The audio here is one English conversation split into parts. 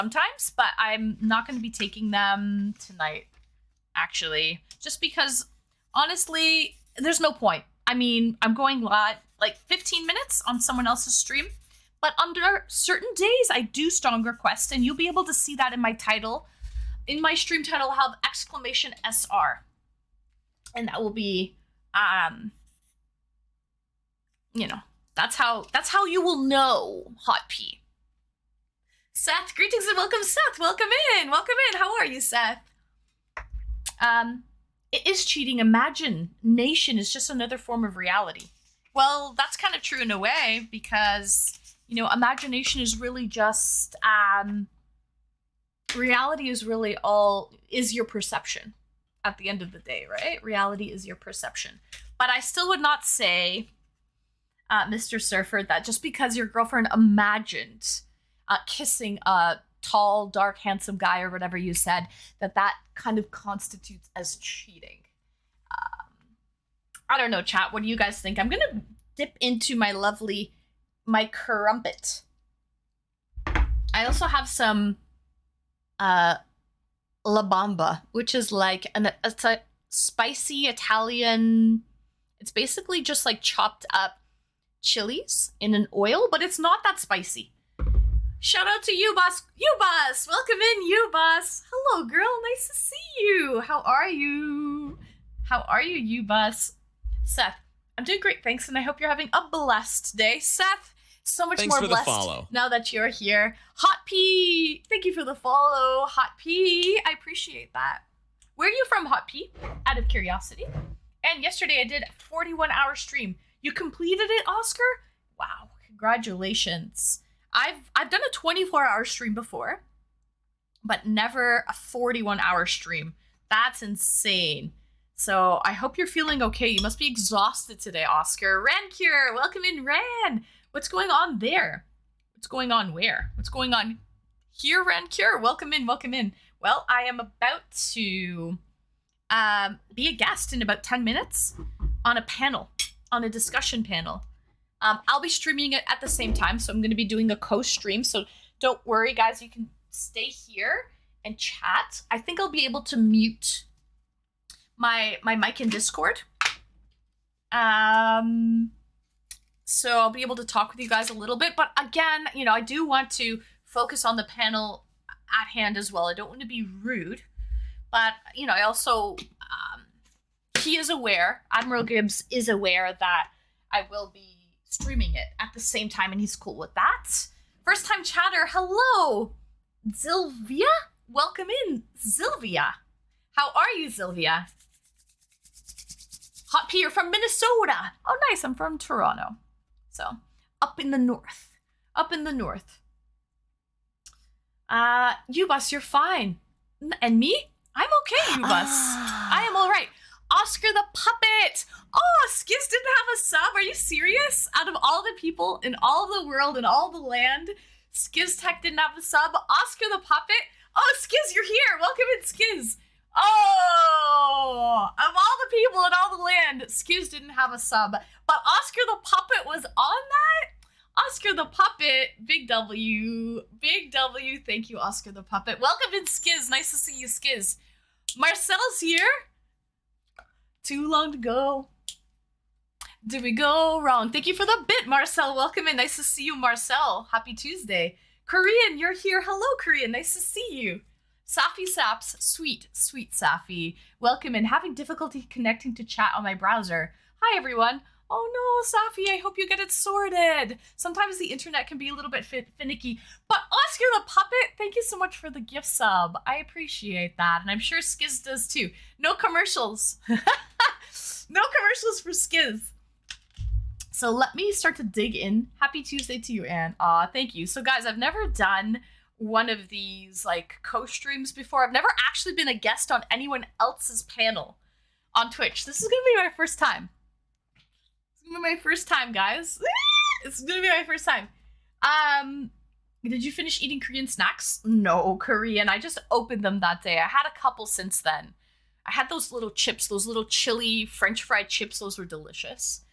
sometimes, but I'm not going to be taking them tonight, actually. Just because, honestly, there's no point. I mean, I'm going live like 15 minutes on someone else's stream, but under certain days, I do strong request, and you'll be able to see that in my title. In my stream title, I'll have exclamation SR. And that will be, you know, that's how you will know Hot P. Seth, greetings and welcome, Seth. Welcome in. Welcome in. How are you, Seth? It is cheating. Imagination is just another form of reality. Well, that's kind of true in a way because, you know, imagination is really just, reality is really is your perception at the end of the day, right? Reality is your perception. But I still would not say, Mr. Surfer, that just because your girlfriend imagined kissing a tall, dark, handsome guy or whatever you said, that kind of constitutes as cheating. I don't know, chat. What do you guys think? I'm going to dip into my crumpet. I also have some La Bamba, which is like it's a spicy Italian. It's basically just like chopped up chilies in an oil, but it's not that spicy. Shout out to you, boss. You, boss. Welcome in, you, boss. Hello, girl. Nice to see you. How are you? How are you, you, boss? Seth, I'm doing great, thanks, and I hope you're having a blessed day. Seth, so much Thanks more for blessed the follow. now that you're here. Hot P, thank you for the follow. Hot P, I appreciate that. Where are you from, Hot P? Out of curiosity. And yesterday I did a 41-hour stream. You completed it, Oscar? Wow, congratulations. I've done a 24-hour stream before, but never a 41-hour stream. That's insane. So I hope you're feeling okay. You must be exhausted today, Oscar. Rancure, welcome in, Ran. What's going on there? What's going on where? What's going on here, Rancure? Welcome in, welcome in. Well, I am about to be a guest in about 10 minutes on a panel, on a discussion panel. I'll be streaming it at the same time, so I'm going to be doing a co-stream. So don't worry, guys. You can stay here and chat. I think I'll be able to mute my mic in Discord. So I'll be able to talk with you guys a little bit. But again, you know, I do want to focus on the panel at hand as well. I don't want to be rude. But, you know, I also, he is aware, Admiral Gibbs is aware that I will be streaming it at the same time, and he's cool with that. First time chatter, hello, Sylvia? Welcome in, Sylvia. How are you, Sylvia? Hot P, you're from Minnesota. Oh, nice, I'm from Toronto. So, up in the north. Up in the north. Ubus, you're fine. And me? I'm okay, Ubus. I am all right. Oscar the Puppet. Oh, Skiz didn't have a sub. Are you serious? Out of all the people in all the world and all the land, Skiz Tech didn't have a sub. Oscar the Puppet. Oh, Skiz, you're here. Welcome in, Skiz. Oh, of all the people in all the land, Skiz didn't have a sub. But Oscar the Puppet was on that? Oscar the Puppet. Big W. Big W. Thank you, Oscar the Puppet. Welcome in, Skiz. Nice to see you, Skiz. Marcel's here. Too long to go. Did we go wrong? Thank you for the bit, Marcel. Welcome in. Nice to see you, Marcel. Happy Tuesday. Korean, you're here. Hello, Korean. Nice to see you. Safi Saps. Sweet, sweet Safi. Welcome in. Having difficulty connecting to chat on my browser. Hi, everyone. Oh no, Safi, I hope you get it sorted. Sometimes the internet can be a little bit finicky. But Oscar the Puppet, thank you so much for the gift sub. I appreciate that. And I'm sure Skiz does too. No commercials. No commercials for Skiz. So let me start to dig in. Happy Tuesday to you, Anne. Aw, thank you. So guys, I've never done one of these like co-streams before. I've never actually been a guest on anyone else's panel on Twitch. This is going to be my first time. It's gonna be my first time, guys. It's gonna be my first time. Did you finish eating Korean snacks? No, Korean. I just opened them that day. I had a couple since then. I had those little chips, those little chili French fried chips. Those were delicious.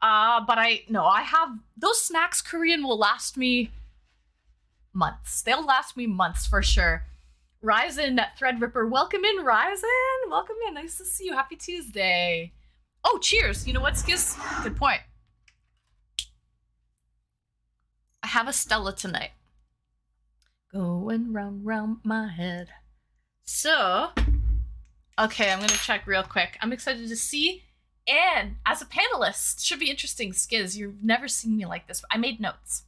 But I have those snacks. Korean will last me months. They'll last me months for sure. Ryzen Threadripper, welcome in, Ryzen. Welcome in. Nice to see you. Happy Tuesday. Oh, cheers. You know what, Skiz? Good point. I have a Stella tonight. Going round my head. So, okay, I'm gonna check real quick. I'm excited to see. And as a panelist, should be interesting, Skiz. You've never seen me like this. I made notes.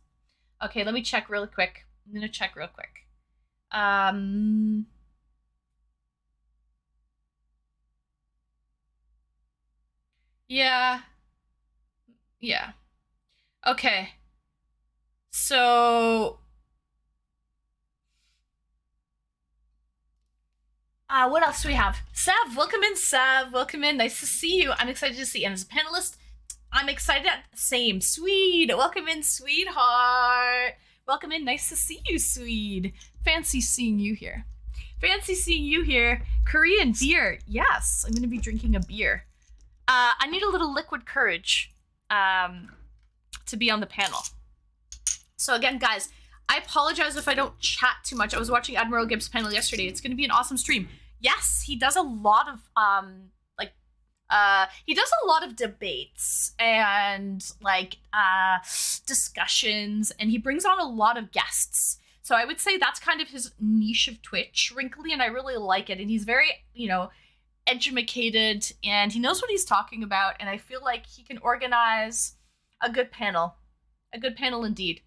Okay, let me check really quick. I'm gonna check real quick. Yeah. Yeah. Okay. So, what else do we have? Sav, welcome in, Sav. Welcome in. Nice to see you. I'm excited to see you. And as a panelist, I'm excited. Same. Swede. Welcome in, sweetheart. Welcome in. Nice to see you, Swede. Fancy seeing you here. Fancy seeing you here. Korean beer. Yes, I'm going to be drinking a beer. I need a little liquid courage to be on the panel. So again, guys, I apologize if I don't chat too much. I was watching Admiral Gibbs' panel yesterday. It's going to be an awesome stream. Yes, he does a lot of he does a lot of debates and discussions, and he brings on a lot of guests. So I would say that's kind of his niche of Twitch, Wrinkly, and I really like it. And he's very, educated, and he knows what he's talking about, and I feel like he can organize a good panel indeed.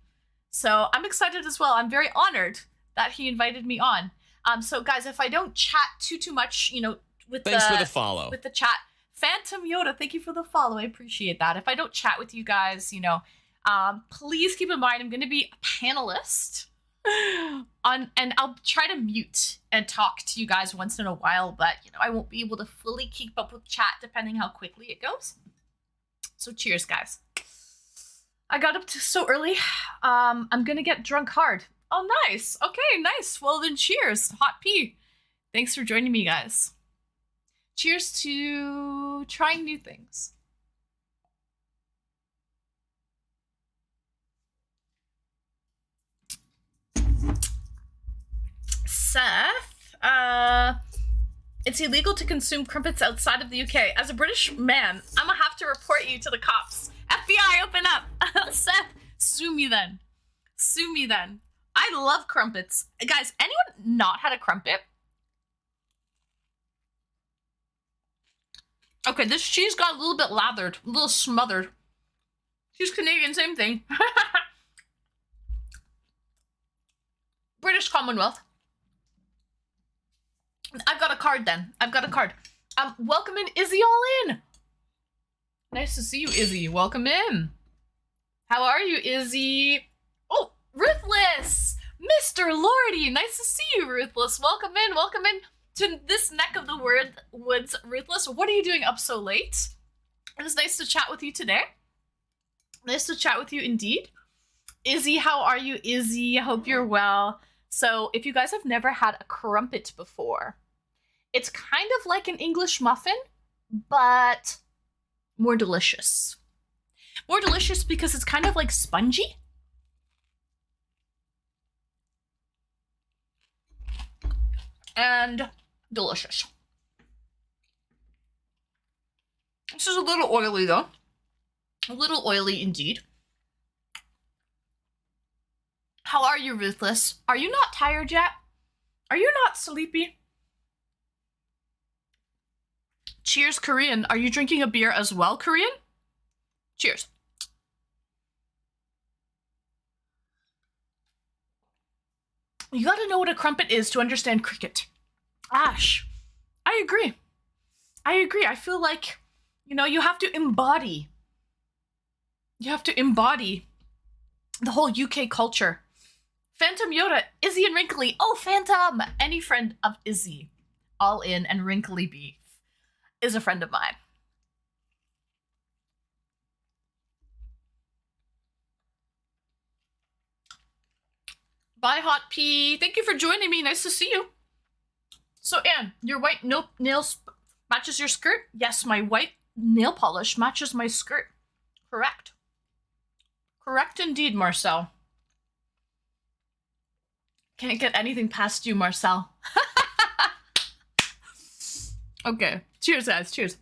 So I'm excited as well. I'm very honored that he invited me on. So guys, if I don't chat too much, thanks for the follow. With the chat, Phantom Yoda, thank you for the follow. I appreciate that. If I don't chat with you guys, please keep in mind I'm going to be a panelist and I'll try to mute and talk to you guys once in a while, but I won't be able to fully keep up with chat depending how quickly it goes. So cheers, guys. I got up so early. I'm gonna get drunk hard. Oh, nice. Okay, nice. Well, then cheers. Hot pee. Thanks for joining me, guys. Cheers to trying new things. Seth, it's illegal to consume crumpets outside of the UK. As a British man, I'm gonna have to report you to the cops. FBI, open up. Seth, sue me then. Sue me then. I love crumpets. Guys, anyone not had a crumpet? Okay, this cheese got a little bit lathered, a little smothered. She's Canadian, same thing. British Commonwealth. I've got a card then. I've got a card. Welcome in, Izzy all in. Nice to see you, Izzy. Welcome in. How are you, Izzy? Oh, Ruthless! Mr. Lordy! Nice to see you, Ruthless. Welcome in. Welcome in to this neck of the woods, Ruthless. What are you doing up so late? It was nice to chat with you today. Nice to chat with you indeed. Izzy, how are you, Izzy? I hope you're well. So, if you guys have never had a crumpet before, it's kind of like an English muffin, but more delicious. More delicious because it's kind of like spongy. And delicious. This is a little oily though. A little oily indeed. How are you, Ruthless? Are you not tired yet? Are you not sleepy? Cheers, Korean. Are you drinking a beer as well, Korean? Cheers. You gotta know what a crumpet is to understand cricket. Ash, I agree. I agree. I feel like, you have to embody. You have to embody the whole UK culture. Phantom Yoda, Izzy and Wrinkly. Oh, Phantom! Any friend of Izzy, all in, and Wrinkly Beef is a friend of mine. Bye, Hot Pea. Thank you for joining me. Nice to see you. So, Anne, your white nails matches your skirt? Yes, my white nail polish matches my skirt. Correct. Correct indeed, Marcel. Can't get anything past you, Marcel. Okay. Cheers, guys. Cheers.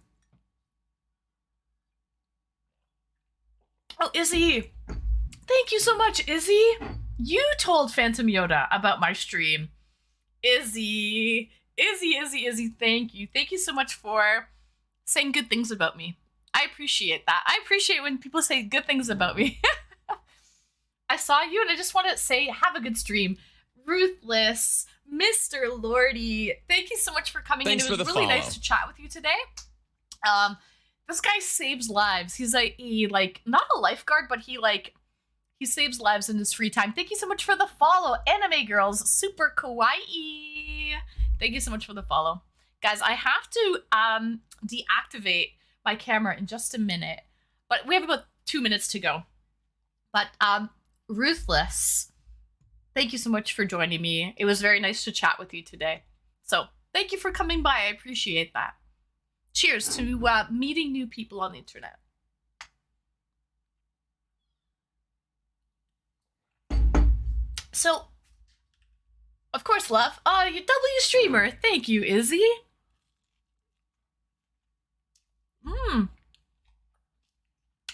Oh, Izzy. Thank you so much, Izzy. You told Phantom Yoda about my stream. Izzy, thank you. Thank you so much for saying good things about me. I appreciate that. I appreciate when people say good things about me. I saw you and I just want to say have a good stream. Ruthless, Mr. Lordy, thank you so much for coming in. It was really nice to chat with you today. This guy saves lives. He's like not a lifeguard, but he saves lives in his free time. Thank you so much for the follow, Anime Girls, super kawaii. Thank you so much for the follow. Guys, I have to deactivate my camera in just a minute, but we have about 2 minutes to go. But Ruthless, thank you so much for joining me. It was very nice to chat with you today. So thank you for coming by. I appreciate that. Cheers to meeting new people on the internet. So, of course, love. You W streamer. Thank you, Izzy.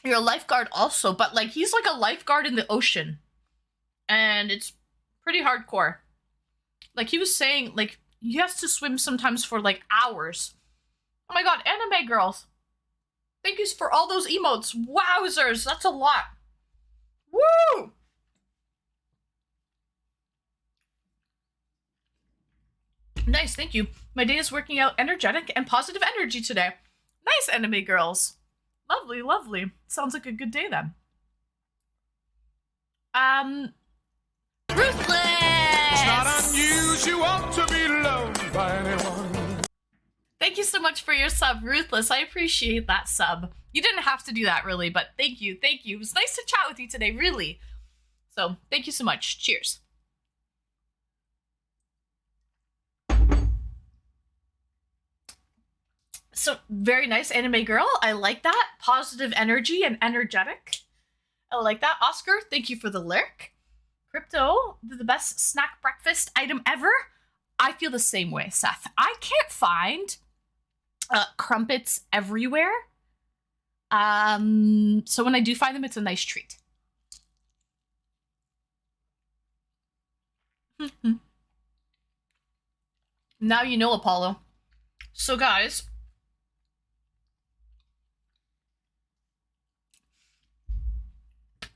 You're a lifeguard also, but like he's like a lifeguard in the ocean. And it's pretty hardcore. Like he was saying, like he has to swim sometimes for like hours. Oh my god, Anime Girls. Thank you for all those emotes. Wowzers, that's a lot. Woo! Nice, thank you. My day is working out energetic and positive energy today. Nice, Anime Girls. Lovely, lovely. Sounds like a good day then. Ruthless! It's not unusual to be loved by anyone. Thank you so much for your sub, Ruthless. I appreciate that sub. You didn't have to do that, really, but thank you, thank you. It was nice to chat with you today, really. So, thank you so much. Cheers. So, very nice, Anime Girl. I like that. Positive energy and energetic. I like that. Oscar, thank you for the lyric. Crypto, the best snack breakfast item ever. I feel the same way, Seth. I can't find crumpets everywhere. So when I do find them, it's a nice treat. Now you know, Apollo. So guys,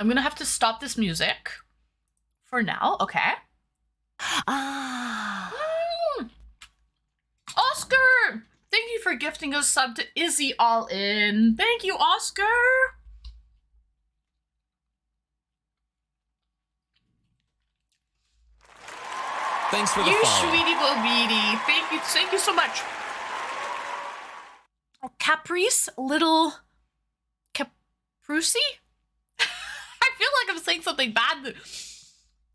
I'm gonna have to stop this music for now, okay? Oscar! Thank you for gifting a sub to Izzy All In. Thank you, Oscar! Thanks for the You follow. sweetie Bobidi. Thank you so much. Caprice, little Caprucci? I feel like I'm saying something bad.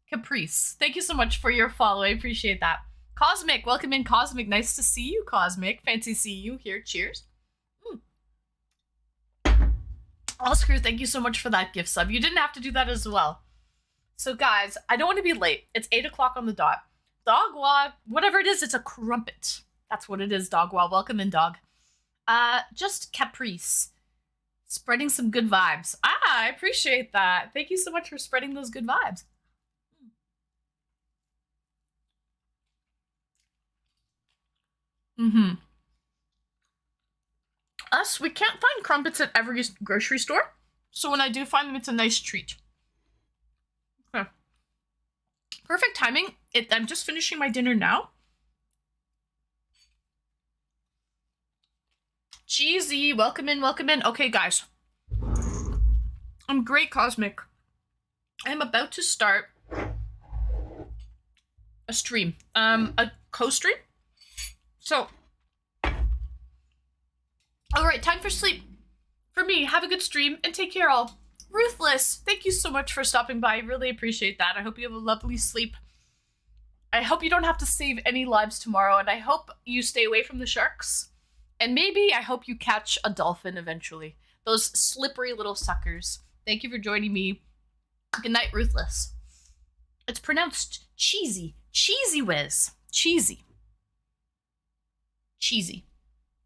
Caprice, thank you so much for your follow. I appreciate that. Cosmic, welcome in, Cosmic. Nice to see you, Cosmic. Fancy see you here. Cheers. Oscar, thank you so much for that gift sub. You didn't have to do that as well. So guys, I don't want to be late. It's 8 o'clock on the dot. Dogwa, whatever it is, it's a crumpet. That's what it is, Dogwa. Welcome in, dog. Just Caprice. Spreading some good vibes. I appreciate that. Thank you so much for spreading those good vibes. Us, we can't find crumpets at every grocery store. So when I do find them, it's a nice treat. Okay. Perfect timing. I'm just finishing my dinner now. Cheesy, welcome in, welcome in. Okay, guys. I'm great, Cosmic. I'm about to start a stream. A co-stream. So, alright, time for sleep. For me, have a good stream and take care all. Ruthless, thank you so much for stopping by. I really appreciate that. I hope you have a lovely sleep. I hope you don't have to save any lives tomorrow, and I hope you stay away from the sharks. And maybe I hope you catch a dolphin eventually. Those slippery little suckers. Thank you for joining me. Good night, Ruthless. It's pronounced cheesy. Cheesy whiz. Cheesy. Cheesy.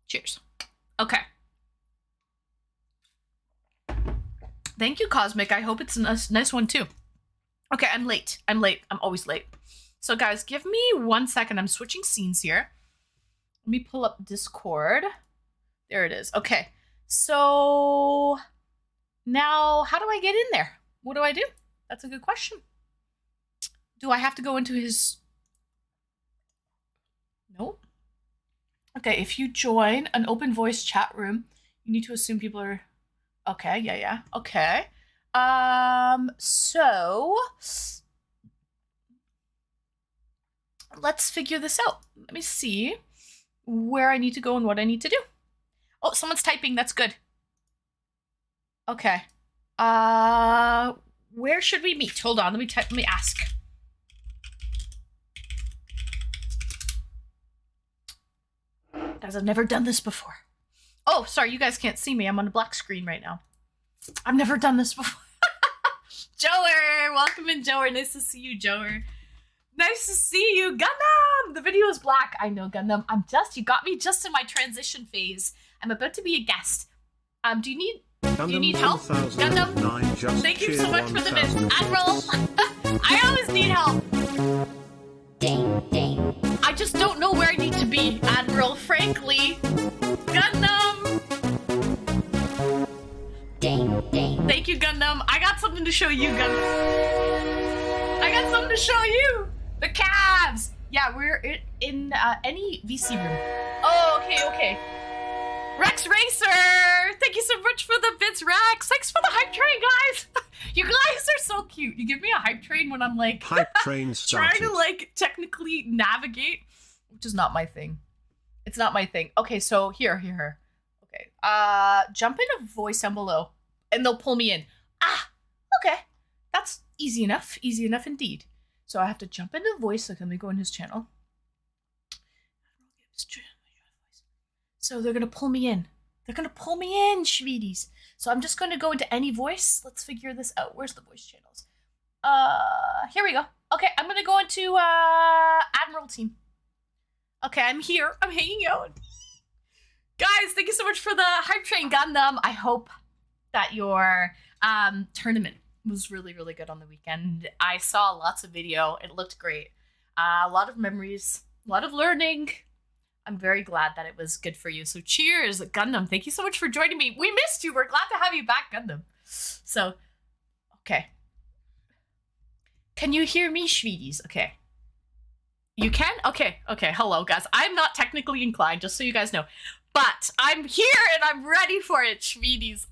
Cheers. Okay. Thank you, Cosmic. I hope it's a nice one, too. Okay, I'm late. I'm always late. So, guys, give me 1 second. I'm switching scenes here. Let me pull up Discord. There it is. Okay. So, now, how do I get in there? What do I do? That's a good question. Do I have to go into his... Nope. Okay, if you join an open voice chat room, you need to assume people are... Okay, yeah. Okay. So... Let's figure this out. Let me see where I need to go and what I need to do. Oh, someone's typing. That's good. Okay. Where should we meet? Hold on. Let me ask. Guys, I've never done this before. Oh, sorry. You guys can't see me. I'm on a black screen right now. I've never done this before. Joer! Welcome in, Joer. Nice to see you, Joer. Nice to see you, Gundam! The video is black. I know, Gundam. You got me just in my transition phase. I'm about to be a guest. Do you need help? Gundam, thank you so much for the bit. Admiral, I always need help. I just don't know where I need to be, Admiral, frankly. Gundam! Thank you, Gundam. I got something to show you, Gundam. I got something to show you. The Cavs! Yeah, we're in any VC room. Oh, okay. Rex Racer! Thank you so much for the bits, Rex! Thanks for the hype train, guys! You guys are so cute. You give me a hype train when I'm like... Hype train started. trying to like technically navigate, which is not my thing. It's not my thing. Okay, so here. Okay, jump in a voice down below, and they'll pull me in. Ah, okay. That's easy enough indeed. So I have to jump into voice. Like, let me go in his channel. So they're gonna pull me in. Sweeties. So I'm just gonna go into any voice. Let's figure this out. Where's the voice channels? Here we go. Okay, I'm gonna go into Admiral team. Okay, I'm here. I'm hanging out. Guys, thank you so much for the hype train, Gundam. I hope that your tournament was really, really good on the weekend. I saw lots of video. It looked great. A lot of memories, a lot of learning. I'm very glad that it was good for you. So cheers, Gundam. Thank you so much for joining me. We missed you. We're glad to have you back, Gundam. So, okay. Can you hear me, sweeties? Okay. You can? Okay. Hello, guys. I'm not technically inclined, just so you guys know. But I'm here and I'm ready for it, sweeties.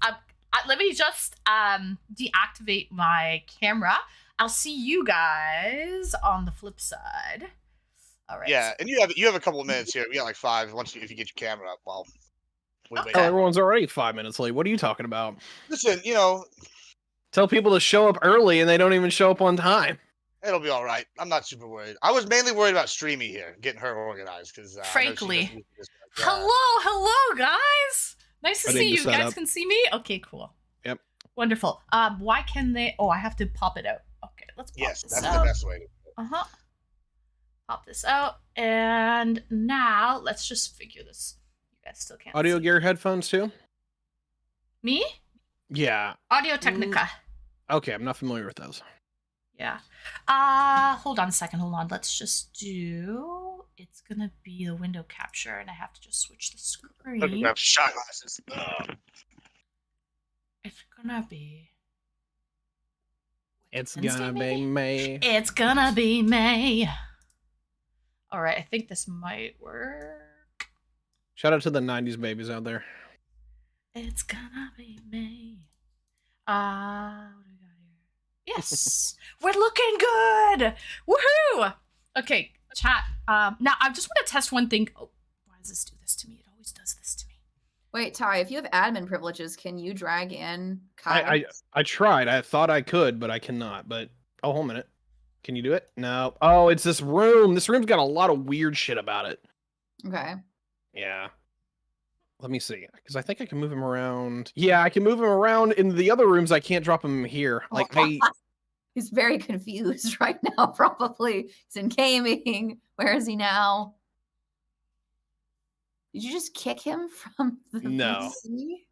Let me just deactivate my camera. I'll see you guys on the flip side. All right. Yeah, and you have a couple of minutes here. We got like 5 if you get your camera up. Well, Okay. Oh, everyone's already 5 minutes late. What are you talking about? Listen, Tell people to show up early and they don't even show up on time. it'll be all right. I'm not super worried. I was mainly worried about Streamy here, getting her organized because Frankly. Hello, guys. Nice to see you. set Guys up. can see me? Okay, cool. Yep. Wonderful. Why can they... Oh, I have to pop it out. Okay, let's pop Yes, this that's out. the best way to do it. Uh-huh. Pop this out. And now, let's just figure this. You guys still can't Audio see. gear headphones too? Me? Yeah. Audio Technica. Okay, I'm not familiar with those. Yeah. Hold on a second. Hold on. Let's just do... It's gonna be the window capture, and I have to just switch the screen. Look at that shot glasses. It's gonna be... It's Wednesday, gonna maybe? be May. It's gonna be May. All right, I think this might work. Shout out to the 90s babies out there. It's gonna be May. What do we got here? Yes, we're looking good. Woohoo! Okay, chat. Now I just want to test one thing. Oh, why does this do this to me? It always does this to me. Wait, Ty, if you have admin privileges, can you drag in Kai? I tried. I thought I could, but I cannot. But oh, hold a minute. Can you do it? No. Oh, it's this room. This room's got a lot of weird shit about it. Okay. Yeah. Let me see, because I think I can move him around. Yeah, I can move him around in the other rooms. I can't drop him here. Like He's very confused right now, probably. He's in gaming. Where is he now? Did you just kick him from the No. VC?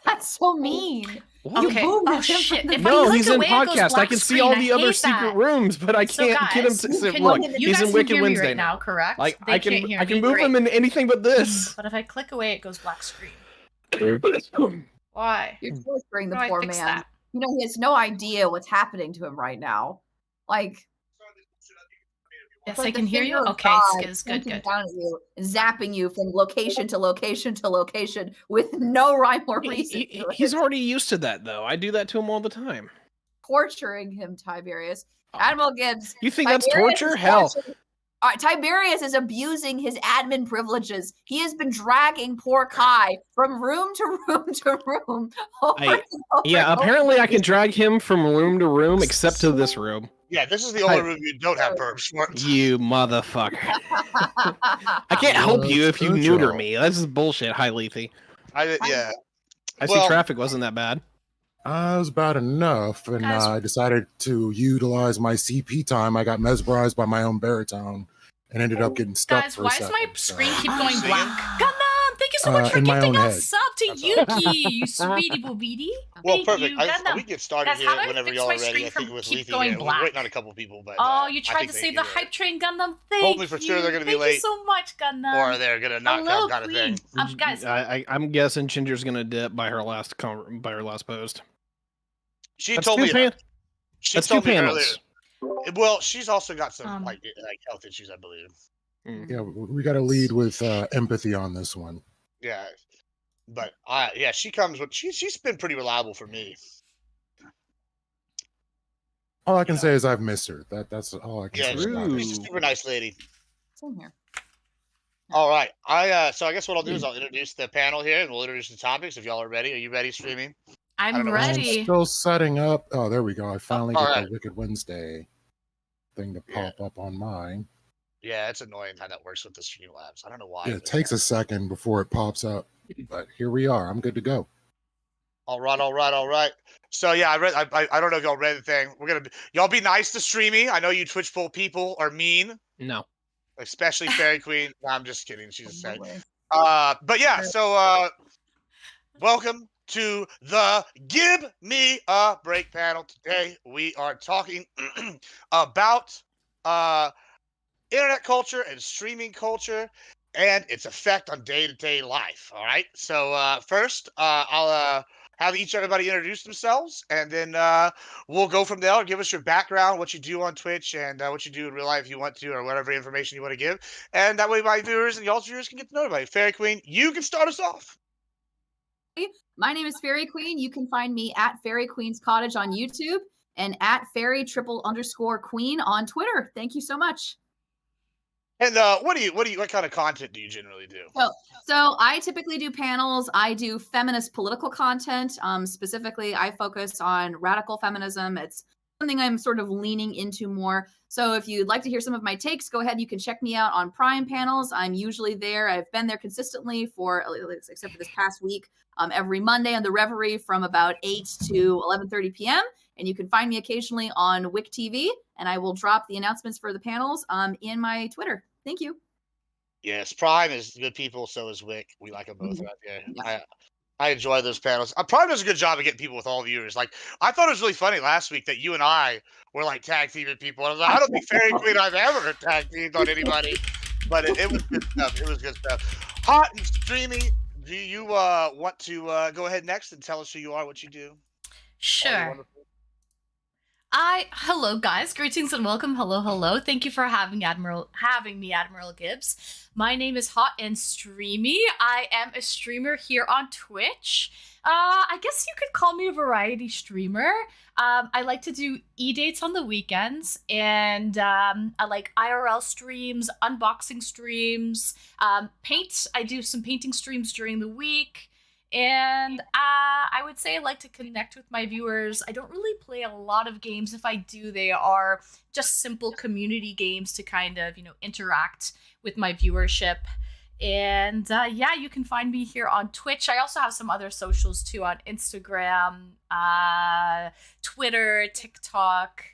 That's so mean. What? You Okay. boomed Oh him from shit! the If I No, click he's in away, it goes podcast. I black can see screen. all I the other hate secret that. rooms, but I So can't get him guys, to can look. you He's guys in can Wicked hear me Wednesday right now, correct? Like They I can't can hear I can me. move him Great. in anything but this. But if I click away, it goes black screen. Why? You're torturing the How do I poor fix man. that? You know, he has no idea what's happening to him right now. Like, Yes, it's like I the can hear you. finger of Okay, God Skiz, good, pointing good. down at you, and zapping you from location to location to location with no rhyme or reason. to He's it. already used to that though. I do that to him all the time. Torturing him, Tiberius. Admiral Gibbs. You think that's Tiberius torture? is Hell. torturing- All right, Tiberius is abusing his admin privileges. He has been dragging poor Kai from room to room to room. Over and over Yeah, and over. apparently I can drag him from room to room except to this room. Yeah, this is the only room you don't have perps for. You motherfucker. I can't help you if you neuter me. This is bullshit, High Lethe. Yeah. I see traffic wasn't that bad. It was bad enough, and Guys- I decided to utilize my CP time. I got mesmerized by my own baritone and ended up getting stuck Guys, for why a does second. my screen keep going Singing? black? Gundam, thank you so much for in my gifting own us head. sub to That's all Yuki, you sweetie boobity. Well, Thank perfect. you, We Gundam. get started Guys, here how do I whenever fix y'all my are ready. screen I from think with keep Lethe going here. black? We're waiting on a couple people, but Oh, you I tried think to they save can the do hype it. train, Gundam. Thank Told me for sure they're gonna be Thank late. you so much, Gundam. or they're gonna not Hello, come kind of Queen. thing. Guys, I'm guessing Ginger's gonna dip by her last post. She That's told two me. pan- She That's two told me earlier. panels. Well, she's also got some like health issues, I believe. Yeah, we got to lead with empathy on this one. Yeah, but yeah, she comes with she's been pretty reliable for me. All I can say is I've missed her. That's all I can Yeah, say. she's about it. a super nice lady. Same here. All right, so I guess what I'll do is I'll introduce the panel here, and we'll introduce the topics. If y'all are ready, are you ready, streaming? I don't I'm know what I'm ready. still setting up. Oh, there we go. I finally all get right. the Wicked Wednesday thing to Yeah. pop up on mine. Yeah, it's annoying how that works with the Streamlabs. I don't know why. Yeah, it takes a second before it pops up, but here we are. I'm good to go. All right. So yeah, I don't know if y'all read the thing. Y'all be nice to Streamy. I know you Twitch poll people are mean, No. especially Fairy Queen. No, I'm just kidding. She's a saint. Probably. But yeah, so welcome to the Give Me a Break panel. Today we are talking about internet culture and streaming culture and its effect on day-to-day life. All right. So first, I'll have everybody introduce themselves, and then we'll go from there. Give us your background, what you do on Twitch, and what you do in real life if you want to, or whatever information you want to give. And that way my viewers and y'all's viewers can get to know everybody. Fairy Queen, you can start us off. My name is Fairy Queen. You can find me at Fairy Queen's Cottage on YouTube and at Fairy_Queen on Twitter. Thank you so much. And what kind of content do you generally do? So I typically do panels. I do feminist political content. Specifically, I focus on radical feminism. It's something I'm sort of leaning into more. So if you'd like to hear some of my takes, go ahead. You can check me out on Prime panels. I'm usually there. I've been there consistently except for this past week, every Monday on the Reverie from about 8 to 11:30 p.m. And you can find me occasionally on Wick TV, and I will drop the announcements for the panels in my Twitter. Thank you. Yes, Prime is good people. So is Wick. We like them both out there. Yeah. I enjoy those panels. Prime does a good job of getting people with all viewers. Like, I thought it was really funny last week that you and I were like tag teaming people. I was like, I don't think Fairy Queen I've ever tag teamed on anybody, but it was good stuff. It was good stuff. Hot and Streamy, do you want to go ahead next and tell us who you are, what you do? Sure. Hello guys, greetings and welcome. Hello. Thank you for having me, Admiral Gibbs. My name is Hot and Streamy. I am a streamer here on Twitch. I guess you could call me a variety streamer. I like to do e-dates on the weekends, and I like IRL streams, unboxing streams, paint. I do some painting streams during the week. And I would say I like to connect with my viewers. I don't really play a lot of games. If I do, they are just simple community games to kind of, interact with my viewership. And yeah, you can find me here on Twitch. I also have some other socials too on Instagram, Twitter, TikTok.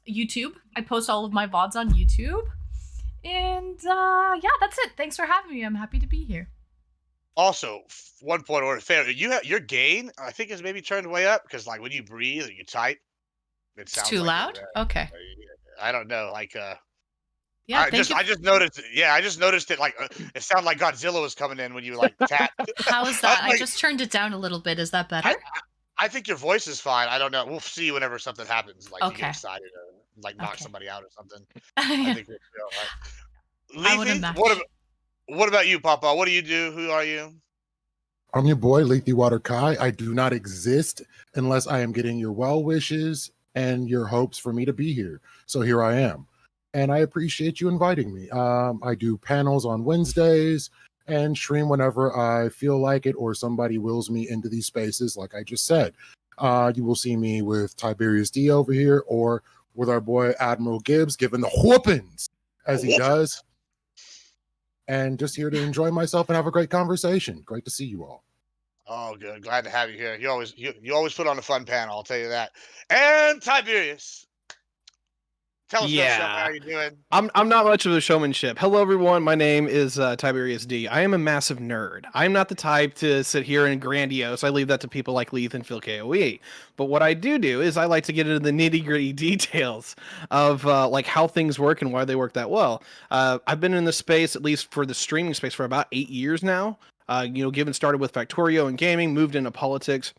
YouTube. I post all of my VODs on YouTube. And yeah, that's it. Thanks for having me. I'm happy to be here. Also, 1 point order fair. Your gain, I think, is maybe turned way up because like when you breathe or you type, it It's sounds too like loud? Okay. I don't know, like Yeah, thank you. I just noticed. Yeah, I just noticed it. Like it sounded like Godzilla was coming in when you like tapped. How is I was that? I like, just turned it down a little bit. Is that I, better? I think your voice is fine. I don't know. We'll see whenever something happens. Like you get Okay. excited or like knock Okay. somebody out or something. I Yeah, think we'll be all right. I would Leafy, imagine. what about you, Papa? What do you do? Who are you? I'm your boy, Lethy Water Kai. I do not exist unless I am getting your well wishes and your hopes for me to be here. So here I am. And I appreciate you inviting me. I do panels on Wednesdays and stream whenever I feel like it or somebody wills me into these spaces, like I just said. You will see me with Tiberius D over here or with our boy Admiral Gibbs giving the whoopings as he does. And just here to enjoy myself and have a great conversation. Great to see you all. Oh, good. Glad to have you here. You always put on a fun panel. I'll tell you that. And Tiberius, tell us about yourself. How Yeah. are you doing? I'm not much of a showmanship. Hello, everyone. My name is Tiberius D. I am a massive nerd. I'm not the type to sit here and grandiose. I leave that to people like Leith and Phil KOE. But what I do is I like to get into the nitty gritty details of like how things work and why they work that well. I've been in the space, at least for the streaming space, for about 8 years now. Given started with Factorio and gaming, moved into politics.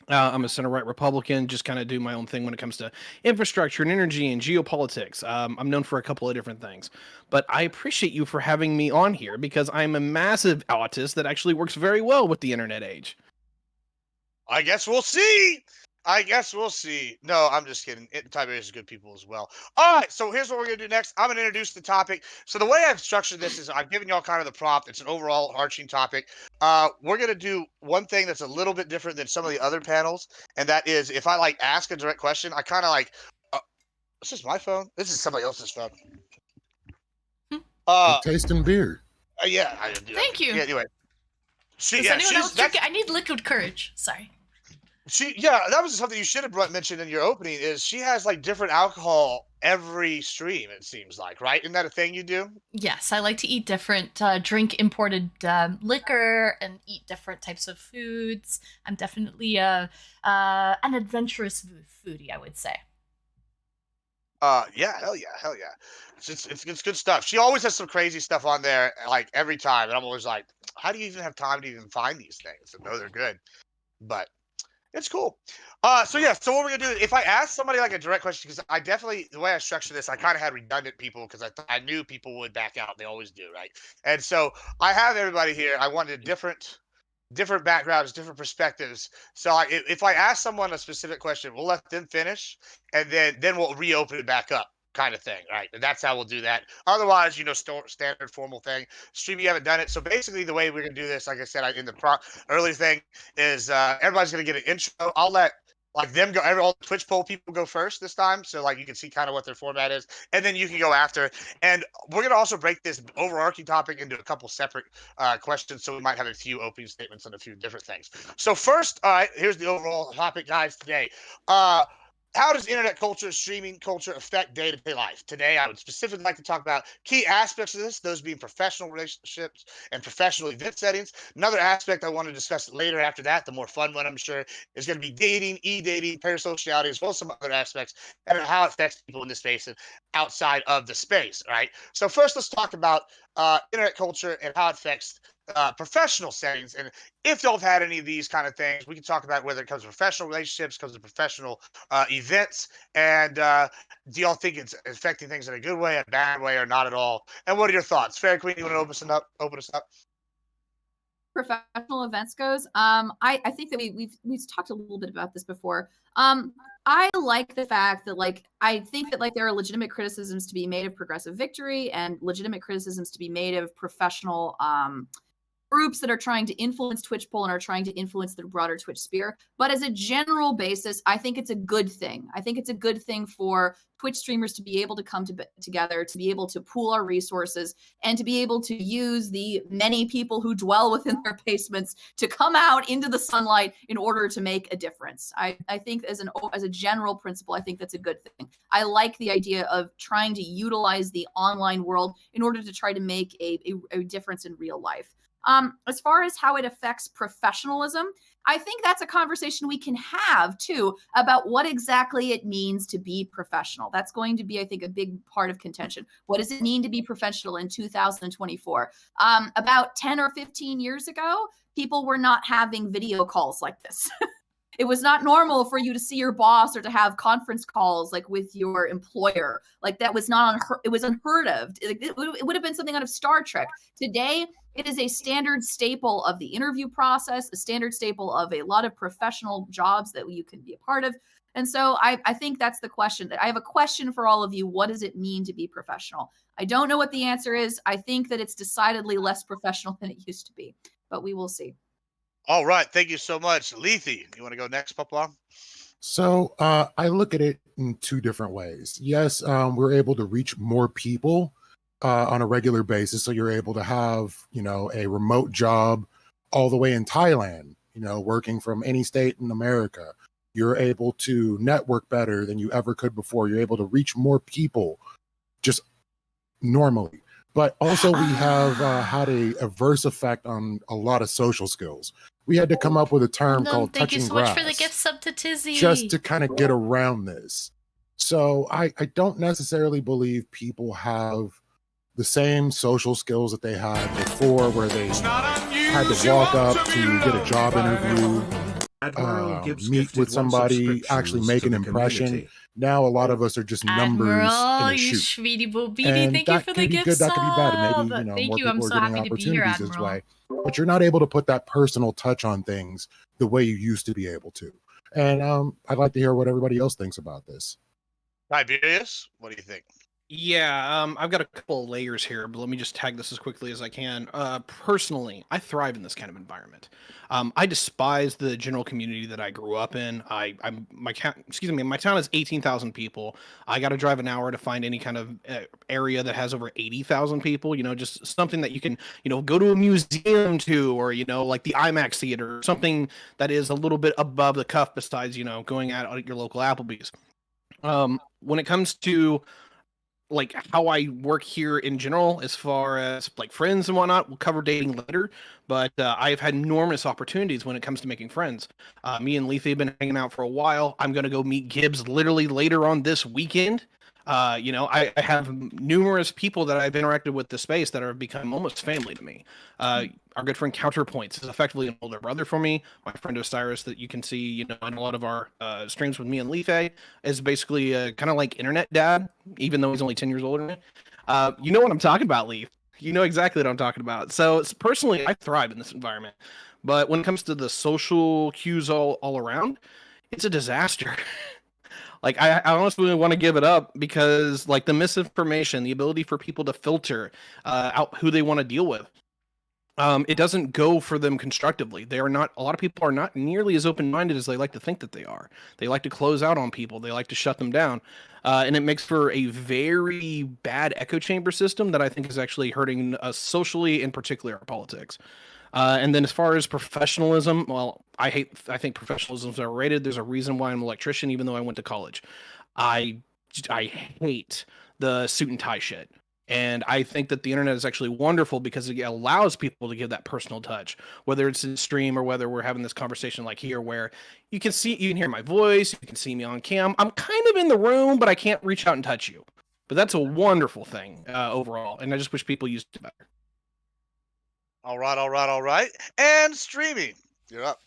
I'm a center-right Republican, just kind of do my own thing when it comes to infrastructure and energy and geopolitics. I'm known for a couple of different things. But I appreciate you for having me on here because I'm a massive autist that actually works very well with the internet age. I guess we'll see. No, I'm just kidding. Tiberius is good people as well. All right, so here's what we're gonna do next. I'm gonna introduce the topic. So the way I've structured this is I've given y'all kind of the prompt. It's an overall arching topic. We're gonna do one thing that's a little bit different than some of the other panels, and that is if I like ask a direct question, I kind of like. This is my phone. This is somebody else's phone. Good taste in beer. Yeah, I didn't do that. Thank you. Yeah, anyway. Is anyone else drinking? I need liquid courage. Sorry. That was something you should have mentioned in your opening. Is she has like different alcohol every stream? It seems like, right? Isn't that a thing you do? Yes, I like to eat different, drink imported liquor and eat different types of foods. I'm definitely an adventurous foodie, I would say. Yeah, hell yeah. It's good stuff. She always has some crazy stuff on there, like every time, and I'm always like, how do you even have time to even find these things and know they're good? But it's cool. So what we're gonna do, if I ask somebody like a direct question, because I definitely, the way I structured this, I kind of had redundant people because I knew people would back out. They always do, right? And so I have everybody here. I wanted different backgrounds, different perspectives. So if I ask someone a specific question, we'll let them finish, and then we'll reopen it back up, kind of thing, right? And that's how we'll do that. Otherwise, standard formal thing. Stream, you haven't done it. So basically, the way we're gonna do this, like I said, in the early thing, is everybody's gonna get an intro. I'll let like them go. All the Twitch poll people go first this time, so like you can see kind of what their format is, and then you can go after. And we're gonna also break this overarching topic into a couple separate questions, so we might have a few opening statements on a few different things. So first, all right, here's the overall topic, guys. Today, how does internet culture, streaming culture affect day-to-day life? Today, I would specifically like to talk about key aspects of this, those being professional relationships and professional event settings. Another aspect I want to discuss later after that, the more fun one, I'm sure, is going to be dating, e-dating, parasociality, as well as some other aspects, and how it affects people in this space and outside of the space, right? So first, let's talk about internet culture and how it affects professional settings. And if y'all have had any of these kind of things, we can talk about whether it comes to professional relationships, comes to professional events, and do y'all think it's affecting things in a good way, a bad way, or not at all? And what are your thoughts? Fairy Queen, you want to open us up? Professional events goes, I think that we've talked a little bit about this before. I like the fact that I think that there are legitimate criticisms to be made of progressive victory and legitimate criticisms to be made of professional groups that are trying to influence Twitch poll and are trying to influence the broader Twitch sphere. But as a general basis, I think it's a good thing. I think it's a good thing for Twitch streamers to be able to come together, to be able to pool our resources, and to be able to use the many people who dwell within their basements to come out into the sunlight in order to make a difference. I think as a general principle, I think that's a good thing. I like the idea of trying to utilize the online world in order to try to make a difference in real life. As far as how it affects professionalism, I think that's a conversation we can have too about what exactly it means to be professional. That's going to be, I think, a big part of contention. What does it mean to be professional in 2024? About 10 or 15 years ago, people were not having video calls like this. It was not normal for you to see your boss or to have conference calls like with your employer. Like that was it was unheard of. It would have been something out of Star Trek. Today, it is a standard staple of the interview process, a standard staple of a lot of professional jobs that you can be a part of. And so I think that's the question. That I have a question for all of you. What does it mean to be professional? I don't know what the answer is. I think that it's decidedly less professional than it used to be, but we will see. All right. Thank you so much. Lethe, you want to go next, Papa? So I look at it in two different ways. Yes, we're able to reach more people on a regular basis. So you're able to have, a remote job all the way in Thailand, working from any state in America. You're able to network better than you ever could before. You're able to reach more people just normally. But also we have had a adverse effect on a lot of social skills. We had to come up with a term called thank you touching so grass much for the gift sub to Tizzy. just to kind of get around this. So I don't necessarily believe people have the same social skills that they had before, where they had to walk up to get a job interview, Admiral Gibbs meet with somebody, actually make an impression. Now a lot of us are just numbers Admiral, in a you shoot. sweetie boo beady. And Thank you that for can the be gift good, that can be bad. And sub. maybe, Thank more you. people I'm are so getting happy to be here, opportunities this Admiral. way. But you're not able to put that personal touch on things the way you used to be able to. And I'd like to hear what everybody else thinks about this. Tiberius, what do you think? Yeah, I've got a couple of layers here, but let me just tag this as quickly as I can. Personally, I thrive in this kind of environment. I despise the general community that I grew up in. My town is 18,000 people. I got to drive an hour to find any kind of area that has over 80,000 people. Just something that you can, go to a museum to, or like the IMAX theater, or something that is a little bit above the cuff. Besides, going out at your local Applebee's. When it comes to like how I work here in general, as far as like friends and whatnot, we'll cover dating later. But I've had enormous opportunities when it comes to making friends. Me and Lethe have been hanging out for a while. I'm gonna go meet Gibbs literally later on this weekend. I have numerous people that I've interacted with this space that have become almost family to me. Our good friend Counterpoints is effectively an older brother for me. My friend Osiris, that you can see, in a lot of our streams with me and Lethe, is basically kind of like internet dad, even though he's only 10 years older than me. You know what I'm talking about, Lethe. You know exactly what I'm talking about. So personally, I thrive in this environment. But when it comes to the social cues all around, it's a disaster. Like I honestly want to give it up, because like the misinformation, the ability for people to filter out who they want to deal with, it doesn't go for them constructively. A lot of people are not nearly as open-minded as they like to think that they are. They like to close out on people. They like to shut them down. And it makes for a very bad echo chamber system that I think is actually hurting us socially, in particular our politics. And then as far as professionalism, well, I think professionalism is overrated. There's a reason why I'm an electrician, even though I went to college. I hate the suit and tie shit. And I think that the internet is actually wonderful because it allows people to give that personal touch, whether it's in stream or whether we're having this conversation like here, where you can hear my voice, you can see me on cam. I'm kind of in the room, but I can't reach out and touch you. But that's a wonderful thing overall. And I just wish people used it better. All right. And streaming, you're up.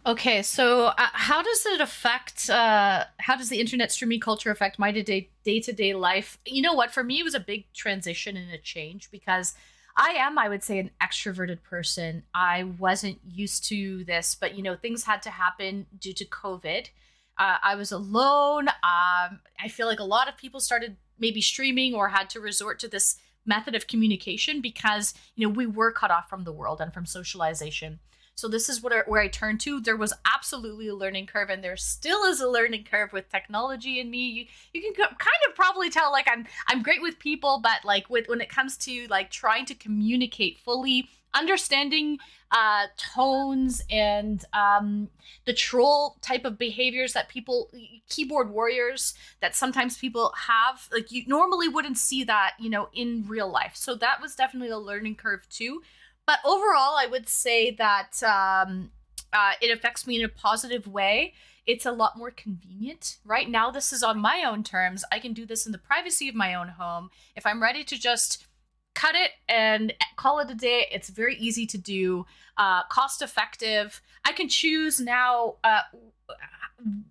Okay, so how does it affect, how does the internet streaming culture affect my day-to-day life? You know what, for me, it was a big transition and a change, because I would say, an extroverted person. I wasn't used to this, but, things had to happen due to COVID. I was alone. I feel like a lot of people started maybe streaming or had to resort to this method of communication because, we were cut off from the world and from socialization. So this is where I turned to. There was absolutely a learning curve, and there still is a learning curve with technology and me. You can kind of probably tell, like, I'm great with people, but like when it comes to like trying to communicate fully, understanding tones and the troll type of behaviors that keyboard warriors that sometimes people have, like you normally wouldn't see that, in real life. So that was definitely a learning curve too. But overall, I would say that it affects me in a positive way. It's a lot more convenient. Right now, this is on my own terms. I can do this in the privacy of my own home. If I'm ready to just cut it and call it a day, it's very easy to do, cost effective. I can choose now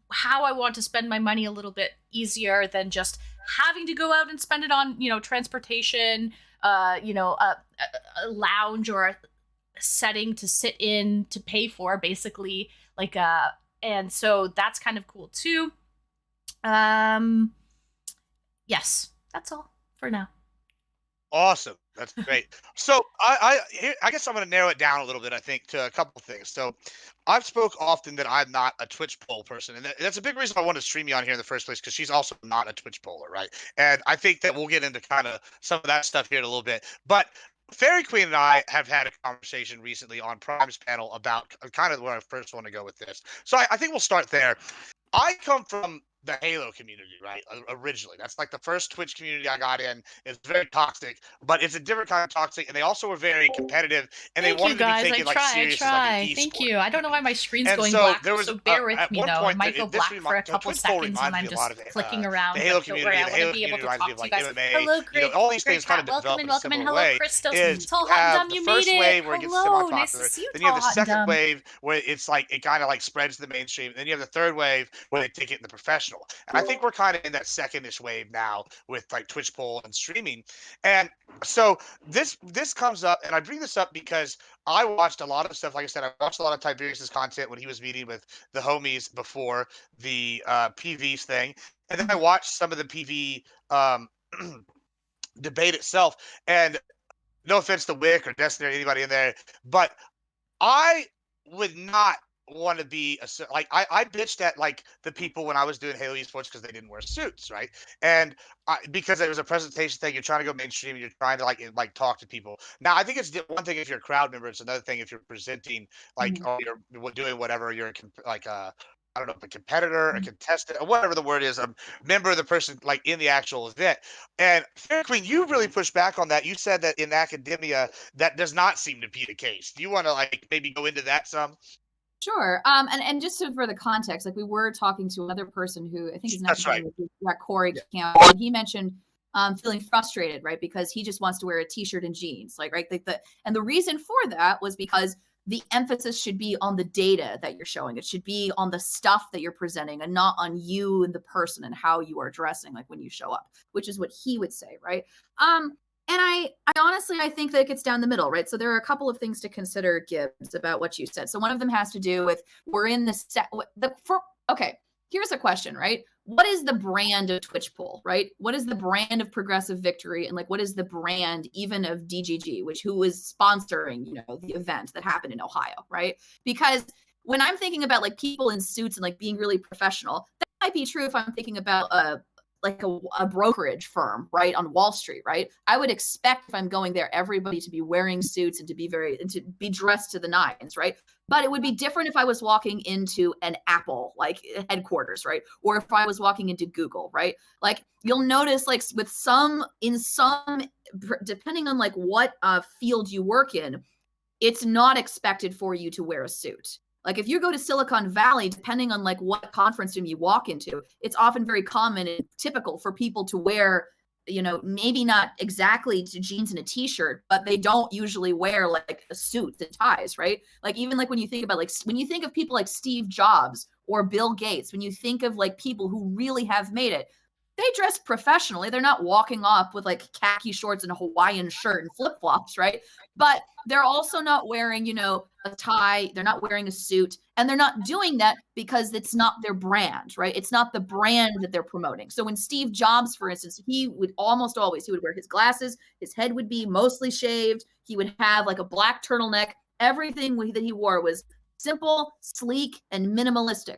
how I want to spend my money a little bit easier than just having to go out and spend it on, transportation, a lounge or a setting to sit in to pay for, basically, like and so that's kind of cool too. Yes, that's all for now. Awesome. That's great. So I guess I'm going to narrow it down a little bit, I think, to a couple of things. So I've spoke often that I'm not a Twitch poll person, and that's a big reason I wanted to stream you on here in the first place, because she's also not a Twitch poller, right? And I think that we'll get into kind of some of that stuff here in a little bit. But Fairy Queen and I have had a conversation recently on Prime's panel about kind of where I first want to go with this. So I think we'll start there. I come from the Halo community, right? Originally, that's like the first Twitch community I got in. It's very toxic, but it's a different kind of toxic, and they also were very competitive, and Thank they wanted you guys. to be taken like serious as like an e-sport. Thank you. I don't know why my screen's And going so black, there was so bear with at me one though. It point, might go this black for a couple Twitch poll seconds when reminds I'm me a just lot of clicking around. the Halo But don't worry, I community. want to be able to talk to you guys. MMA, Hello, great. all these great things kind of chat. develop Welcome in and a welcome and similar hello, way. Christos. Is Tall, you hot and have dumb, the you first made it. wave where it gets Hello, nice to semi-popular, see you, then you have tall, the hot and second dumb. wave where it's like it kind of like spreads to the mainstream, then you have the third wave where they take it in the professional. And I think we're kind of in that secondish wave now with like Twitch poll and streaming. And so this comes up, and I bring this up because I watched a lot of stuff. Like I said, I watched a lot of Tiberius's content when he was meeting with the homies before the PVs thing, and then I watched some of the PV debate itself. And no offense to Wick or Destiny or anybody in there, but I would not want to be like I bitched at like the people when I was doing Halo Esports because they didn't wear suits, right? And because it was a presentation thing, you're trying to go mainstream, you're trying to like talk to people. Now I think it's one thing if you're a crowd member, it's another thing if you're presenting like or you're doing whatever, you're like I don't know, a competitor, a contestant, or whatever the word is, a member of the person like in the actual event. And Fair Queen, you really pushed back on that. You said that in academia, that does not seem to be the case. Do you want to like maybe go into that some? Sure. And just for the context, like we were talking to another person who I think is That's right. Corey Campbell, and he mentioned feeling frustrated, right? Because he just wants to wear a t-shirt and jeans, like right. And the reason for that was because the emphasis should be on the data that you're showing. It should be on the stuff that you're presenting and not on you and the person and how you are dressing, like when you show up, which is what he would say, right? And I honestly, I think that it gets down the middle, right? So there are a couple of things to consider, Gibbs, about what you said. So one of them has to do with we're in okay, here's a question, right? What is the brand of Twitch poll, right? What is the brand of Progressive Victory? And like, what is the brand even of DGG, who is sponsoring, the event that happened in Ohio, right? Because when I'm thinking about like people in suits and like being really professional, that might be true if I'm thinking about a brokerage firm, right, on Wall Street, right? I would expect if I'm going there, everybody to be wearing suits and to be dressed to the nines, right? But it would be different if I was walking into an Apple like headquarters, right? Or if I was walking into Google, right? Like you'll notice, like depending on like what field you work in, it's not expected for you to wear a suit. Like if you go to Silicon Valley, depending on like what conference room you walk into, it's often very common and typical for people to wear, maybe not exactly to jeans and a t-shirt, but they don't usually wear like suits and ties, right? Like even like when you think of people like Steve Jobs or Bill Gates, when you think of like people who really have made it, they dress professionally. They're not walking up with like khaki shorts and a Hawaiian shirt and flip-flops, right? But they're also not wearing, a tie. They're not wearing a suit. And they're not doing that because it's not their brand, right? It's not the brand that they're promoting. So when Steve Jobs, for instance, he would wear his glasses, his head would be mostly shaved. He would have like a black turtleneck. Everything that he wore was simple, sleek, and minimalistic.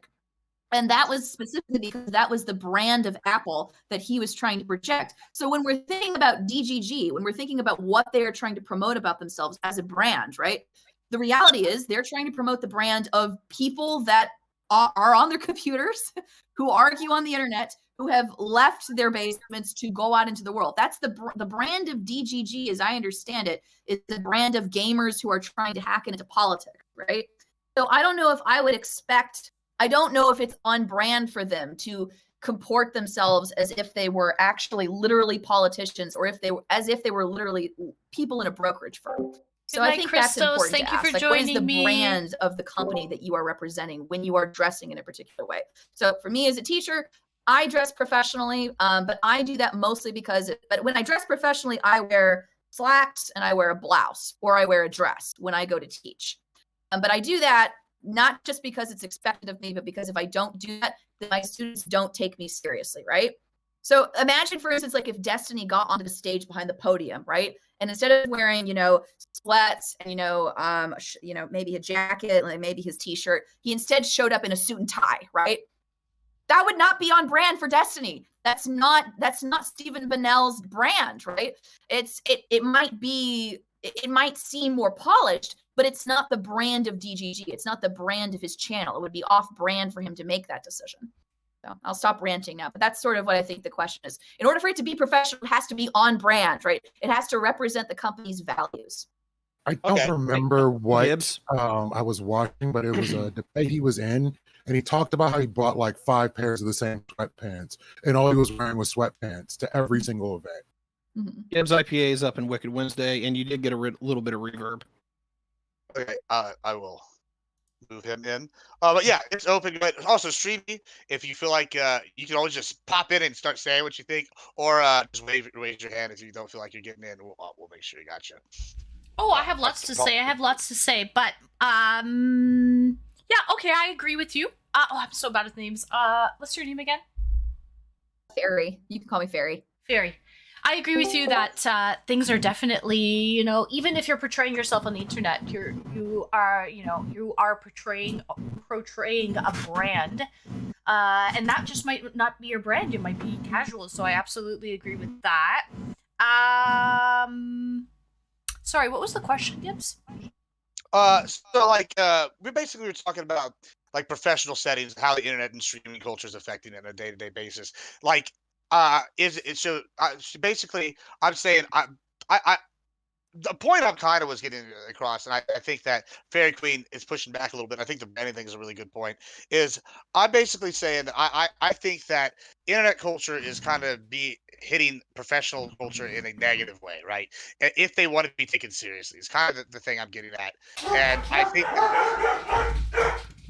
And that was specifically because that was the brand of Apple that he was trying to project. So when we're thinking about DGG, when we're thinking about what they are trying to promote about themselves as a brand, right? The reality is they're trying to promote the brand of people that are on their computers, who argue on the internet, who have left their basements to go out into the world. That's the brand of DGG, as I understand it, is the brand of gamers who are trying to hack into politics, right? So I don't know if I don't know if it's on brand for them to comport themselves as if they were actually literally politicians, or if they were literally people in a brokerage firm. So I think that's important. Thank you for joining joining What is the me. brand of the company that you are representing when you are dressing in a particular way? So for me as a teacher, I dress professionally, but I do that mostly but when I dress professionally, I wear slacks and I wear a blouse, or I wear a dress when I go to teach. But I do that not just because it's expected of me, but because if I don't do that, then my students don't take me seriously, right? So imagine, for instance, like if Destiny got onto the stage behind the podium, right? And instead of wearing, sweats and, maybe a jacket, like maybe his t-shirt, he instead showed up in a suit and tie, right? That would not be on brand for Destiny. That's not Stephen Bonnell's brand, right? It might seem more polished, but it's not the brand of DGG. It's not the brand of his channel. It would be off brand for him to make that decision. So I'll stop ranting now, but that's sort of what I think the question is. In order for it to be professional, it has to be on brand, right? It has to represent the company's values. I don't remember what Gibbs? I was watching, but it was a debate he was in, and he talked about how he bought like 5 pairs of the same sweatpants, and all he was wearing was sweatpants to every single event. Mm-hmm. Gibbs IPA is up in Wicked Wednesday, and you did get a little bit of reverb. Okay, I will move him in. But yeah, it's open. But also streaming. If you feel like you can always just pop in and start saying what you think, or just raise your hand if you don't feel like you're getting in. We'll make sure you got you. Oh, I have lots to say. But yeah, okay, I agree with you. I'm so bad with names. What's your name again? Fairy. You can call me Fairy. Fairy. I agree with you that things are definitely, even if you're portraying yourself on the internet, you are portraying a brand, and that just might not be your brand. It might be casual. So I absolutely agree with that. Sorry, what was the question, Gibbs? So like we basically were talking about like professional settings, how the internet and streaming culture is affecting it on a day-to-day basis. Like, is it so? Basically, I'm saying I the point I'm kind of was getting across, and I think that Fairy Queen is pushing back a little bit. I think the branding thing is a really good point. Is I'm basically saying that I think that internet culture is kind of hitting professional culture in a negative way, right? If they want to be taken seriously, it's kind of the thing I'm getting at, and I think.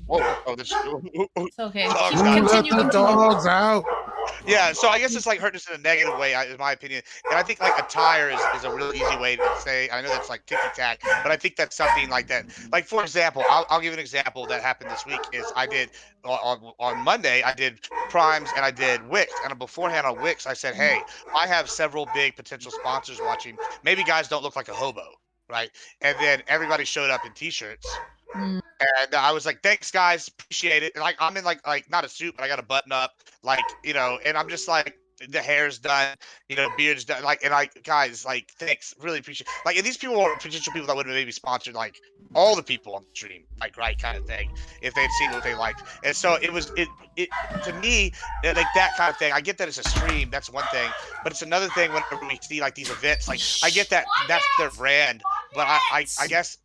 It's okay. Dogs Let the dogs out. Yeah, so I guess it's like hurting us in a negative way, in my opinion. And I think like attire is a really easy way to say. I know that's like ticky tack, but I think that's something like that. Like for example, I'll give an example that happened this week. Is I did on Monday I did Primes and I did Wix, and beforehand on Wix I said, hey, I have several big potential sponsors watching. Maybe guys don't look like a hobo, right? And then everybody showed up in t-shirts. And I was like, thanks guys, appreciate it. And like I'm in like not a suit, but I got a button up, like, and I'm just like the hair's done, beard's done, like, and like guys, like thanks, really appreciate like, and these people are potential people that would have maybe sponsored like all the people on the stream, like right kind of thing, if they'd seen what they liked. And so it was it to me, like that kind of thing. I get that it's a stream, that's one thing, but it's another thing whenever we see like these events, like I get that that's their brand, but I guess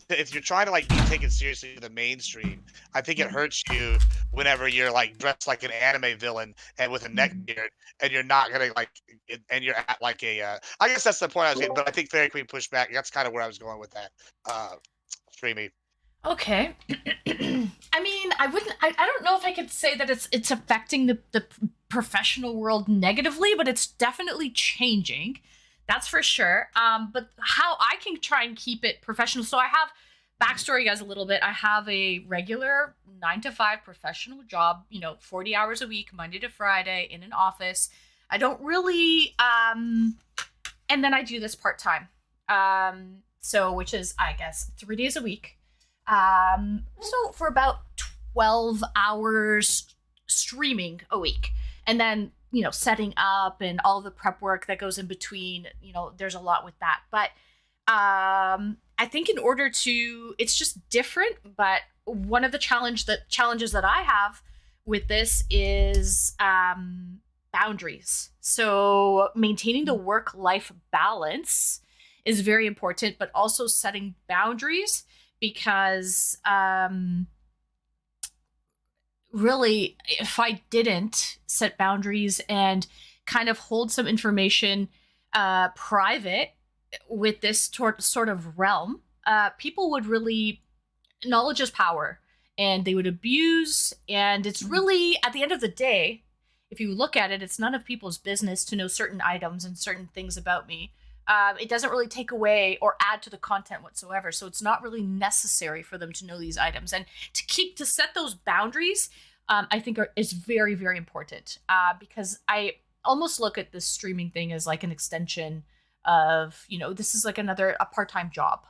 if you're trying to like be taken seriously in the mainstream, I think it hurts you whenever you're like dressed like an anime villain and with a neck beard, and you're not gonna like, and you're at like a. I guess that's the point I was getting, but I think Fairy Queen pushed back. That's kind of where I was going with that. Streamy. Okay. I mean, I don't know if I could say that it's affecting the professional world negatively, but it's definitely changing. That's for sure. But how I can try and keep it professional. So I have backstory, guys, a little bit. I have a regular 9 to 5 professional job, 40 hours a week, Monday to Friday in an office. I don't really, and then I do this part-time. So, which is, I guess, 3 days a week. So for about 12 hours streaming a week. And then, setting up and all the prep work that goes in between, there's a lot with that. But I think in order to, it's just different. But one of the challenges that I have with this is boundaries. So maintaining the work-life balance is very important, but also setting boundaries, because really, if I didn't set boundaries and kind of hold some information private with this sort of realm, people would really, knowledge is power, and they would abuse. And it's really, at the end of the day, if you look at it, it's none of people's business to know certain items and certain things about me. It doesn't really take away or add to the content whatsoever. So it's not really necessary for them to know these items. And to set those boundaries, I think is very, very important, because I almost look at this streaming thing as like an extension of, this is like a part-time job.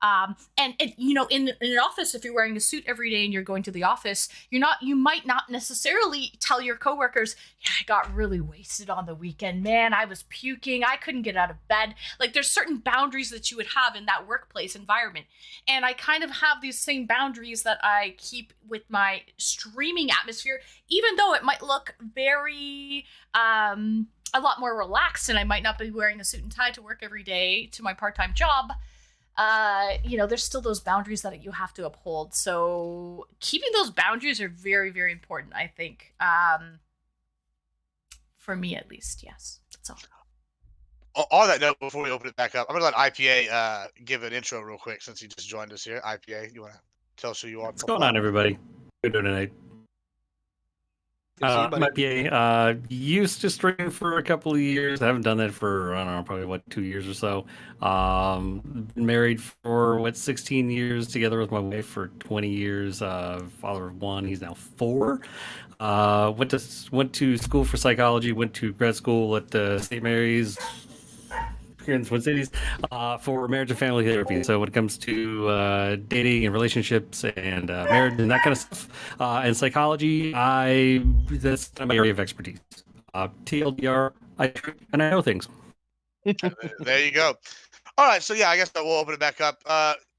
And in an office, if you're wearing a suit every day and you're going to the office, you might not necessarily tell your coworkers, yeah, I got really wasted on the weekend, man. I was puking. I couldn't get out of bed. Like, there's certain boundaries that you would have in that workplace environment. And I kind of have these same boundaries that I keep with my streaming atmosphere, even though it might look very, a lot more relaxed, and I might not be wearing a suit and tie to work every day to my part-time job. There's still those boundaries that you have to uphold. So keeping those boundaries are very, very important, I think. For me, at least, yes. That's all. On that note, before we open it back up, I'm gonna let IPA give an intro real quick, since he just joined us here. IPA, you want to tell us who you are? What's going on, everybody? Good tonight. I'm IPA. Used to stream for a couple of years. I haven't done that for, I don't know, probably 2 years or so. Been married for 16 years, together with my wife for 20 years. Father of one, he's now 4. Went to school for psychology. Went to grad school at St. Mary's here in the Twin Cities for marriage and family therapy. So when it comes to dating and relationships and marriage and that kind of stuff, and psychology, that's my area of expertise. TLDR, I know things. There you go. All right, so yeah, I guess we'll open it back up.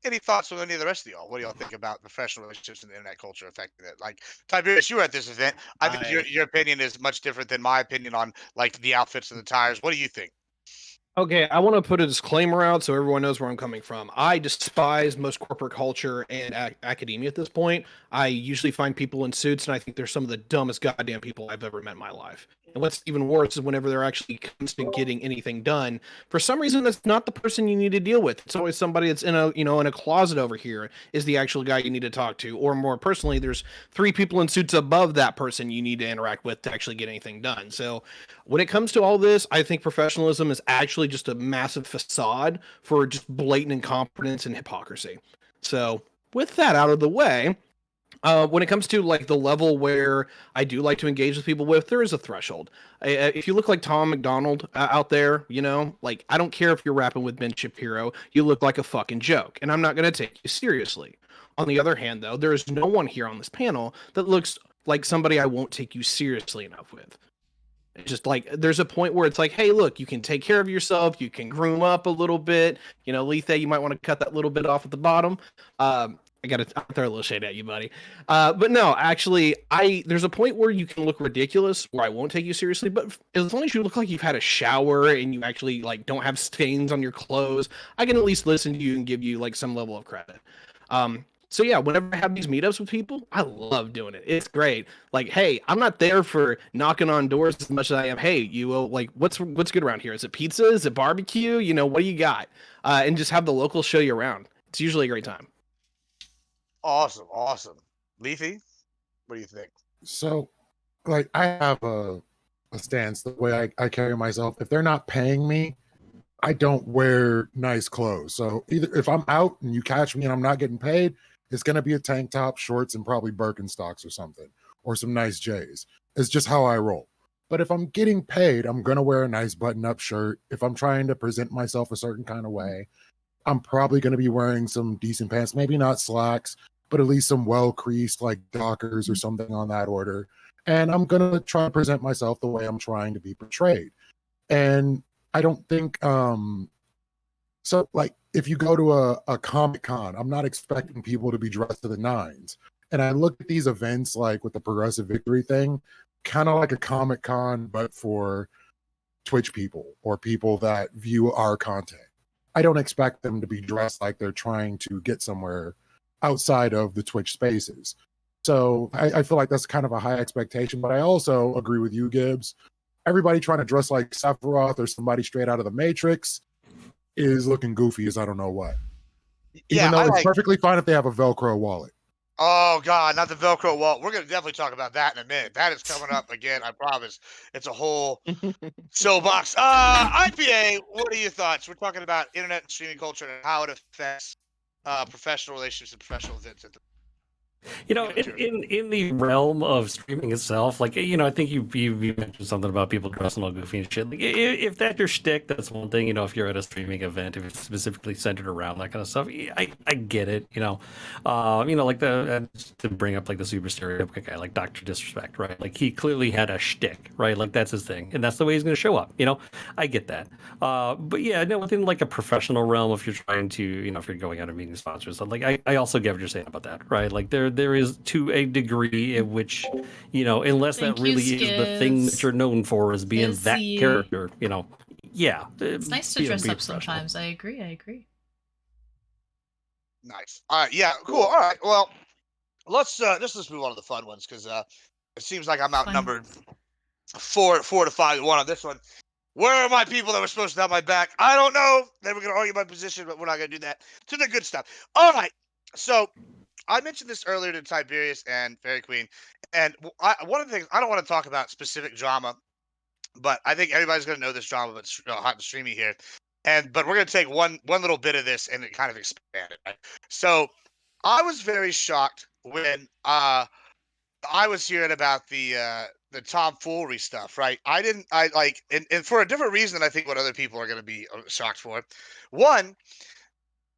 Any thoughts on any of the rest of y'all? What do y'all think about professional relationships and the internet culture affecting it? Like, Tiberius, you were at this event. I think your opinion is much different than my opinion on like the outfits and the tires. What do you think? Okay, I want to put a disclaimer out so everyone knows where I'm coming from. I despise most corporate culture and academia at this point. I usually find people in suits, and I think they're some of the dumbest goddamn people I've ever met in my life. And what's even worse is whenever they're actually constant getting anything done, for some reason that's not the person you need to deal with. It's always somebody that's in a closet over here is the actual guy you need to talk to, or more personally, there's 3 people in suits above that person you need to interact with to actually get anything done. So when it comes to all this, I think professionalism is actually just a massive facade for just blatant incompetence and hypocrisy. So with that out of the way, when it comes to like the level where I do like to engage with people with, there is a threshold. If you look like Tom McDonald out there, like, I don't care if you're rapping with Ben Shapiro, you look like a fucking joke, and I'm not going to take you seriously. On the other hand, though, there is no one here on this panel that looks like somebody I won't take you seriously enough with. It's just like, there's a point where it's like, hey, look, you can take care of yourself, you can groom up a little bit, Lethe, you might want to cut that little bit off at the bottom. I gotta throw a little shade at you, buddy. But no, actually, there's a point where you can look ridiculous, where I won't take you seriously. But as long as you look like you've had a shower and you actually like don't have stains on your clothes, I can at least listen to you and give you like some level of credit. So yeah, whenever I have these meetups with people, I love doing it. It's great. Like, hey, I'm not there for knocking on doors as much as I am, hey, you will like, what's good around here? Is it pizza? Is it barbecue? What do you got? And just have the locals show you around. It's usually a great time. Awesome. Leafy, what do you think? So, like, I have a a stance the way I carry myself. If they're not paying me, I don't wear nice clothes. So either if I'm out and you catch me and I'm not getting paid, it's going to be a tank top, shorts, and probably Birkenstocks or something, or some nice J's. It's just how I roll. But if I'm getting paid, I'm going to wear a nice button-up shirt. If I'm trying to present myself a certain kind of way, I'm probably going to be wearing some decent pants, maybe not slacks, but at least some well-creased like Dockers or something on that order. And I'm going to try to present myself the way I'm trying to be portrayed. And I don't think, so like if you go to a Comic-Con, I'm not expecting people to be dressed to the nines. And I look at these events like with the Progressive Victory thing, kind of like a Comic-Con, but for Twitch people or people that view our content. I don't expect them to be dressed like they're trying to get somewhere outside of the Twitch spaces. So I feel like that's kind of a high expectation, but I also agree with you, Gibbs. Everybody trying to dress like Sephiroth or somebody straight out of the Matrix is looking goofy as I don't know what. Yeah, Even though I it's like. perfectly fine if they have a Velcro wallet. Oh God, not the Velcro wall. We're gonna definitely talk about that in a minute. That is coming up again. I promise. It's a whole soapbox. IPA. What are your thoughts? We're talking about internet and streaming culture and how it affects professional relationships and professional events. You know, in the realm of streaming itself, like, you know, I think you mentioned something about people dressing all goofy and shit. Like, if that's your shtick, that's one thing. You know, if you're at a streaming event, if it's specifically centered around that kind of stuff, I get it. You know, like to bring up like the super stereotypical guy like Dr. Disrespect, right? Like he clearly had a shtick, right? Like that's his thing, and that's the way he's going to show up. You know, I get that. But yeah, no, within like a professional realm, if you're trying to, you know, if you're going out and meeting sponsors, like I also get what you're saying about that, right? Like there is to a degree in which, you know, unless Thank that really you, is the thing that Skiz. you're known for as being that Izzy. character, you know, yeah. It's nice to be- dress be up professional. sometimes. I agree. Nice. All right. Yeah. Cool. All right. Well, let's move on to the fun ones because it seems like I'm Fun. outnumbered 4-5 to 1 on this one. Where are my people that were supposed to have my back? I don't know. They were going to argue my position, but we're not going to do that. To the good stuff. All right. So I mentioned this earlier to Tiberius and Fairy Queen, and one of the things I don't want to talk about specific drama, but I think everybody's going to know this drama, but it's hot and streamy here. But we're going to take one little bit of this and kind of expand it. Right? So I was very shocked when I was hearing about the tomfoolery stuff, right? I like, and for a different reason than I think what other people are going to be shocked for. One,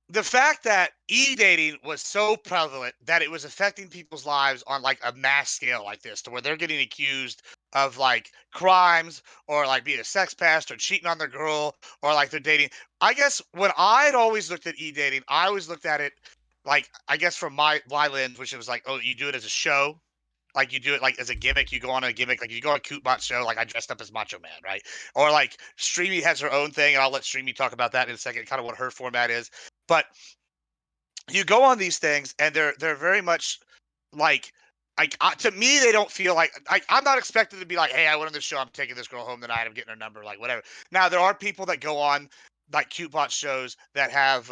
the fact that e-dating was so prevalent that it was affecting people's lives on like a mass scale like this, to where they're getting accused of like crimes or like being a sex pest or cheating on their girl or like they're dating. I guess when I'd always looked at e-dating, I always looked at it like, I guess from my lens, which was like, oh, you do it as a show. Like you do it like as a gimmick, you go on a gimmick, like you go on a Cootbot show, like I dressed up as Macho Man, right? Or like Streamy has her own thing, and I'll let Streamy talk about that in a second, kind of what her format is. But you go on these things, and they're very much like to me, they don't feel like I'm not expected to be like, hey, I went on this show, I'm taking this girl home tonight, I'm getting her number, like whatever. Now there are people that go on like Cootbot shows that have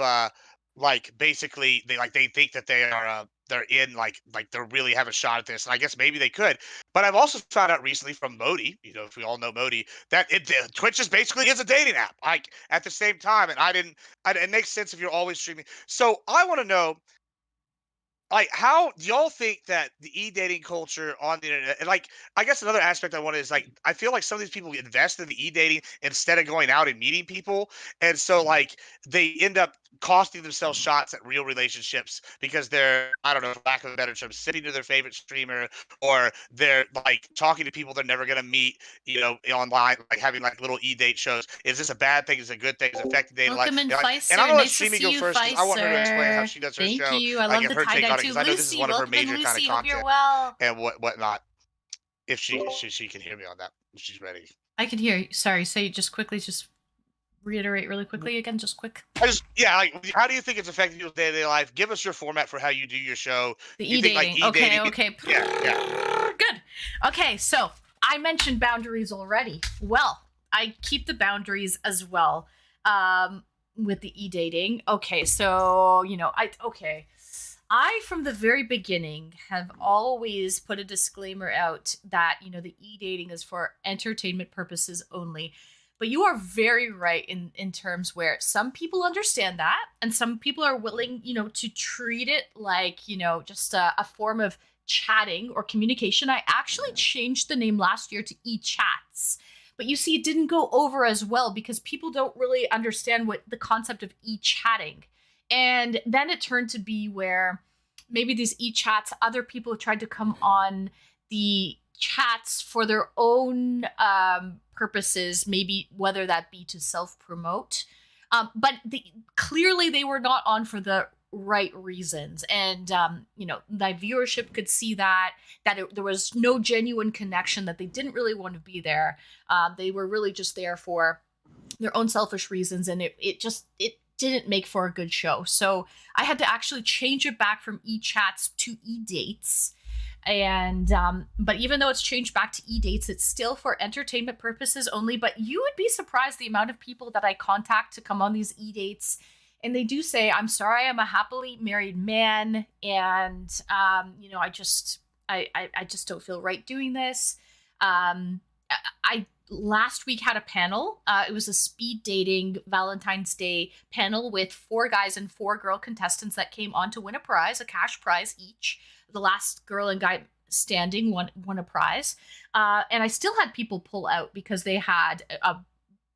like basically they think that they are they're in like they're really have a shot at this, and I guess maybe they could. But I've also found out recently from Modi, you know, if we all know Modi, that Twitch is basically is a dating app, like at the same time, and it makes sense if you're always streaming. So I want to know, like, how do y'all think that the e-dating culture on the internet, and like, I guess another aspect I want is like, I feel like some of these people invest in the e-dating instead of going out and meeting people, and so like they end up costing themselves shots at real relationships because they're, I don't know, for lack of a better term, sitting to their favorite streamer, or they're like talking to people they're never gonna meet, you know, online, like having like little e-date shows. Is this a bad thing? Is it a good thing? Is it affecting dating life? Welcome in, And, like, Feister. and I'm gonna let Nice to Streamy see go you, first because I want her to explain how Feister. she does her Thank show. you. I Like, love and the her take tie-dye on it, too. because I know this is Lucy, one of her welcome in, major kind of Lucy. Hope you're content well. and whatnot. If she can hear me on that, if she's ready. I can hear you. Sorry, say just quickly, just reiterate really quickly again, just quick. Like, how do you think it's affecting your day-to-day life? Give us your format for how you do your show. The You think, like, e-dating. e-dating- Okay. Yeah. Good. Okay, so I mentioned boundaries already. Well, I keep the boundaries as well with the e-dating. Okay, so, you know, I, from the very beginning, have always put a disclaimer out that, the e-dating is for entertainment purposes only. But you are very right in terms where some people understand that and some people are willing, to treat it like, just a form of chatting or communication. I actually changed the name last year to e-chats. But you see, it didn't go over as well because people don't really understand what the concept of e-chatting. And then it turned to be where maybe these e-chats, other people tried to come on the chats for their own purposes, maybe whether that be to self-promote. But clearly they were not on for the right reasons. And, my viewership could see that there was no genuine connection, that they didn't really want to be there. They were really just there for their own selfish reasons. And it didn't make for a good show. So I had to actually change it back from e-chats to e-dates. And but even though it's changed back to e-dates, it's still for entertainment purposes only. But you would be surprised the amount of people that I contact to come on these e-dates, and they do say, I'm sorry, I'm a happily married man, and I just don't feel right doing this. I last week had a panel. It was a speed dating Valentine's Day panel with 4 guys and 4 girl contestants that came on to win a prize, a cash prize each. The last girl and guy standing won a prize. And I still had people pull out because they had a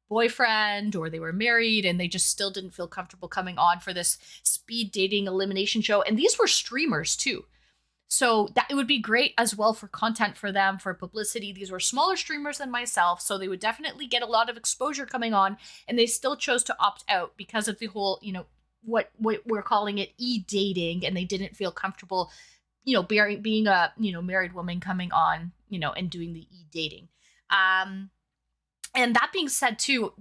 boyfriend or they were married and they just still didn't feel comfortable coming on for this speed dating elimination show. And these were streamers too. So that it would be great as well for content for them, for publicity. These were smaller streamers than myself, so they would definitely get a lot of exposure coming on, and they still chose to opt out because of the whole, what we're calling it e-dating, and they didn't feel comfortable, being a, married woman coming on, and doing the e-dating. And that being said too,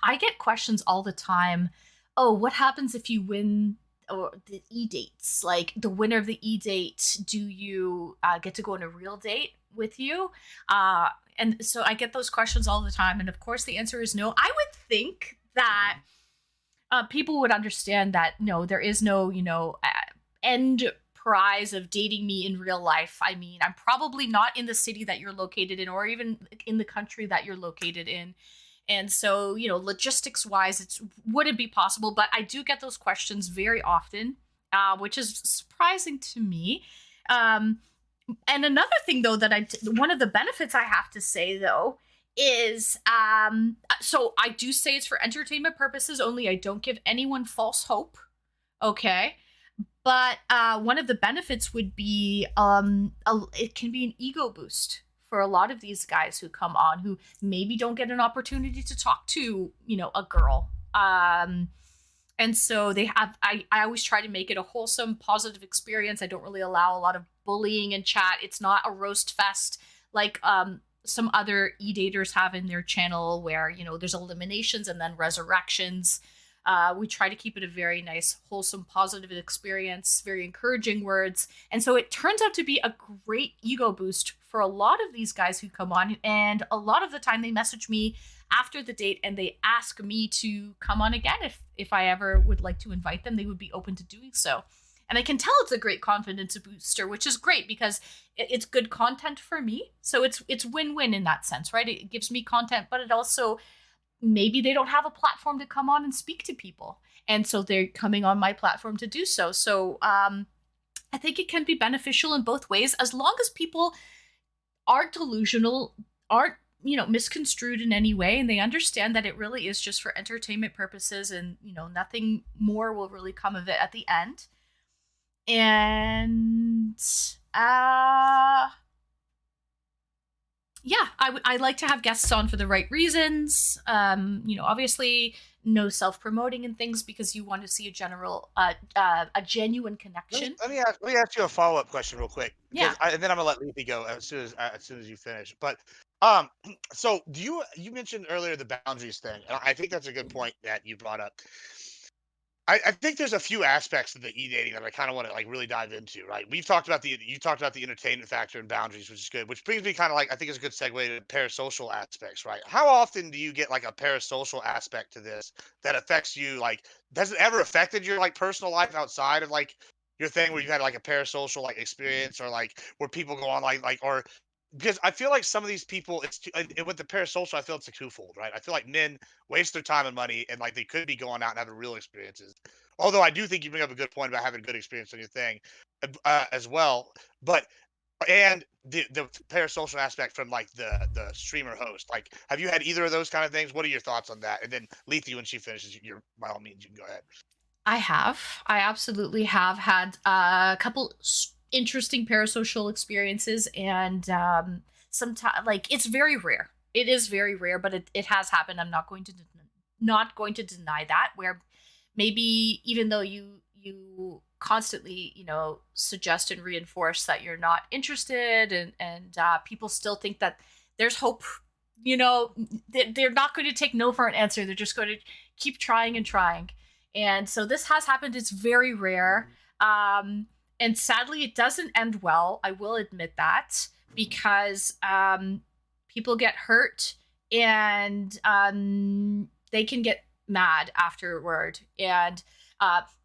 I get questions all the time. Oh, what happens if you win or the e-dates? Like, the winner of the e-date, do you get to go on a real date with you? And so I get those questions all the time. And of course the answer is no. I would think that people would understand that no, there is no, end prize of dating me in real life. I mean, I'm probably not in the city that you're located in or even in the country that you're located in. And so, logistics wise, it wouldn't be possible, but I do get those questions very often, which is surprising to me. And another thing though, one of the benefits I have to say though, is, so I do say it's for entertainment purposes only. I don't give anyone false hope. Okay. But, one of the benefits would be, it can be an ego boost for a lot of these guys who come on who maybe don't get an opportunity to talk to, a girl. And so I always try to make it a wholesome, positive experience. I don't really allow a lot of bullying in chat. It's not a roast fest like some other e-daters have in their channel where, there's eliminations and then resurrections. We try to keep it a very nice, wholesome, positive experience, very encouraging words. And so it turns out to be a great ego boost for a lot of these guys who come on. And a lot of the time they message me after the date and they ask me to come on again. If I ever would like to invite them, they would be open to doing so. And I can tell it's a great confidence booster, which is great because it's good content for me. So it's win-win in that sense, right? It gives me content, but it also, maybe they don't have a platform to come on and speak to people. And so they're coming on my platform to do so. So I think it can be beneficial in both ways, as long as people aren't delusional, aren't, misconstrued in any way, and they understand that it really is just for entertainment purposes and, nothing more will really come of it at the end. And yeah, I like to have guests on for the right reasons. Obviously no self-promoting and things because you want to see a genuine connection. Let me ask you a follow-up question real quick. Yeah. And then I'm gonna let Leafy go as soon as you finish. But so you mentioned earlier the boundaries thing, and I think that's a good point that you brought up. I think there's a few aspects of the e-dating that I kind of want to really dive into, right? You talked about the entertainment factor and boundaries, which is good, which brings me kind of I think it's a good segue to parasocial aspects, right? How often do you get a parasocial aspect to this that affects you? Does it ever affected your personal life outside of your thing where you had like a parasocial like experience, or like where people go on or because I feel like some of these people, it's with the parasocial, I feel it's a twofold, right? I feel like men waste their time and money, and like they could be going out and having real experiences. Although I do think you bring up a good point about having a good experience on your thing, as well. But and the parasocial aspect from like the streamer host. Like, have you had either of those kind of things? What are your thoughts on that? And then Lethe, when she finishes, you're by all means you can go ahead. I have. I absolutely have had a couple interesting parasocial experiences, and sometimes like it's very rare. It is very rare, but it has happened. I'm not going to not going to deny that. Where maybe even though you constantly suggest and reinforce that you're not interested, and people still think that there's hope. They're not going to take no for an answer. They're just going to keep trying and trying. And so this has happened. It's very rare. And sadly, it doesn't end well. I will admit that, because people get hurt, and they can get mad afterward. And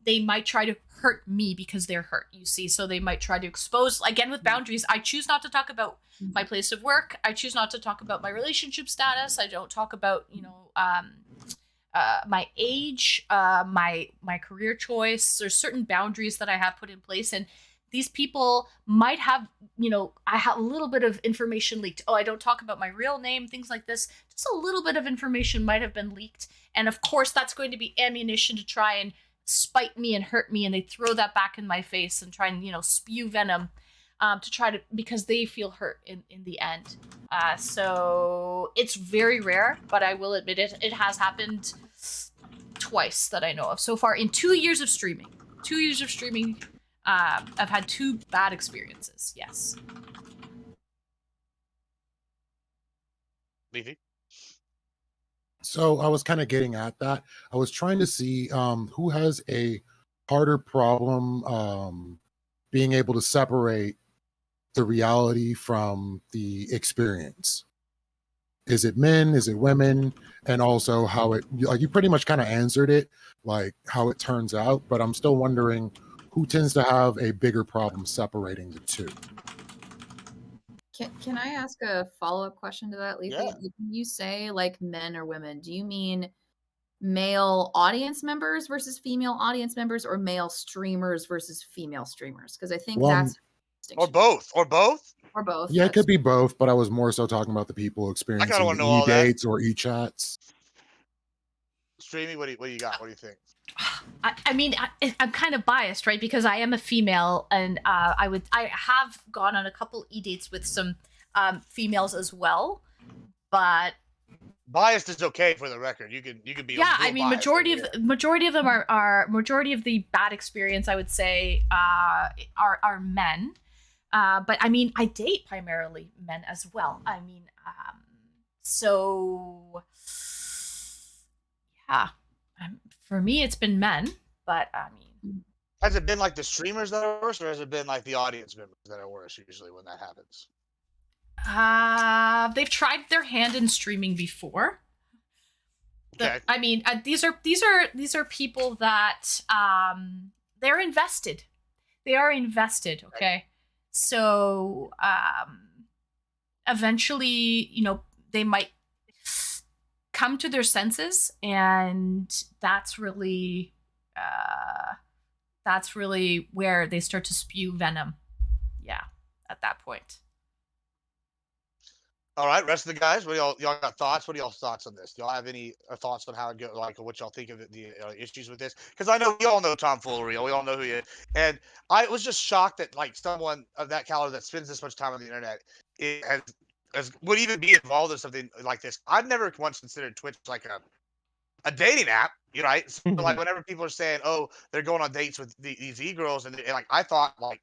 they might try to hurt me because they're hurt, you see. So they might try to expose, again, with boundaries. I choose not to talk about my place of work. I choose not to talk about my relationship status. I don't talk about, my age, my career choice. There's certain boundaries that I have put in place, and these people might have, I have a little bit of information leaked. Oh, I don't talk about my real name, things like this. Just a little bit of information might have been leaked, and of course, that's going to be ammunition to try and spite me and hurt me, and they throw that back in my face and try and spew venom. To try to, because they feel hurt in the end. So it's very rare, but I will admit it has happened twice that I know of so far in 2 years of streaming. 2 years of streaming, I've had 2 bad experiences. Yes. Lethe? So I was kind of getting at that. I was trying to see who has a harder problem being able to separate the reality from the experience. Is it men? Is it women? And also how it, like, you pretty much kind of answered it, like how it turns out, but I'm still wondering who tends to have a bigger problem separating the two. Can I ask a follow-up question to that, Lethe? Yeah. When you say like men or women, do you mean male audience members versus female audience members, or male streamers versus female streamers? Because I think Well, that's Or both. Or both? or both. yeah, it could That's be both, but I was more so talking about the people experiencing wanna the know all that. e-dates or e-chats. Streamy, what do you got? What do you think? I mean, I'm kind of biased, right? Because I am a female, and I have gone on a couple e-dates with some females as well, but Biased is okay for the record. You can be a yeah, little I mean, biased majority of them are majority of the bad experience, I would say, are men. But I mean, I date primarily men as well. I mean, so yeah, for me, it's been men. But I mean, Has it been like the streamers that are worse, or has it been like the audience members that are worse usually when that happens? they've tried their hand in streaming before. Okay. I mean, these are people that they're invested. They are invested. Okay, so eventually, they might come to their senses, and that's really where they start to spew venom. Yeah, at that point. All right, rest of the guys, what do y'all got thoughts? What are y'all's thoughts on this? Do y'all have any thoughts on how it go, like what y'all think of the issues with this? Because I know we all know tomfoolery, we all know who he is, and I was just shocked that like someone of that caliber that spends this much time on the internet would even be involved in something like this. I've never once considered Twitch like a dating app, right? So like whenever people are saying, "Oh, they're going on dates with these e-girls," and like I thought like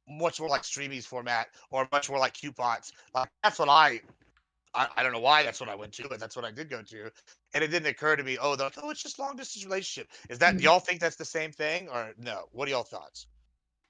much more like Streamies format or much more like coupons. Like that's what I don't know why that's what I went to, but that's what I did go to. And it didn't occur to me, oh, it's just long distance relationship. Is that, do y'all think that's the same thing or no? What are y'all thoughts?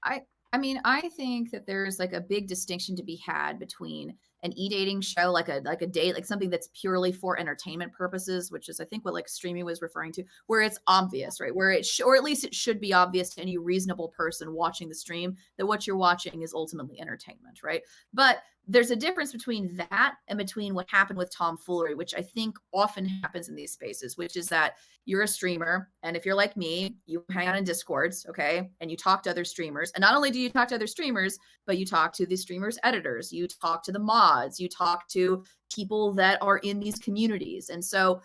I mean, I think that there's like a big distinction to be had between an e-dating show, like a date, like something that's purely for entertainment purposes, which is I think what like streaming was referring to, where it's obvious, right? Where or at least it should be obvious to any reasonable person watching the stream that what you're watching is ultimately entertainment, right? But there's a difference between that and between what happened with tomfoolery, which I think often happens in these spaces, which is that you're a streamer, and if you're like me, you hang out in Discords, okay, and you talk to other streamers. And not only do you talk to other streamers, but you talk to the streamers' editors, you talk to the mods, you talk to people that are in these communities. And so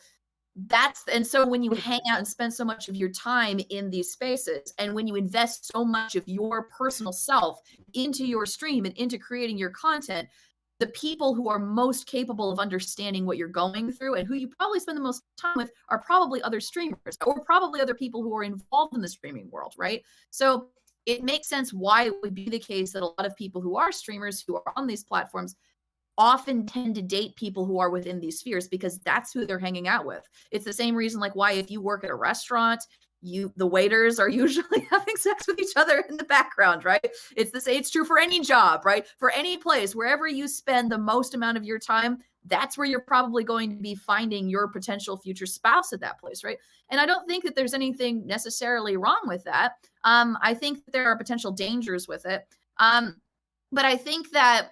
when you hang out and spend so much of your time in these spaces, and when you invest so much of your personal self into your stream and into creating your content, the people who are most capable of understanding what you're going through and who you probably spend the most time with are probably other streamers or probably other people who are involved in the streaming world, right? So it makes sense why it would be the case that a lot of people who are streamers who are on these platforms often tend to date people who are within these spheres, because that's who they're hanging out with. It's the same reason like why if you work at a restaurant, the waiters are usually having sex with each other in the background, right? It's the same. It's true for any job, right? For any place, wherever you spend the most amount of your time, that's where you're probably going to be finding your potential future spouse at that place, right? And I don't think that there's anything necessarily wrong with that. I think that there are potential dangers with it. But I think that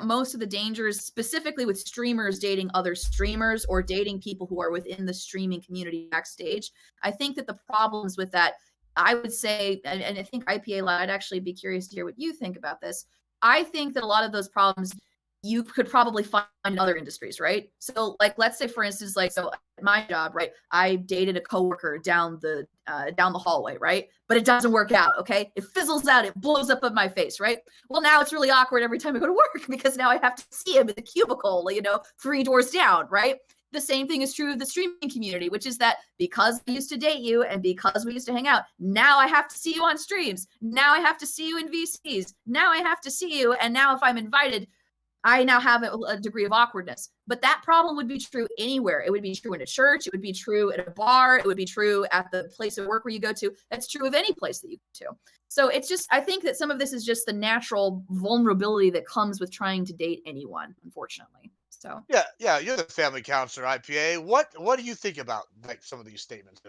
most of the dangers, specifically with streamers dating other streamers or dating people who are within the streaming community backstage, I think that the problems with that, I would say, and I think IPA, I'd actually be curious to hear what you think about this. I think that a lot of those problems you could probably find in other industries, right? So like, let's say for instance, like, so at my job, right, I dated a coworker down the hallway, right? But it doesn't work out, okay? It fizzles out, it blows up in my face, right? Well, now it's really awkward every time I go to work because now I have to see him in the cubicle, 3 doors down, right? The same thing is true of the streaming community, which is that because I used to date you and because we used to hang out, now I have to see you on streams. Now I have to see you in VCs. Now I have to see you. And now if I'm invited, I now have a degree of awkwardness. But that problem would be true anywhere. It would be true in a church. It would be true at a bar. It would be true at the place of work where you go to. That's true of any place that you go to. So it's just, I think that some of this is just the natural vulnerability that comes with trying to date anyone, unfortunately. So Yeah, you're the family counselor, IPA. What do you think about like some of these statements?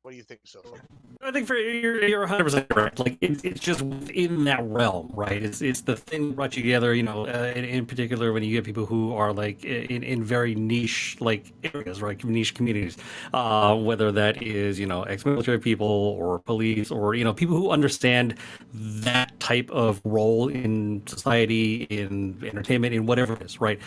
What do you think so far? I think you're 100% correct. Like it's just within that realm, right? It's the thing that brought you together. In particular when you get people who are like in very niche like areas, right? Niche communities, whether that is ex-military people or police or people who understand that type of role in society, in entertainment, in whatever it is, right?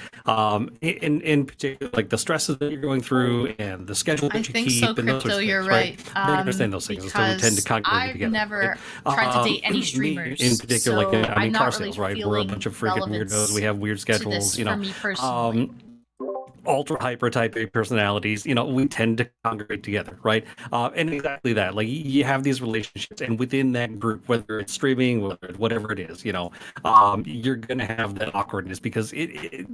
In particular, like the stresses that you're going through and the schedule that I you think keep so, and those sorts Crypto, of you're things, right. They understand those things, so we tend to congregate I've together. never right? tried to date any streamers. In particular, so like I'm car not sales, really right? We're a bunch of freaking relevance weirdos. We have weird to schedules, this for me personally. ultra hyper type A personalities, we tend to congregate together, right? And exactly that, like you have these relationships, and within that group, whether it's streaming, whatever it is, you're gonna have that awkwardness because it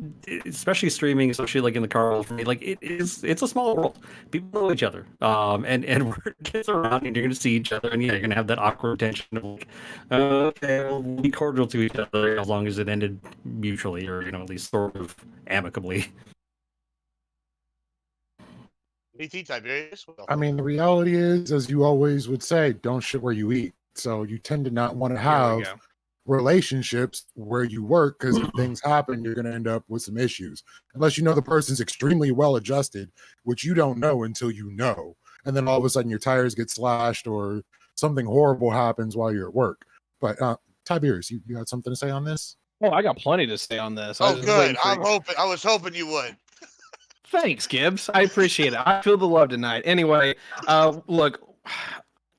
especially streaming, especially like in the car world for me, like it's a small world. People know each other, and word gets around, and you're gonna see each other, and you're gonna have that awkward tension of like, okay, we'll be cordial to each other as long as it ended mutually or at least sort of amicably. BT Tiberius. I mean, the reality is, as you always would say, don't shit where you eat. So you tend to not want to have relationships where you work because if things happen, you're going to end up with some issues. Unless you know the person's extremely well adjusted, which you don't know until you know. And then all of a sudden your tires get slashed or something horrible happens while you're at work. But Tiberius, you had something to say on this? Oh, I got plenty to say on this. Oh, good. I was hoping you would. Thanks, Gibbs. I appreciate it. I feel the love tonight. Anyway, look,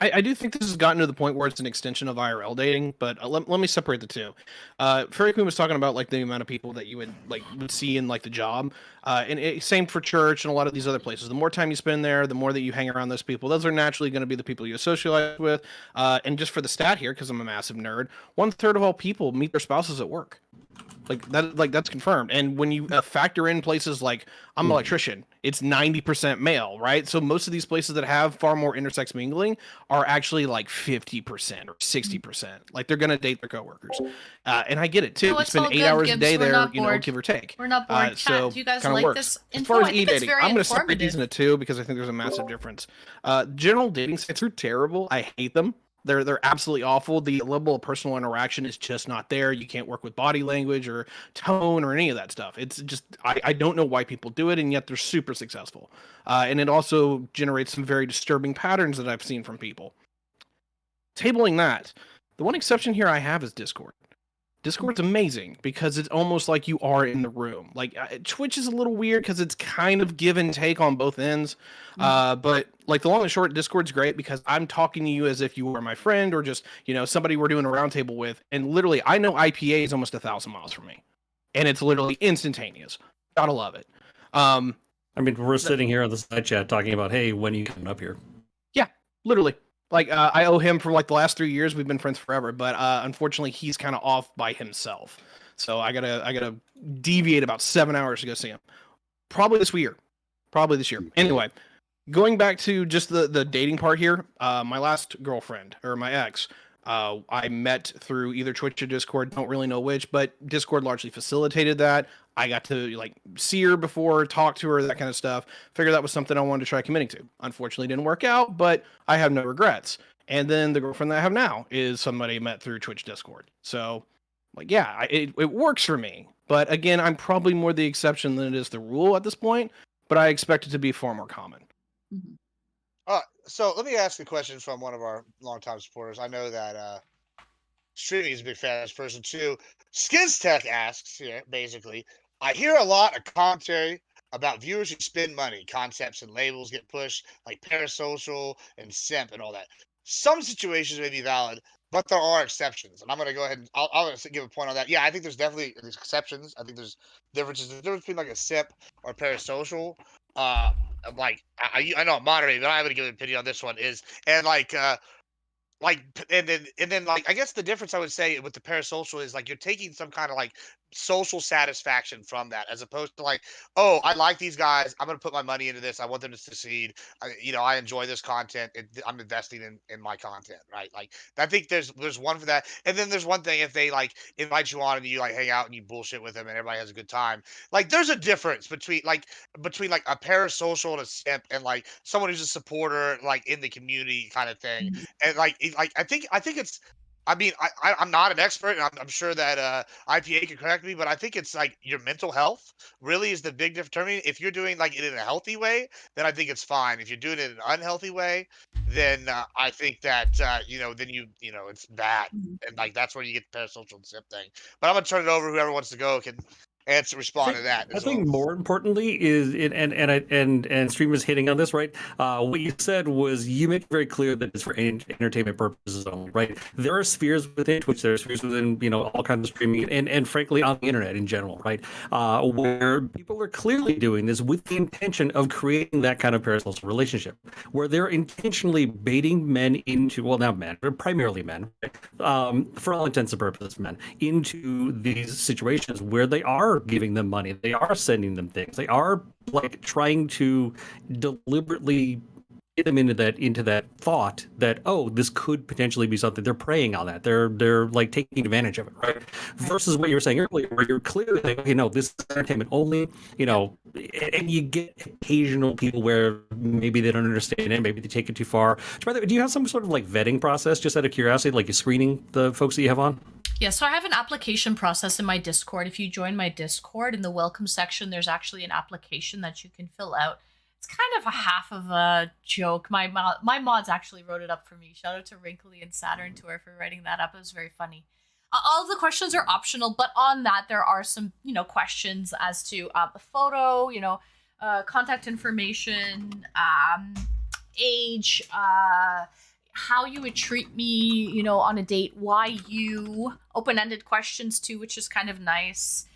I do think this has gotten to the point where it's an extension of IRL dating, but let me separate the two. Fairy Queen was talking about like the amount of people that you would see in like the job, and same for church and a lot of these other places. The more time you spend there, the more that you hang around those people. Those are naturally going to be the people you socialize with. And just for the stat here, because I'm a massive nerd, 1/3 of all people meet their spouses at work. Like that's confirmed. And when you factor in places like I'm an electrician, it's 90% male, right? So most of these places that have far more intersex mingling are actually like 50% or 60%. Like they're gonna date their coworkers, and I get it too. No, We it's spend all 8 good, hours a Gibbs. day We're there, not you know, bored. give or take. We're not bored. So Chat, do you guys kind of like works. this As info? far as I think it's e-dating, very I'm going to separate these informative. into two because I think there's a massive difference. General dating sites are terrible. I hate them. They're absolutely awful. The level of personal interaction is just not there. You can't work with body language or tone or any of that stuff. It's just I don't know why people do it, and yet they're super successful. And it also generates some very disturbing patterns that I've seen from people. Tabling that, the one exception here I have is Discord. Discord's amazing because it's almost like you are in the room. Like Twitch is a little weird because it's kind of give and take on both ends. But like the long and short, Discord's great because I'm talking to you as if you were my friend or just, you know, somebody we're doing a roundtable with. And literally, I know IPA is almost 1,000 miles from me, and it's literally instantaneous. Gotta love it. I mean, we're sitting here on the side chat talking about, hey, when are you coming up here? Yeah, literally. Like I owe him for like the last 3 years. We've been friends forever, but unfortunately, he's kind of off by himself. So I gotta deviate about 7 hours to go see him. Probably this year. Anyway, going back to just the dating part here. My last girlfriend or my ex, I met through either Twitch or Discord. Don't really know which, but Discord largely facilitated that. I got to like see her before, talk to her, that kind of stuff. Figured that was something I wanted to try committing to. Unfortunately, didn't work out, but I have no regrets. And then the girlfriend that I have now is somebody I met through Twitch Discord. So, like, yeah, it works for me. But again, I'm probably more the exception than it is the rule at this point. But I expect it to be far more common. So let me ask a question from one of our longtime supporters. I know that Streaming is a big fan of this person too. Skids Tech asks here, basically, I hear a lot of commentary about viewers who spend money. Concepts and labels get pushed, like parasocial and simp and all that. Some situations may be valid, but there are exceptions. And I'm going to go ahead and I'll give a point on that. Yeah, I think there's definitely exceptions. I think there's differences. The difference between like a simp or parasocial. Like I know I'm moderating, but I'm going to give an opinion on this one. Is and and then like I guess the difference I would say with the parasocial is like you're taking some kind of like social satisfaction from that as opposed to like, oh, I like these guys, I'm gonna put my money into this, I want them to succeed, I enjoy this content, I'm investing in my content, right? Like I think there's one for that, and then there's one thing if they like invite you on and you like hang out and you bullshit with them and everybody has a good time. Like there's a difference between like a parasocial and a simp and like someone who's a supporter like in the community kind of thing. And I think it's. I mean, I'm not an expert, and I'm sure that IPA can correct me, but I think it's like your mental health really is the big determinant. If you're doing like it in a healthy way, then I think it's fine. If you're doing it in an unhealthy way, then I think that then it's bad, and like that's where you get the parasocial and simp thing. But I'm gonna turn it over. Whoever wants to go can respond to that I as think well. more importantly is it, and Stream is hitting on this, right? What you said was you make it very clear that it's for entertainment purposes only, right? There are spheres within Twitch, there are spheres within all kinds of streaming, and frankly on the internet in general, right? Where people are clearly doing this with the intention of creating that kind of parasocial relationship, where they're intentionally baiting men into, well, not men, but primarily men, right? For all intents and purposes, men, into these situations where they are giving them money, they are sending them things, they are like trying to deliberately get them into that thought that, oh, this could potentially be something. They're preying on that, they're like taking advantage of it, right? Versus what you were saying earlier, where you're clearly like, okay, no, this is entertainment only, and you get occasional people where maybe they don't understand it, maybe they take it too far. By the way, do you have some sort of like vetting process, just out of curiosity, like you're screening the folks that you have on? Yeah, so I have an application process in my Discord. If you join my Discord, in the welcome section, there's actually an application that you can fill out. It's kind of a half of a joke. My mods actually wrote it up for me. Shout out to Wrinkly and Saturn Tour for writing that up. It was very funny. All of the questions are optional, but on that there are some, questions as to the photo, contact information, age, how you would treat me, on a date, why you, open-ended questions too, which is kind of nice.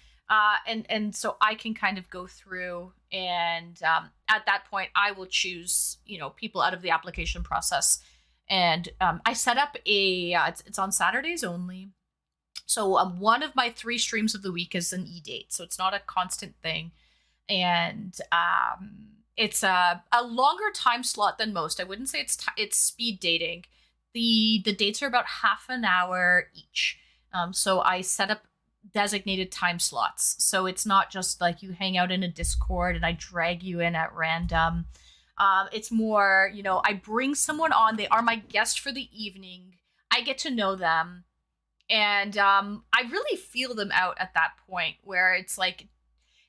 And so I can kind of go through and at that point I will choose, people out of the application process. And I set up it's on Saturdays only. So one of my 3 streams of the week is an e-date. So it's not a constant thing. And it's a longer time slot than most. I wouldn't say it's speed dating. The dates are about half an hour each. So I set up designated time slots. So it's not just like you hang out in a Discord and I drag you in at random. It's more, I bring someone on. They are my guest for the evening. I get to know them. And I really feel them out at that point where it's like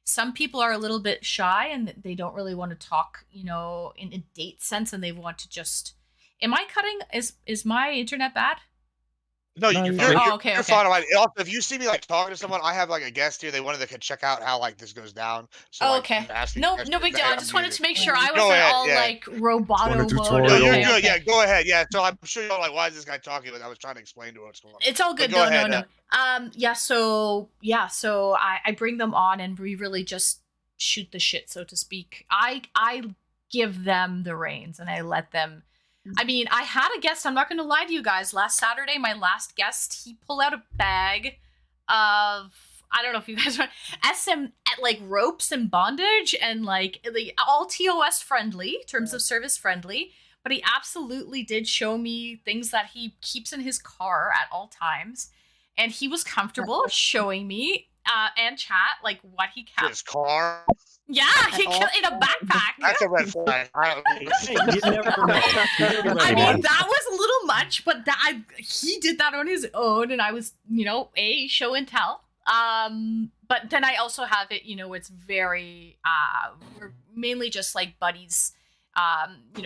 some people are a little bit shy and they don't really want to talk, in a date sense, and they want to just. Am I cutting? Is my internet bad? No, No, you're, you're you're, fine. Okay, you're okay. fine. Also, if you see me like talking to someone, I have like a guest here. They wanted to check out how like this goes down. So, like, Okay. ask me No questions. big deal. I just wanted to make sure I Go wasn't ahead, all yeah. like roboto Want a mode. No, tutorial? you're Okay, good. okay. Yeah, go ahead. Yeah, so I'm sure you're like, why is this guy talking? But I was trying to explain to her what's going on. It's all But good. go No, ahead, no, no. So I bring them on and we really just shoot the shit, so to speak. I give them the reins and I let them. I mean, I had a guest. I'm not going to lie to you guys. Last Saturday, my last guest, he pulled out a bag of, I don't know if you guys want like ropes and bondage and like all TOS friendly, terms of service friendly. But he absolutely did show me things that he keeps in his car at all times. And he was comfortable showing me and chat like what he kept. His car. Yeah, he kept in a backpack. That's a red flag. Hey, you never know. You never know. I mean, that was a little much, but he did that on his own, and I was, show and tell. But then I also have it, it's very, we're mainly just like buddies,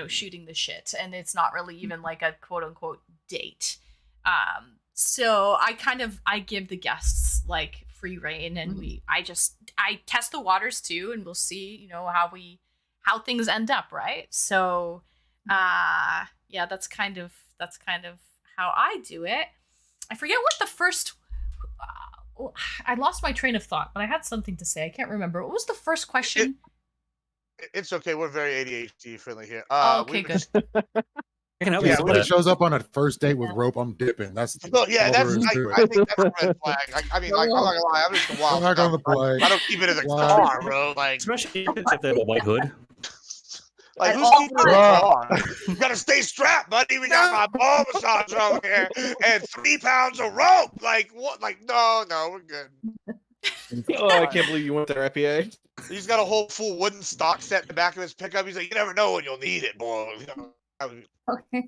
shooting the shit, and it's not really even like a quote unquote date. So I give the guests like free reign, and I test the waters too, and we'll see, how things end up, right? So, yeah, that's kind of how I do it. I forget what the first. I lost my train of thought, but I had something to say. I can't remember. What was the first question? It's okay. We're very ADHD friendly here. Okay, good. I can help Yeah, you somebody with that. shows up on a first date with rope, I'm dipping. That's No, yeah, all that's. there is to it. I think that's a red flag. I mean, like, I'm not gonna lie. I'm just a wild. I'm not gonna play. I don't keep it in the Why? car, bro. Like, Especially if they have a white hood. like who's all keeping it in the car? You gotta stay strapped, buddy. We got my ball massager over here and 3 pounds of rope. Like what? Like no, we're good. Oh, I can't believe you went there, IPA. He's got a whole full wooden stock set in the back of his pickup. He's like, you never know when you'll need it, boy. Okay.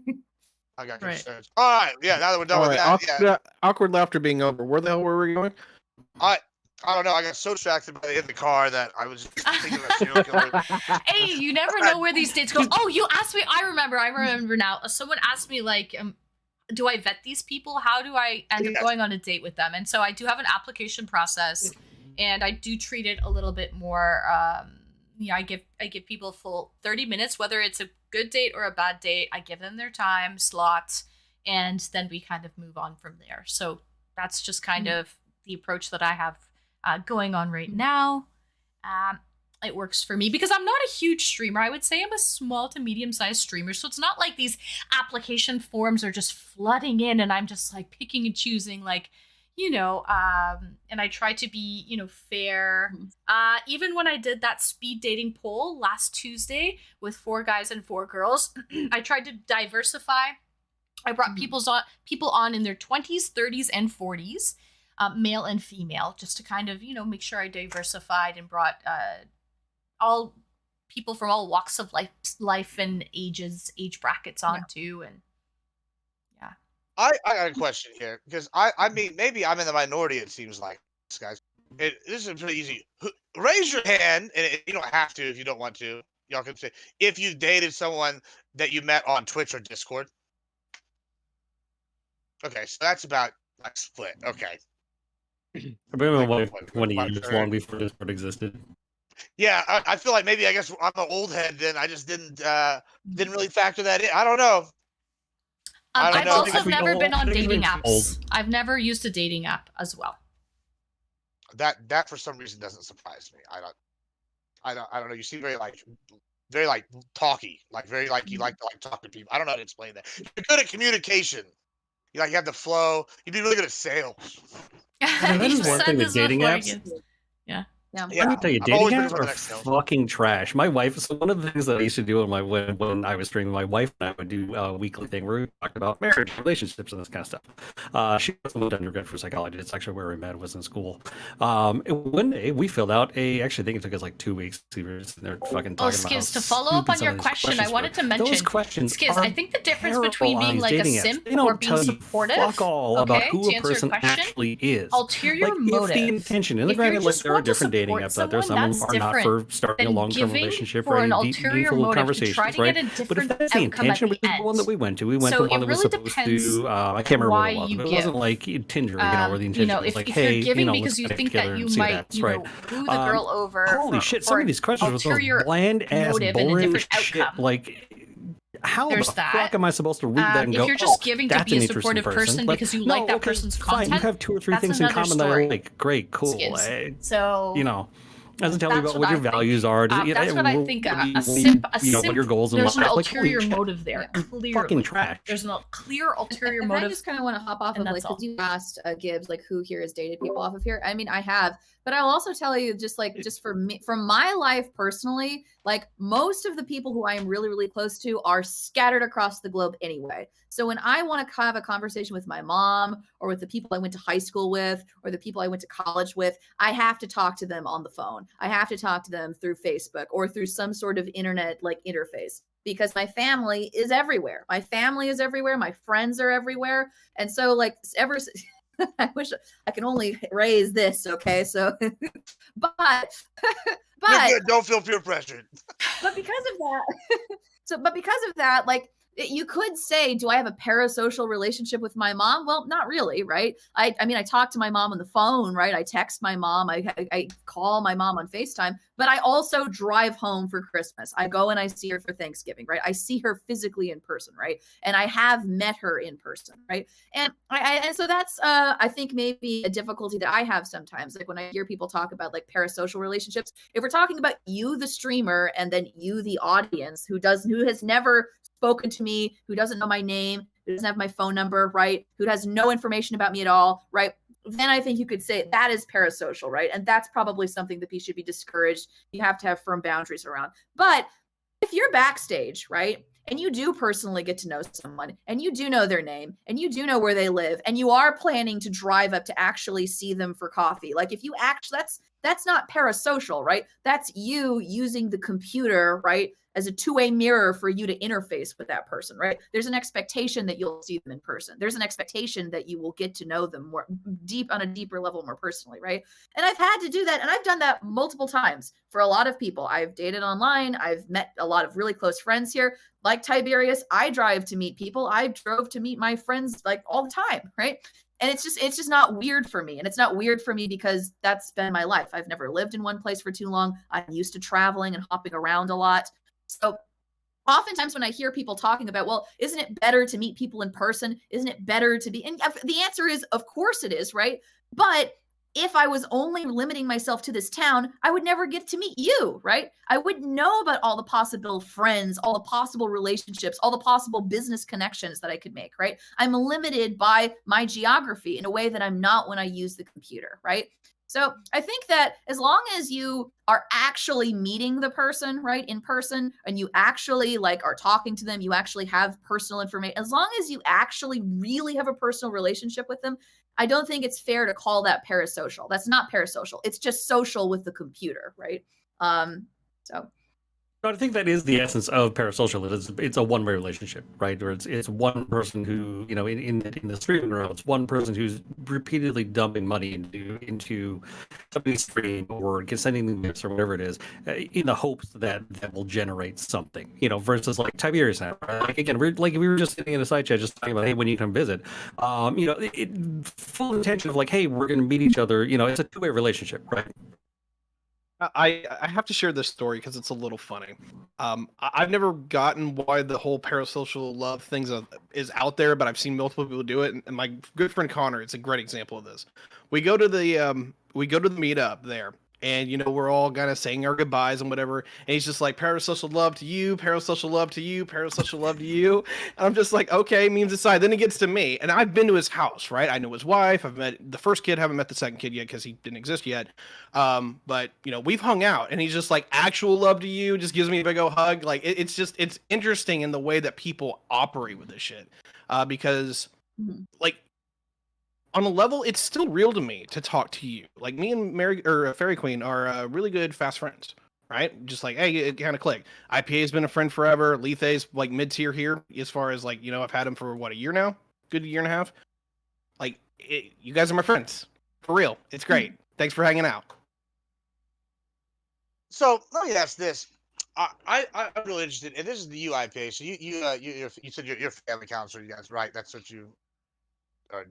I got Right. concerns. All right, yeah. Now that we're done All with right, that, yeah. awkward laughter being over. Where the hell were we going? I don't know. I got so distracted by in the car that I was just thinking about serial killers. Hey, you never know where these dates go. Oh, you asked me. I remember now. Someone asked me like, do I vet these people? How do I end up Yes. going on a date with them? And so I do have an application process, and I do treat it a little bit more. I give people a full 30 minutes, whether it's a good date or a bad date. I give them their time slot, and then we kind of move on from there. So that's just kind of the approach that I have going on right now. It works for me because I'm not a huge streamer. I would say I'm a small to medium-sized streamer. So it's not like these application forms are just flooding in and I'm just like picking and choosing like, and I try to be, fair. Even when I did that speed dating poll last Tuesday with 4 guys and 4 girls, I tried to diversify. I brought people on in their 20s, 30s, and 40s, male and female, just to kind of, make sure I diversified and brought all people from all walks of life and age brackets on too. And I got a question here because I mean maybe I'm in the minority. It seems like this guys. This is pretty easy. Raise your hand, and you don't have to if you don't want to. Y'all can say if you dated someone that you met on Twitch or Discord. Okay, so that's about like split. Okay. I've been with my wife Like, 20 like, years, sure. long before Discord existed. Yeah, I feel like maybe I guess I'm an old head. Then I just didn't really factor that in. I don't know. I don't I've know. also never been on dating apps. Old. I've never used a dating app as well. That for some reason doesn't surprise me. I don't know. You seem very talky, like very like you like to like talk to people. I don't know how to explain that. You're good at communication. You have the flow. You'd be really good at sales. That is one thing with dating apps. Yeah. Yeah. Yeah, Let me tell you, I'm dating always looking apps for the are next sale. fucking trash. My wife. So one of the things that I used to do when I was streaming, my wife and I would do a weekly thing where we talked about marriage, relationships, and this kind of stuff. She went to undergrad for psychology. It's actually where we met. Was in school. And one day we filled out actually, I think it took us like 2 weeks. We were sitting there fucking talking about how Skiz, to follow up stupid on some your of these question, I questions were. wanted to mention, Those questions Skiz, are I think the difference terrible between on being these like a dating apps. simp They don't or being tell you supportive, fuck all about okay, who to a answer your person question, actually is. ulterior Like, motive. if the intention, and If you granted, like, just there are want to different dating support apps out there. someone, Some that's are not different for starting a than long-term giving relationship for or an any deep, ulterior meaningful motive to try conversations, to right? get a But if different that's the outcome at intention, the which is the one that end. we went to, we went So to one it that was really supposed depends to, I can't remember why what it was, you but it wasn't give. like Tinder, where the You intention know, was if, like, if you're hey, giving let's because you get think together that you and see what might, happens, right? woo the girl over Holy shit, some for of these questions were so ulterior bland-ass, motive and a boring different shit. outcome. Like, how There's the that. fuck am I supposed to read that and If go, you're just oh, giving to that's be an a interesting supportive person Like, because you no, like that okay, person's fine. You content, have 2 or 3 that's things in another common that I story. like. Great, cool. Skiz. So You know, doesn't tell me that's about what your I think. values are. That's what I think. A What simp, what your goals in there's life. an Like, holy ulterior shit, motive there. Yeah. Clearly, fucking trash. there's a clear ulterior And I motive. just kind of want to hop off and of like that's all. because you asked Gibbs like who here has dated people off of here. I mean, I have, but I'll also tell you just for me, from my life personally, like most of the people who I am really really close to are scattered across the globe anyway. So when I want to have a conversation with my mom or with the people I went to high school with or the people I went to college with, I have to talk to them on the phone. I have to talk to them through Facebook or through some sort of internet like interface because my family is everywhere. My family is everywhere. My friends are everywhere. And so like I wish I can only raise this. Okay. So, but, You're good. Don't feel peer pressured. but because of that, but because of that, like you could say, do I have a parasocial relationship with my mom? Well, not really, right? I mean, I talk to my mom on the phone, right? I text my mom, I call my mom on FaceTime, but I also drive home for Christmas. I go and I see her for Thanksgiving, right? I see her physically in person, right? And I have met her in person, right? And and so that's I think maybe a difficulty that I have sometimes, like when I hear people talk about like parasocial relationships. If we're talking about you, the streamer, and then you, the audience, who has never spoken to me, who doesn't know my name, who doesn't have my phone number, right? Who has no information about me at all, right? Then I think you could say that is parasocial, right? And that's probably something that should be discouraged. You have to have firm boundaries around. But if you're backstage, right? And you do personally get to know someone and you do know their name and you do know where they live and you are planning to drive up to actually see them for coffee. Like if you actually, that's not parasocial, right? That's you using the computer, right? As a two-way mirror for you to interface with that person, right? There's an expectation that you'll see them in person. There's an expectation that you will get to know them more on a deeper level, more personally, right? And I've had to do that. And I've done that multiple times for a lot of people. I've dated online. I've met a lot of really close friends here. Like Tiberius, I drive to meet people. I drove to meet my friends like all the time, right? And it's just not weird for me. And it's not weird for me because that's been my life. I've never lived in one place for too long. I'm used to traveling and hopping around a lot. So oftentimes when I hear people talking about, well, isn't it better to meet people in person? Isn't it better to be? And the answer is, of course it is, right? But if I was only limiting myself to this town, I would never get to meet you, right? I wouldn't know about all the possible friends, all the possible relationships, all the possible business connections that I could make, right? I'm limited by my geography in a way that I'm not when I use the computer, right? So I think that as long as you are actually meeting the person, right, in person, and you actually like are talking to them, you actually have personal information, as long as you actually really have a personal relationship with them, I don't think it's fair to call that parasocial. That's not parasocial. It's just social with the computer, right? So I think that is the essence of parasocial. It's a one-way relationship, right? Or it's one person who, in the streaming world, it's one person who's repeatedly dumping money into somebody's stream or sending them gifts or whatever it is, in the hopes that will generate something, versus like Tiberius now, right? Like again, we were just sitting in a side chat just talking about, hey, when you come visit, full intention of like, hey, we're going to meet each other. It's a two-way relationship, right? I have to share this story because it's a little funny. I've never gotten why the whole parasocial love thing is out there, but I've seen multiple people do it. And my good friend Connor, it's a great example of this. We go to the meetup there, and we're all kind of saying our goodbyes and whatever, and he's just like, parasocial love to you, parasocial love to you, parasocial love to you. And I'm just like, okay, memes aside. Then he gets to me, and I've been to his house, right? I know his wife. I've met the first kid, haven't met the second kid yet because he didn't exist yet. But we've hung out, and he's just like, actual love to you, just gives me a big old hug. Like it's interesting in the way that people operate with this shit, because like, on a level, it's still real to me to talk to you. Like, me and Fairy Queen are really good fast friends, right? Just like, hey, it kind of click. IPA's been a friend forever. Lethe's like mid-tier here, as far as like, I've had him for a year now? Good year and a half? Like, you guys are my friends. For real. It's great. Thanks for hanging out. So let me ask this. I'm really interested, and this is the UIPA. So you said you're family counselor, you guys, right? That's what you are.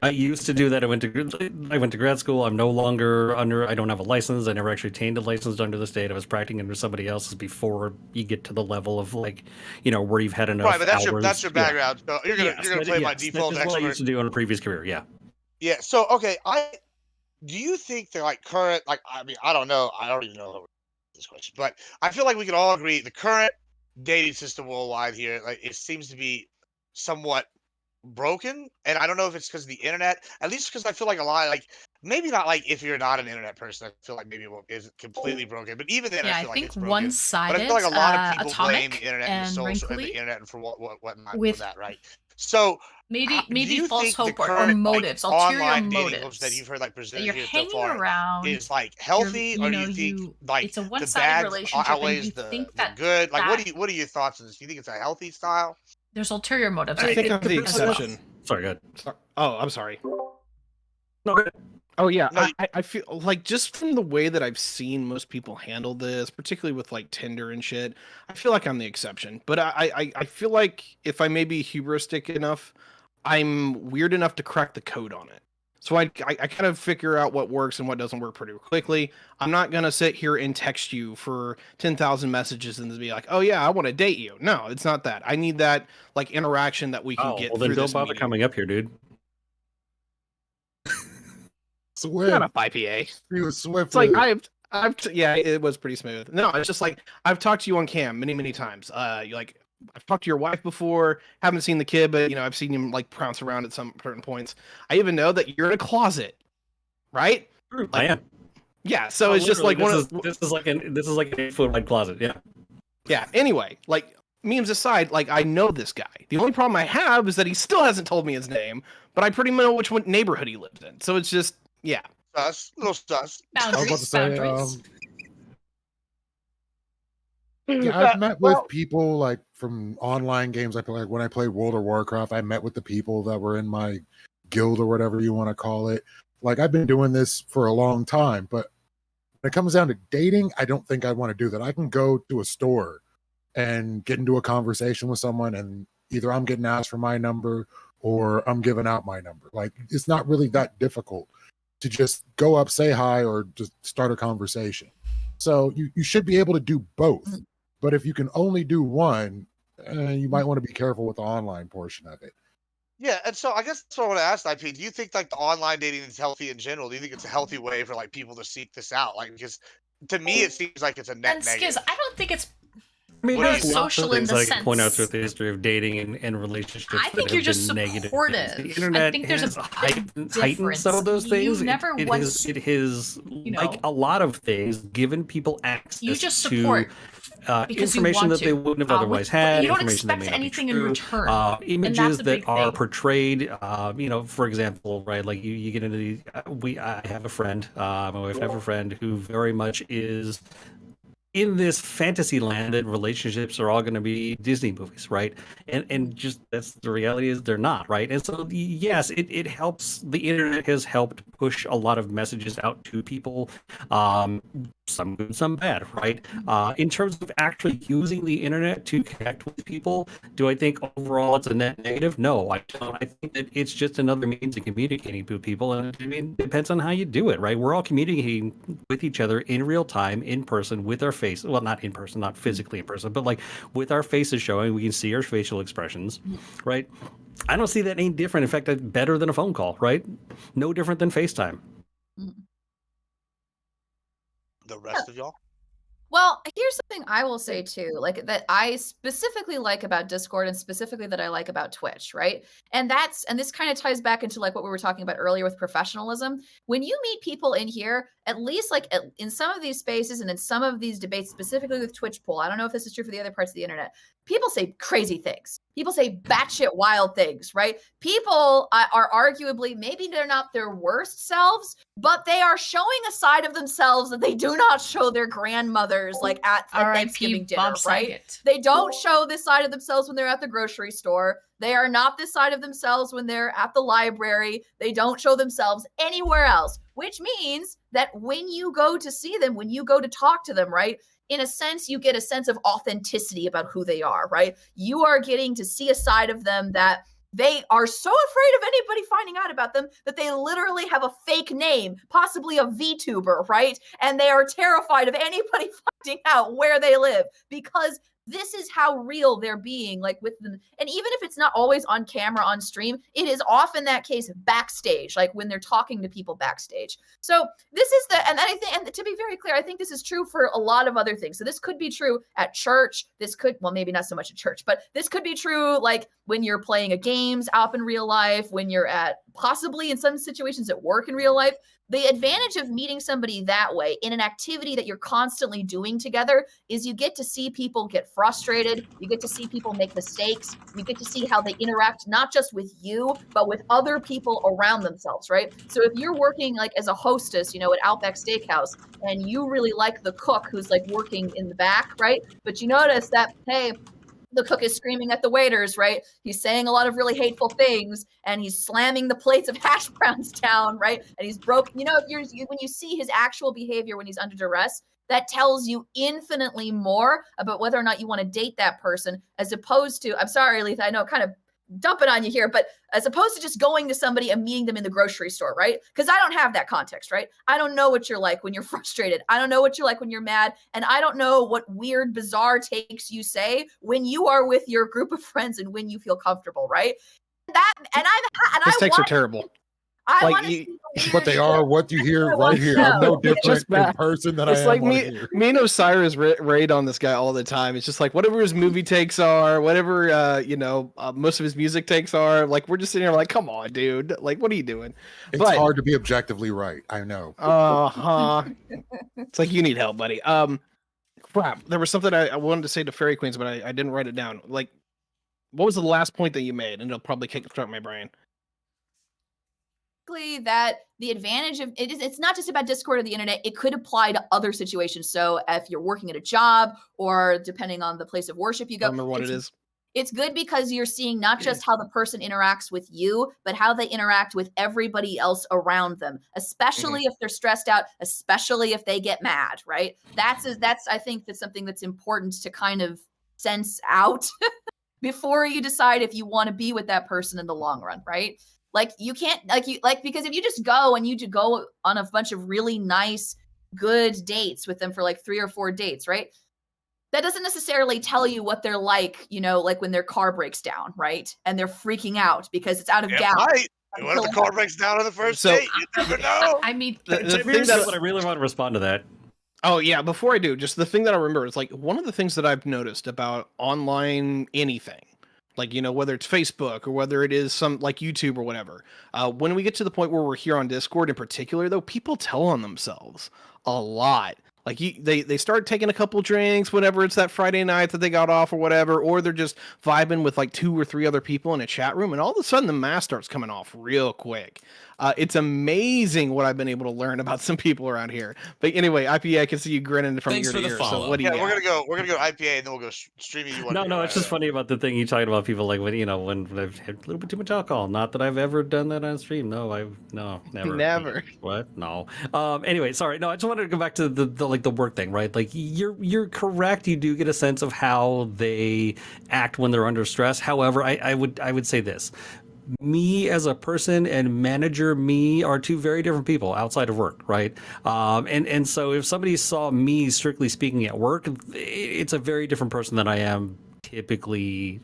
I used to do that. I went to grad school. I'm no longer under. I don't have a license. I never actually attained a license under the state. I was practicing under somebody else's before you get to the level of like, where you've had enough. Right, but that's hours. your background. So you're gonna play my default That's expert. what I used to do in a previous career. Yeah. Yeah. So okay, do you think they're like current? Like, I mean, I don't know. I don't even know how to this question, but I feel like we can all agree the current dating system worldwide here, like, it seems to be somewhat broken. And I don't know if it's because of the internet, at least because I feel like a lot, like, maybe not like if you're not an internet person, I feel like maybe it is completely broken. But even then, Yeah, I feel like think it's broken. But one-sided. I feel like a lot of people blame Atomic the internet and and social and Wrinkly the internet and for whatnot with with that, right? So maybe do you false think the hope or current, motives, like, ulterior online dating groups motives that you've heard like that presented you're here so hanging far around. is like healthy, or do you think like it's a the one-sided bad relationship, and outweighs you the think the that good? Like, that what are your thoughts on this? Do you think it's a healthy style? there's ulterior motives. I think I'm the depends on what- exception. Sorry, go ahead. Oh, I'm sorry. No, go ahead. Oh yeah, No, I feel like, just from the way that I've seen most people handle this, particularly with like Tinder and shit, I feel like I'm the exception. But I feel like if I may be hubristic enough, I'm weird enough to crack the code on it. So I kind of figure out what works and what doesn't work pretty quickly. I'm not gonna sit here and text you for 10,000 messages and be like, oh yeah, I want to date you. No, it's not that. I need that like interaction that we can get Well, through then don't this bother medium. coming up here, dude. Swift. Shut up, IPA. He was swift. It's like with it. yeah, it was pretty smooth. No, it's just like, I've talked to you on cam many times. I've talked to your wife before. Haven't seen the kid, but I've seen him like prounce around at some certain points. I even know that you're in a closet, right? I am. Yeah. So it's just like this is like an 8-foot wide closet. Yeah. Yeah. Anyway, like, memes aside, like, I know this guy. The only problem I have is that he still hasn't told me his name, but I pretty much know which neighborhood he lives in. So it's just, yeah. Sus, little sus. I was about to say, Boundaries. yeah, I've met with people like from online games. I feel like when I played World of Warcraft, I met with the people that were in my guild or whatever you want to call it. Like, I've been doing this for a long time, but when it comes down to dating, I don't think I want to do that. I can go to a store and get into a conversation with someone, and either I'm getting asked for my number or I'm giving out my number. Like, it's not really that difficult to just go up, say hi, or just start a conversation. So you should be able to do both. But if you can only do one, you might want to be careful with the online portion of it. Yeah, and so I guess that's what I want to ask, IP. Do you think like the online dating is healthy in general? Do you think it's a healthy way for like people to seek this out? Like, because to me it seems like it's a net And negative. Skiz, I don't think it's I mean, very there's lots of social in things the that I can point out sense. through the history of dating and relationships. I think that you're have just been negative supportive. things. The I internet think there's a has big heightened some of those difference. You things. never it once, has you like know, a lot of things, given people access you just to support because you information want that they to. wouldn't have otherwise had. You don't Information that expect may not be anything in true, return. And that's images a that big are thing. portrayed. For example, right? Like you get into the. I have a friend. My wife and I have a friend who very much is in this fantasy land that relationships are all going to be Disney movies, right? And just that's the reality is they're not, right? And so yes, it helps. The internet has helped push a lot of messages out to people, some good, some bad, right? In terms of actually using the internet to connect with people, do I think overall it's a net negative? No, I don't. I think that it's just another means of communicating with people, and I mean, it depends on how you do it, right? We're all communicating with each other in real time, in person, with our face. Well, not in person, not physically in person, but like with our faces showing, we can see our facial expressions, right? I don't see that any different. In fact, that's better than a phone call, right? No different than FaceTime. the rest of y'all? Well, here's something I will say too, like that I specifically like about Discord and specifically that I like about Twitch, right? And this kind of ties back into like what we were talking about earlier with professionalism. When you meet people in here, at least like in some of these spaces and in some of these debates, specifically with Twitch poll, I don't know if this is true for the other parts of the internet. People say crazy things. People say batshit wild things, right? People are arguably, maybe they're not their worst selves, but they are showing a side of themselves that they do not show their grandmothers like at Thanksgiving dinner, right? They don't show this side of themselves when they're at the grocery store. They are not this side of themselves when they're at the library. They don't show themselves anywhere else, which means that when you go to see them, when you go to talk to them, right? In a sense, you get a sense of authenticity about who they are, right? You are getting to see a side of them that they are so afraid of anybody finding out about them that they literally have a fake name, possibly a VTuber, right? And they are terrified of anybody finding out where they live because this is how real they're being, like with them. And even if it's not always on camera, on stream, it is often that case backstage, like when they're talking to people backstage. So this is and I think, and to be very clear, I think this is true for a lot of other things. So this could be true at church. This could, well, maybe not so much at church, but this could be true like when you're playing a games out in real life, when you're at possibly in some situations at work in real life. The advantage of meeting somebody that way in an activity that you're constantly doing together is you get to see people get frustrated. You get to see people make mistakes. You get to see how they interact, not just with you, but with other people around themselves, right? So if you're working like as a hostess, at Outback Steakhouse, and you really like the cook who's like working in the back, right? But you notice that, hey, the cook is screaming at the waiters, right? He's saying a lot of really hateful things, and he's slamming the plates of hash browns down, right? And he's broken. When you see his actual behavior when he's under duress, that tells you infinitely more about whether or not you want to date that person, as opposed to, I'm sorry, Letha, I know kind of dumping on you here, but as opposed to just going to somebody and meeting them in the grocery store, right? Because I don't have that context, right? I don't know what you're like when you're frustrated. I don't know what you're like when you're mad. And I don't know what weird, bizarre takes you say when you are with your group of friends and when you feel comfortable, right? These takes are terrible. But they are what you hear right here. I'm no different in person than I am like on me, here. me and Osiris raid on this guy all the time. It's just like whatever his movie takes are, whatever most of his music takes are. Like we're just sitting here like, come on, dude. Like, what are you doing? It's hard to be objectively right. I know. It's like you need help, buddy. Crap. There was something I wanted to say to Fairy Queens, but I didn't write it down. Like, what was the last point that you made? And it'll probably kickstart my brain. That the advantage of it's not just about Discord or the internet. It could apply to other situations. So if you're working at a job or depending on the place of worship you go, I remember what it is. It's good because you're seeing not just how the person interacts with you, but how they interact with everybody else around them, especially if they're stressed out, especially if they get mad, right? That's I think that's something that's important to kind of sense out before you decide if you want to be with that person in the long run, right? Like you can't because if you just go and you go on a bunch of really nice, good dates with them for like 3 or 4 dates, right? That doesn't necessarily tell you what they're like, like when their car breaks down, right? And they're freaking out because it's out of gas. Right. What if the car breaks down on the first date? You never know. I mean, the thing that I really want to respond to that. Oh yeah, before I do, just the thing that I remember is like one of the things that I've noticed about online anything. Like, whether it's Facebook or whether it is some like YouTube or whatever. When we get to the point where we're here on Discord in particular, though, people tell on themselves a lot. Like they start taking a couple drinks whenever it's that Friday night that they got off or whatever, or they're just vibing with like 2 or 3 other people in a chat room, and all of a sudden the mask starts coming off real quick. It's amazing what I've been able to learn about some people around here. But anyway, IPA, I can see you grinning from ear to ear. So what do you got? We're gonna go IPA and then we'll go streaming you. No, it's just funny about the thing you talked about people like when I've had a little bit too much alcohol. Not that I've ever done that on stream. No, never. Never. What? No. Anyway, sorry. No, I just wanted to go back to the work thing, right? Like you're correct. You do get a sense of how they act when they're under stress. However, I would say this. Me as a person and manager me are 2 very different people outside of work, right? And so if somebody saw me strictly speaking at work, it's a very different person than I am typically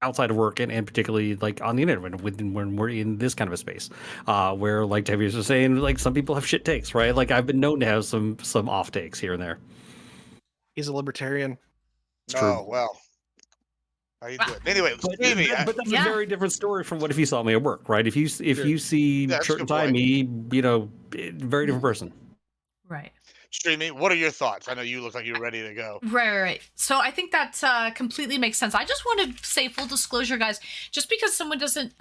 outside of work and particularly like on the internet when we're in this kind of a space where like Tavius was saying, like some people have shit takes, right? Like I've been known to have some off takes here and there. He's a libertarian. It's true. Oh, well. How you doing? Anyway, But, Stevie, but that's Yeah. a very different story from what if you saw me at work, right? If you see That's a shirt and good tie point. me, you know, very different person. Right. Streamy, what are your thoughts? I know you look like you're ready to go. Right. So I think that completely makes sense. I just want to say full disclosure, guys. Just because someone doesn't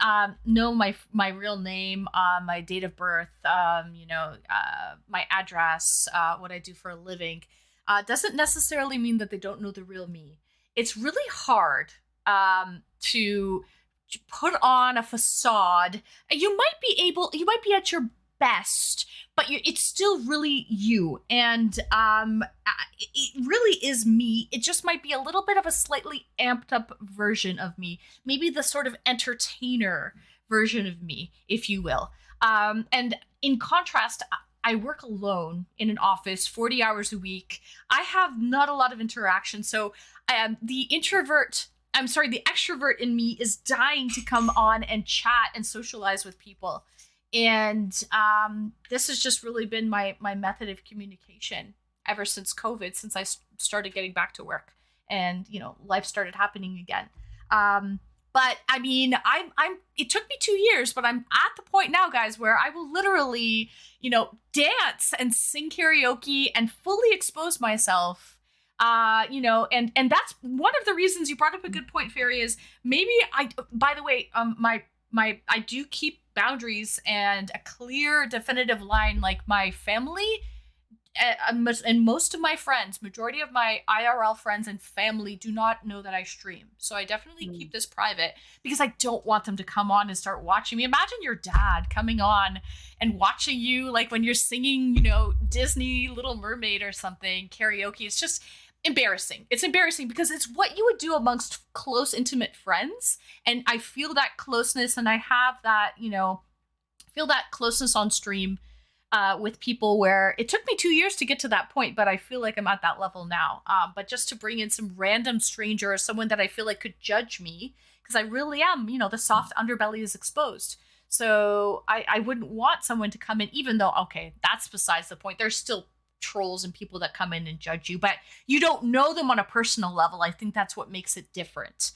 know my real name, my date of birth, my address, what I do for a living, doesn't necessarily mean that they don't know the real me. It's really hard to put on a facade. You might be at your best, but it's still really you, and it really is me. It just might be a little bit of a slightly amped up version of me, maybe the sort of entertainer version of me, if you will. And in contrast, I work alone in an office 40 hours a week. I have not a lot of interaction, so the extrovert in me is dying to come on and chat and socialize with people. And this has just really been my method of communication ever since COVID, since I started getting back to work and, life started happening again. But I mean, it took me 2 years, but I'm at the point now, guys, where I will literally, dance and sing karaoke and fully expose myself. And that's one of the reasons you brought up a good point, Fairy, is maybe by the way, I do keep boundaries and a clear, definitive line. Like my family and most of my friends, majority of my IRL friends and family do not know that I stream. So I definitely keep this private because I don't want them to come on and start watching me. Imagine your dad coming on and watching you, like when you're singing, Disney Little Mermaid or something, karaoke. It's just embarrassing. It's embarrassing because it's what you would do amongst close, intimate friends. And I feel that closeness, and I have that, feel that closeness on stream with people where it took me 2 years to get to that point, but I feel like I'm at that level now. But just to bring in some random stranger or someone that I feel like could judge me, because I really am, the soft underbelly is exposed. So I wouldn't want someone to come in, even though, okay, that's besides the point. There's still trolls and people that come in and judge you, but you don't know them on a personal level. I think that's what makes it different.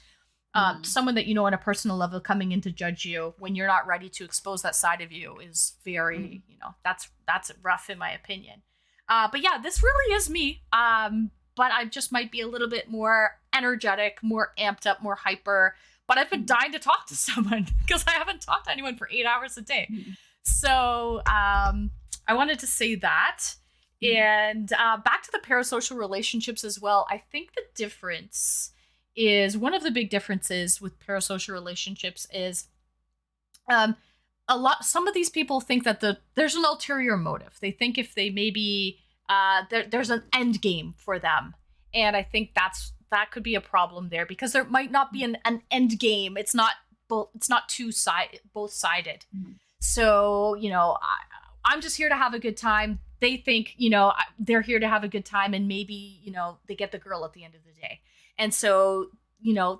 Someone that you know on a personal level coming in to judge you when you're not ready to expose that side of you is very, that's rough in my opinion. But yeah, this really is me. But I just might be a little bit more energetic, more amped up, more hyper. But I've been dying to talk to someone because I haven't talked to anyone for 8 hours a day. So I wanted to say that. And back to the parasocial relationships as well. I think the difference is, one of the big differences with parasocial relationships is some of these people think that there's an ulterior motive. They think if they maybe there's an end game for them. And I think that could be a problem there, because there might not be an end game. It's not both sided. So, I'm just here to have a good time. They think, they're here to have a good time, and maybe, they get the girl at the end of the day. And so,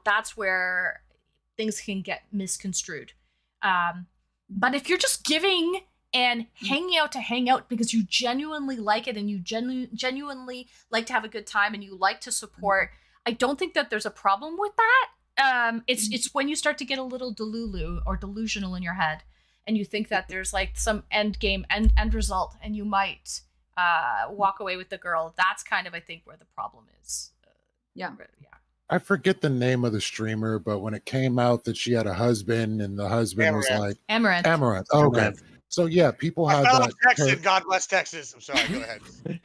that's where things can get misconstrued. But if you're just giving and hanging out to hang out because you genuinely like it and you genuinely like to have a good time and you like to support, I don't think that there's a problem with that. It's when you start to get a little delulu or delusional in your head, and you think that there's like some end game and end result, and you might walk away with the girl. That's kind of, I think, where the problem is. Yeah. I forget the name of the streamer, but when it came out that she had a husband and the husband was like Amaranth. Oh, okay. So yeah, people have fellow that. Texan, God bless Texas. I'm sorry, go ahead.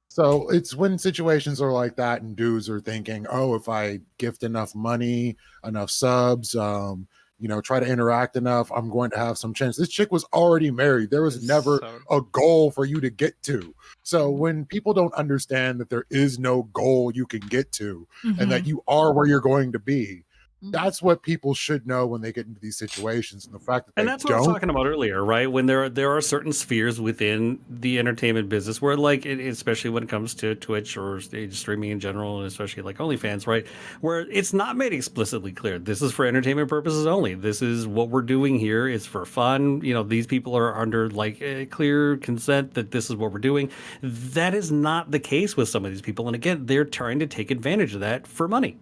So it's when situations are like that and dudes are thinking, oh, if I gift enough money, enough subs, try to interact enough, I'm going to have some chance. This chick was already married. There was never a goal for you to get to. So when people don't understand that there is no goal you can get to and that you are where you're going to be, That's what people should know when they get into these situations, and the fact that And they that's what I was don't. talking about earlier, right? When there are certain spheres within the entertainment business where, like, especially when it comes to Twitch or streaming in general, and especially like OnlyFans, right, where it's not made explicitly clear this is for entertainment purposes only. This is what we're doing here. It's for fun. You know, these people are under like a clear consent that this is what we're doing. That is not the case with some of these people, and again, they're trying to take advantage of that for money.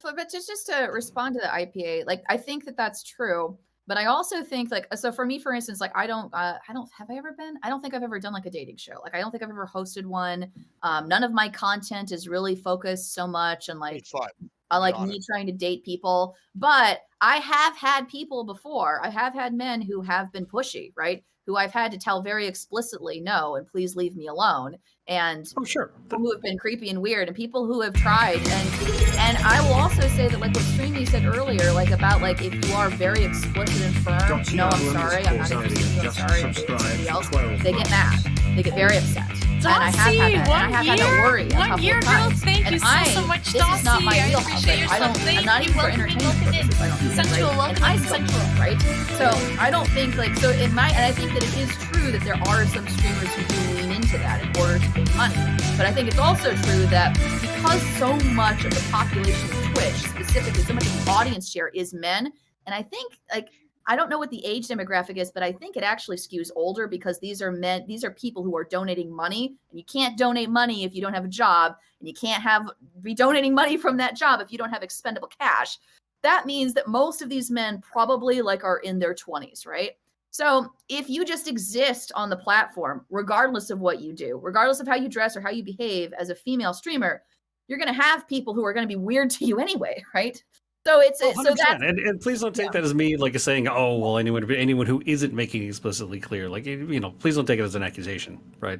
But just to respond to the IPA, like I think that that's true, but I also think like so for me, for instance, like I don't have I ever been? I don't think I've ever done like a dating show. Like I don't think I've ever hosted one. None of my content is really focused so much on like It's fun. like me trying to date people. But I have had people before. I have had men who have been pushy, right? Who I've had to tell very explicitly no and please leave me alone. And Oh, sure. who have been creepy and weird, and people who have tried. And I will also say that like what Streamy said earlier, like about like if you are very explicit and firm, no, I'm sorry, I'm not interested in you, I'm sorry, I'm dating somebody else, they get mad. They get very upset. And I have had that. And I have had to worry a couple of times. Thank And you so much, this is not my Dossie. I wheelhouse. appreciate Like, your I'm stuff. not even for entertainment purposes. I don't do that, Sensual, right? welcome, And I don't, sensual. right? So I don't think like so in my and I think that it is true that there are some streamers who do lean into that in order to make money. But I think it's also true that because so much of the population of Twitch, specifically so much of the audience share is men, and I think like I don't know what the age demographic is, but I think it actually skews older because these are men, these are people who are donating money, and you can't donate money if you don't have a job, and you can't be donating money from that job if you don't have expendable cash. That means that most of these men probably like are in their 20s, right? So if you just exist on the platform, regardless of what you do, regardless of how you dress or how you behave as a female streamer, you're going to have people who are going to be weird to you anyway, right? So it's so 100%. that's And please don't take that as me like saying, oh well, anyone who isn't making it explicitly clear, like, you know, please don't take it as an accusation, right?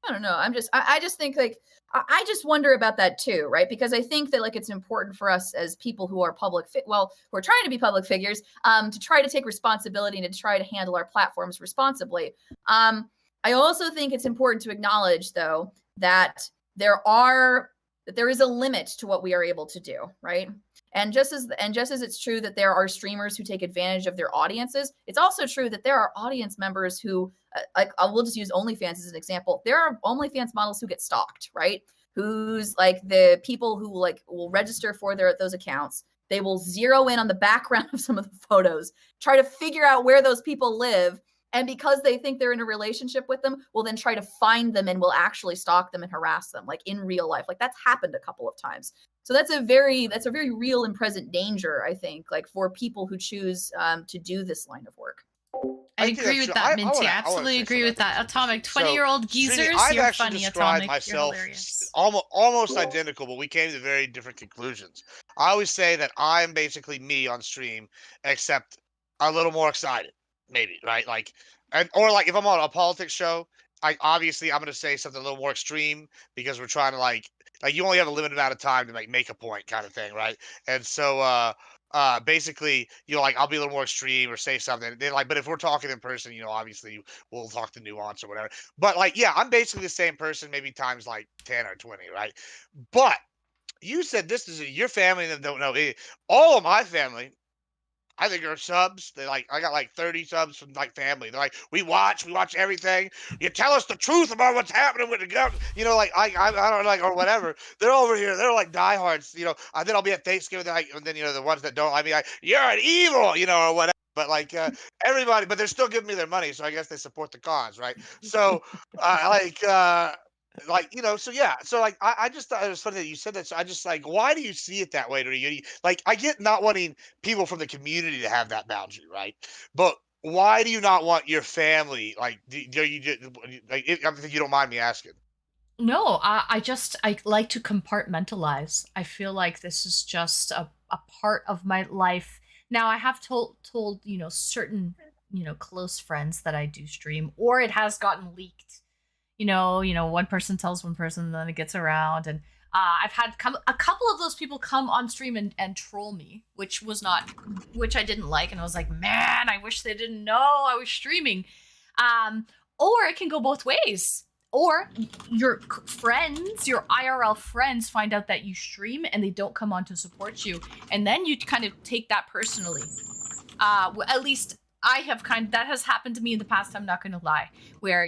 I don't know. I just think like I just wonder about that too, right? Because I think that like it's important for us as people who are who are trying to be public figures, to try to take responsibility and to try to handle our platforms responsibly. I also think it's important to acknowledge though that there is a limit to what we are able to do, right? And just as it's true that there are streamers who take advantage of their audiences, it's also true that there are audience members who, like, I will just use OnlyFans as an example. There are OnlyFans models who get stalked, right? Who's like the people who like will register for those accounts. They will zero in on the background of some of the photos, try to figure out where those people live. And because they think they're in a relationship with them, will then try to find them and will actually stalk them and harass them, like in real life. Like that's happened a couple of times. So that's a very real and present danger, I think, like for people who choose to do this line of work. I think agree that's with true. that, I Minty. wanna I say absolutely agree something with that. about this. Atomic, So, 20-year-old Srini, geezers, I've you're actually funny, described Atomic. myself You're hilarious. almost identical, but we came to very different conclusions. I always say that I'm basically me on stream, except a little more excited, maybe, right? Like, or like if I'm on a politics show, I'm going to say something a little more extreme because we're trying to like you only have a limited amount of time to like make a point, kind of thing, right? And so, basically, you know, like I'll be a little more extreme or say something. Then like, but if we're talking in person, you know, obviously we'll talk the nuance or whatever. But like, yeah, I'm basically the same person, maybe times like 10 or 20, right? But you said this is your family that don't know it. All of my family, I think are subs. They like I got like 30 subs from like family. They're like, we watch everything. You tell us the truth about what's happening with the government. You know, like I don't like or whatever. They're over here. They're like diehards. You know, then I'll be at Thanksgiving. And then you know the ones that don't like me, like you're an evil. You know, or whatever. But like everybody, but they're still giving me their money, so I guess they support the cause, right? So like you know, so yeah, so like I just thought it was funny that you said that. So I just like, why do you see it that way? Do you like? I get not wanting people from the community to have that boundary, right? But why do you not want your family? Like, do you like? If you don't mind me asking. No, I like to compartmentalize. I feel like this is just a part of my life. Now I have told, you know, certain, you know, close friends that I do stream, or it has gotten leaked. You know, one person tells one person, then it gets around, and I've had a couple of those people come on stream and troll me, which I didn't like, and I was like, man, I wish they didn't know I was streaming. Or it can go both ways. or your friends, your IRL friends find out that you stream and they don't come on to support you. And then you kind of take that personally. At least I have that has happened to me in the past, I'm not going to lie, where,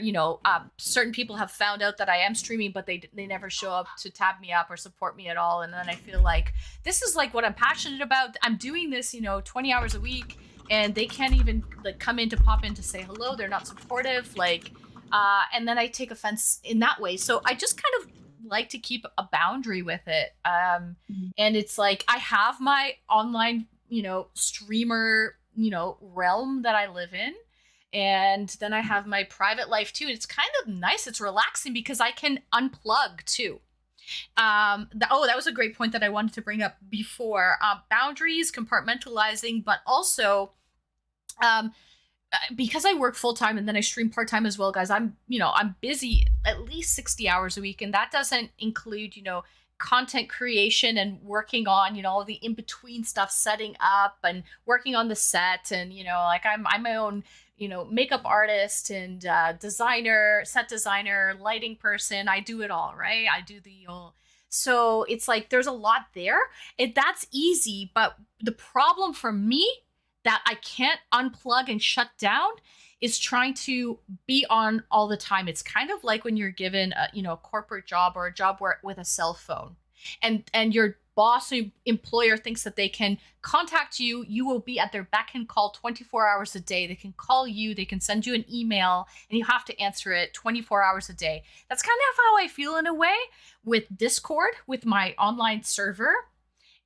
certain people have found out that I am streaming, but they never show up to tab me up or support me at all. And then I feel like this is like what I'm passionate about. I'm doing this, 20 hours a week, and they can't even like pop in to say hello. They're not supportive. And then I take offense in that way. So I just kind of like to keep a boundary with it. And it's like, I have my online, streamer, realm that I live in. And then I have my private life too. It's kind of nice. It's relaxing because I can unplug too. That was a great point that I wanted to bring up before. Boundaries, compartmentalizing, but also, because I work full time and then I stream part time as well, guys, I'm busy at least 60 hours a week. And that doesn't include, content creation and working on, all the in between stuff, setting up and working on the set. And, I'm my own, makeup artist and designer, set designer, lighting person. I do it all, right? I do so it's like there's a lot there. That's easy. But the problem for me that I can't unplug and shut down is trying to be on all the time. It's kind of like when you're given a corporate job or a job with a cell phone, and your boss or employer thinks that they can contact you. You will be at their beck and call 24 hours a day. They can call you, they can send you an email, and you have to answer it 24 hours a day. That's kind of how I feel in a way with Discord, with my online server,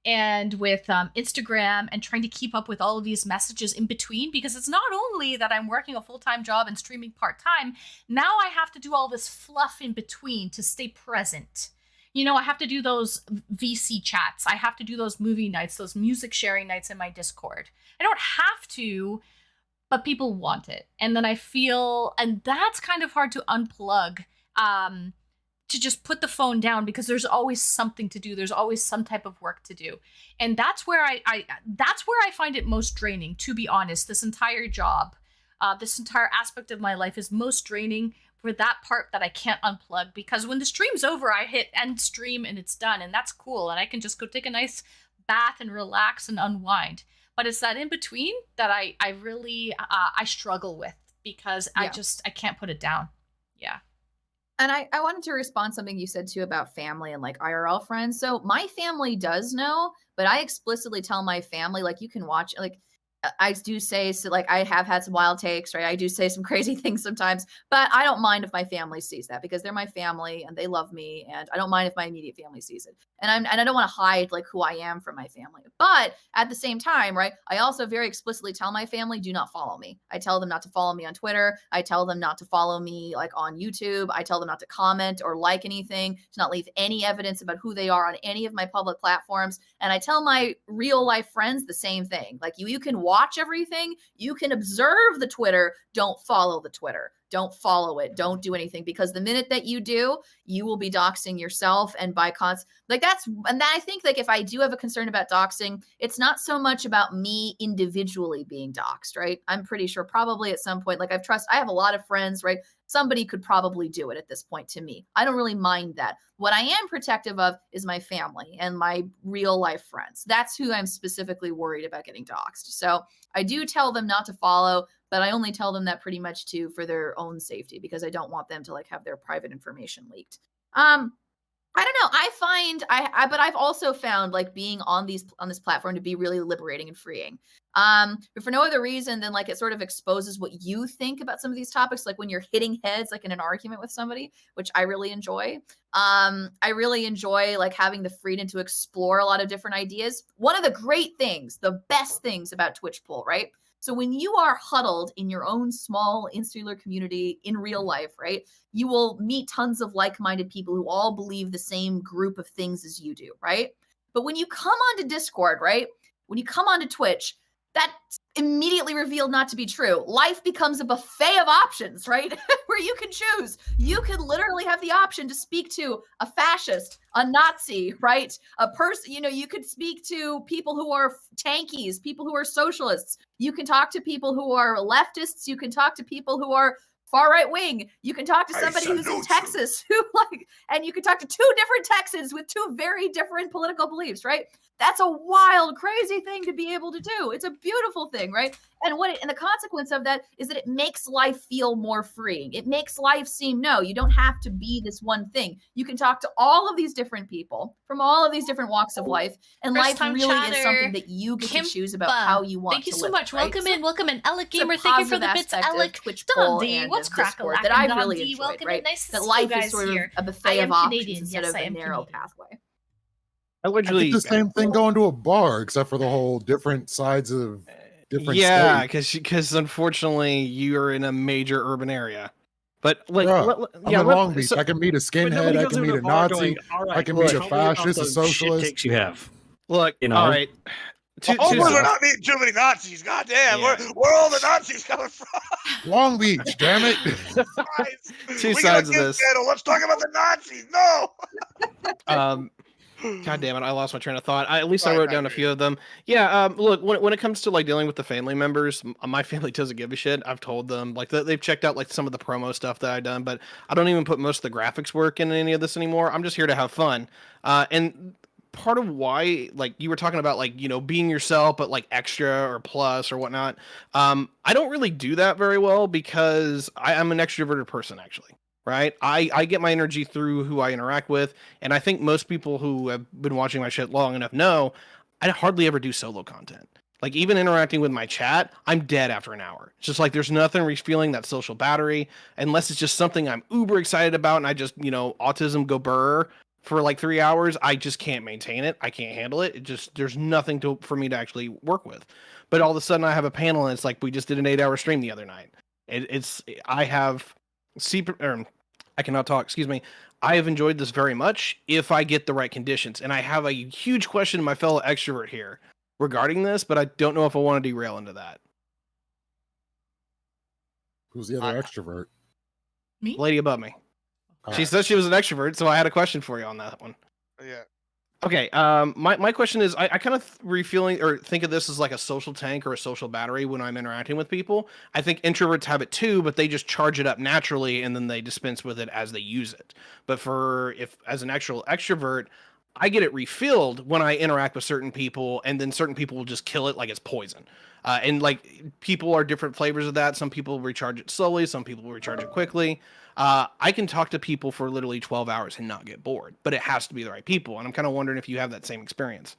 and with Instagram, and trying to keep up with all of these messages in between, because it's not only that I'm working a full-time job and streaming part-time, now I have to do all this fluff in between to stay present. I have to do those VC chats. I have to do those movie nights, those music sharing nights in my Discord. I don't have to, but people want it. And then I feel, and that's kind of hard to unplug, to just put the phone down, because there's always something to do. There's always some type of work to do. And that's where I find it most draining, to be honest. This entire job, this entire aspect of my life is most draining for that part that I can't unplug, because when the stream's over, I hit end stream and it's done, and that's cool. And I can just go take a nice bath and relax and unwind. But it's that in between that I really, I struggle with, because I can't put it down. Yeah. And I wanted to respond to something you said too about family and like IRL friends. So my family does know, but I explicitly tell my family, like, you can watch, like, I do say, so like, I have had some wild takes, right? I do say some crazy things sometimes, but I don't mind if my family sees that, because they're my family and they love me, and I don't mind if my immediate family sees it. And I don't want to hide like who I am from my family. But at the same time, right, I also very explicitly tell my family, do not follow me. I tell them not to follow me on Twitter. I tell them not to follow me like on YouTube. I tell them not to comment or like anything, to not leave any evidence about who they are on any of my public platforms. And I tell my real life friends the same thing. Like, you can watch everything, you can observe the Twitter, don't follow the Twitter. Don't follow it. Don't do anything, because the minute that you do, you will be doxing yourself. And by I think, like, if I do have a concern about doxing, it's not so much about me individually being doxed, right? I'm pretty sure probably at some point, like, I have a lot of friends, right? Somebody could probably do it at this point to me. I don't really mind that. What I am protective of is my family and my real life friends. That's who I'm specifically worried about getting doxed. So I do tell them not to follow, but I only tell them that pretty much too for their own safety, because I don't want them to like have their private information leaked. I don't know. But I've also found like being on this platform to be really liberating and freeing. But for no other reason than like it sort of exposes what you think about some of these topics, like when you're hitting heads like in an argument with somebody, which I really enjoy. I really enjoy like having the freedom to explore a lot of different ideas. One of the great things, the best things about Twitch Pool, right? So when you are huddled in your own small insular community in real life, right, you will meet tons of like-minded people who all believe the same group of things as you do, right? But when you come onto Discord, right, when you come onto Twitch, that's immediately revealed not to be true. Life becomes a buffet of options, right? Where you can choose. You could literally have the option to speak to a fascist, a Nazi, right? A person, you could speak to people who are tankies, people who are socialists. You can talk to people who are leftists. You can talk to people who are far right wing. You can talk to I somebody who's in salute you. Texas and you can talk to 2 different Texans with 2 very different political beliefs, right? That's a wild, crazy thing to be able to do. It's a beautiful thing, right? And the consequence of that is that it makes life feel more freeing. It makes life seem, no, you don't have to be this one thing. You can talk to all of these different people from all of these different walks of life, and First life time really is chatter, something that you get to choose about how you want Thank you to so live much. it, right? Welcome So in, welcome in. Alec it's a Gamer, thank you for the positive bits. aspect of Alec, Twitch Don poll D, and what's of Discord crack-a-lack? that I Don really D, enjoyed, welcome right? in. Nice to That see life you is guys sort of here. a I buffet am of options Canadian. instead Yes, of I a am narrow Canadian. pathway. I I did literally the same thing going to a bar, except for the whole different sides of different yeah, states. because unfortunately you're in a major urban area. But like, Bruh, I'm in Long Beach. so, I can meet a But skinhead. nobody I goes can into meet a a bar Nazi. going, all I right, can meet a tell me about fascist, a the shit socialist. takes you have. look, You know? all right. Hopefully Yeah. we're not meeting too many Nazis. Goddamn, Yeah. where all the Nazis coming from? Long Beach, damn it. Christ. Two We sides got of a this. channel. Let's talk about the Nazis. No. God damn it, I lost my train of thought. At least I Sorry, wrote down a Tiger. few of them. Yeah, look, when it comes to like dealing with the family members, my family doesn't give a shit. I've told them like they've checked out like some of the promo stuff that I've done, but I don't even put most of the graphics work in any of this anymore. I'm just here to have fun. And part of why, like you were talking about, like, you know, being yourself but like extra or plus or whatnot, I don't really do that very well because I'm an extroverted person actually. Right, I get my energy through who I interact with, and I think most people who have been watching my shit long enough know I hardly ever do solo content. Like even interacting with my chat, I'm dead after an hour. It's just like there's nothing refueling that social battery unless it's just something I'm uber excited about, and I just, you know, autism go burr for like 3 hours. I just can't maintain it. I can't handle it. It just there's nothing for me to actually work with. But all of a sudden I have a panel, and it's like we just did an 8-hour stream the other night. I have I cannot talk, excuse me. I have enjoyed this very much if I get the right conditions. And I have a huge question to my fellow extrovert here regarding this, but I don't know if I want to derail into that. Who's the other extrovert? Me? Lady above me. All She right. said she was an extrovert, so I had a question for you on that one. Yeah. Okay, my question is, I kind of think of this as like a social tank or a social battery when I'm interacting with people. I think introverts have it too, but they just charge it up naturally and then they dispense with it as they use it. But as an actual extrovert, I get it refilled when I interact with certain people, and then certain people will just kill it like it's poison. And like people are different flavors of that. Some people recharge it slowly, some people will recharge it quickly. I can talk to people for literally 12 hours and not get bored, but it has to be the right people. And I'm kind of wondering if you have that same experience.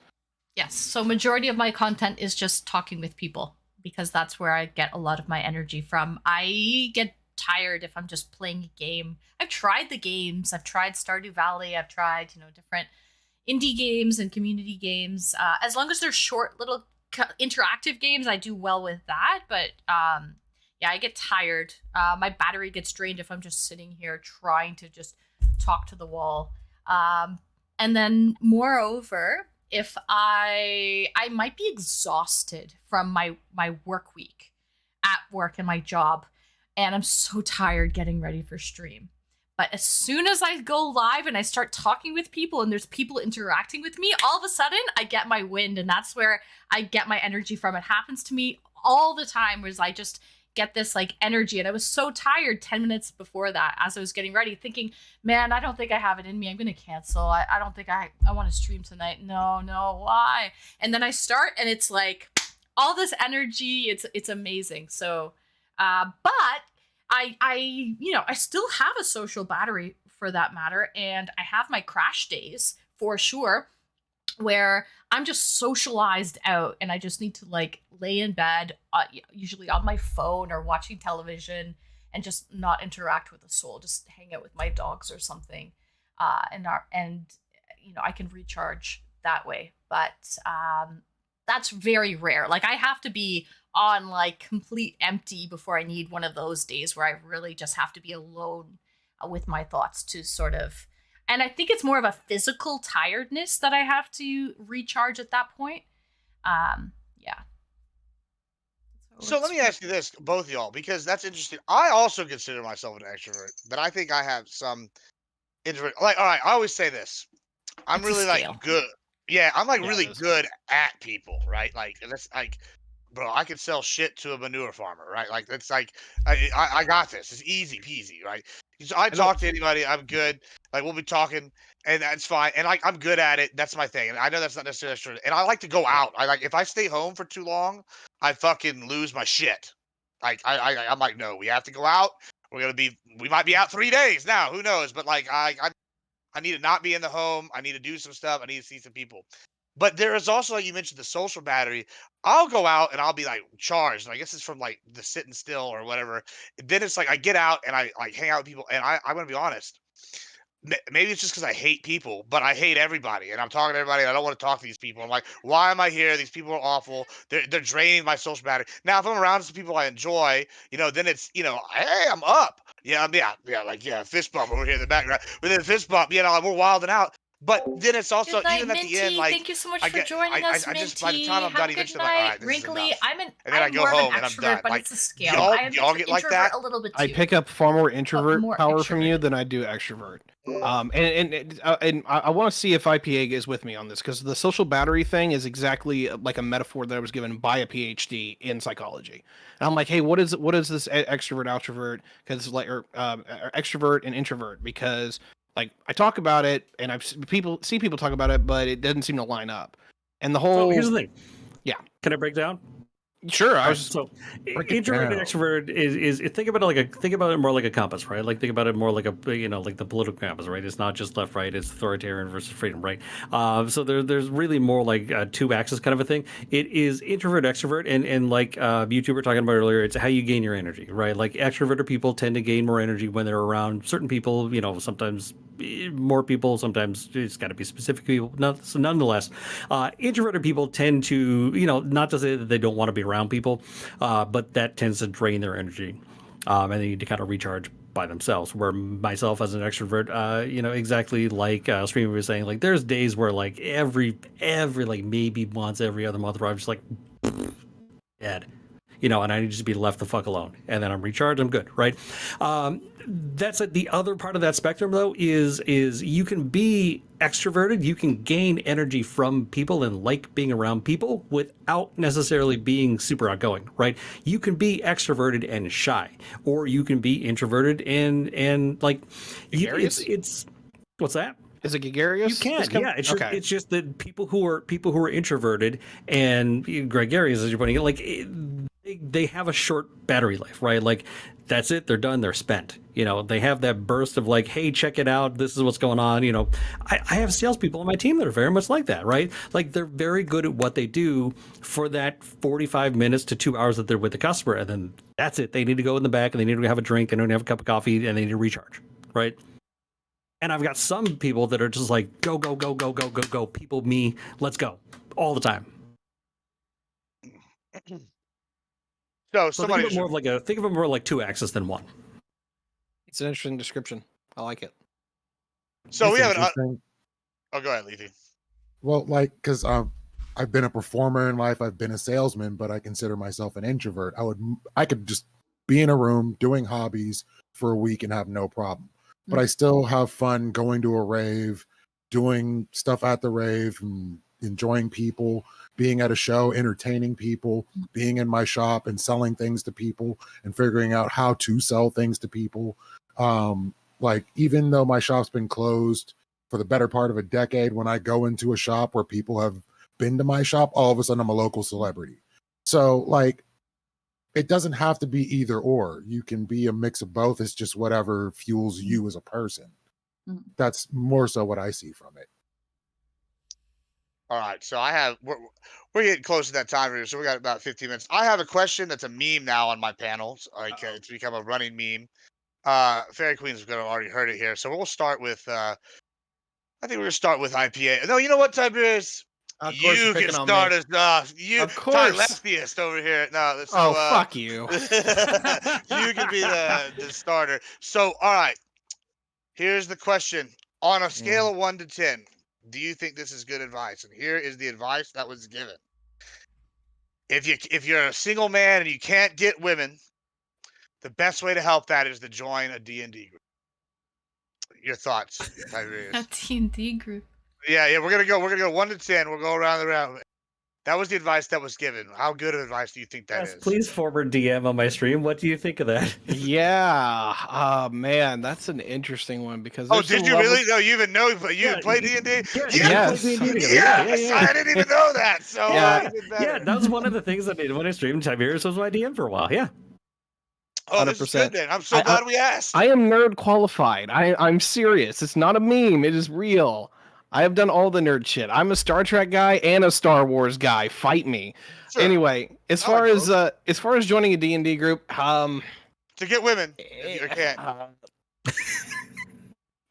Yes. So majority of my content is just talking with people because that's where I get a lot of my energy from. I get tired if I'm just playing a game. I've tried the games. I've tried Stardew Valley. I've tried, different indie games and community games. As long as they're short little interactive games, I do well with that. But yeah, I get tired. My battery gets drained if I'm just sitting here trying to just talk to the wall. And then moreover, if I might be exhausted from my work week at work and my job, and I'm so tired getting ready for stream. But as soon as I go live and I start talking with people and there's people interacting with me, all of a sudden I get my wind, and that's where I get my energy from. It happens to me all the time, whereas I just get this like energy. And I was so tired 10 minutes before that as I was getting ready, thinking, man, I don't think I have it in me. I'm going to cancel. I don't think I want to stream tonight. No, why? And then I start and it's like all this energy. It's amazing. So, but I still have a social battery for that matter. And I have my crash days for sure, where I'm just socialized out and I just need to like lay in bed, usually on my phone or watching television, and just not interact with a soul, just hang out with my dogs or something. And I can recharge that way. But that's very rare. Like I have to be on like complete empty before I need one of those days where I really just have to be alone with my thoughts to sort of. And I think it's more of a physical tiredness that I have to recharge at that point. Yeah. So let me ask you this, both of y'all, because that's interesting. I also consider myself an extrovert, but I think I have some introvert. Like, all right, I always say this. I'm It's a really scale. like good. Yeah, I'm like Yeah, really it is. good at people, right? Like that's like bro, I could sell shit to a manure farmer, right? Like it's like I got this. It's easy peasy, right? So I talk to anybody. I'm good. Like we'll be talking, and that's fine. And like I'm good at it. That's my thing. And I know that's not necessarily true. And I like to go out. I like if I stay home for too long, I fucking lose my shit. Like I'm like, no, we have to go out. We might be out 3 days now. Who knows? But like I need to not be in the home. I need to do some stuff. I need to see some people. But there is also, like you mentioned, the social battery. I'll go out and I'll be like charged. And I guess it's from like the sitting still or whatever. Then it's like I get out and I like hang out with people. And I'm gonna be honest. Maybe it's just because I hate people, but I hate everybody, and I'm talking to everybody. And I don't want to talk to these people. I'm like, why am I here? These people are awful. They're draining my social battery. Now, if I'm around some people I enjoy, then it's hey, I'm up. Yeah, like fist bump over here in the background. But then fist bump, like, we're wilding out. But then it's also Good night, even at Minty. the end, like Thank you so much I for get, joining us, I Minty. just by the time I'm Have done, a good eventually I'm like, all night, right, this Wrinkly. is enough. I'm And then I I'm go more of home an and I'm extrovert, done. but Like, it's a scale. y'all I am get like introvert that? a little bit too. I pick up far more introvert more power from you extroverted. than I do extrovert. And I want to see if IPA is with me on this, because the social battery thing is exactly like a metaphor that I was given by a PhD in psychology. And I'm like, hey, what is this extrovert outrovert? Because like or extrovert and introvert, because like I talk about it and I've people talk about it, but it doesn't seem to line up. And the So whole here's the thing. Yeah. Can I break down? Sure, I was So break it introvert and down. extrovert is think about it more like a compass, right? Like think about it more like a like the political compass, right? It's not just left right, it's authoritarian versus freedom, right? So there's really more like a two axis kind of a thing. It is introvert extrovert, and like you were talking about earlier, it's how you gain your energy, right? Like extroverted people tend to gain more energy when they're around certain people, sometimes more people, sometimes it's got to be specific people. So nonetheless, introverted people tend to, not to say that they don't want to be around people, but that tends to drain their energy, and they need to kind of recharge by themselves. Where myself as an extrovert, exactly like Streamer was saying, like there's days where like every like maybe once every other month where I'm just like dead. And I need to just be left the fuck alone. And then I'm recharged, I'm good, right? That's like the other part of that spectrum, though, is you can be extroverted, you can gain energy from people and like being around people without necessarily being super outgoing, right? You can be extroverted and shy, or you can be introverted and like it's what's that? Is it gregarious? You can, yeah. It's just that people who are introverted and gregarious, as you're putting it, like they have a short battery life, right? Like that's it, they're done, they're spent. They have that burst of like, hey, check it out, this is what's going on. I have salespeople on my team that are very much like that, right? Like they're very good at what they do for that 45 minutes to 2 hours that they're with the customer, and then that's it. They need to go in the back and they need to have a drink, they need to have a cup of coffee, and they need to recharge, right? And I've got some people that are just like, go, go, go, go, go, go, go, people, me, let's go, all the time. So think of it more like two axis than one. It's an interesting description. I like it. So It's we have interesting. Oh, go ahead, Lethy. Well, like, because I've been a performer in life, I've been a salesman, but I consider myself an introvert. I could just be in a room doing hobbies for a week and have no problem. But I still have fun going to a rave, doing stuff at the rave, and enjoying people, being at a show, entertaining people, being in my shop and selling things to people and figuring out how to sell things to people. Like, even though my shop's been closed for the better part of a decade, when I go into a shop where people have been to my shop, all of a sudden I'm a local celebrity. So, like, it doesn't have to be either or. You can be a mix of both. It's just whatever fuels you as a person. That's more so what I see from it. All right, so we're getting close to that time here, so we got about 15 minutes. I have a question that's a meme now on my panels. Like it's become a running meme. Fairy Queen's gonna already heard it here, so we'll start with. I think we're gonna start with IPA. No, you know what, Tiberius? Of course, You you're can picking on start me. us off. You, Of course. leftiest over here. No, so fuck you. you can be the starter. So, all right. Here's the question: on a scale of 1 to 10, do you think this is good advice? And here is the advice that was given: if you're a single man and you can't get women, the best way to help that is to join a D&D group. Your thoughts, Tiberius? A D&D group. Yeah, we're gonna go 1 to 10. We'll go around the round. That was the advice that was given. How good of advice do you think that Yes, is? please forward DM on my stream. What do you think of that? Yeah. Oh man, that's an interesting one because Oh, there's did some you levels. really? No, you even know, but you Yeah, even play D&D? Yeah, Yes! you can play Yes. D&D together. Yes! Yeah. I didn't even know that. So Yeah. even Yeah, better. that was one of the things I did when I streamed. Tiberius was my DM for a while. Yeah. Oh, this is good 100%. then. I'm so glad we asked. I am nerd qualified. I'm serious. It's not a meme. It is real. I have done all the nerd shit. I'm a Star Trek guy and a Star Wars guy. Fight me. Sure. Anyway, as I like far as joining a D&D group, To get women, if you can't.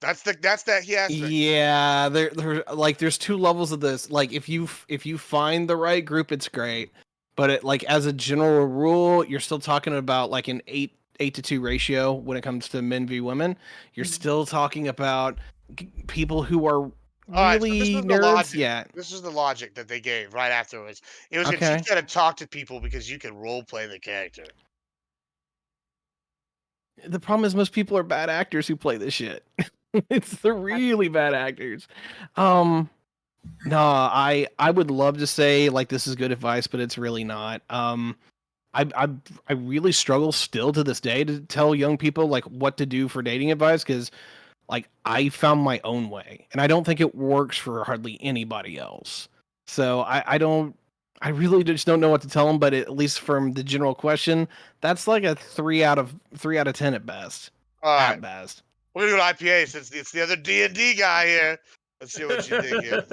That's that he asked. yeah, there's two levels of this. Like if you find the right group, it's great. But like as a general rule, you're still talking about like an 8-to-2 ratio when it comes to men v women. You're still talking about people who are really this was the nerds. logic. Yeah. This is the logic that they gave right afterwards. It was to Okay. teach you how to talk to people because you can role play the character. The problem is most people are bad actors who play this shit. It's the really bad actors. No, I would love to say like this is good advice, but it's really not. I really struggle still to this day to tell young people like what to do for dating advice because like I found my own way and I don't think it works for hardly anybody else. So I really just don't know what to tell them, but at least from the general question, that's like a 3 out of 10 at best. All right. At best. We're gonna go to IPA since it's the other D&D guy here. Let's see what you think here.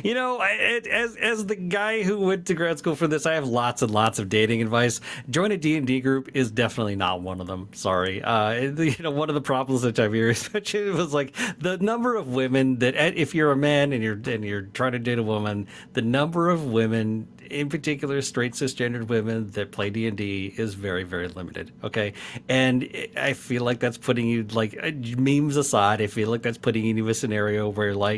You know, as the guy who went to grad school for this, I have lots and lots of dating advice. Join a D&D group is definitely not one of them. Sorry. One of the problems that Tiberius mentioned was like the number of women that, if you're a man and you're trying to date a woman, the number of women, in particular straight cisgendered women that play D&D is very, very limited. Okay, and I feel like that's putting you like memes aside. I feel like that's putting you into a scenario where like.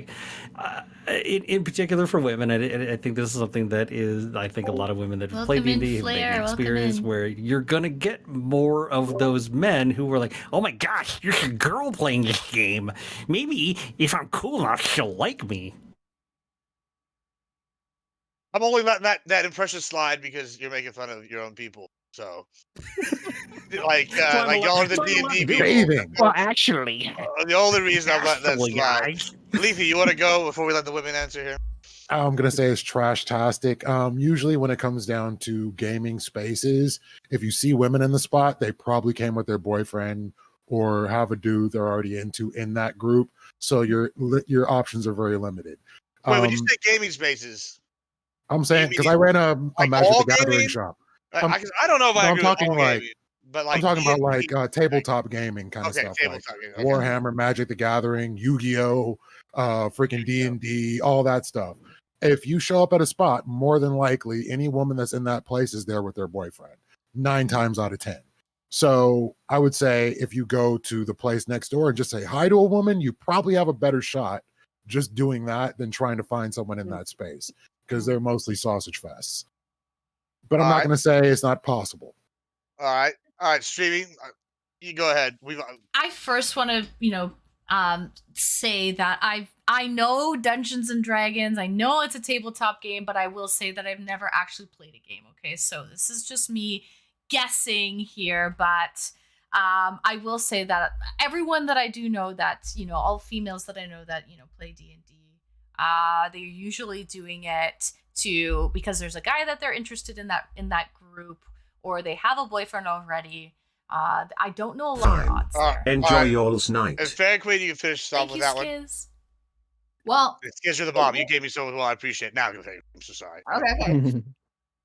In particular for women, I think this is something that is, I think a lot of women that play D&D have maybe experienced where you're going to get more of those men who were like, oh my gosh, you're a girl playing this game. Maybe if I'm cool enough, she'll like me. I'm only letting that impression slide because you're making fun of your own people. So, like y'all are the D&D people. Bathing. Well, actually, The only reason I'm letting that slide. Leafy, you want to go before we let the women answer here? I'm gonna say it's trash-tastic. Usually when it comes down to gaming spaces, if you see women in the spot, they probably came with their boyfriend or have a dude they're already into in that group. So your options are very limited. Wait, when you say gaming spaces, I'm saying because I ran a like Magic all the Gathering gaming? shop. I don't know if I agree with all gaming, but like I'm talking about D&D, like tabletop gaming kind of okay, stuff, like tabletop gaming. Okay. Warhammer, Magic the Gathering, Yu-Gi-Oh, freaking D&D, all that stuff. If you show up at a spot, more than likely any woman that's in that place is there with their boyfriend 9 times out of 10. So I would say if you go to the place next door and just say hi to a woman, you probably have a better shot just doing that than trying to find someone in that space because they're mostly sausage fests. But I'm not going to say it's not possible. All right, streaming. You go ahead. I first want to, say that I know Dungeons and Dragons. I know it's a tabletop game, but I will say that I've never actually played a game. Okay, so this is just me guessing here, but I will say that everyone that I do know that all females that I know that play D&D, they're usually doing it because there's a guy that they're interested in that group, or they have a boyfriend already. I don't know a lot of odds there. Enjoy y'all's night. If Fair Queen, you can finish off with that one. Well, Skiz, you're the bomb. You gave me so well. I appreciate it. Now I'm so sorry. Okay.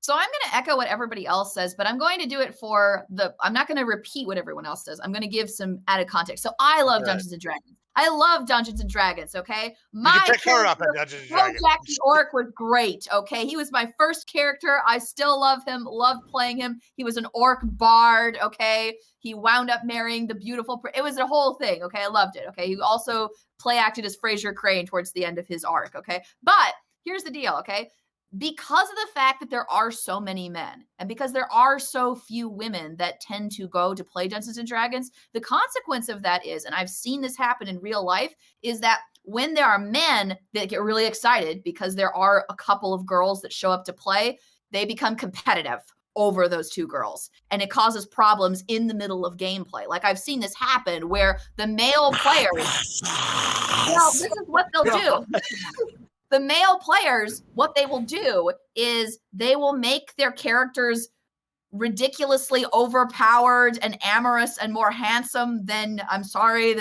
So I'm going to echo what everybody else says, but I'm going to do it I'm not going to repeat what everyone else does. I'm going to give some added context. So I love Dungeons and Dragons. I love Dungeons and Dragons, okay? You can pick her up at Dungeons and Dragons. Jack the Orc was great, okay? He was my first character. I still love him, loved playing him. He was an orc bard, okay? He wound up marrying the beautiful... It was a whole thing, okay? I loved it, okay? He also play acted as Fraser Crane towards the end of his arc, okay? But here's the deal, okay? because of the fact that there are so many men and because there are so few women that tend to go to play Dungeons and Dragons, the consequence of that is, and I've seen this happen in real life, is that when there are men that get really excited because there are a couple of girls that show up to play, they become competitive over those two girls. And it causes problems in the middle of gameplay. Like I've seen this happen where the male players, well, this is what they'll do. The male players, what they will do is they will make their characters ridiculously overpowered and amorous and more handsome than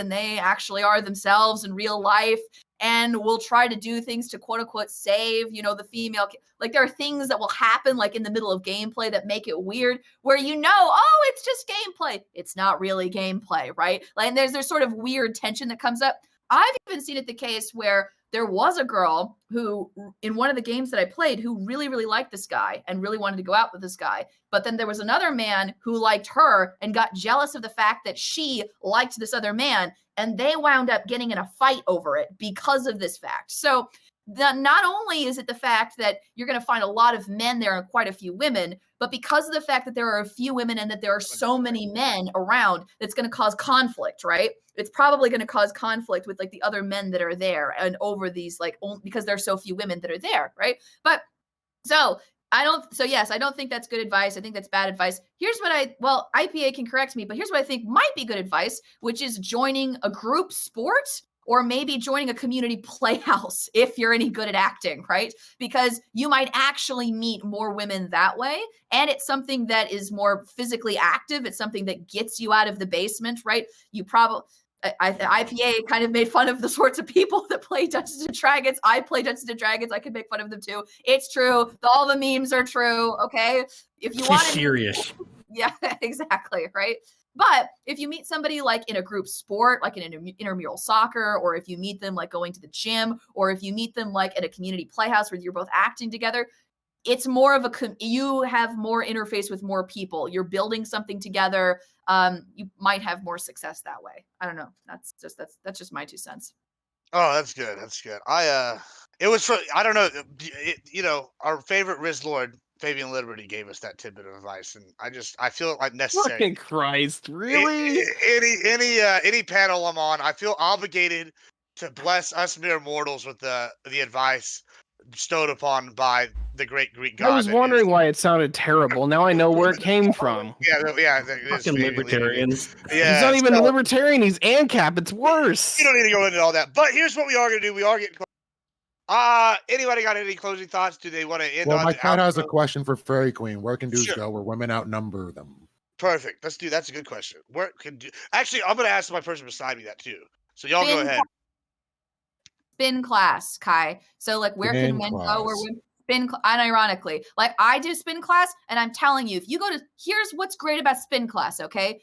they actually are themselves in real life, and will try to do things to quote unquote save, the female. Like there are things that will happen like in the middle of gameplay that make it weird, where oh, it's just gameplay. It's not really gameplay, right? Like and there's sort of weird tension that comes up. I've even seen it the case where there was a girl who, in one of the games that I played, who really, really liked this guy and really wanted to go out with this guy. But then there was another man who liked her and got jealous of the fact that she liked this other man. And they wound up getting in a fight over it because of this fact. So not only is it the fact that you're going to find a lot of men there and quite a few women, but because of the fact that there are a few women and that there are so many men around, it's going to cause conflict, right? It's probably going to cause conflict with like the other men that are there and over these because there's so few women that are there, right? But I don't think that's good advice. I think that's bad advice. Here's what IPA can correct me, but here's what I think might be good advice, which is joining a group sport or maybe joining a community playhouse if you're any good at acting, right? Because you might actually meet more women that way. And it's something that is more physically active. It's something that gets you out of the basement, right? You probably... IPA kind of made fun of the sorts of people that play Dungeons and Dragons. I play Dungeons and Dragons. I can make fun of them too. It's true. All the memes are true. Okay. If you want to serious. Yeah, exactly. Right. But if you meet somebody like in a group sport, like in an intramural soccer, or if you meet them like going to the gym, or if you meet them like at a community playhouse where you're both acting together, it's more of you have more interface with more people. You're building something together. You might have more success that way. I don't know. That's just my 2 cents. Oh, that's good. That's good. It was for, I don't know, our favorite Riz Lord, Fabian Liberty, gave us that tidbit of advice, and I feel it like necessary. Fucking Christ, really? Any panel I'm on, I feel obligated to bless us mere mortals with the advice bestowed upon by the great Greek god. I was wondering why it sounded terrible. Now I know where it came from. Yeah. Fucking libertarians. Yeah, he's not even a libertarian. He's ANCAP. It's worse. You don't need to go into all that. But here's what we are going to do. We are getting close. Anybody got any closing thoughts? Do they want to end on? Well, my cat has a question for Fairy Queen. Where can dudes Sure. go where women outnumber them? Perfect. That's a good question. Actually, I'm going to ask my person beside me that too. So y'all go ahead. Spin class, Kai. So like where can men go where women unironically, like I do spin class, and I'm telling you, if you go to, here's what's great about spin class, okay?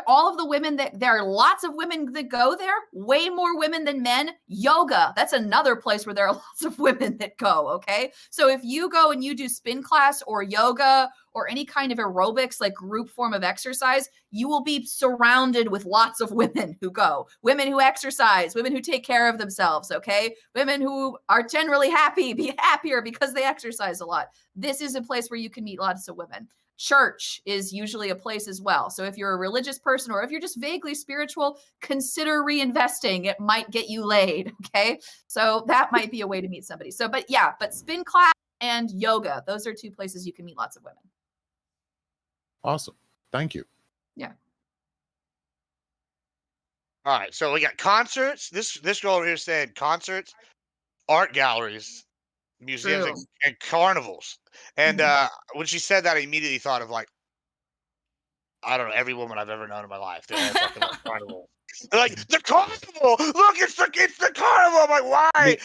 All of the women there are lots of women that go there, way more women than men. Yoga, that's another place where there are lots of women that go, okay? So if you go and you do spin class or yoga or any kind of aerobics, like group form of exercise, you will be surrounded with lots of women who go, women who exercise, women who take care of themselves, okay? Women who are generally be happier because they exercise a lot. This is a place where you can meet lots of women. Church is usually a place as well. So if you're a religious person or if you're just vaguely spiritual, consider reinvesting. It might get you laid, okay? So that might be a way to meet somebody. So, but spin class and yoga, those are 2 places you can meet lots of women. Awesome. Thank you. Yeah. All right. So we got concerts. This girl over here said concerts, art galleries, museums, and carnivals. And when she said that, I immediately thought of like, I don't know, every woman I've ever known in my life. They're all fucking like carnival. They're like, the carnival! Look, it's the carnival! I'm like, why?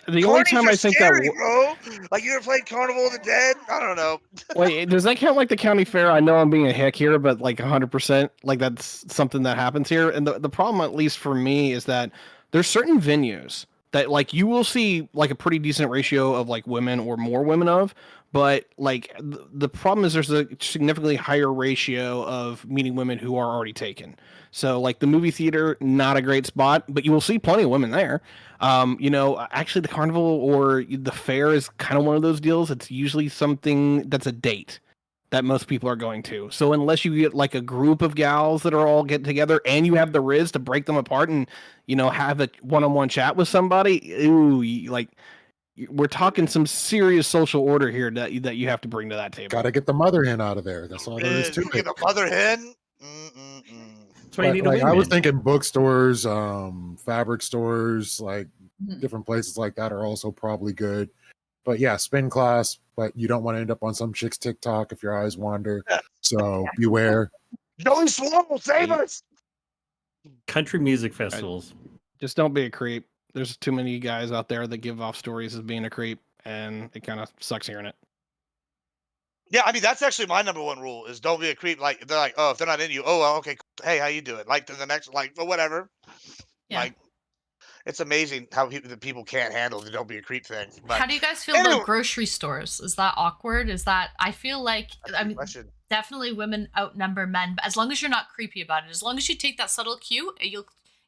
The only time I think scary, bro. Like, you ever played Carnival of the Dead? I don't know. Wait, does that count like the county fair? I know I'm being a hick here, but like 100%, like that's something that happens here. And the problem, at least for me, is that there's certain venues that like you will see like a pretty decent ratio of like women or more women of, But like the problem is there's a significantly higher ratio of meeting women who are already taken. So like the movie theater, not a great spot, but you will see plenty of women there. Actually the carnival or the fair is kind of one of those deals. It's usually something that's a date that most people are going to. So unless you get like a group of gals that are all getting together and you have the riz to break them apart and have a one-on-one chat with somebody, we're talking some serious social order here that you have to bring to that table. Got to get the mother hen out of there. That's all there is to Get it. the mother hen. That's why you But need a like I was wingman. thinking, bookstores, fabric stores, like Mhm. different places like that are also probably good. But yeah, spin class. But you don't want to end up on some chick's TikTok if your eyes wander. Yeah. So beware. Joey Swole, save us! Country music festivals. Just don't be a creep. There's too many guys out there that give off stories as being a creep, and it kind of sucks hearing it. Yeah, I mean that's actually my number one rule is don't be a creep. Like they're like, oh, if they're not into you, oh well, okay, cool. Hey, how you doing? Like to the next, like or whatever. Yeah. Like it's amazing how people can't handle the don't be a creep thing. But How do you guys feel anyway- about grocery stores? Is that awkward? Is that I feel like I mean question. definitely women outnumber men, but as long as you're not creepy about it, as long as you take that subtle cue,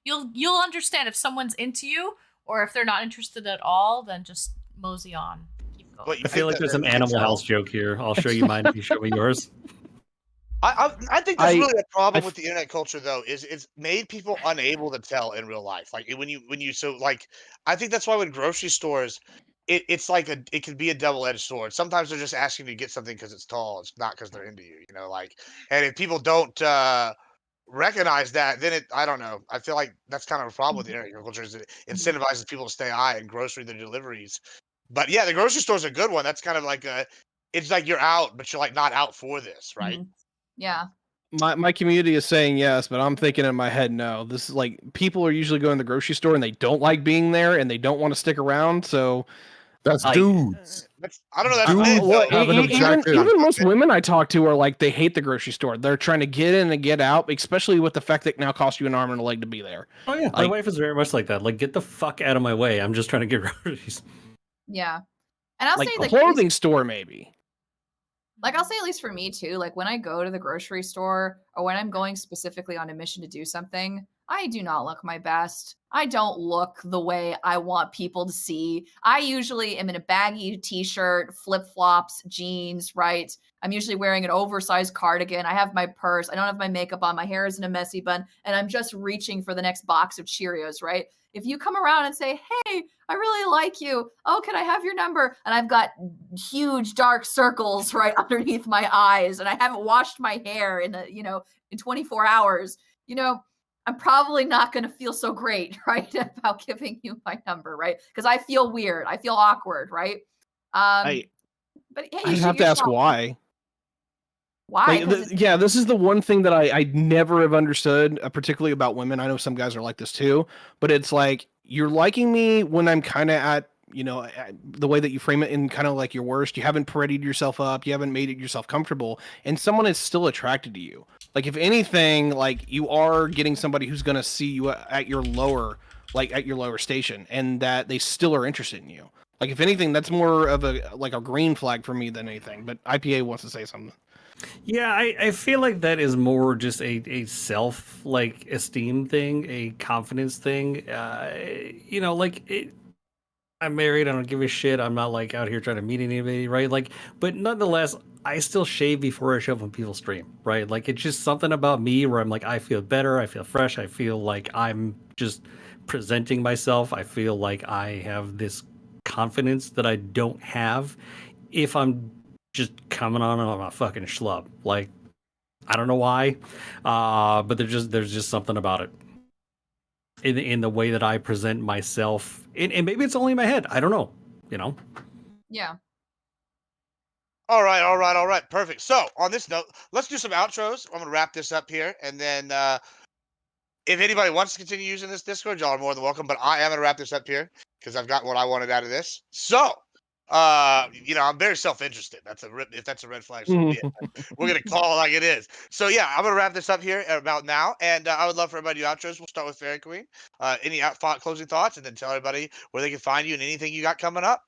you'll understand if someone's into you or if they're not interested at all, then just mosey on. Keep going. What, you I feel think like there's that an you can Animal tell? House joke here. I'll show you mine if you show me yours. I think that's I- really a problem I with the internet culture though, is it's made people unable to tell in real life. Like when you so like I think that's why with grocery stores, it's like it can be a double-edged sword. Sometimes they're just asking you to get something because it's tall. It's not because they're into you, like and if people don't recognize that, then I don't know. I feel like that's kind of a problem with the internet culture is it incentivizes people to stay high and grocery their deliveries. But yeah, the grocery store's a good one. That's kind of like it's like you're out, but you're like not out for this, right? Mhm. Yeah. My community is saying yes, but I'm thinking in my head no. This is like people are usually going to the grocery store and they don't like being there and they don't want to stick around. So That's Like, dudes. I don't know. That's Dudes men, though. have an objective. even most women I talk to are like they hate the grocery store. They're trying to get in and get out, especially with the fact that it now costs you an arm and a leg to be there. Oh yeah, my Like- wife is very much like that. Like, get the fuck out of my way. I'm just trying to get groceries. Yeah. And I'll Like say a like clothing store maybe. Like I'll say at least for me too, like when I go to the grocery store or when I'm going specifically on a mission to do something, I do not look my best. I don't look the way I want people to see. I usually am in a baggy t-shirt, flip-flops, jeans, right? I'm usually wearing an oversized cardigan. I have my purse. I don't have my makeup on. My hair is in a messy bun. And I'm just reaching for the next box of Cheerios, right? If you come around and say, hey, I really like you. Oh, can I have your number? And I've got huge dark circles right underneath my eyes. And I haven't washed my hair in 24 hours. I'm probably not going to feel so great, right? About giving you my number, right? Because I feel weird. I feel awkward, right? But hey, I have to ask why. Why? This is the one thing that I never have understood, particularly about women. I know some guys are like this too, but it's like you're liking me when I'm kind of at the way that you frame it in kind of like your worst. You haven't paraded yourself up. You haven't made it yourself comfortable, and someone is still attracted to you. Like if anything, like you are getting somebody who's going to see you at your lower station, and that they still are interested in you. Like if anything, that's more of a green flag for me than anything. But IPA wants to say something. Yeah, I feel like that is more just a self esteem thing, a confidence thing. I'm married. I don't give a shit. I'm not out here trying to meet anybody, right? But nonetheless, I still shave before I show up on people's stream, right? It's just something about me where I'm I feel better. I feel fresh. I feel like I'm just presenting myself. I feel like I have this confidence that I don't have if I'm just coming on a fucking schlub. I don't know why, but there's just something about it in the way that I present myself, and maybe it's only in my head. I don't know. Yeah. All right. Perfect. So on this note, let's do some outros. I'm gonna wrap this up here, and then if anybody wants to continue using this Discord, y'all are more than welcome. But I am gonna wrap this up here because I've got what I wanted out of this. So. I'm very self-interested. If that's a red flag, so be it. We're gonna call it like it is. So yeah, I'm gonna wrap this up here about now, and I would love for everybody to do outros. We'll start with Fairy Queen. Any closing thoughts, and then tell everybody where they can find you and anything you got coming up.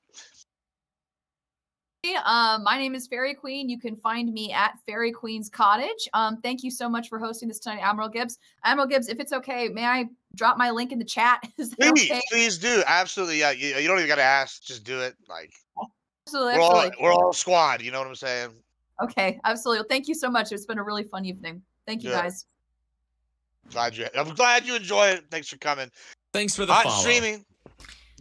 My name is Fairy Queen. You can find me at Fairy Queen's Cottage. Thank you so much for hosting this tonight, Admiral Gibbs. Admiral Gibbs, if it's okay, may I drop my link in the chat? Is that Please, okay? please do. Absolutely. Yeah. You don't even got to ask. Just do it. Like Absolutely, we're all absolutely. we're all a squad. You know what I'm saying? Okay, absolutely. Well, thank you so much. It's been a really fun evening. Thank you, Good. guys. I'm glad you enjoy it. Thanks for coming. Thanks for the Hot follow. streaming.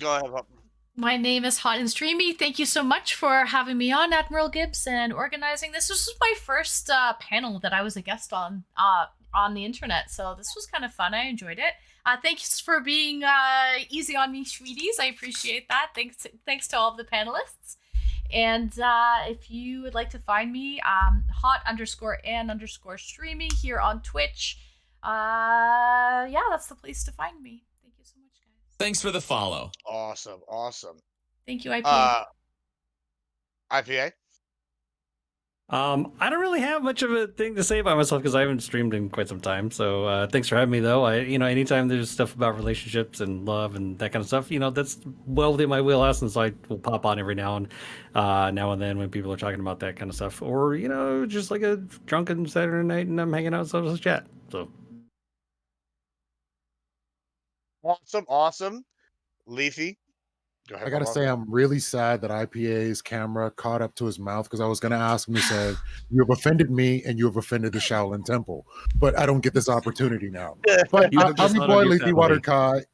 Go ahead. Pop. My name is Hot and Streamy. Thank you so much for having me on, Admiral Gibbs, and organizing this. This was my first panel that I was a guest on the internet, so this was kind of fun. I enjoyed it. Thanks for being easy on me, sweeties. I appreciate that. Thanks to all of the panelists. And if you would like to find me, hot_and_streamy here on Twitch. Yeah, that's the place to find me. Thank you so much, guys. Thanks for the follow. Awesome. Thank you, IPA. IPA. I don't really have much of a thing to say about myself because I haven't streamed in quite some time. So thanks for having me, though. Anytime there's stuff about relationships and love and that kind of stuff, that's well within my wheelhouse, and so I will pop on every now and then when people are talking about that kind of stuff, or just like a drunken Saturday night and I'm hanging out, so let's chat. So Awesome. Leafy. Go ahead. I gotta say, I'm really sad that IPA's camera caught up to his mouth because I was gonna ask him to say, "You have offended me, and you have offended the Shaolin Temple," but I don't get this opportunity now. But I'm your boy, Leafy Water Kai.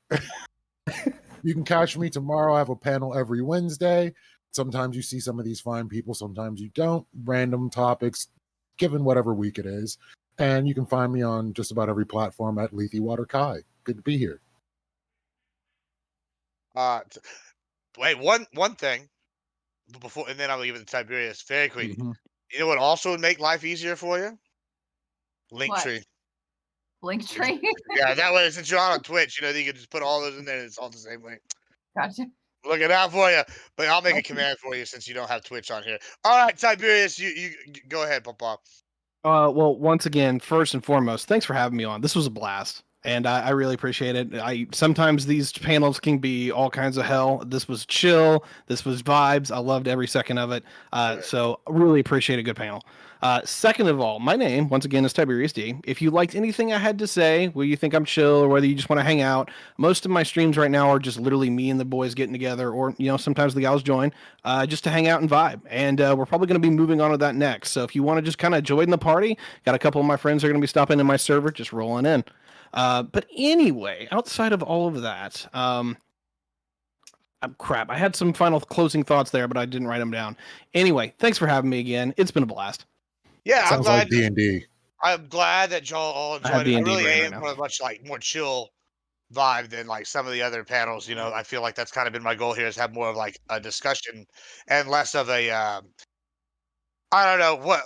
You can catch me tomorrow. I have a panel every Wednesday. Sometimes you see some of these fine people, sometimes you don't. Random topics, given whatever week it is, and you can find me on just about every platform at Leafy Water Kai. Good to be here. Wait, one thing before, and then I'll leave it to Tiberius. Fairy Queen. Mhm. You know what also would make life easier for you? Linktree. Linktree. Yeah, that way, since you're on Twitch, you can just put all those in there and it's all the same link. Gotcha. Looking out for you. But I'll make a command for you since you don't have Twitch on here. All right, Tiberius, you go ahead, Papa. Well, once again, first and foremost, thanks for having me on. This was a blast, and I really appreciate it. Sometimes these panels can be all kinds of hell. This was chill. This was vibes. I loved every second of it. So really appreciate a good panel. Second of all, my name, once again, is Tiberius D. If you liked anything I had to say, whether you think I'm chill or whether you just want to hang out, most of my streams right now are just literally me and the boys getting together, or, sometimes the gals join, just to hang out and vibe. And we're probably going to be moving on to that next. So if you want to just kind of join the party, got a couple of my friends who are going to be stopping in my server, just rolling in. But anyway, outside of all of that, crap, I had some final closing thoughts there, but I didn't write them down. Anyway, thanks for having me again. It's been a blast. Yeah, Sounds like D&D. I'm glad that y'all all enjoyed it. I D&D really right am now. for a much more chill vibe than some of the other panels. I feel like that's kind of been my goal here, is have more of a discussion and less of a I don't know what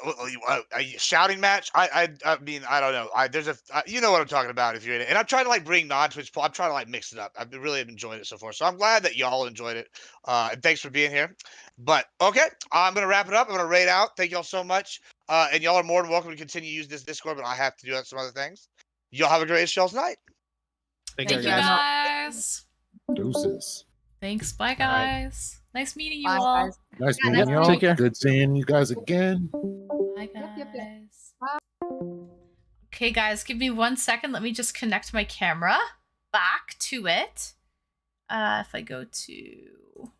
a shouting match. I mean, I don't know. There's you know what I'm talking about if you're in it. And I'm trying to bring non-Twitch. I'm trying to mix it up. I've really enjoying it so far. So I'm glad that y'all enjoyed it. And thanks for being here. But okay, I'm gonna wrap it up. I'm gonna raid out. Thank y'all so much. And y'all are more than welcome to continue to use this Discord, but I have to do some other things. Y'all have a great y'all's night. Thank you, guys. Deuces. Thanks. Bye, right. guys. Nice meeting you Bye, all. guys. Nice Yeah, meeting nice y'all. Take care. Good seeing you guys again. Bye, Yep, yep, yep. guys. Okay, guys, give me 1 second. Let me just connect my camera back to it. If I go to...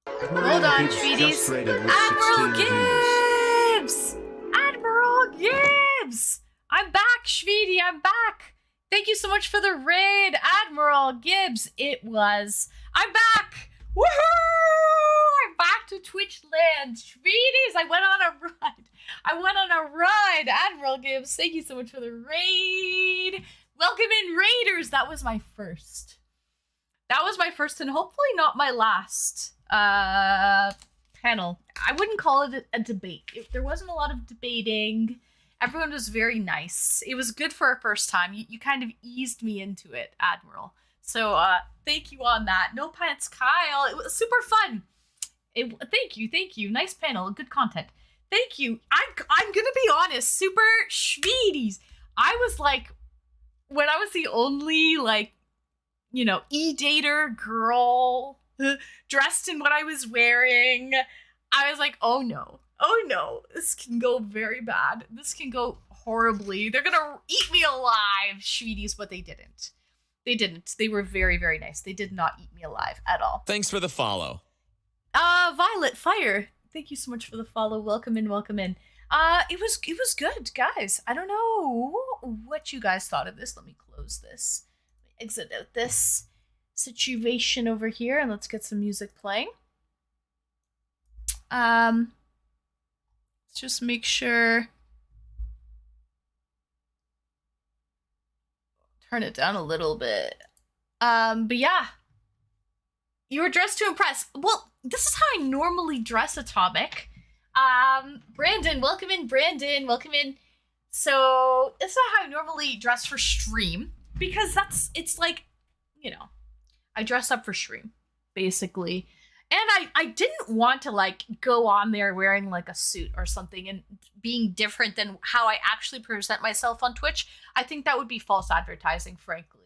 Hold on, sweeties. Admiral Gibbs! Admiral Gibbs! I'm back, sweetie. I'm back. Thank you so much for the raid, Admiral Gibbs. I'm back. Woohoo! I'm back to Twitch land. Sweeties, I went on a ride. Admiral Gibbs, thank you so much for the raid. Welcome in, Raiders. That was my first and hopefully not my last panel. I wouldn't call it a debate. There wasn't a lot of debating. Everyone was very nice. It was good for a first time. You kind of eased me into it, Admiral. So thank you on that. No Pants Kyle. It was super fun. Thank you. Nice panel. Good content. Thank you. I'm gonna be honest. Super schmeedies. I was when I was the only e-dater girl dressed in what I was wearing. I was like, oh no, this can go very bad. This can go horribly. They're gonna eat me alive, sweeties, but they didn't. They didn't. They were very, very nice. They did not eat me alive at all. Thanks for the follow. Violet Fire. Thank you so much for the follow. Welcome in, welcome in. It was good, guys. I don't know what you guys thought of this. Let me close this. Exit out this situation over here, and let's get some music playing. Let's just make sure. Turn it down a little bit. But yeah. You were dressed to impress. Well, this is how I normally dress, Atomic. Brandon, welcome in, Brandon. Welcome in. So, this is how I normally dress for stream. Because it's like, you know, I dress up for stream, basically. And I didn't want to, like, go on there wearing, like, a suit or something and being different than how I actually present myself on Twitch. I think that would be false advertising, frankly.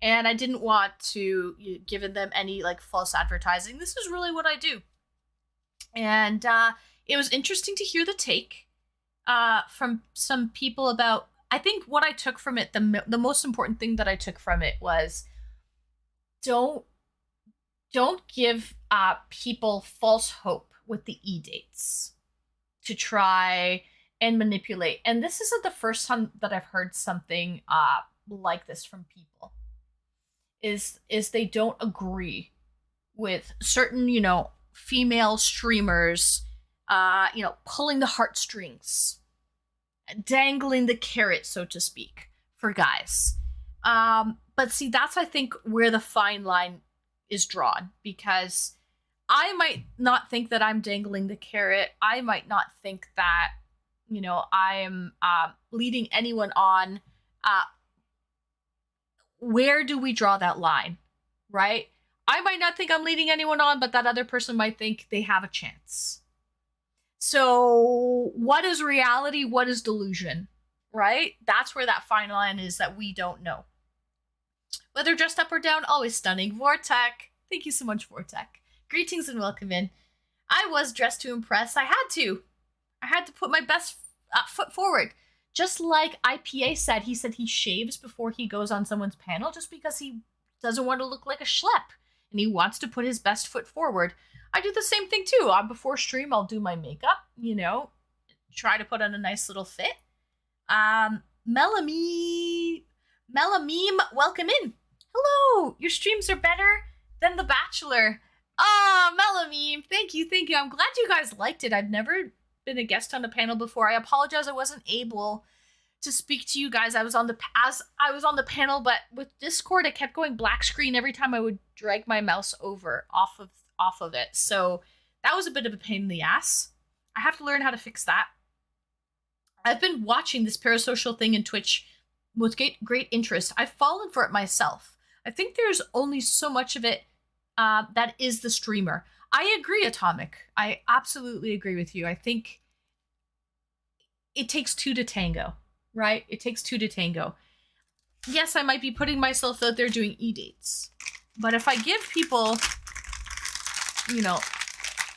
And I didn't want to give them any, like, false advertising. This is really what I do. And it was interesting to hear the take from some people about... I think what I took from it, the most important thing that I took from it was don't give people false hope with the e-dates to try and manipulate. And this isn't the first time that I've heard something like this from people. Is they don't agree with certain, you know, female streamers, you know, pulling the heartstrings, dangling the carrot, so to speak, for guys. But see, that's, I think, where the fine line is drawn, because I might not think that I'm dangling the carrot. I might not think that, you know, I am leading anyone on. Where do we draw that line, right? I might not think I'm leading anyone on, but that other person might think they have a chance. So what is reality? What is delusion, right? That's where that fine line is that we don't know. Whether dressed up or down, always stunning. Vortec, thank you so much, Vortec. Greetings and welcome in. I was dressed to impress. I had to put my best foot forward. Just like IPA said, he shaves before he goes on someone's panel just because he doesn't want to look like a schlep and he wants to put his best foot forward. I do the same thing too. Before stream, I'll do my makeup, you know, try to put on a nice little fit. Melameme, welcome in. Hello, your streams are better than The Bachelor. Oh, Melameme, thank you. I'm glad you guys liked it. I've never been a guest on a panel before. I apologize I wasn't able to speak to you guys. I was on the panel, but with Discord it kept going black screen every time I would drag my mouse off of it. So that was a bit of a pain in the ass. I have to learn how to fix that. I've been watching this parasocial thing in Twitch with great interest. I've fallen for it myself. I think there's only so much of it that is the streamer. I agree, Atomic. I absolutely agree with you. I think it takes two to tango, right? It takes two to tango. Yes, I might be putting myself out there doing e-dates, but if I give people, you know,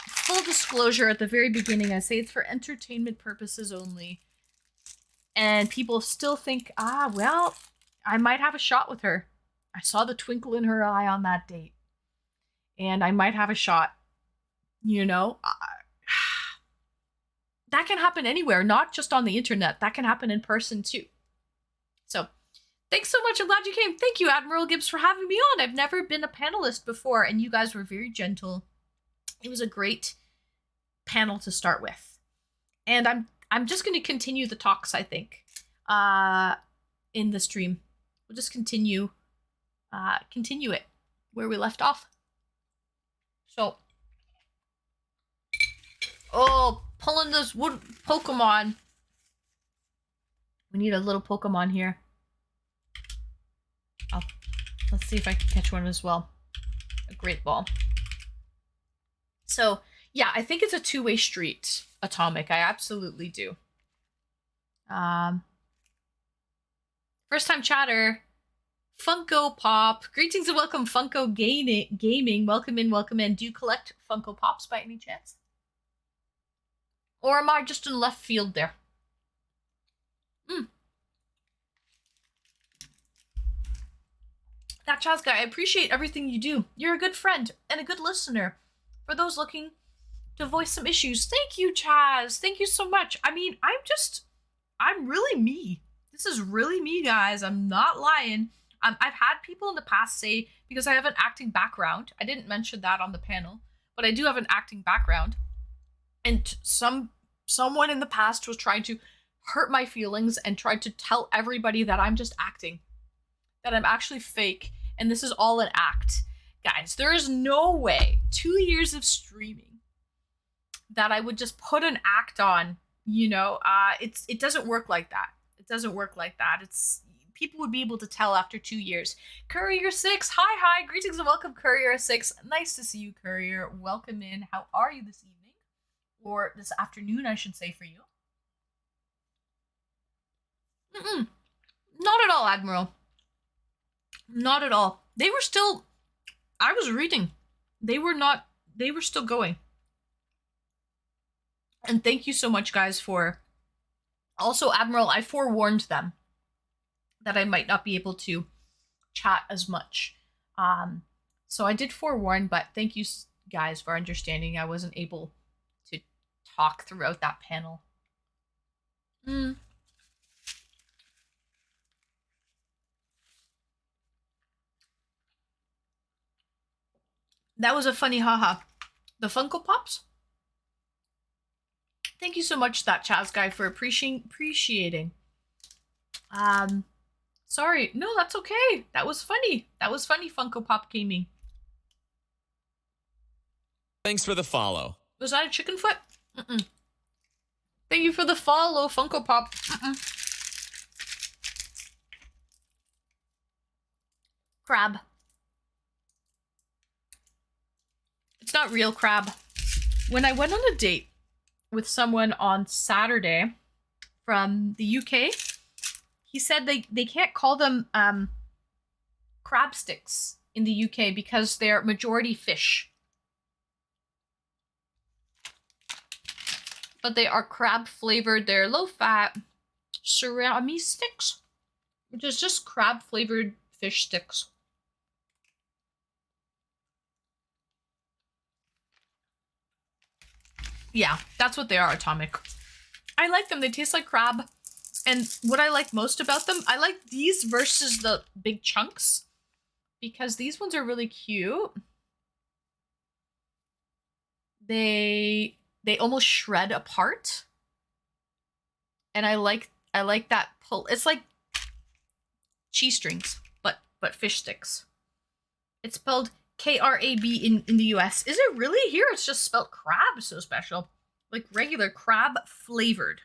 full disclosure at the very beginning, I say it's for entertainment purposes only, and people still think, well, I might have a shot with her. I saw the twinkle in her eye on that date, and I might have a shot. You know, that can happen anywhere, not just on the internet. That can happen in person too. So thanks so much. I'm glad you came. Thank you, Admiral Gibbs, for having me on. I've never been a panelist before, and you guys were very gentle. It was a great panel to start with. And I'm just going to continue the talks, I think, in the stream. We'll just continue it where we left off. So, pulling this wood Pokemon. We need a little Pokemon here. Let's see if I can catch one as well. A great ball. So, yeah, I think it's a two-way street, Atomic. I absolutely do. First time chatter. Funko Pop. Greetings and welcome, Funko Gaming. Welcome in, welcome in. Do you collect Funko Pops by any chance? Or am I just in left field there? That Chaz guy, I appreciate everything you do. You're a good friend and a good listener. For those looking to voice some issues, thank you, Chaz. Thank you so much. I mean, I'm really me. This is really me, guys. I'm not lying. I've had people in the past say, because I have an acting background, I didn't mention that on the panel, but I do have an acting background, and someone in the past was trying to hurt my feelings and tried to tell everybody that I'm just acting, that I'm actually fake, and this is all an act. Guys, there is no way, 2 years of streaming, that I would just put an act on, you know. It doesn't work like that. It doesn't work like that. People would be able to tell after 2 years. Courier6, hi, greetings and welcome, Courier6. Nice to see you, Courier. Welcome in. How are you this evening? Or this afternoon, I should say, for you. Not at all, Admiral. Not at all. They were still, I was reading. They were still going. And thank you so much, guys, for... Also, Admiral, I forewarned them that I might not be able to chat as much. So I did forewarn, but thank you guys for understanding I wasn't able to talk throughout that panel. That was a funny haha. The Funko Pops? Thank you so much, that Chaz guy, for appreciating. Sorry. No, that's okay. That was funny. That was funny, Funko Pop Gaming. Thanks for the follow. Was that a chicken foot? Thank you for the follow, Funko Pop. Crab. It's not real crab. When I went on a date with someone on Saturday from the UK, he said they can't call them crab sticks in the UK because they're majority fish. But they are crab flavored. They're low fat surimi sticks, which is just crab flavored fish sticks. Yeah, that's what they are, Atomic. I like them. They taste like crab. And what I like most about them, I like these versus the big chunks, because these ones are really cute. They almost shred apart. And I like that pull. It's like cheese strings, but fish sticks. It's spelled K-R-A-B in the US. Is it really? Here it's just spelled crab, so special. Like regular crab flavored.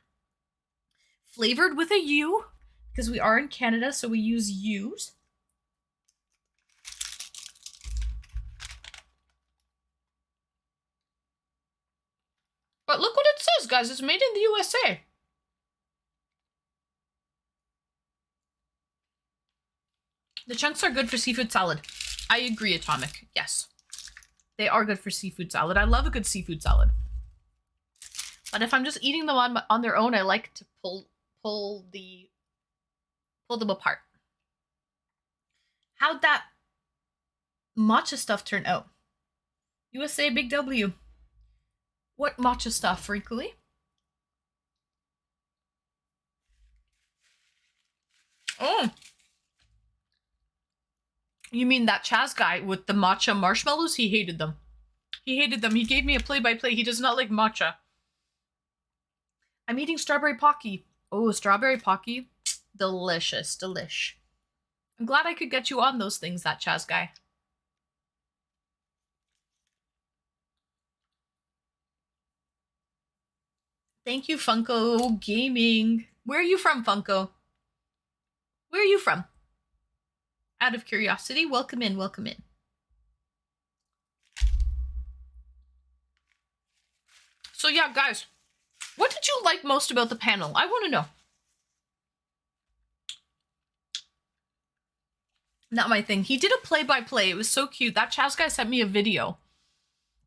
Flavored with a U, because we are in Canada, so we use U's. But look what it says, guys. It's made in the USA. The chunks are good for seafood salad. I agree, Atomic. Yes. They are good for seafood salad. I love a good seafood salad. But if I'm just eating them on their own, I like to pull them apart. How'd that matcha stuff turn out? USA Big W. What matcha stuff, frequently? Oh. You mean that Chaz guy with the matcha marshmallows? He hated them. He hated them. He gave me a play-by-play. He does not like matcha. I'm eating strawberry pocky. Oh, strawberry pocky. Delicious. Delish. I'm glad I could get you on those things, that Chaz guy. Thank you, Funko Gaming. Where are you from, Funko? Where are you from? Out of curiosity, welcome in, welcome in. So yeah, guys, what did you like most about the panel? I want to know. Not my thing. He did a play-by-play. It was so cute. That Chaz guy sent me a video.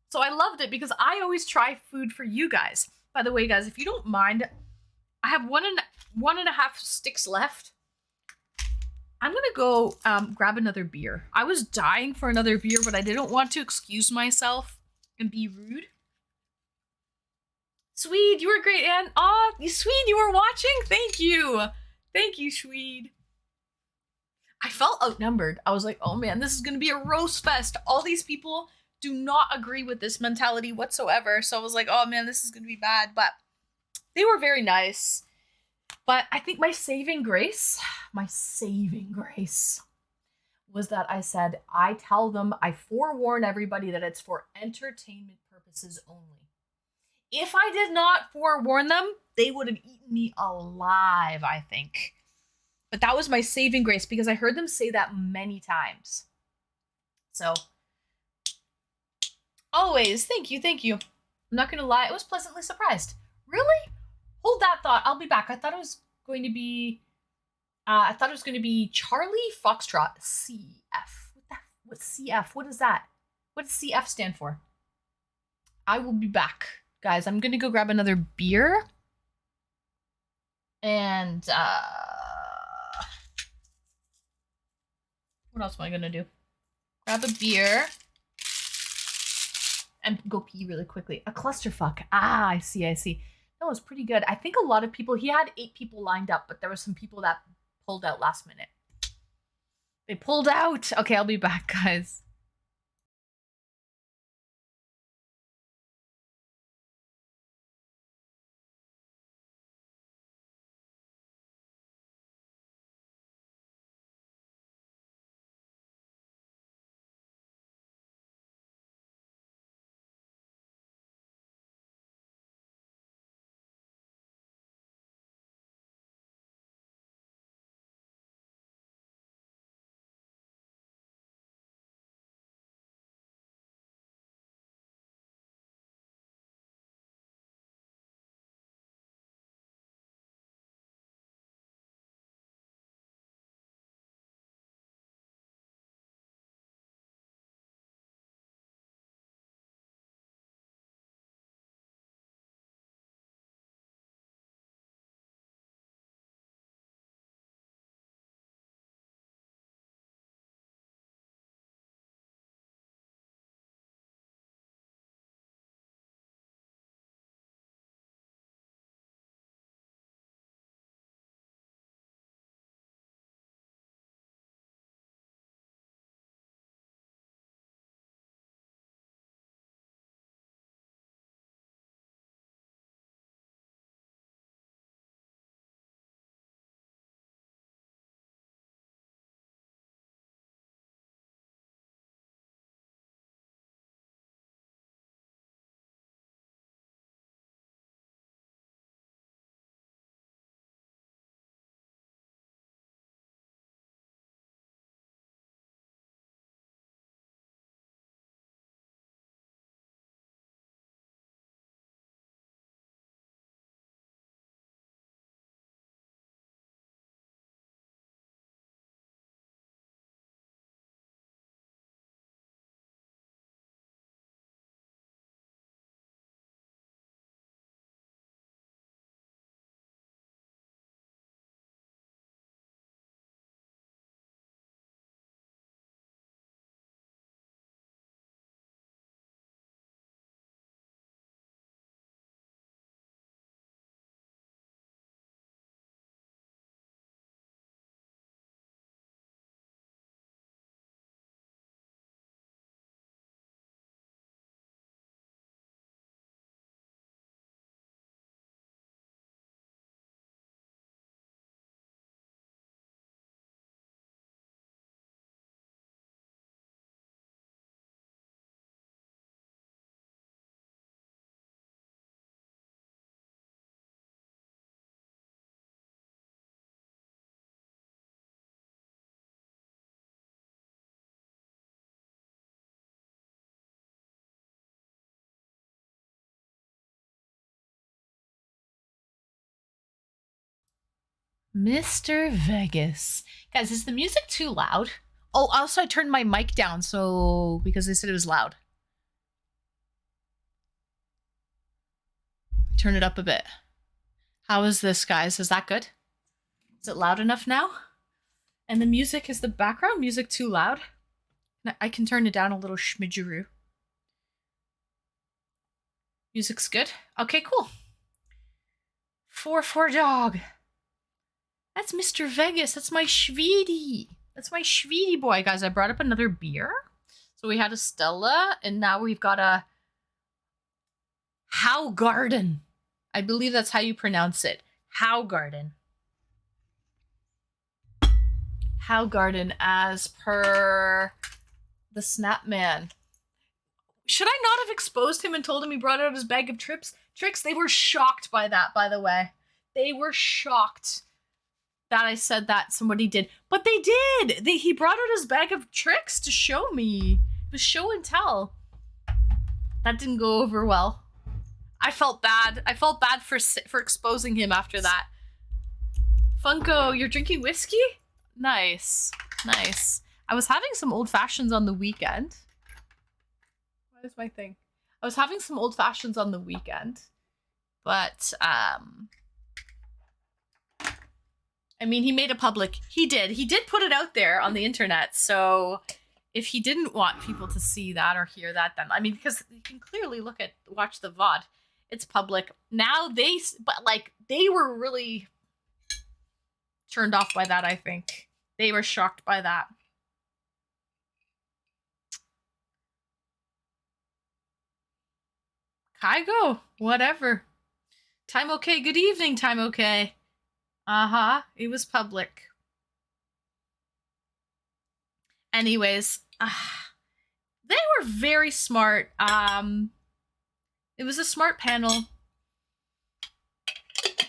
So I loved it because I always try food for you guys. By the way, guys, if you don't mind, I have one and a half sticks left. I'm gonna go grab another beer. I was dying for another beer, but I didn't want to excuse myself and be rude. Swede, you were great, and Swede, you were watching? Thank you. Thank you, Swede. I felt outnumbered. I was like, oh man, this is gonna be a roast fest. All these people do not agree with this mentality whatsoever. So I was like, oh man, this is gonna be bad. But they were very nice. But I think my saving grace was that I said, I tell them, I forewarn everybody that it's for entertainment purposes only. If I did not forewarn them, they would have eaten me alive, I think. But that was my saving grace because I heard them say that many times. So, always, thank you. I'm not gonna lie, I was pleasantly surprised. Really? Hold that thought, I'll be back. I thought it was going to be Charlie Foxtrot CF. What's CF? What is that? What does CF stand for? I will be back. Guys, I'm gonna go grab another beer. And, what else am I gonna do? Grab a beer. And go pee really quickly. A clusterfuck. Ah, I see. That was pretty good. I think a lot of people, he had 8 people lined up, but there were some people that pulled out last minute. They pulled out. Okay, I'll be back, guys. Mr. Vegas. Guys, is the music too loud? Oh, also I turned my mic down so because they said it was loud. Turn it up a bit. How is this, guys? Is that good? Is it loud enough now? And the music, is the background music too loud? I can turn it down a little schmidgeroo. Music's good. Okay, cool. 4-4 dog. That's Mr. Vegas. That's my Schweedy. That's my Schweedy boy, guys. I brought up another beer. So we had a Stella, and now we've got a Haugarden. I believe that's how you pronounce it. Haugarden. Haugarden, as per the Snapman. Should I not have exposed him and told him he brought out his bag of tricks? They were shocked by that, by the way. They were shocked that I said that somebody did. But they did! He brought out his bag of tricks to show me. It was show and tell. That didn't go over well. I felt bad. I felt bad for exposing him after that. Funko, you're drinking whiskey? Nice. Nice. I was having some old fashions on the weekend. What is my thing? I was having some old fashions on the weekend. But, I mean, he made it public. He did put it out there on the internet. So if he didn't want people to see that or hear that, then, I mean, because you can clearly watch the VOD. It's public. Now they were really turned off by that, I think. They were shocked by that. Kygo, whatever. Time okay, good evening, time okay. Uh-huh, it was public. Anyways, they were very smart. It was a smart panel.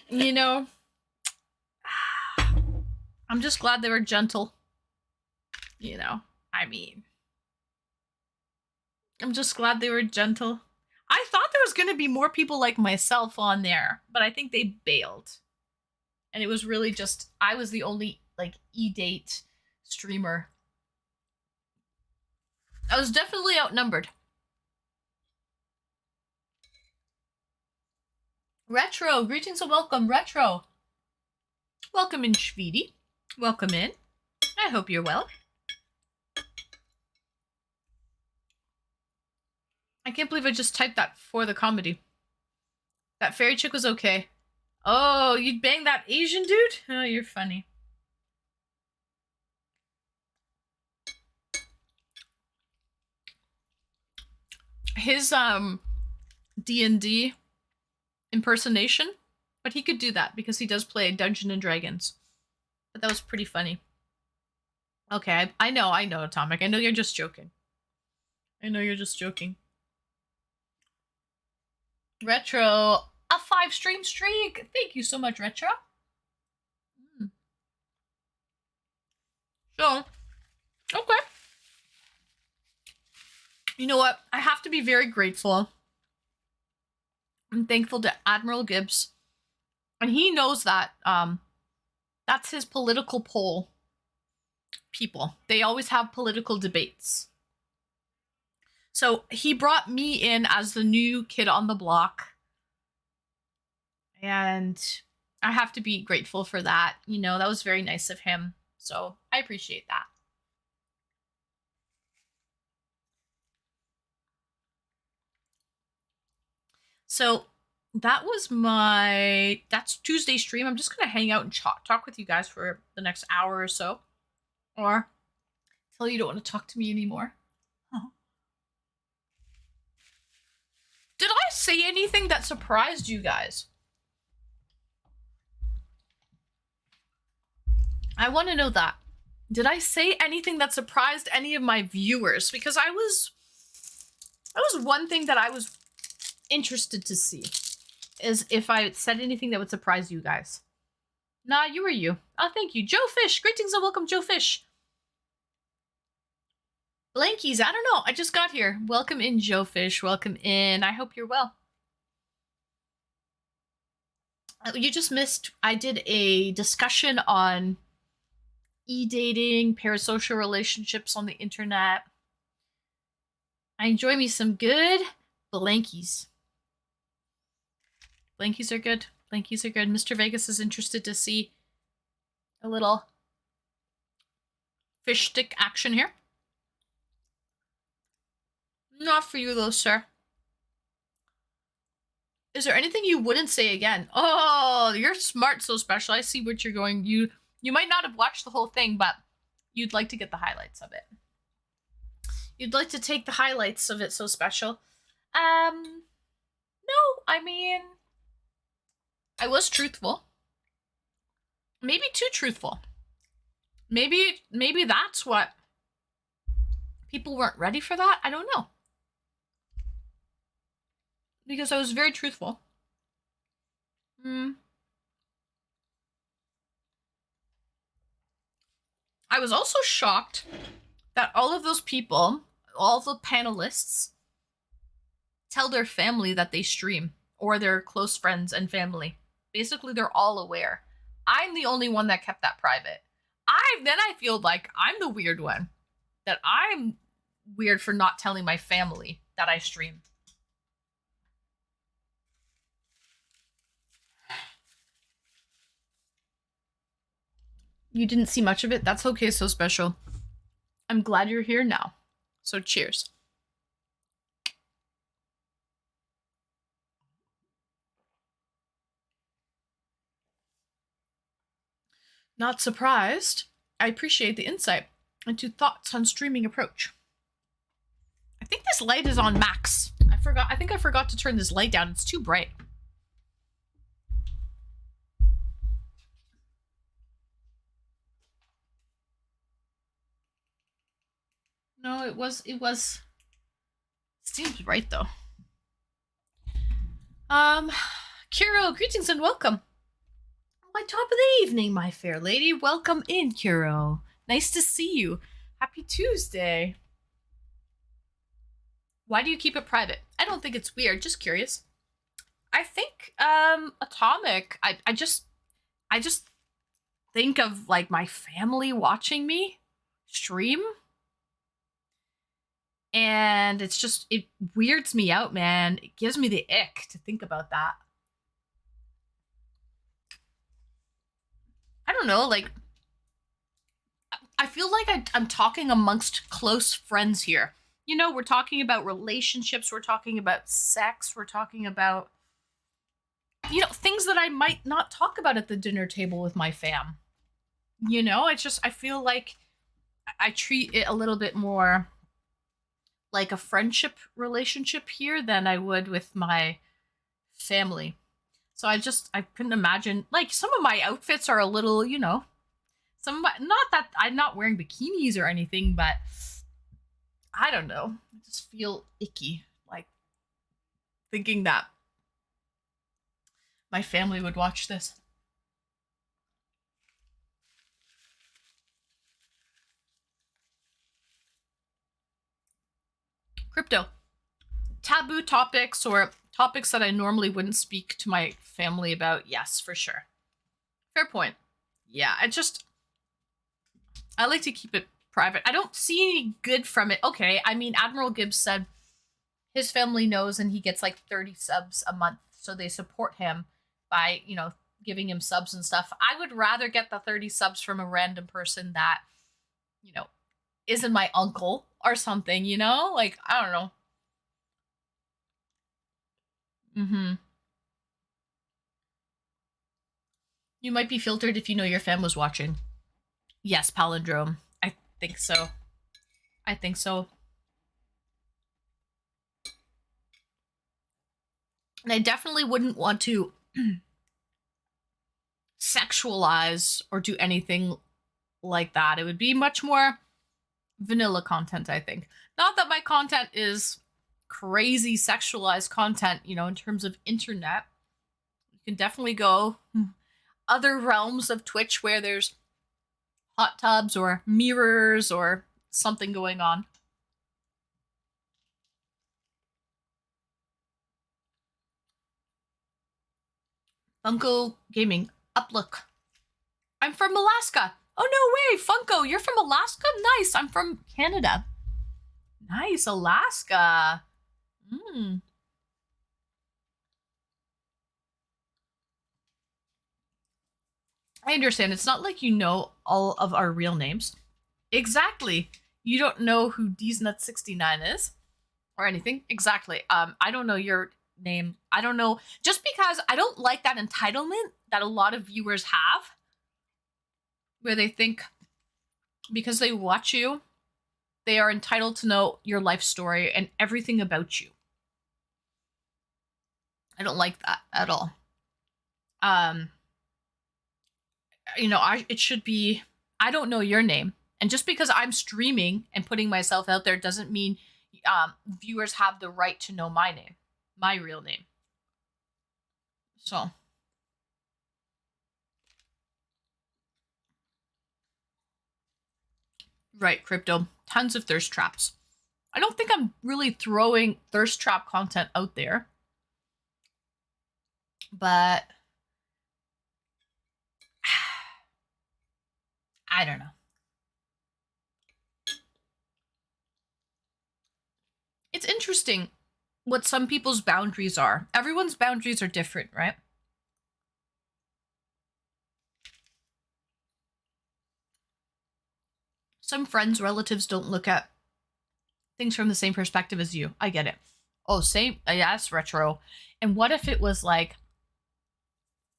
You know, I'm just glad they were gentle. You know, I mean, I'm just glad they were gentle. I thought there was going to be more people like myself on there, but I think they bailed. And it was really just, I was the only, like, E-date streamer. I was definitely outnumbered. Retro, greetings and welcome, Retro. Welcome in, Schweedy. Welcome in. I hope you're well. I can't believe I just typed that for the comedy. That fairy chick was okay. Oh, you'd bang that Asian dude? Oh, you're funny. His D&D impersonation, but he could do that because he does play Dungeons and Dragons. But that was pretty funny. Okay, I know, Atomic. I know you're just joking. I know you're just joking. Retro, a 5-stream streak. Thank you so much, Retro. So, okay. You know what? I have to be very grateful. I'm thankful to Admiral Gibbs. And he knows that that's his political poll people. They always have political debates. So he brought me in as the new kid on the block. And I have to be grateful for that. You know, that was very nice of him. So I appreciate that. So that's Tuesday stream. I'm just going to hang out and talk with you guys for the next hour or so. Or tell you don't want to talk to me anymore. Did I say anything that surprised you guys? I want to know that. Did I say anything that surprised any of my viewers? Because that was one thing that I was interested to see, is if I said anything that would surprise you guys. Nah, you were you. Oh, thank you. Joe Fish. Greetings and welcome, Joe Fish. Blankies, I don't know. I just got here. Welcome in, Joe Fish. Welcome in. I hope you're well. You just missed, I did a discussion on e-dating, parasocial relationships on the internet. I enjoy me some good blankies. Blankies are good. Blankies are good. Mr. Vegas is interested to see a little fish stick action here. Not for you though, sir. Is there anything you wouldn't say again? Oh, you're smart, so special. I see what you're going. You might not have watched the whole thing, but you'd like to get the highlights of it. You'd like to take the highlights of it, so special. No, I mean, I was truthful. Maybe too truthful. Maybe that's what people weren't ready for that. I don't know. Because I was very truthful. I was also shocked that all of those people, all the panelists, tell their family that they stream, or their close friends and family. Basically, they're all aware. I'm the only one that kept that private. I feel like I'm the weird one. That I'm weird for not telling my family that I stream. You didn't see much of it? That's okay, so special. I'm glad you're here now. So cheers. Not surprised. I appreciate the insight into thoughts on streaming approach. I think this light is on max. I think I forgot to turn this light down. It's too bright. No, it was seems right though. Kiro, greetings and welcome. My top of the evening, my fair lady. Welcome in, Kiro. Nice to see you. Happy Tuesday. Why do you keep it private? I don't think it's weird, just curious. I think Atomic, I just think of like my family watching me stream. And it's just, it weirds me out, man. It gives me the ick to think about that. I don't know, like, I feel like I'm talking amongst close friends here. You know, we're talking about relationships, we're talking about sex, we're talking about, you know, things that I might not talk about at the dinner table with my fam. You know, it's just, I feel like I treat it a little bit more like a friendship relationship here than I would with my family. So I couldn't imagine, like, some of my outfits are a little, you know, not that I'm not wearing bikinis or anything, but I don't know. I just feel icky, like, thinking that my family would watch this. Crypto. Taboo topics or topics that I normally wouldn't speak to my family about. Yes, for sure. Fair point. Yeah, I like to keep it private. I don't see any good from it. Okay, I mean, Admiral Gibbs said his family knows and he gets like 30 subs a month. So they support him by, you know, giving him subs and stuff. I would rather get the 30 subs from a random person that, you know, isn't my uncle or something, you know? Like, I don't know. You might be filtered if you know your fam was watching. Yes, palindrome. I think so. I think so. And I definitely wouldn't want to sexualize or do anything like that. It would be much more vanilla content, I think. Not that my content is crazy sexualized content, you know, in terms of internet. You can definitely go other realms of Twitch where there's hot tubs or mirrors or something going on. Funko Gaming, Uplook. I'm from Alaska. Oh, no way. Funko, you're from Alaska? Nice. I'm from Canada. Nice. Alaska. I understand. It's not like you know all of our real names. Exactly. You don't know who DSNut69 is or anything. Exactly. I don't know your name. I don't know. Just because I don't like that entitlement that a lot of viewers have, where they think because they watch you, they are entitled to know your life story and everything about you. I don't like that at all. It should be, I don't know your name. And just because I'm streaming and putting myself out there doesn't mean viewers have the right to know my name, my real name. So. Right, Crypto. Tons of thirst traps. I don't think I'm really throwing thirst trap content out there. But I don't know. It's interesting what some people's boundaries are. Everyone's boundaries are different, right? Some friends, relatives don't look at things from the same perspective as you. I get it. Oh, same. Yes, retro. And what if it was like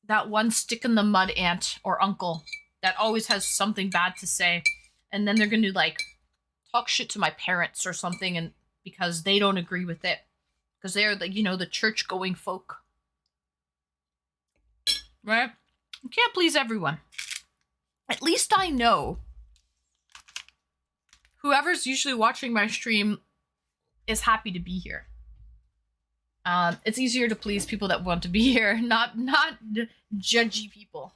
that one stick in the mud aunt or uncle that always has something bad to say, and then they're going to like talk shit to my parents or something, and because they don't agree with it, because they're the church going folk, right? You can't please everyone. At least I know whoever's usually watching my stream is happy to be here. It's easier to please people that want to be here, not judgy people.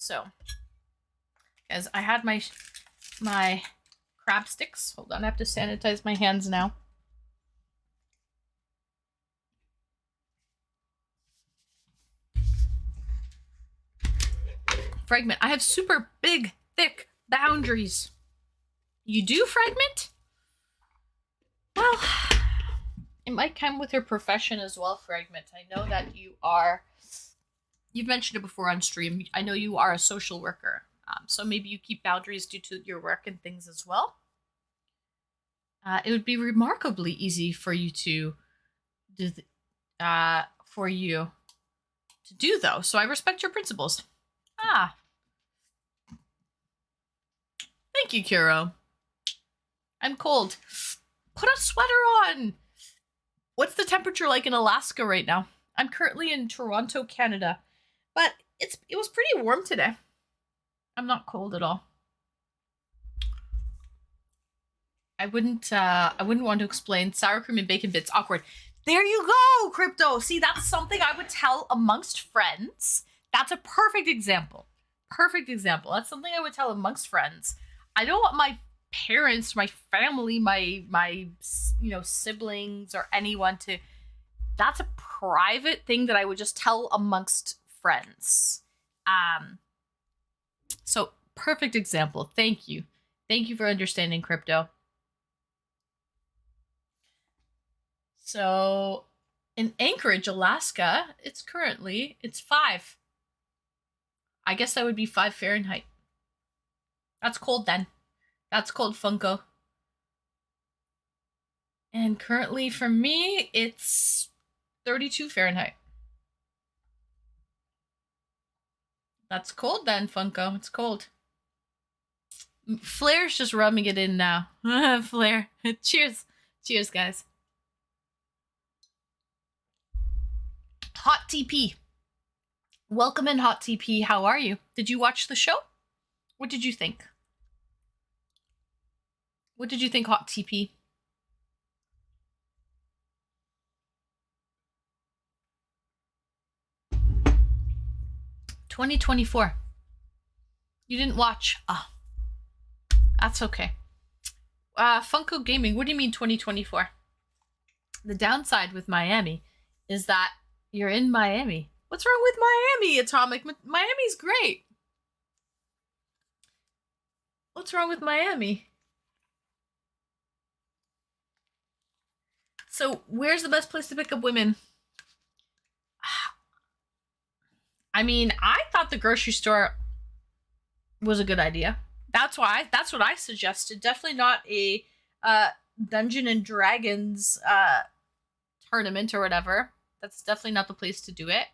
So, guys, I had my crab sticks. Hold on, I have to sanitize my hands now. Fragment. I have super big, thick boundaries. You do, Fragment? Well, it might come with your profession as well, Fragment. I know that you've mentioned it before on stream. I know you are a social worker. So maybe you keep boundaries due to your work and things as well. It would be remarkably easy for you to do, though. So I respect your principles. Thank you, Kuro. I'm cold. Put a sweater on. What's the temperature like in Alaska right now? I'm currently in Toronto, Canada, but it was pretty warm today. I'm not cold at all. I wouldn't want to explain sour cream and bacon bits awkward. There you go, Crypto. See, that's something I would tell amongst friends. That's a perfect example. Perfect example. That's something I would tell amongst friends. I don't want my parents, my family, my siblings or anyone to. That's a private thing that I would just tell amongst friends. So perfect example. Thank you for understanding, Crypto. So in Anchorage, Alaska, it's 5. I guess that would be 5 Fahrenheit. That's cold then. That's cold, Funko. And currently for me, it's 32 Fahrenheit. That's cold then, Funko. It's cold. Flair's just rubbing it in now. Flair. Cheers. Cheers, guys. Hot TP. Welcome in, Hot TP. How are you? Did you watch the show? What did you think? What did you think, Hot TP? $2024. You didn't watch. Ah. That's okay. Funko Gaming, what do you mean 2024? The downside with Miami is that you're in Miami. What's wrong with Miami, Atomic? Miami's great. What's wrong with Miami? So, where's the best place to pick up women? I mean, I thought the grocery store was a good idea. That's what I suggested. Definitely not a Dungeon and Dragons tournament or whatever. That's definitely not the place to do it.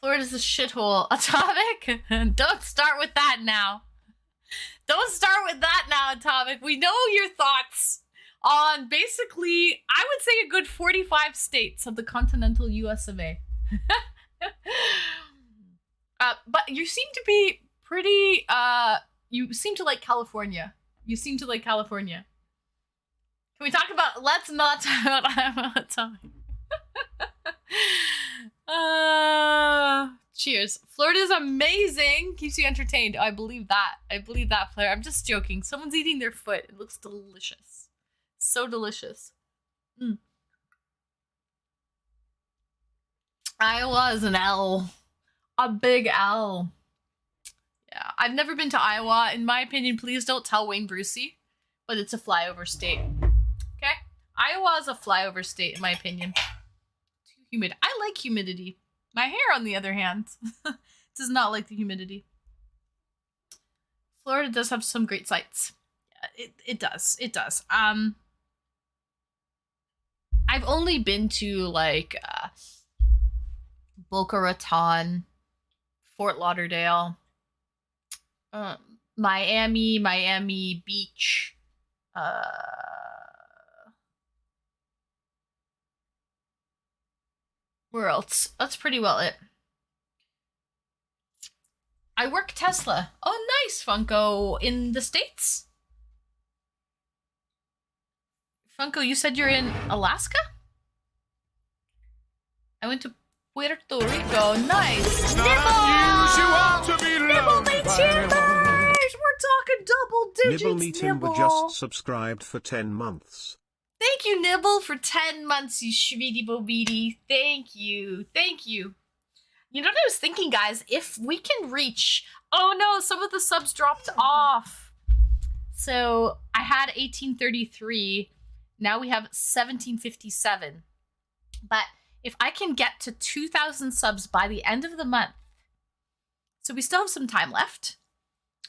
Florida's a shithole. Atomic? Don't start with that now. Don't start with that now, Atomic. We know your thoughts on basically, I would say, a good 45 states of the continental US of A. But you seem to be pretty, you seem to like California. You seem to like California. Can we talk about, let's not talk about Atomic. Cheers. Florida's amazing. Keeps you entertained. Oh, I believe that. I believe that, Fleur. I'm just joking. Someone's eating their foot. It looks delicious. So delicious. Iowa is an L. A big L. Yeah. I've never been to Iowa. In my opinion, please don't tell Wayne Brucey. But it's a flyover state. Okay? Iowa is a flyover state, in my opinion. Too humid. I like humidity. My hair, on the other hand, does not like the humidity. Florida does have some great sights. Yeah, it does. It does. I've only been to, like, Boca Raton, Fort Lauderdale, Miami Beach, where else? That's pretty well it. I work Tesla. Oh, nice, Funko. In the States? Funko, you said you're in Alaska? I went to Puerto Rico. Nice. Nibble, my timbers! We're talking double digits, Nibble me Timber just subscribed for 10 months. Thank you, Nibble, for 10 months, you shveety bobeety. Thank you. Thank you. You know what I was thinking, guys? If we can reach... Oh no, some of the subs dropped off. So I had 1833. Now we have 1757. But if I can get to 2,000 subs by the end of the month, so we still have some time left.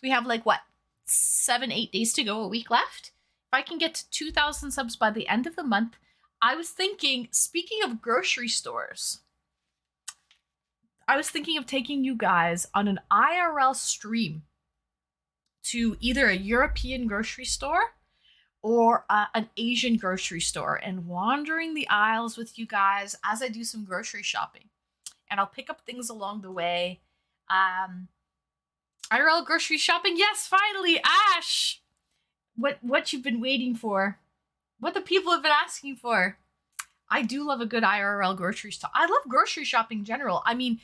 We have like, what, 7-8 days to go, a week left? If I can get to 2,000 subs by the end of the month, I was thinking, speaking of grocery stores, I was thinking of taking you guys on an IRL stream to either a European grocery store or an Asian grocery store and wandering the aisles with you guys as I do some grocery shopping. And I'll pick up things along the way. IRL grocery shopping. Yes, finally, Ash. What you've been waiting for. What the people have been asking for. I do love a good IRL grocery store. I love grocery shopping in general. I mean,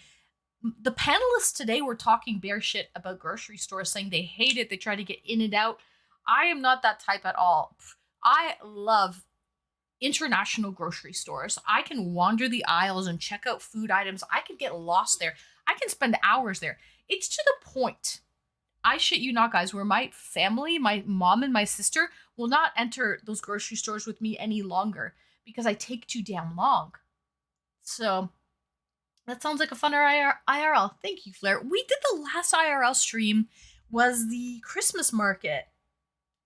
the panelists today were talking bear shit about grocery stores, saying they hate it. They try to get in and out. I am not that type at all. I love international grocery stores. I can wander the aisles and check out food items. I can get lost there. I can spend hours there. It's to the point, I shit you not, guys, where my family, my mom and my sister will not enter those grocery stores with me any longer because I take too damn long. So that sounds like a funner IRL. Thank you, Flair. We did the last IRL stream was the Christmas market,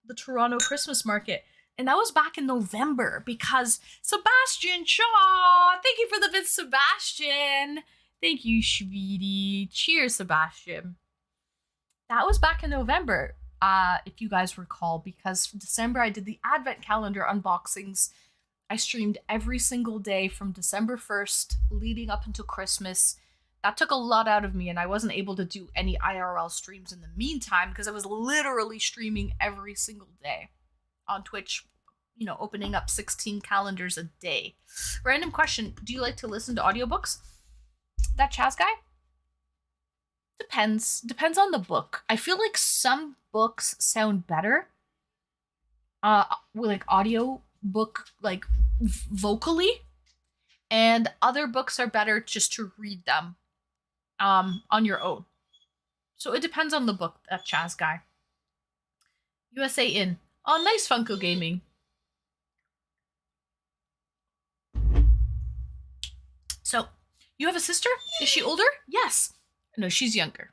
the Toronto Christmas market. And that was back in November because Sebastian Shaw, thank you for the bit, Sebastian. Thank you, Shveety. Cheers, Sebastian. That was back in November, if you guys recall, because for December I did the Advent calendar unboxings. I streamed every single day from December 1st leading up until Christmas. That took a lot out of me, and I wasn't able to do any IRL streams in the meantime because I was literally streaming every single day on Twitch, you know, opening up 16 calendars a day. Random question, do you like to listen to audiobooks? That Chaz guy? Depends. Depends on the book. I feel like some books sound better with like audio book, like vocally, and other books are better just to read them on your own. So it depends on the book, that Chaz guy. USA in. Oh, nice Funko Gaming. So, you have a sister? Is she older? Yes. No, she's younger.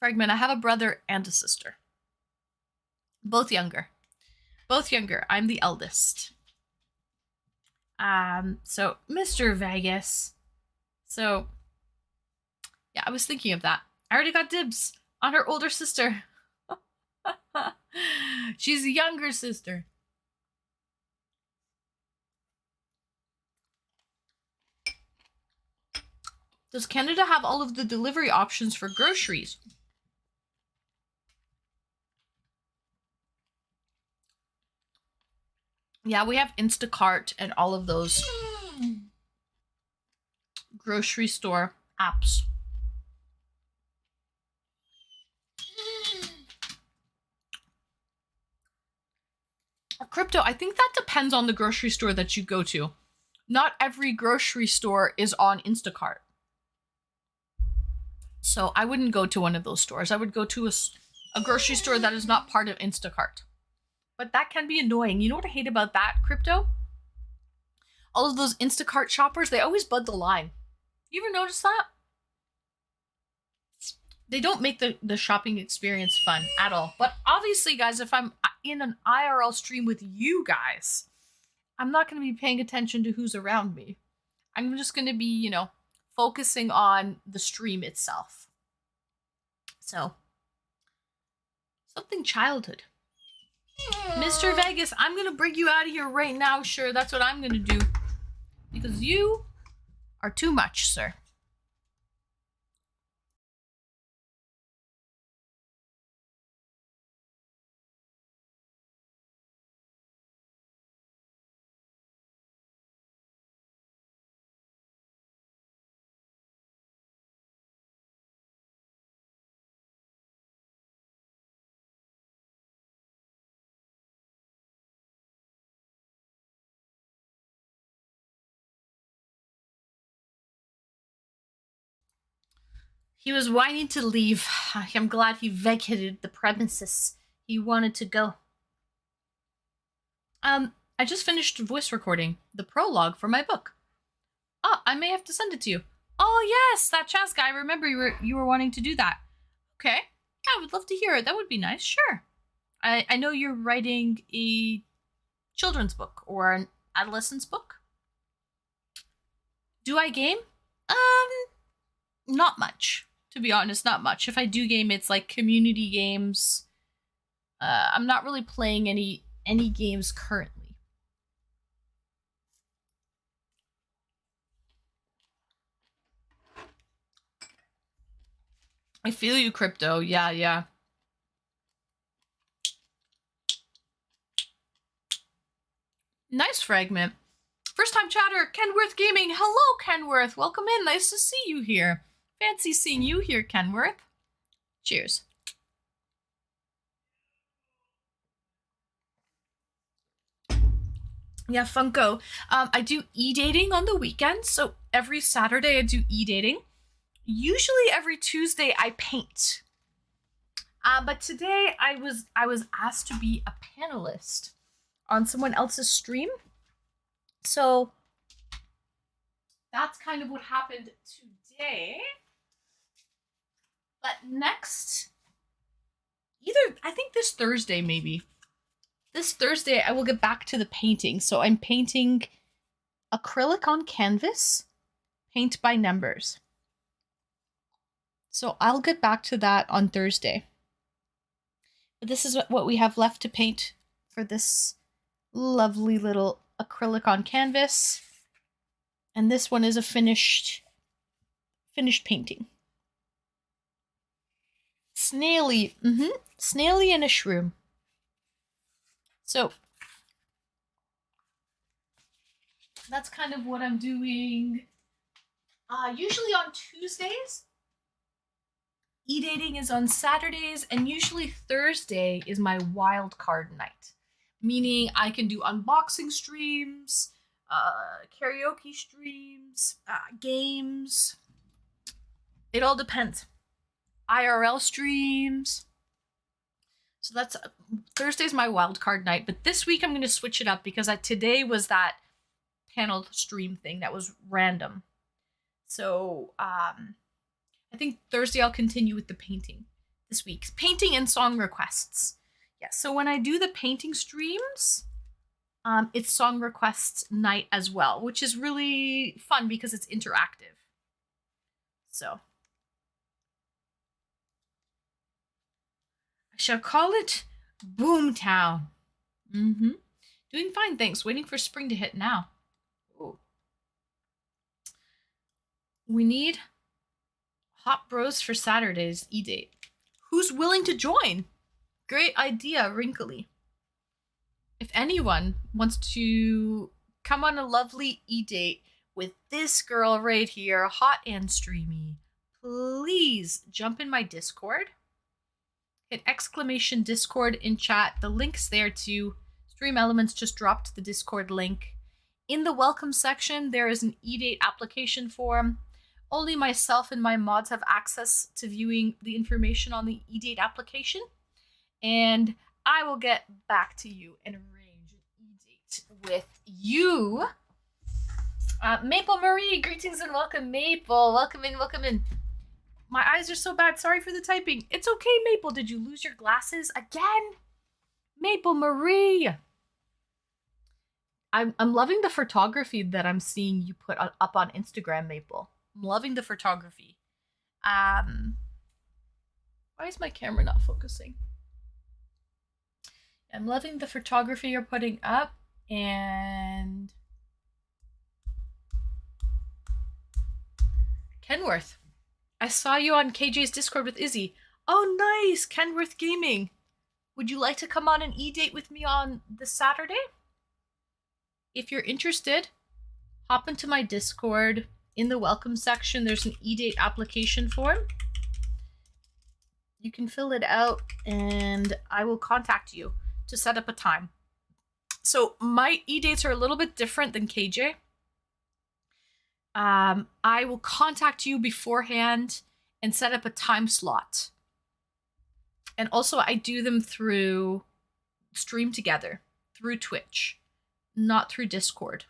Fragment, I have a brother and a sister. Both younger. Both younger. I'm the eldest. So, Mr. Vegas. So, yeah, I was thinking of that. I already got dibs on her older sister. She's a younger sister. Does Canada have all of the delivery options for groceries? Yeah, we have Instacart and all of those grocery store apps. Crypto, I think that depends on the grocery store that you go to. Not every grocery store is on Instacart. So I wouldn't go to one of those stores. I would go to a grocery store that is not part of Instacart. But that can be annoying. You know what I hate about that, Crypto? All of those Instacart shoppers, they always bud the line. You ever notice that? They don't make the shopping experience fun at all. But obviously, guys, if I'm in an IRL stream with you guys, I'm not going to be paying attention to who's around me. I'm just going to be, you know, focusing on the stream itself. So, something childhood. Mr. Vegas, I'm going to bring you out of here right now. Sure, that's what I'm going to do. Because you are too much, sir. He was whining to leave. I'm glad he vacated the premises. He wanted to go. I just finished voice recording the prologue for my book. Oh, I may have to send it to you. Oh yes, that Chaz guy. I remember you were wanting to do that. Okay. Yeah, I would love to hear it. That would be nice. Sure. I know you're writing a children's book or an adolescent's book. Do I game? Not much. To be honest, not much. If I do game, it's like community games. I'm not really playing any games currently. I feel you, Crypto. Yeah. Nice fragment. First time chatter, Kenworth Gaming. Hello, Kenworth. Welcome in. Nice to see you here. Fancy seeing you here, Kenworth. Cheers. Yeah, Funko. I do e-dating on the weekends, so every Saturday I do e-dating. Usually every Tuesday I paint. But today I was asked to be a panelist on someone else's stream. So that's kind of what happened today. But next, I think this Thursday maybe. This Thursday I will get back to the painting. So I'm painting acrylic on canvas, paint by numbers. So I'll get back to that on Thursday. But this is what we have left to paint for this lovely little acrylic on canvas. And this one is a finished painting. Snaily. Snaily and a shroom. So that's kind of what I'm doing. Usually on Tuesdays. E-dating is on Saturdays, and usually Thursday is my wild card night. Meaning I can do unboxing streams, karaoke streams, games. It all depends. IRL streams. So that's Thursday's my wild card night, but this week I'm going to switch it up because today was that panel stream thing that was random. So I think Thursday I'll continue with the painting this week. Painting and song requests. Yeah, so when I do the painting streams, it's song requests night as well, which is really fun because it's interactive. So I shall call it Boomtown. Doing fine, thanks. Waiting for spring to hit now. Ooh. We need hot bros for Saturday's e-date. Who's willing to join? Great idea, Wrinkly. If anyone wants to come on a lovely e-date with this girl right here, hot and streamy, please jump in my Discord. Hit exclamation Discord in chat. The link's there too. Stream Elements just dropped the Discord link. In the welcome section, there is an e-date application form. Only myself and my mods have access to viewing the information on the e-date application. And I will get back to you and arrange an e-date with you. Maple Marie, greetings and welcome, Maple. Welcome in, welcome in. My eyes are so bad. Sorry for the typing. It's okay, Maple. Did you lose your glasses again? Maple Marie. I'm loving the photography that I'm seeing you put up on Instagram, Maple. I'm loving the photography. Why is my camera not focusing? I'm loving the photography you're putting up, and Kenworth. I saw you on KJ's Discord with Izzy. Oh, nice! Kenworth Gaming. Would you like to come on an e-date with me on this Saturday? If you're interested, hop into my Discord. In the welcome section, there's an e-date application form. You can fill it out, and I will contact you to set up a time. So my e-dates are a little bit different than KJ. I will contact you beforehand and set up a time slot. And also I do them through Stream Together, through Twitch, not through Discord.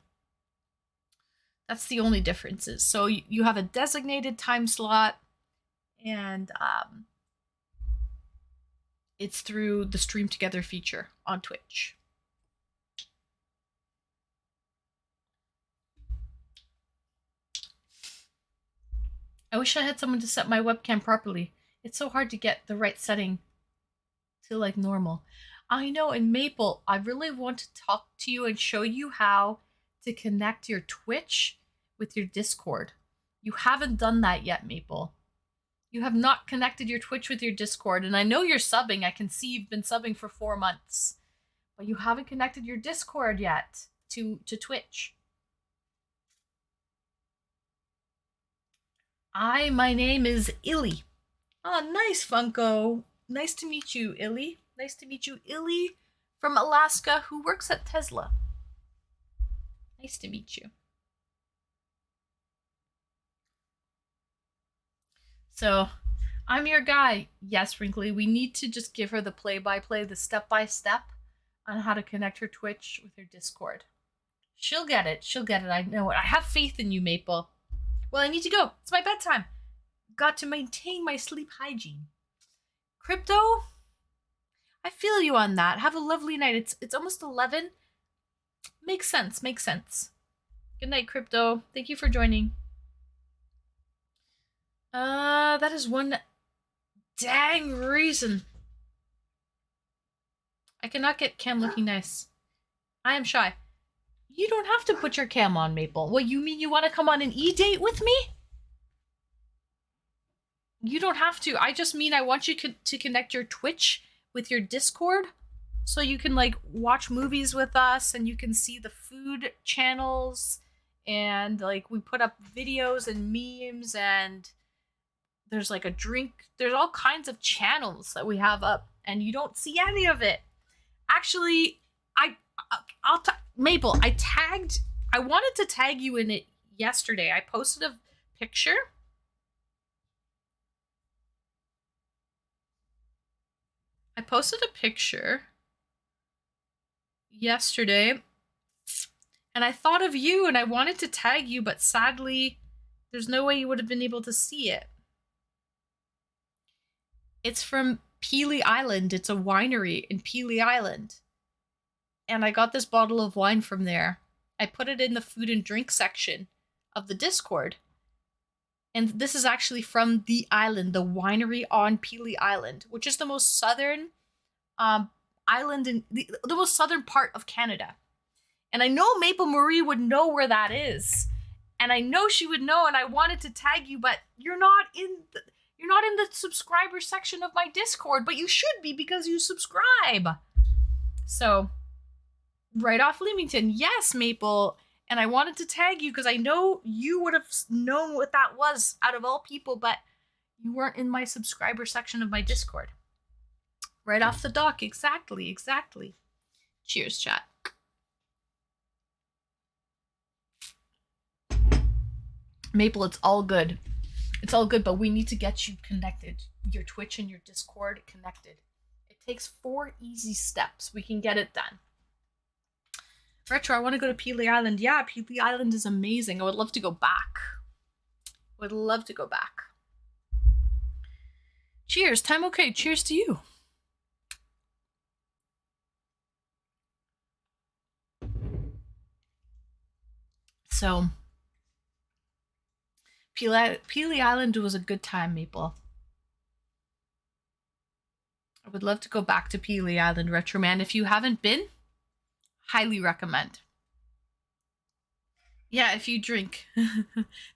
That's the only differences. So you have a designated time slot, and it's through the Stream Together feature on Twitch. I wish I had someone to set my webcam properly. It's so hard to get the right setting to like normal. I know, and Maple, I really want to talk to you and show you how to connect your Twitch with your Discord. You haven't done that yet, Maple. You have not connected your Twitch with your Discord, and I know you're subbing. I can see you've been subbing for 4 months, but you haven't connected your Discord yet to Twitch. My name is Illy. Oh, nice, Funko. Nice to meet you, Illy. Nice to meet you, Illy from Alaska, who works at Tesla. Nice to meet you. So, I'm your guy. Yes, Wrinkly, we need to just give her the play-by-play, the step-by-step on how to connect her Twitch with her Discord. She'll get it. She'll get it. I know it. I have faith in you, Maple. Well, I need to go. It's my bedtime. Got to maintain my sleep hygiene. Crypto, I feel you on that. Have a lovely night. It's almost 11. Makes sense. Makes sense. Good night, Crypto. Thank you for joining. That is one dang reason I cannot get cam looking nice. I am shy. You don't have to put your cam on, Maple. What, you mean you want to come on an e-date with me? You don't have to. I just mean I want you to connect your Twitch with your Discord so you can like watch movies with us, and you can see the food channels, and like we put up videos and memes, and there's like a drink. There's all kinds of channels that we have up, and you don't see any of it. Actually, Maple, I wanted to tag you in it yesterday. I posted a picture. posted a picture yesterday, and I thought of you, and I wanted to tag you, but sadly, there's no way you would have been able to see it. It's from Peely Island. It's a winery in Peely Island. And I got this bottle of wine from there. I put it in the food and drink section of the Discord. And this is actually from the island, the winery on Peely Island, which is the most southern island in the most southern part of Canada. And I know Maple Marie would know where that is. And I know she would know, and I wanted to tag you, but you're not in the subscriber section of my Discord, but you should be because you subscribe. So, right off Leamington, yes, Maple. And I wanted to tag you because I know you would have known what that was out of all people, but you weren't in my subscriber section of my Discord. Right off the dock, exactly. Cheers, chat. Maple, it's all good. It's all good, but we need to get you connected. Your Twitch and your Discord connected. It takes 4 easy steps. We can get it done. Retro, I want to go to Peely Island. Yeah, Peely Island is amazing. I would love to go back. Cheers. Time okay. Cheers to you. So, Peely Island was a good time, Maple. I would love to go back to Peely Island, Retro Man. If you haven't been, highly recommend. Yeah, if you drink.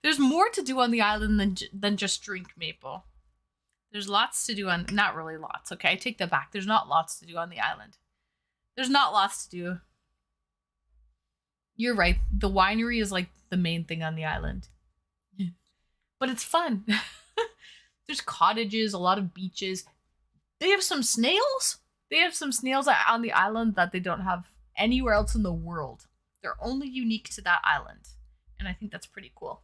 There's more to do on the island than just drink, Maple. There's lots to do on... Not really lots, okay? I take that back. There's not lots to do on the island. There's not lots to do. You're right. The winery is like the main thing on the island. But it's fun. There's cottages, a lot of beaches. They have some snails. They have some snails on the island that they don't have anywhere else in the world. They're only unique to that island. And I think that's pretty cool.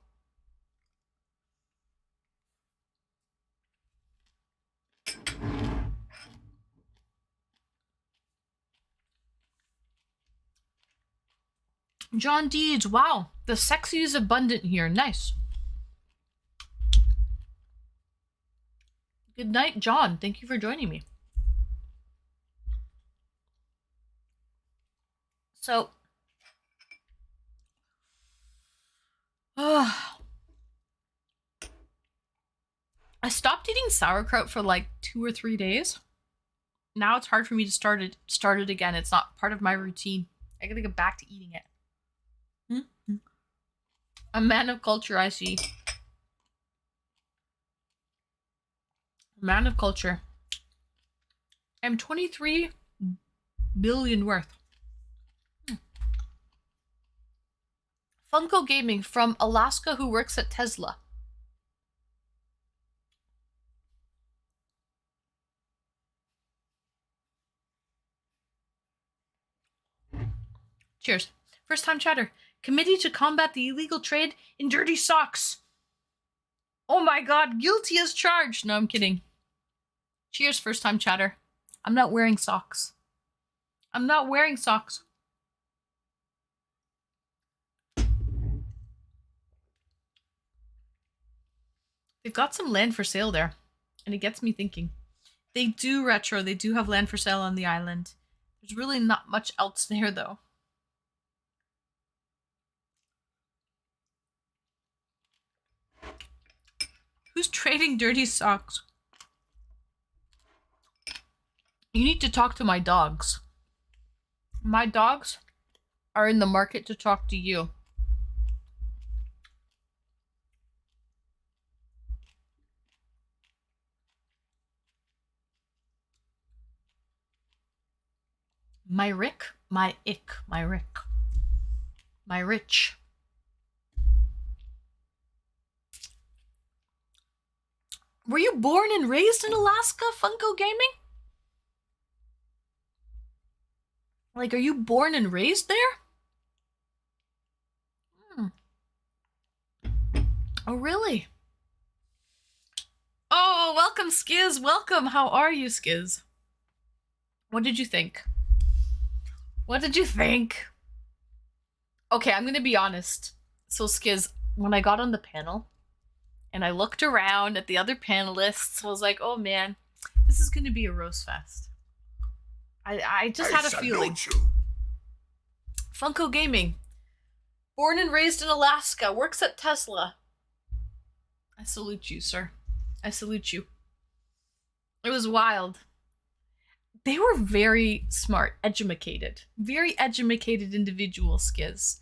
John Deeds, wow. The sexy is abundant here. Nice. Good night, John. Thank you for joining me. So, I stopped eating sauerkraut for like 2 or 3 days. Now it's hard for me to start it again. It's not part of my routine. I gotta get back to eating it. A man of culture, I see. Man of culture. I'm 23 billion worth. Funko Gaming from Alaska who works at Tesla. Cheers. First time chatter. Committee to combat the illegal trade in dirty socks. Oh my god, guilty as charged. No, I'm kidding. Cheers, first time chatter. I'm not wearing socks. I'm not wearing socks. They've got some land for sale there. And it gets me thinking. They do, Retro. They do have land for sale on the island. There's really not much else there, though. Who's trading dirty socks? You need to talk to my dogs. My dogs are in the market to talk to you. My Rick, my ick, my Rick, my Rich. Were you born and raised in Alaska, Funko Gaming? Like, are you born and raised there? Oh, really? Oh, welcome, Skiz. Welcome. How are you, Skiz? What did you think? What did you think? Okay, I'm gonna be honest. So Skiz, when I got on the panel and I looked around at the other panelists, I was like, oh man, this is gonna be a roast fest. I just had a feeling. Funko Gaming. Born and raised in Alaska, works at Tesla. I salute you, sir. I salute you. It was wild. They were very smart, very educated individuals, Skiz.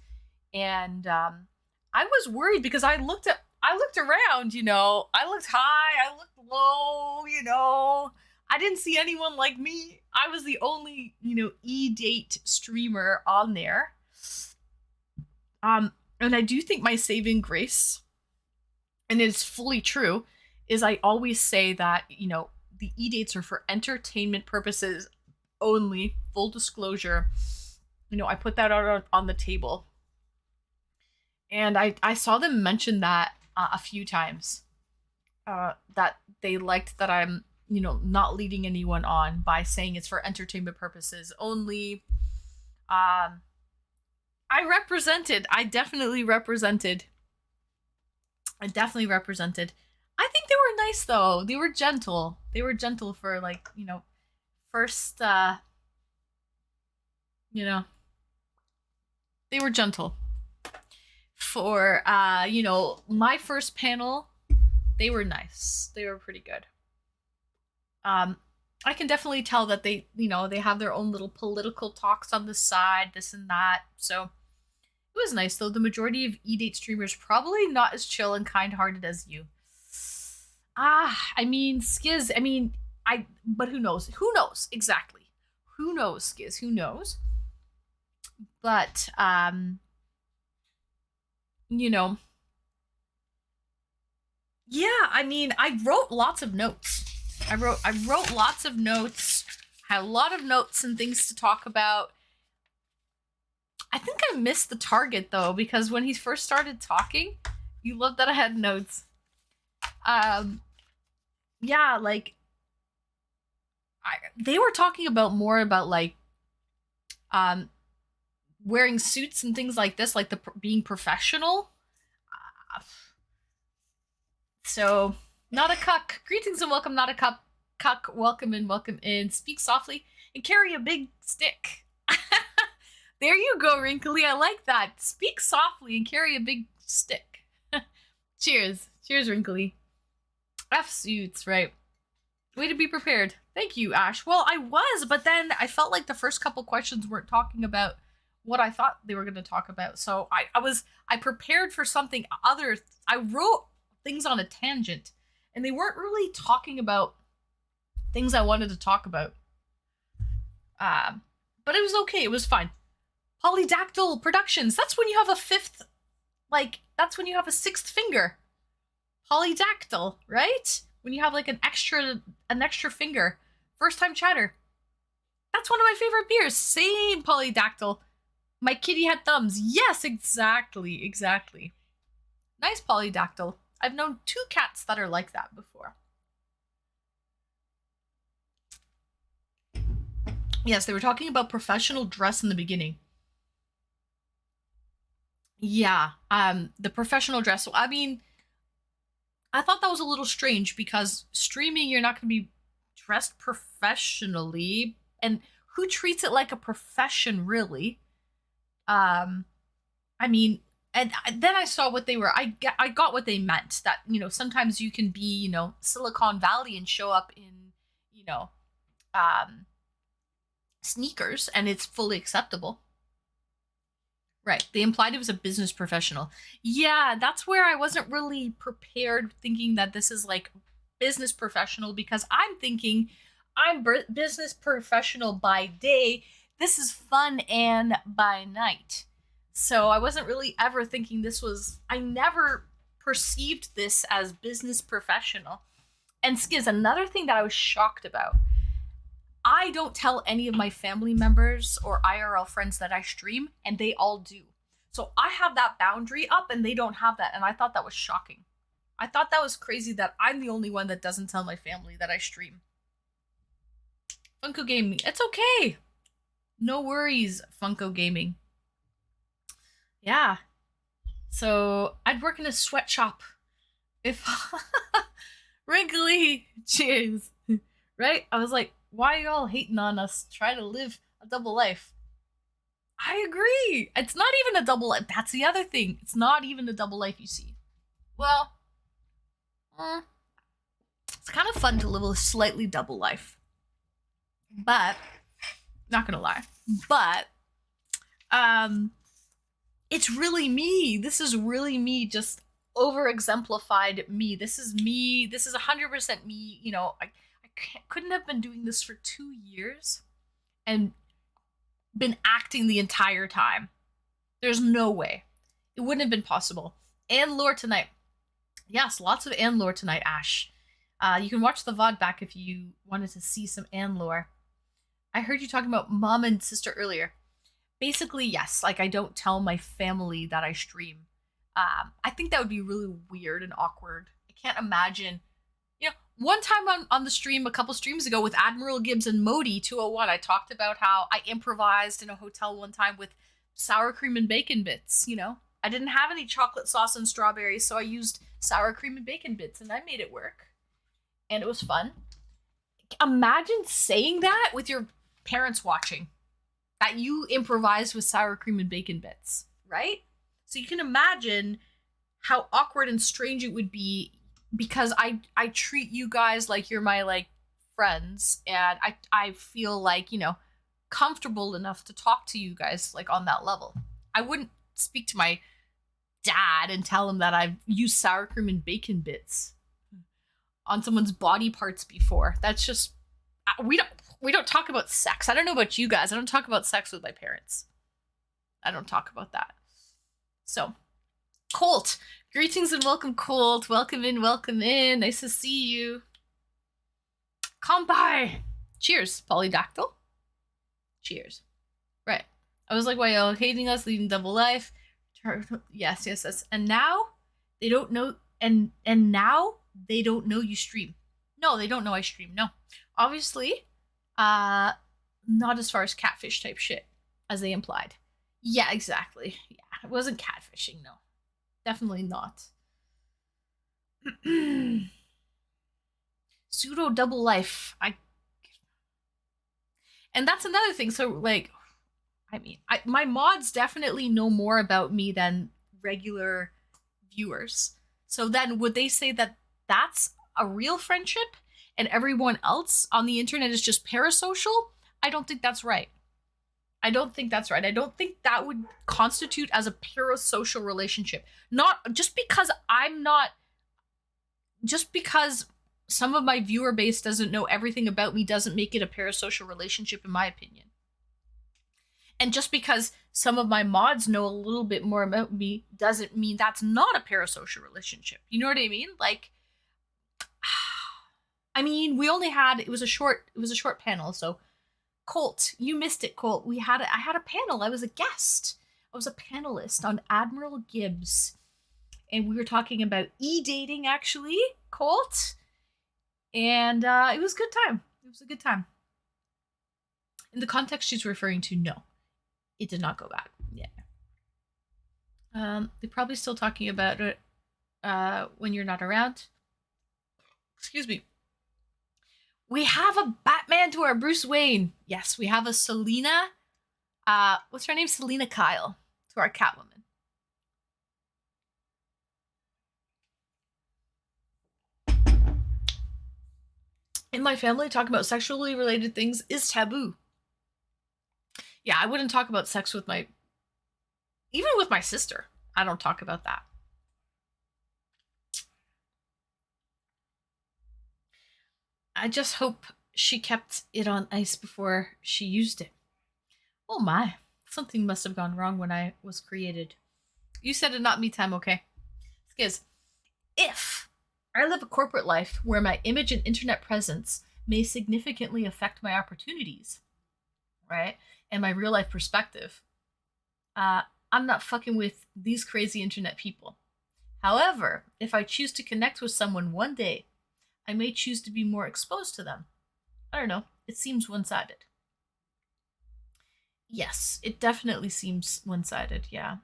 And I was worried because I looked around, you know. I looked high, I looked low, you know. I didn't see anyone like me. I was the only, you know, E-date streamer on there. And I do think my saving grace, and it's fully true, is I always say that, you know, the E-dates are for entertainment purposes only. Full disclosure. You know, I put that out on the table. And I saw them mention that a few times. That they liked that I'm, you know, not leading anyone on by saying it's for entertainment purposes only. I definitely represented. I think they were nice though. They were gentle. For like, you know, first, you know, they were gentle. For, you know, my first panel, they were nice. They were pretty good. I can definitely tell that they, you know, they have their own little political talks on the side, this and that. So it was nice though. The majority of E-date streamers probably not as chill and kind-hearted as you. I mean, Skiz, but who knows? Who knows? Exactly. Who knows, Skiz? Who knows? But, you know, yeah, I mean, I wrote lots of notes. I wrote lots of notes, had a lot of notes and things to talk about. I think I missed the target though, because when he first started talking, you loved that I had notes. Yeah, like, they were talking about more about like, wearing suits and things like this, like being professional. So, not a cuck. Greetings and welcome, not a cuck. Welcome in. Speak softly and carry a big stick. There you go, Wrinkly. I like that. Speak softly and carry a big stick. Cheers, Wrinkly. F suits, right? Way to be prepared. Thank you, Ash. Well, I was, but then I felt like the first couple questions weren't talking about what I thought they were going to talk about. So I prepared for something other. I wrote things on a tangent, and they weren't really talking about things I wanted to talk about. But it was okay. It was fine. Polydactyl Productions. That's when you have a fifth, like, that's when you have a sixth finger. Polydactyl, right? When you have like an extra finger. First time chatter. That's one of my favorite beers. Same, Polydactyl. My kitty had thumbs. Yes, exactly. Nice, Polydactyl. I've known 2 cats that are like that before. Yes, they were talking about professional dress in the beginning. Yeah, the professional dress. I mean, I thought that was a little strange because streaming, you're not going to be dressed professionally. And who treats it like a profession, really? I mean, and then I saw what they were, I got what they meant. That, you know, sometimes you can be, you know, Silicon Valley and show up in, you know, sneakers and it's fully acceptable. Right. They implied it was a business professional. Yeah, that's where I wasn't really prepared, thinking that this is like business professional, because I'm thinking I'm business professional by day. This is fun and by night. So I wasn't really ever thinking this was, I never perceived this as business professional. And Skiz, another thing that I was shocked about, I don't tell any of my family members or IRL friends that I stream, and they all do. So I have that boundary up and they don't have that, and I thought that was shocking. I thought that was crazy that I'm the only one that doesn't tell my family that I stream. Funko Gaming. It's okay. No worries, Funko Gaming. Yeah. So I'd work in a sweatshop if Wrinkly, cheers. Right? I was like, why are y'all hating on us trying to live a double life? I agree. It's not even a double life. That's the other thing. It's not even a double life, you see. Well, it's kind of fun to live a slightly double life. But, not gonna lie. But, it's really me. This is really me, just over exemplified me. This is me. This is 100% me. You know, I couldn't have been doing this for 2 years and been acting the entire time. There's no way. It wouldn't have been possible. And lore tonight. Yes, lots of and lore tonight, Ash. You can watch the VOD back if you wanted to see some and lore. I heard you talking about mom and sister earlier. Basically, yes. Like, I don't tell my family that I stream. I think that would be really weird and awkward. I can't imagine. You know, one time on the stream, a couple streams ago with Admiral, Gibbs, and Modi 201, I talked about how I improvised in a hotel one time with sour cream and bacon bits, you know? I didn't have any chocolate sauce and strawberries, so I used sour cream and bacon bits, and I made it work. And it was fun. Imagine saying that with your parents watching. That you improvised with sour cream and bacon bits, right? So you can imagine how awkward and strange it would be, because I treat you guys like you're my, like, friends, and I feel like, you know, comfortable enough to talk to you guys, like, on that level. I wouldn't speak to my dad and tell him that I've used sour cream and bacon bits on someone's body parts before. That's just, we don't talk about sex. I don't know about you guys. I don't talk about sex with my parents. I don't talk about that. So, Colt. Greetings and welcome, Colt. Welcome in, welcome in. Nice to see you. Come by. Cheers, Polydactyl. Cheers. Right. I was like, why y'all hating us, leading double life? Yes. And now they don't know, and now they don't know you stream. No, they don't know I stream. No. Obviously, not as far as catfish type shit as they implied. Yeah, exactly. Yeah, it wasn't catfishing, no. Definitely not. Pseudo double life. And that's another thing. So, like, I mean, my mods definitely know more about me than regular viewers. So then would they say that that's a real friendship and everyone else on the internet is just parasocial? I don't think that's right. I don't think that's right. I don't think that would constitute as a parasocial relationship. Not just because just because some of my viewer base doesn't know everything about me doesn't make it a parasocial relationship, in my opinion. And just because some of my mods know a little bit more about me doesn't mean that's not a parasocial relationship. You know what I mean? Like, I mean, it was a short panel, so Colt, you missed it, Colt. I had a panel. I was a guest. I was a panelist on Admiral Gibbs. And we were talking about e-dating, actually, Colt. And it was a good time. It was a good time. In the context she's referring to, no. It did not go back. Yeah. They're probably still talking about it when you're not around. Excuse me. We have a Batman to our Bruce Wayne. Yes, we have a Selena. What's her name? Selena Kyle to our Catwoman. In my family, talking about sexually related things is taboo. Yeah, I wouldn't talk about sex with even with my sister. I don't talk about that. I just hope she kept it on ice before she used it. Oh my, something must have gone wrong when I was created. You said it, not me time, okay? Skiz, if I live a corporate life where my image and internet presence may significantly affect my opportunities, right, and my real life perspective, I'm not fucking with these crazy internet people. However, if I choose to connect with someone one day, I may choose to be more exposed to them. I don't know. It seems one-sided. Yes, it definitely seems one-sided, yeah.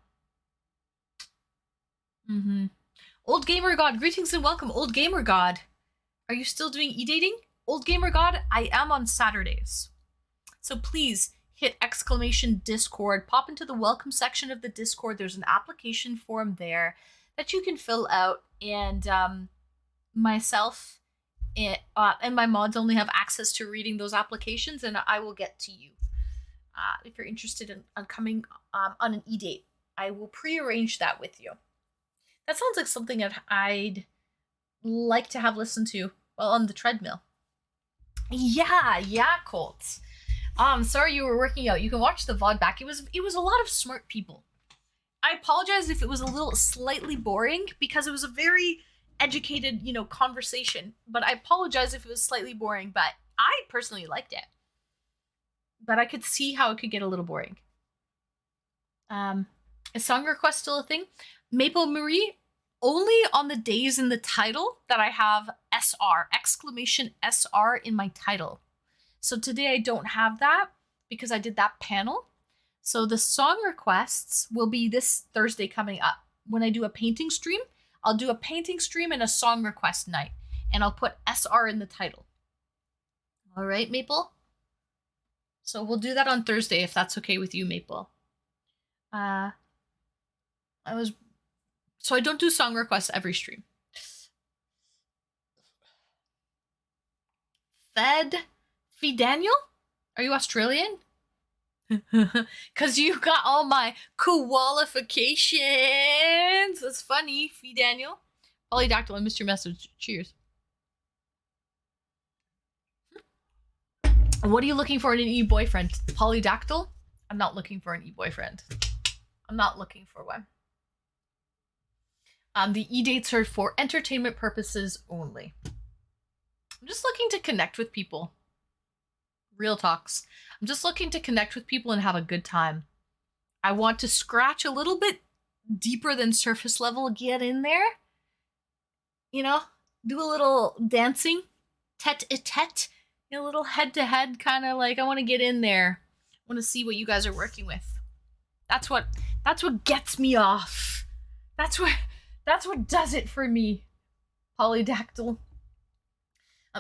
Old Gamer God, greetings and welcome, Old Gamer God. Are you still doing e-dating? Old Gamer God, I am on Saturdays. So please hit exclamation Discord, pop into the welcome section of the Discord. There's an application form there that you can fill out, and myself and my mods only have access to reading those applications, and I will get to you. If you're interested in coming on an e-date, I will pre-arrange that with you. That sounds like something that I'd like to have listened to while on the treadmill. Yeah, Colt. Sorry you were working out. You can watch the VOD back. It was a lot of smart people. I apologize if it was a little slightly boring because it was a very educated, conversation. But I apologize if it was slightly boring, but I personally liked it. But I could see how it could get a little boring. Is song request still a thing? Maple Marie, only on the days in the title that I have SR, exclamation SR in my title. So today I don't have that because I did that panel. So the song requests will be this Thursday coming up. When I do a painting stream, I'll do a painting stream and a song request night. And I'll put SR in the title. All right, Maple? So we'll do that on Thursday if that's okay with you, Maple. So I don't do song requests every stream. Fee Daniel? Are you Australian? Cause you got all my qualifications. That's funny, Fee Daniel. Polydactyl, I missed your message. Cheers. What are you looking for in an e-boyfriend? Polydactyl? I'm not looking for an e-boyfriend. I'm not looking for one. The e-dates are for entertainment purposes only. I'm just looking to connect with people. Real talks. I'm just looking to connect with people and have a good time. I want to scratch a little bit deeper than surface level, get in there. Do a little dancing, tete-a-tete. A little head-to-head kind of like, I want to get in there. I want to see what you guys are working with. That's what gets me off. That's what does it for me. Polydactyl.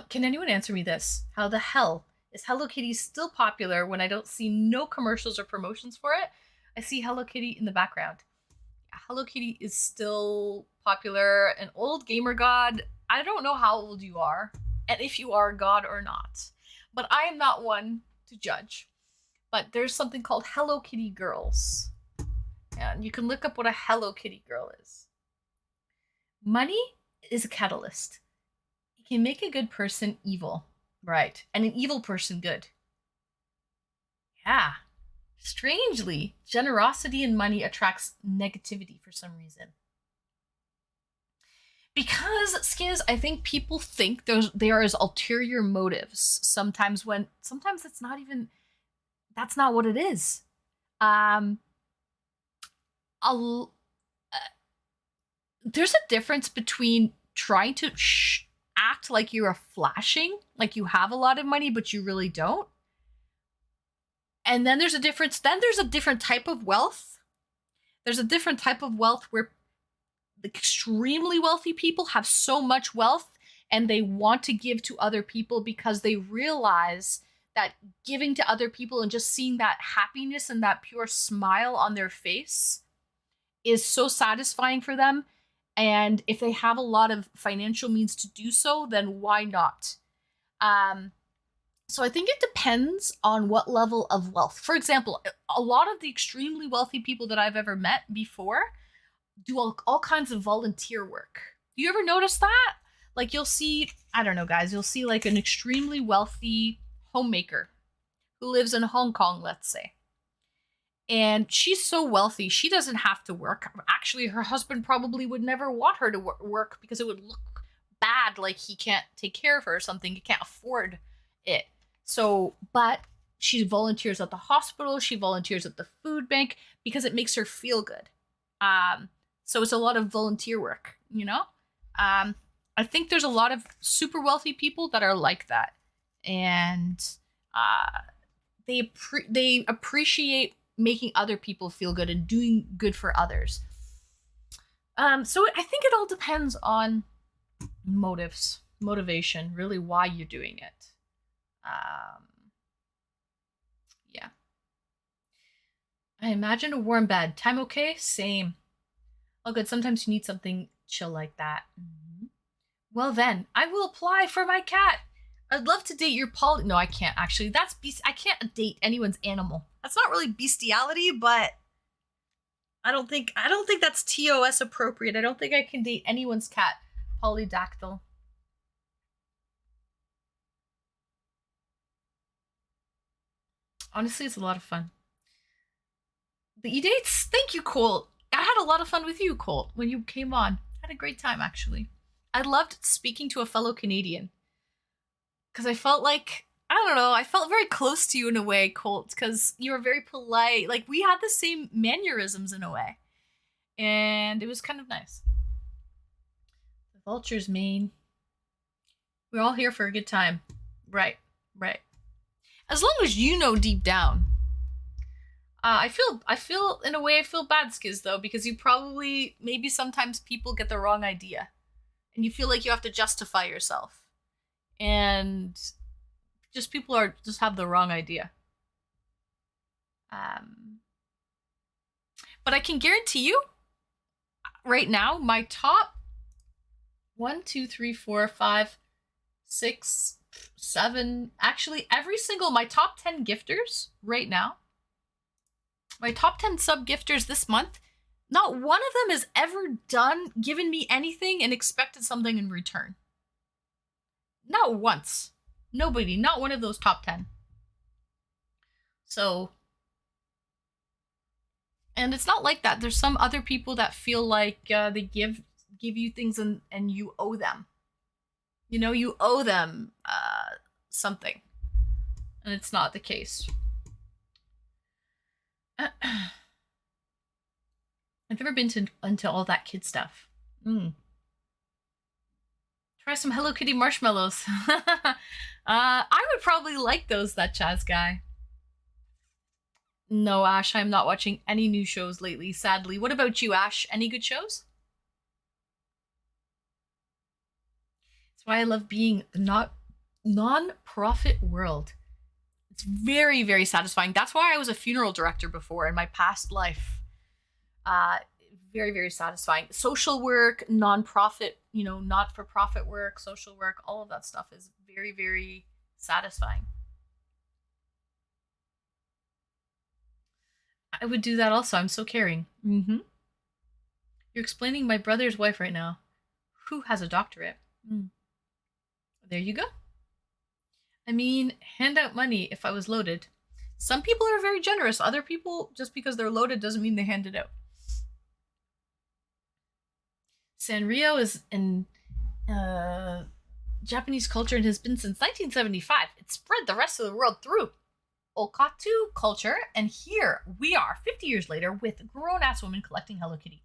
Can anyone answer me this? How the hell is Hello Kitty still popular when I don't see no commercials or promotions for it? I see Hello Kitty in the background. Hello Kitty is still popular. An old gamer god. I don't know how old you are, and if you are a god or not. But I am not one to judge. But there's something called Hello Kitty girls. And you can look up what a Hello Kitty girl is. Money is a catalyst. It can make a good person evil. Right. And an evil person good. Yeah. Strangely, generosity and money attracts negativity for some reason. Because, Skiz, I think people think there is ulterior motives. Sometimes it's not even, that's not what it is. There's a difference between trying to act like you're flashing, like you have a lot of money, but you really don't. And then there's a difference. Then there's a different type of wealth. There's a different type of wealth where the extremely wealthy people have so much wealth and they want to give to other people because they realize that giving to other people and just seeing that happiness and that pure smile on their face is so satisfying for them. And if they have a lot of financial means to do so, then why not? So I think it depends on what level of wealth. For example, a lot of the extremely wealthy people that I've ever met before do all kinds of volunteer work. Do you ever notice that? Like you'll see, I don't know, guys, you'll see like an extremely wealthy homemaker who lives in Hong Kong, let's say. And she's so wealthy, she doesn't have to work. Actually, her husband probably would never want her to work because it would look bad, like he can't take care of her or something. He can't afford it. So, but she volunteers at the hospital, she volunteers at the food bank because it makes her feel good. So it's a lot of volunteer work, you know? I think there's a lot of super wealthy people that are like that. And They appreciate making other people feel good and doing good for others. So I think it all depends on motivation, really why you're doing it. Yeah. I imagine a warm bed. Time okay? Same. Oh, good. Sometimes you need something chill like that. Mm-hmm. Well, then, I will apply for my cat. I'd love to date your poly. No, I can't actually. That's I can't date anyone's animal. That's not really bestiality, but I don't think that's TOS appropriate. I don't think I can date anyone's cat. Polydactyl. Honestly, it's a lot of fun. The E-dates? Thank you, Colt. I had a lot of fun with you, Colt, when you came on. I had a great time, actually. I loved speaking to a fellow Canadian. Because I felt like, I don't know, I felt very close to you in a way, Colt, because you were very polite. Like, we had the same mannerisms in a way. And it was kind of nice. The vultures, Maine. We're all here for a good time. Right. As long as you know deep down. I feel in a way I feel bad, Skiz, though, because you probably, maybe sometimes people get the wrong idea. And you feel like you have to justify yourself. And just people just have the wrong idea. But I can guarantee you, right now, my top 1, 2, 3, 4, 5, 6, 7, actually every single, my top 10 gifters right now, my top 10 sub gifters this month, not one of them has ever given me anything and expected something in return. Not once. Nobody. Not one of those top 10. So, and it's not like that. There's some other people that feel like they give you things and you owe them. You know, you owe them something. And it's not the case. I've never been into all that kid stuff. Try some Hello Kitty marshmallows. I would probably like those, that Chaz guy. No, Ash, I'm not watching any new shows lately, sadly. What about you, Ash? Any good shows? That's why I love being a non-profit world. It's very, very satisfying. That's why I was a funeral director before in my past life. Very, very satisfying. Social work, non-profit, not-for-profit work, social work, all of that stuff is very, very satisfying. I would do that also. I'm so caring. You're explaining my brother's wife right now, who has a doctorate. There you go. I mean, hand out money if I was loaded. Some people are very generous. Other people, just because they're loaded doesn't mean they hand it out. Sanrio is in Japanese culture and has been since 1975. It spread the rest of the world through Okatu culture, and here we are 50 years later with grown-ass women collecting Hello Kitty.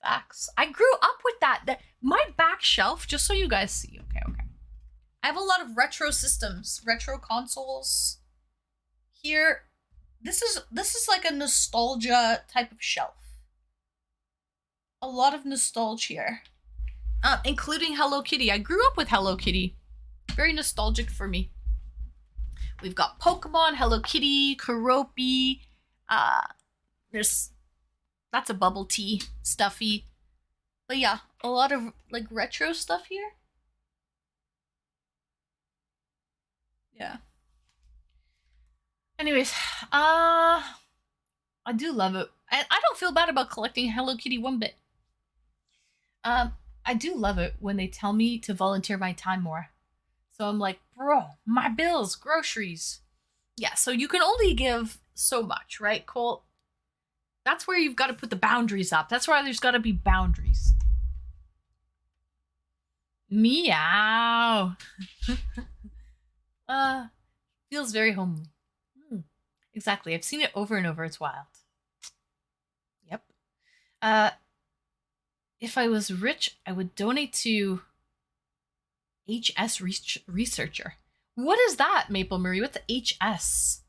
Facts. I grew up with that. My back shelf, just so you guys see, okay. I have a lot of retro systems, retro consoles. Here, this is like a nostalgia type of shelf. A lot of nostalgia, including Hello Kitty. I grew up with Hello Kitty. Very nostalgic for me. We've got Pokemon, Hello Kitty, Keroppi. That's a bubble tea, stuffy. But yeah, a lot of like retro stuff here. Yeah. Anyways, I do love it. I don't feel bad about collecting Hello Kitty one bit. I do love it when they tell me to volunteer my time more. So I'm like, bro, my bills, groceries. Yeah, so you can only give so much, right, Colt? That's where you've got to put the boundaries up. That's why there's got to be boundaries. Meow. Feels very homely. Exactly. I've seen it over and over. It's wild. Yep. If I was rich, I would donate to HS Researcher. What is that, Maple Marie? What's HS?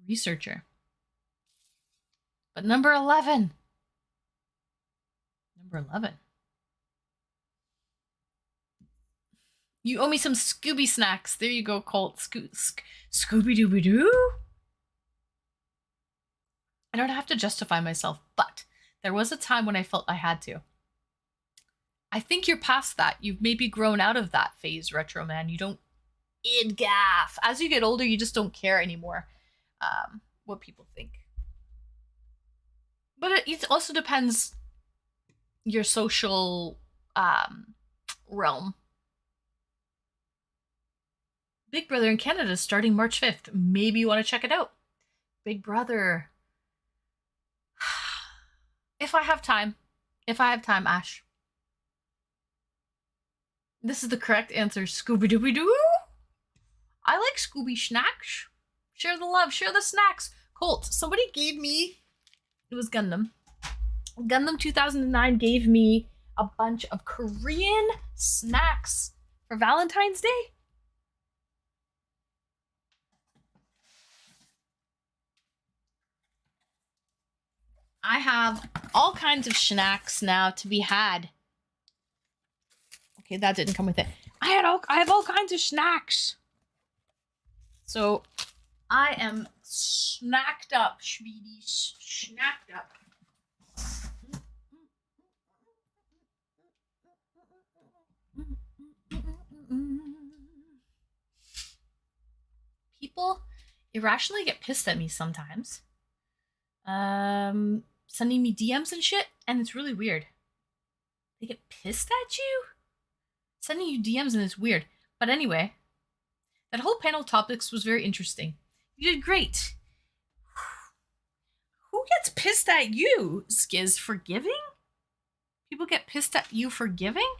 Researcher. But number 11. Number 11. You owe me some Scooby snacks. There you go, Colt. Scooby-Dooby-Doo? I don't have to justify myself, but there was a time when I felt I had to. I think you're past that. You've maybe grown out of that phase, Retro Man. You don't gaff. As you get older, you just don't care anymore what people think. But it also depends your social realm. Big Brother in Canada is starting March 5th. Maybe you want to check it out. Big Brother. If I have time. If I have time, Ash. This is the correct answer. Scooby-Dooby-Doo? I like Scooby snacks. Share the love. Share the snacks. Colt, somebody gave me... It was Gundam. Gundam 2009 gave me a bunch of Korean snacks for Valentine's Day. I have all kinds of snacks now to be had. Okay, that didn't come with it. I have all kinds of snacks. So I am snacked up, sweeties. Snacked up. People irrationally get pissed at me sometimes. Sending me DMs and shit, and it's really weird. They get pissed at you? Sending you DMs and it's weird. But anyway, that whole panel topics was very interesting. You did great. Who gets pissed at you, Skiz? For giving? People get pissed at you for giving?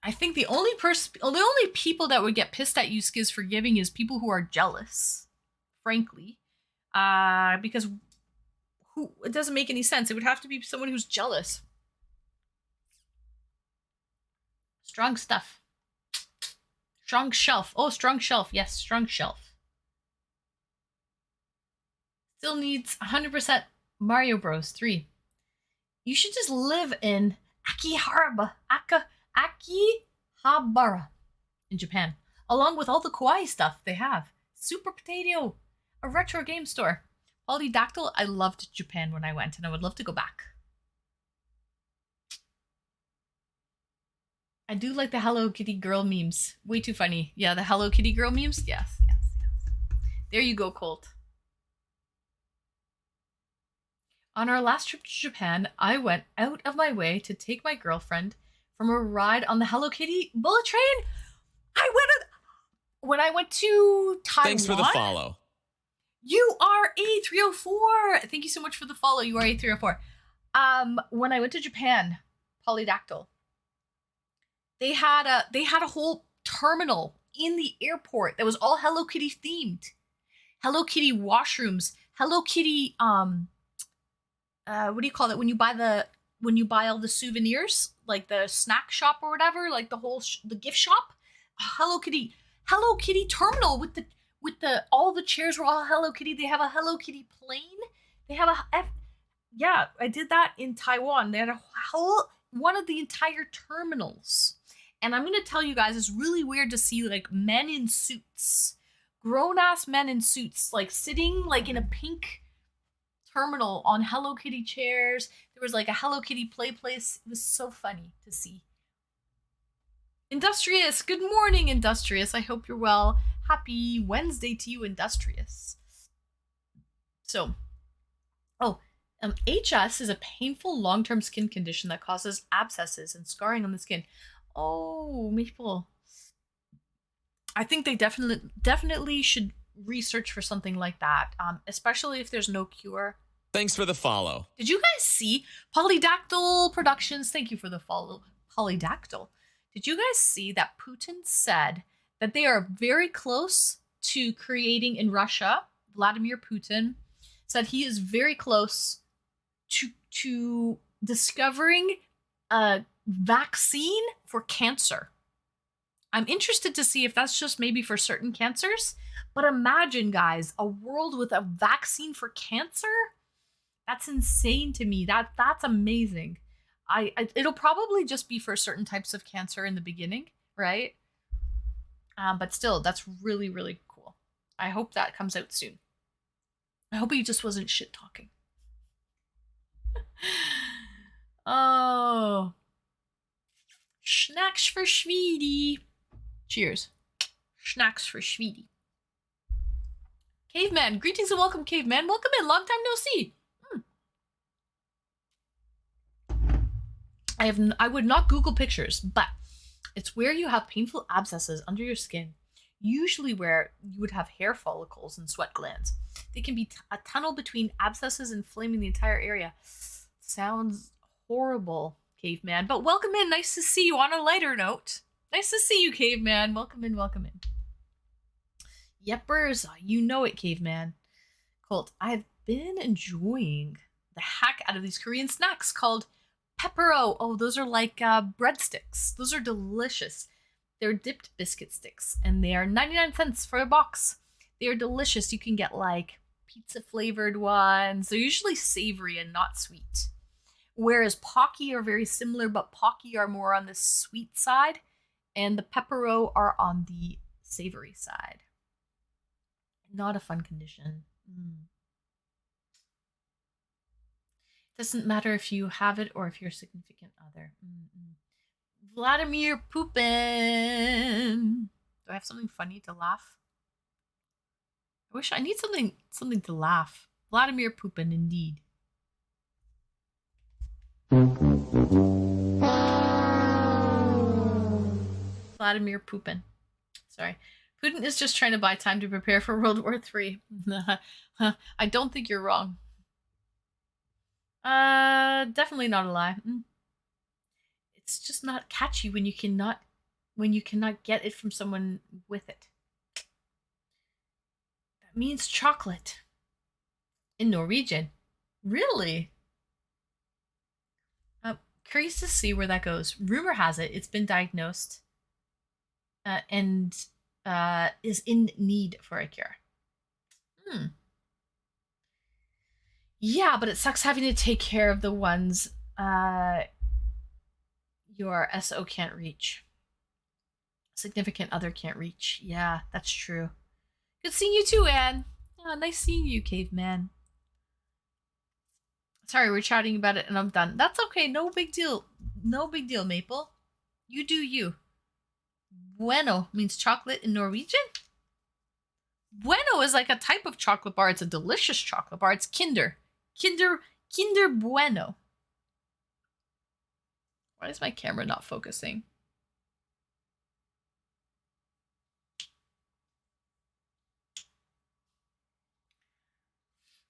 I think the only people that would get pissed at you, Skiz, for giving is people who are jealous. Frankly. Because it doesn't make any sense. It would have to be someone who's jealous. Strong stuff. Strong shelf. Oh, strong shelf. Yes, strong shelf. Still needs 100% Mario Bros. 3. You should just live in Akihabara in Japan, along with all the kawaii stuff they have. Super Potato, a retro game store. Polydactyl, I loved Japan when I went, and I would love to go back. I do like the Hello Kitty girl memes. Way too funny. Yeah, the Hello Kitty girl memes. Yes. There you go, Colt. On our last trip to Japan, I went out of my way to take my girlfriend from a ride on the Hello Kitty bullet train. When I went to Taiwan. Thanks for the follow. You are A304. Thank you so much for the follow. You are A304. When I went to Japan, Polydactyl, they had a whole terminal in the airport that was all Hello Kitty themed. Hello Kitty washrooms, Hello Kitty what do you call it when you buy all the souvenirs, like the snack shop or whatever, like the whole the gift shop. Hello Kitty terminal with the all the chairs were all Hello Kitty. They have a Hello Kitty plane. They have yeah, I did that in Taiwan. They had a whole one of the entire terminals. And I'm gonna tell you guys, it's really weird to see like men in suits, grown ass men in suits, like sitting like in a pink terminal on Hello Kitty chairs. There was like a Hello Kitty play place. It was so funny to see. Industrious, good morning, Industrious. I hope you're well. Happy Wednesday to you, Industrious. So, HS is a painful long-term skin condition that causes abscesses and scarring on the skin. Oh, Maple. I think they definitely should research for something like that, especially if there's no cure. Thanks for the follow. Did you guys see Polydactyl Productions? Thank you for the follow, Polydactyl. Did you guys see that Putin said that they are very close to creating in Russia? Vladimir Putin said he is very close to discovering a vaccine for cancer. I'm interested to see if that's just maybe for certain cancers. But imagine, guys, a world with a vaccine for cancer? That's insane to me. That's amazing. It'll probably just be for certain types of cancer in the beginning, right? But still, that's really, really cool. I hope that comes out soon. I hope he just wasn't shit talking. Oh. Snacks for Schweedy. Cheers. Snacks for Schweedy. Caveman. Greetings and welcome, Caveman. Welcome in. Long time no see. I would not Google pictures, but it's where you have painful abscesses under your skin, usually where you would have hair follicles and sweat glands. They can be a tunnel between abscesses inflaming the entire area. Sounds horrible, Caveman. But welcome in. Nice to see you on a lighter note. Nice to see you, Caveman. Welcome in, welcome in. Yepers, you know it, Caveman. Colt, I've been enjoying the heck out of these Korean snacks called Peppero. Oh, those are like breadsticks. Those are delicious. They're dipped biscuit sticks, and they are 99 cents for a box. They are delicious. You can get like pizza flavored ones. They're usually savory and not sweet. Whereas Pocky are very similar, but Pocky are more on the sweet side, and the Peppero are on the savory side. Not a fun condition. Doesn't matter if you have it or if you're a significant other. Vladimir Poopin. Do I have something funny to laugh? I need something to laugh. Vladimir Poopin, indeed. Vladimir Poopin. Sorry. Putin is just trying to buy time to prepare for World War III. I don't think you're wrong. Definitely not a lie. It's just not catchy when you cannot get it from someone with it. That means chocolate in Norwegian. Really? Curious to see where that goes. Rumor has it it's been diagnosed and is in need for a cure. Yeah, but it sucks having to take care of the ones your SO can't reach. Significant other can't reach. Yeah, that's true. Good seeing you too, Anne. Oh, nice seeing you, Caveman. Sorry, we're chatting about it and I'm done. That's okay. No big deal. No big deal, Maple. You do you. Bueno means chocolate in Norwegian? Bueno is like a type of chocolate bar. It's a delicious chocolate bar. It's Kinder. Kinder Bueno. Why is my camera not focusing?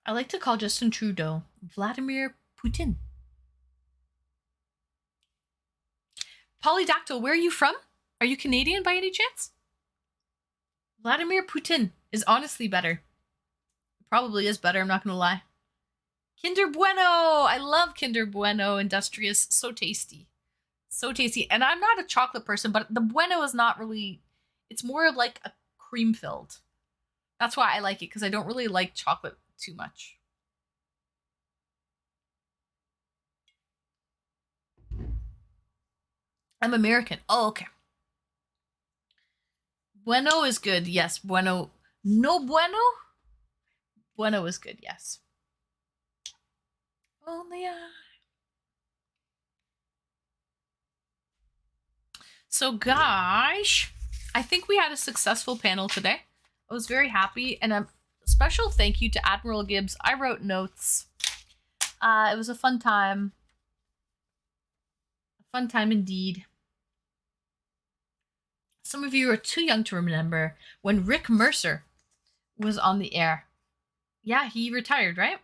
I like to call Justin Trudeau Vladimir Putin. Polydactyl, where are you from? Are you Canadian by any chance? Vladimir Putin is honestly better. Probably is better, I'm not gonna lie. Kinder Bueno! I love Kinder Bueno. Industrious. So tasty. So tasty. And I'm not a chocolate person, but the Bueno is not really... It's more of like a cream filled. That's why I like it, because I don't really like chocolate too much. I'm American. Oh, okay. Bueno is good. Yes, Bueno. No Bueno? Bueno is good, yes. Only I. So, guys, I think we had a successful panel today. I was very happy, and a special thank you to Admiral Gibbs. I wrote notes. It was a fun time. A fun time indeed. Some of you are too young to remember when Rick Mercer was on the air. Yeah, he retired, right?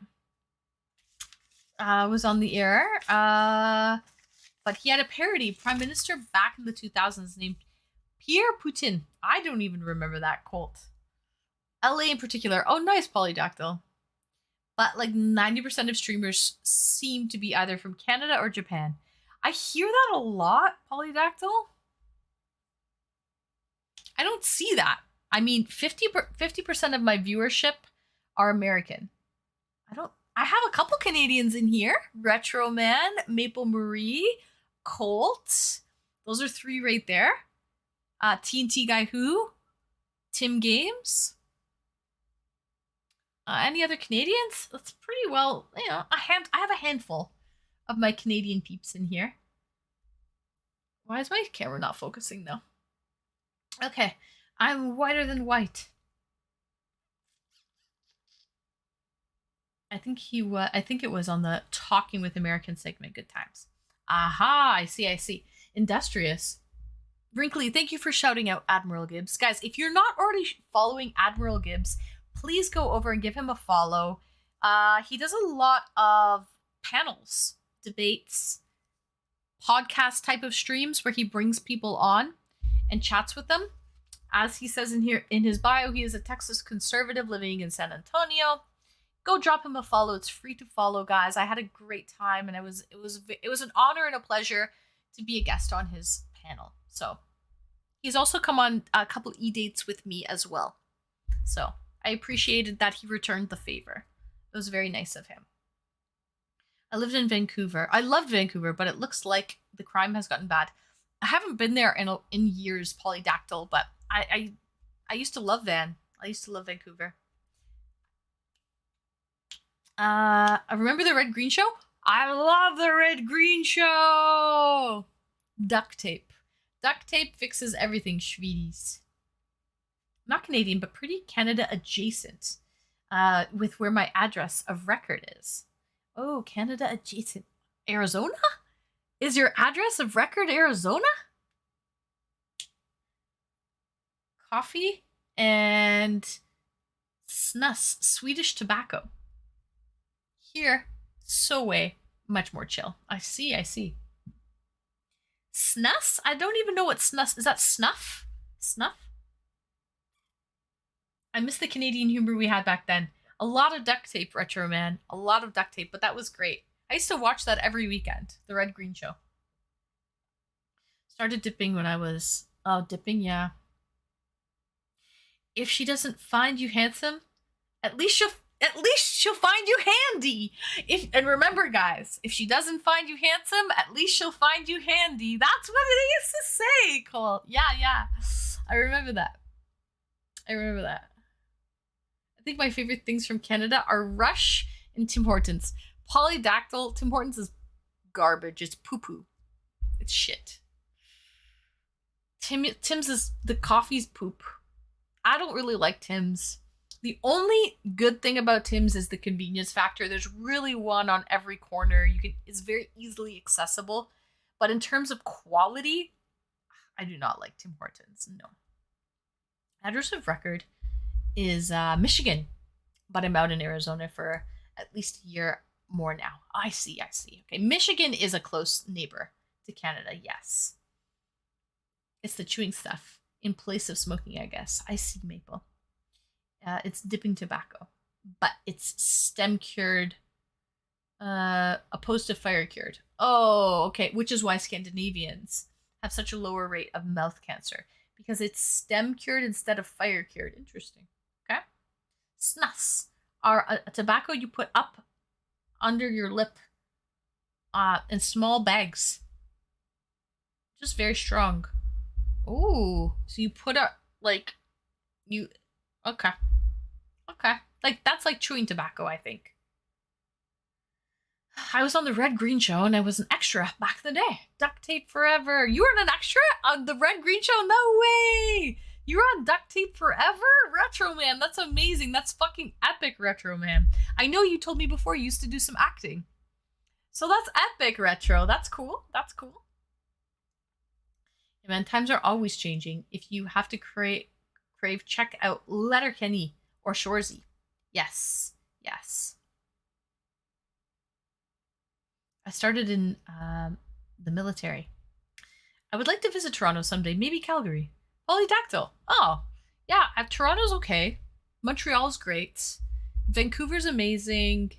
Was on the air. But he had a parody prime minister back in the 2000s named Pierre Putin. I don't even remember that, Colt. LA in particular. Oh, nice, Polydactyl. But like 90% of streamers seem to be either from Canada or Japan. I hear that a lot, Polydactyl. I don't see that. I mean, 50% of my viewership are American. I have a couple Canadians in here. Retro Man, Maple Marie, Colt. Those are 3 right there. TNT Guy Who, Tim Games. Any other Canadians? That's pretty well, I have a handful of my Canadian peeps in here. Why is my camera not focusing though? Okay, I'm whiter than white. I think it was on the Talking with American segment. Good times. Aha, I see. Industrious. Wrinkly, thank you for shouting out Admiral Gibbs. Guys, if you're not already following Admiral Gibbs, please go over and give him a follow. He does a lot of panels, debates, podcast type of streams where he brings people on and chats with them. As he says in here in his bio, he is a Texas conservative living in San Antonio. Go drop him a follow. It's free to follow, guys. I had a great time, and it was an honor and a pleasure to be a guest on his panel. So he's also come on a couple e-dates with me as well. So I appreciated that he returned the favor. It was very nice of him. I lived in Vancouver. I loved Vancouver, but it looks like the crime has gotten bad. I haven't been there in years, Polydactyl, but I used to love I used to love Vancouver. I remember the Red Green Show? I love the Red Green Show! Duct tape. Duct tape fixes everything, Schweeties. Not Canadian, but pretty Canada adjacent. With where my address of record is. Oh, Canada adjacent. Arizona? Is your address of record Arizona? Coffee and snus, Swedish tobacco. Here, so way much more chill. I see. Snus? I don't even know what snus is. That snuff? Snuff? I miss the Canadian humor we had back then. A lot of duct tape, Retro Man. A lot of duct tape, but that was great. I used to watch that every weekend. The Red Green Show. Started dipping when I was... Oh, dipping, yeah. If she doesn't find you handsome, at least she'll find you handy. And remember, guys, if she doesn't find you handsome, at least she'll find you handy. That's what it used to say, Cole. Yeah. I remember that. I think my favorite things from Canada are Rush and Tim Hortons. Polydactyl, Tim Hortons is garbage. It's poo-poo. It's shit. Tim's is, the coffee's poop. I don't really like Tim's. The only good thing about Tim's is the convenience factor. There's really one on every corner. It's very easily accessible. But in terms of quality, I do not like Tim Hortons. No. Address of record is Michigan, but I'm out in Arizona for at least a year more now. I see. Okay, Michigan is a close neighbor to Canada, yes. It's the chewing stuff in place of smoking, I guess. I see, Maple. It's dipping tobacco, but it's stem cured, opposed to fire cured. Oh, okay, which is why Scandinavians have such a lower rate of mouth cancer, because it's stem cured instead of fire cured. Interesting. Okay. Snus are a tobacco you put up under your lip in small bags. Just very strong. Ooh. So you put up, like, you... Okay. Like, that's like chewing tobacco, I think. I was on the Red Green Show and I was an extra back in the day. Duct tape forever. You were an extra on the Red Green Show? No way! You were on Duct Tape Forever? Retro Man, that's amazing. That's fucking epic, Retro Man. I know you told me before you used to do some acting. So that's epic, Retro. That's cool. Yeah, man, times are always changing. If you have to crave, check out Letterkenny or Shoresy. Yes. I started in the military. I would like to visit Toronto someday, maybe Calgary. Polydactyl. Oh, yeah, Toronto's okay. Montreal's great. Vancouver's amazing.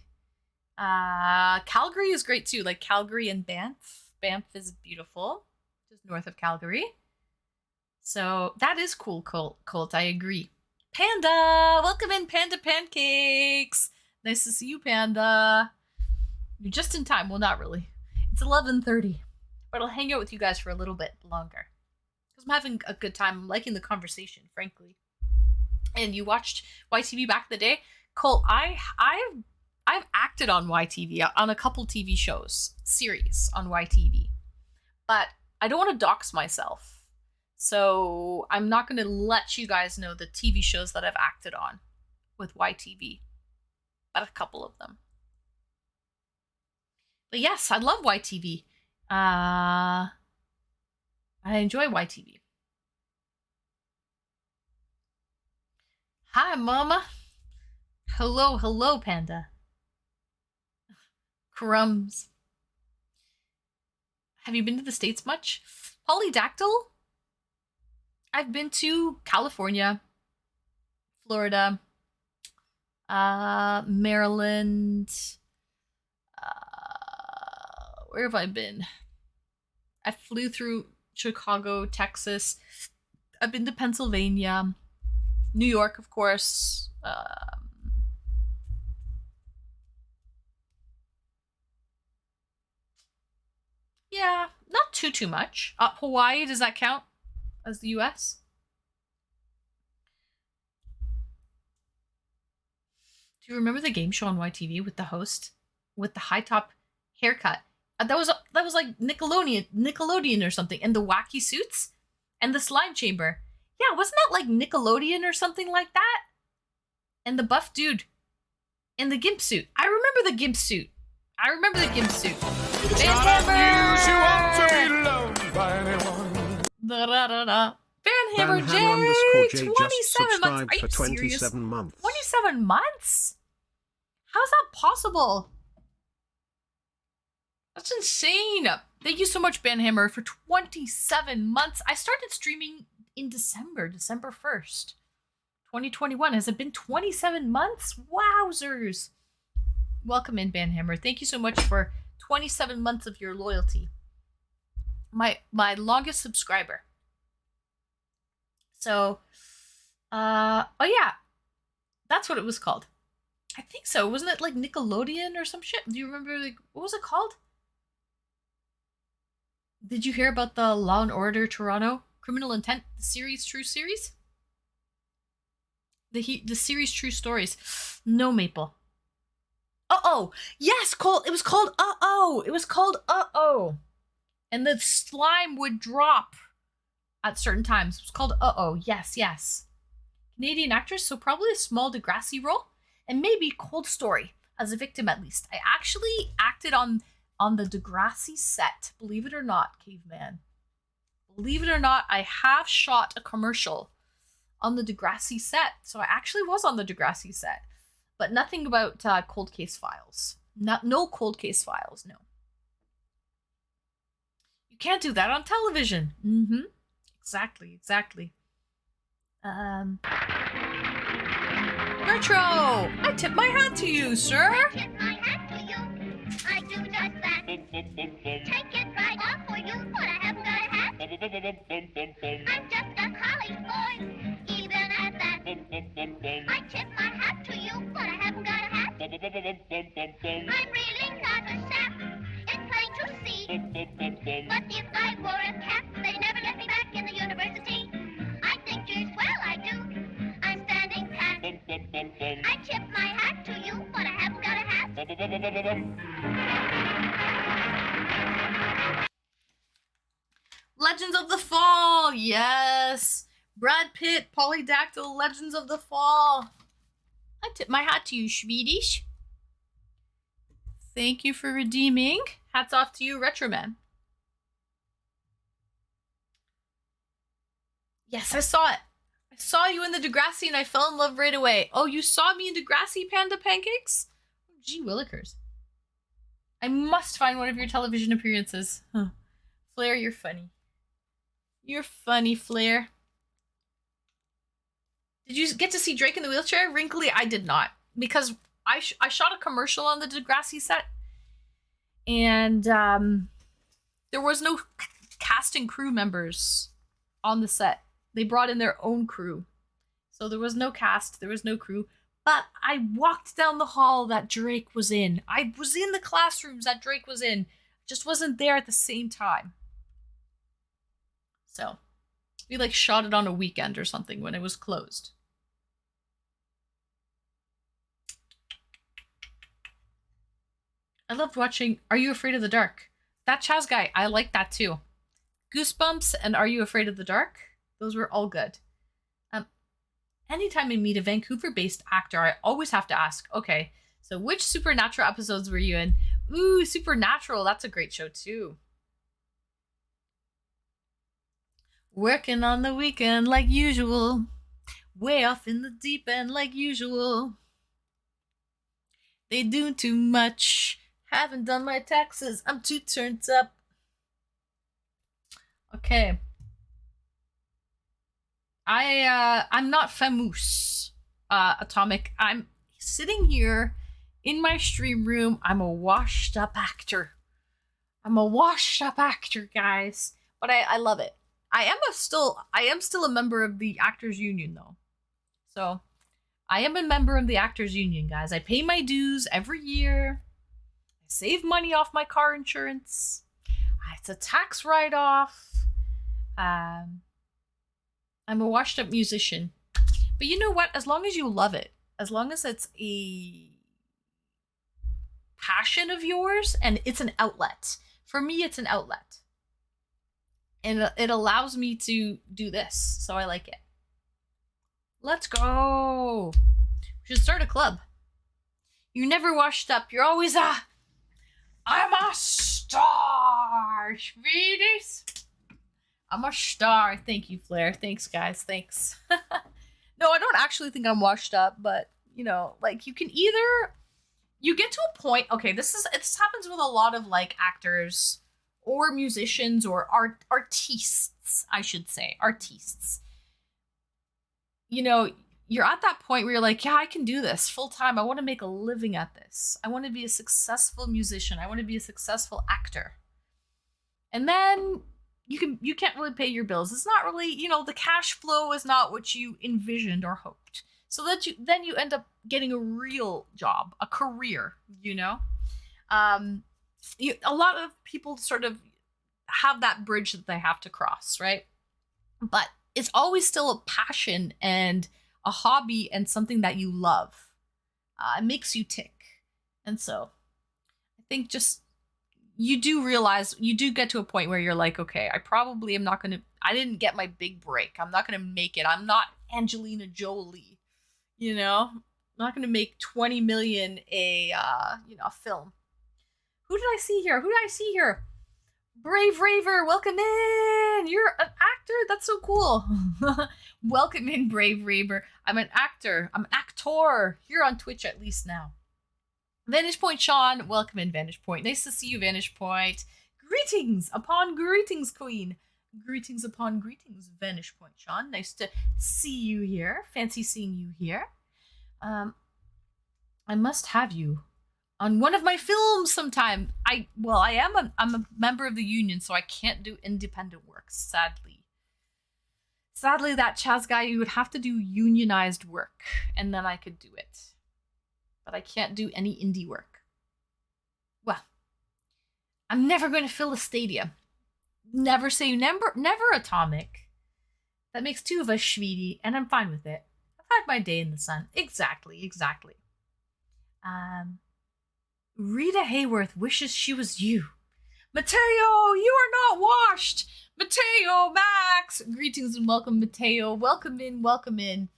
Calgary is great too, like Calgary and Banff. Banff is beautiful, just north of Calgary. So that is cool, Colt. I agree. Panda, welcome in, Panda Pancakes. Nice to see you, Panda. You're just in time. Well, not really. It's 11:30, but I'll hang out with you guys for a little bit longer because I'm having a good time. I'm liking the conversation, frankly. And you watched YTV back in the day, Colt. I've acted on YTV on a couple TV shows, series on YTV, but I don't want to dox myself. So I'm not going to let you guys know the TV shows that I've acted on with YTV, but a couple of them. But yes, I love YTV. I enjoy YTV. Hi, Mama. Hello, Panda. Crumbs. Have you been to the States much? Polydactyl? I've been to California, Florida, Maryland. Where have I been? I flew through Chicago, Texas. I've been to Pennsylvania, New York, of course. Yeah, not too much. Hawaii, does that count as the US? Do you remember the game show on YTV with the host with the high top haircut? That was like Nickelodeon or something, and the wacky suits and the slime chamber. Yeah, wasn't that like Nickelodeon or something like that? And the buff dude and the gimp suit. I remember the gimp suit. It's not unusual to be loved by anyone. Da-da-da-da. Banhammer J, _J 27 just months. Are you subscribed for serious? 27 months. 27 months? How's that possible? That's insane. Thank you so much, Banhammer, for 27 months. I started streaming in December 1st, 2021. Has it been 27 months? Wowzers. Welcome in, Banhammer. Thank you so much for 27 months of your loyalty. My longest subscriber. So, oh yeah, that's what it was called. I think so. Wasn't it like Nickelodeon or some shit? Do you remember, like, what was it called? Did you hear about the Law and Order Toronto Criminal Intent series, True Series? The series True Stories. No, Maple. Uh-oh. Yes, Cole. It was called Uh-oh. It was called Uh-oh. And the slime would drop at certain times. It was called Uh-oh. Yes. Canadian actress, so probably a small Degrassi role. And maybe Cold Story, as a victim at least. I actually acted on the Degrassi set. Believe it or not, Caveman. Believe it or not, I have shot a commercial on the Degrassi set. So I actually was on the Degrassi set. But nothing about cold case files. No cold case files, no. You can't do that on television. Mm-hmm. Exactly. Retro! I tip my hat to you, sir! I tip my hat to you. I do just that. Take it right off for you, but I haven't got a hat. I'm just a college boy, even at that. I tip my hat to you, but I haven't got a hat. I'm really not a sap. It's plain to see. But if I wore a cap, they never let me back in the university. I think just well I do. I'm standing pat. I tip my hat to you, but I haven't got a hat. Legends of the Fall, yes. Brad Pitt, Polydactyl, Legends of the Fall. I tip my hat to you, Swedish. Thank you for redeeming. Hats off to you, Retroman. Yes, I saw it. I saw you in the Degrassi and I fell in love right away. Oh, you saw me in Degrassi, Panda Pancakes? Gee willikers. I must find one of your television appearances. Huh. Flair, you're funny. You're funny, Flair. Did you get to see Drake in the wheelchair? Wrinkly, I did not. Because I shot a commercial on the Degrassi set. And There was no cast and crew members on the set. They brought in their own crew. So there was no cast, there was no crew. But I walked down the hall that Drake was in. I was in the classrooms that Drake was in. Just wasn't there at the same time. So we like shot it on a weekend or something when it was closed. I loved watching Are You Afraid of the Dark? That Chaz guy, I like that too. Goosebumps and Are You Afraid of the Dark? Those were all good. Anytime I meet a Vancouver-based actor, I always have to ask, okay, so which Supernatural episodes were you in? Ooh, Supernatural, that's a great show too. Working on the weekend like usual. Way off in the deep end like usual. They do too much. Haven't done my taxes. I'm too turned up. Okay. I'm not famous, Atomic. I'm sitting here in my stream room. I'm a washed up actor. I'm a washed up actor, guys. But I love it. I am still a member of the Actors Union though. So I am a member of the Actors Union, guys. I pay my dues every year. I save money off my car insurance. It's a tax write-off. I'm a washed up musician. But you know what? As long as you love it, as long as it's a passion of yours and it's an outlet. For me, it's an outlet. And it allows me to do this. So I like it. Let's go. We should start a club. You're never washed up. You're always I'm a star, sweeties. I'm a star. Thank you, Flair. Thanks, guys. Thanks. No, I don't actually think I'm washed up, but, you know, like, you can either... You get to a point... Okay, this happens with a lot of, like, actors or musicians or artistes, I should say. Artistes. You know, you're at that point where you're like, yeah, I can do this full time. I want to make a living at this. I want to be a successful musician. I want to be a successful actor. And then... You can't really pay your bills. It's not really, you know, the cash flow is not what you envisioned or hoped. So that you end up getting a real job, a career, you know? A lot of people sort of have that bridge that they have to cross, right? But it's always still a passion and a hobby and something that you love. It makes you tick. And so I think just you do realize, you do get to a point where you're like, okay, I didn't get my big break. I'm not going to make it. I'm not Angelina Jolie, you know? I'm not going to make 20 million a film. Who did I see here? Brave Raver, welcome in. You're an actor? That's so cool. Welcome in, Brave Raver. I'm an actor. I'm an actor here on Twitch at least now. Vantage Point Sean, welcome in, Vantage Point. Nice to see you, Vantage Point. Greetings upon greetings, Queen. Greetings upon greetings, Vantage Point Sean. Nice to see you here. Fancy seeing you here. I must have you on one of my films sometime. I'm a member of the union, so I can't do independent work, sadly. Sadly, that Chaz guy, you would have to do unionized work, and then I could do it. But I can't do any indie work. Well, I'm never going to fill a stadium. Never say never, Atomic. That makes two of us, Schweedy, and I'm fine with it. I've had my day in the sun. Exactly. Rita Hayworth wishes she was you. Mateo, you are not washed. Mateo, Max. Greetings and welcome, Mateo. Welcome in.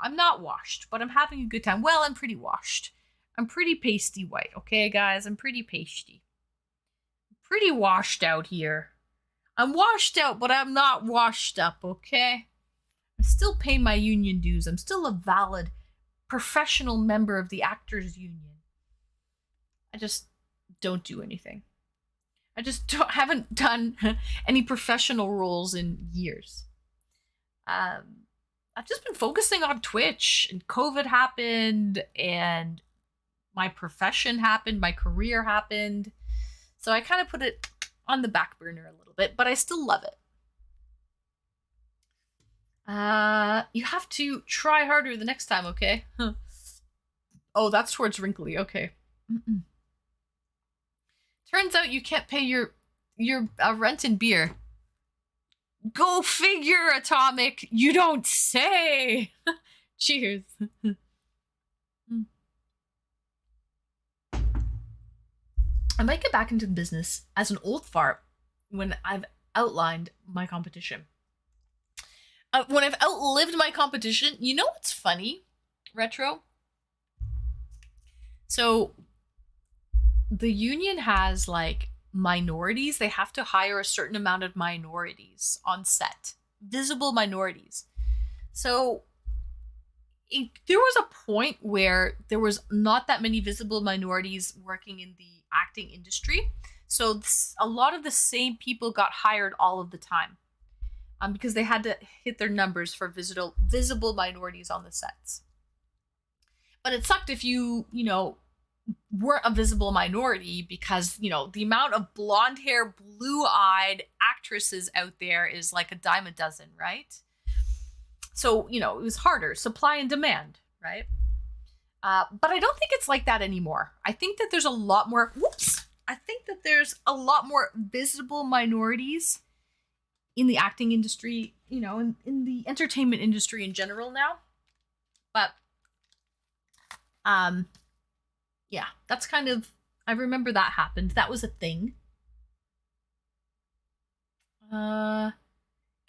I'm not washed, but I'm having a good time. Well, I'm pretty washed. I'm pretty pasty white, okay, guys? I'm pretty pasty. Pretty washed out here. I'm washed out, but I'm not washed up, okay? I still pay my union dues. I'm still a valid professional member of the Actors Union. I just don't do anything. I just haven't done any professional roles in years. I've just been focusing on Twitch, and COVID happened, and my profession happened, my career happened. So I kind of put it on the back burner a little bit, but I still love it. You have to try harder the next time, okay? Oh, that's towards wrinkly. Okay. Turns out you can't pay your rent and beer. Go figure, Atomic. You don't say. Cheers. I might get back into the business as an old fart when I've outlined my competition. When I've outlived my competition, you know what's funny, Retro? So, the union has, like, minorities. They have to hire a certain amount of minorities on set. Visible minorities. So, there was a point where there was not that many visible minorities working in the acting industry. So, a lot of the same people got hired all of the time. Because they had to hit their numbers for visible minorities on the sets. But it sucked if you weren't a visible minority because, the amount of blonde hair, blue-eyed actresses out there is like a dime a dozen, right? So, it was harder. Supply and demand, right? But I don't think it's like that anymore. I think that there's a lot more... I think that there's a lot more visible minorities in the acting industry, in the entertainment industry in general now. But, yeah, that's kind of, I remember that happened. That was a thing. Can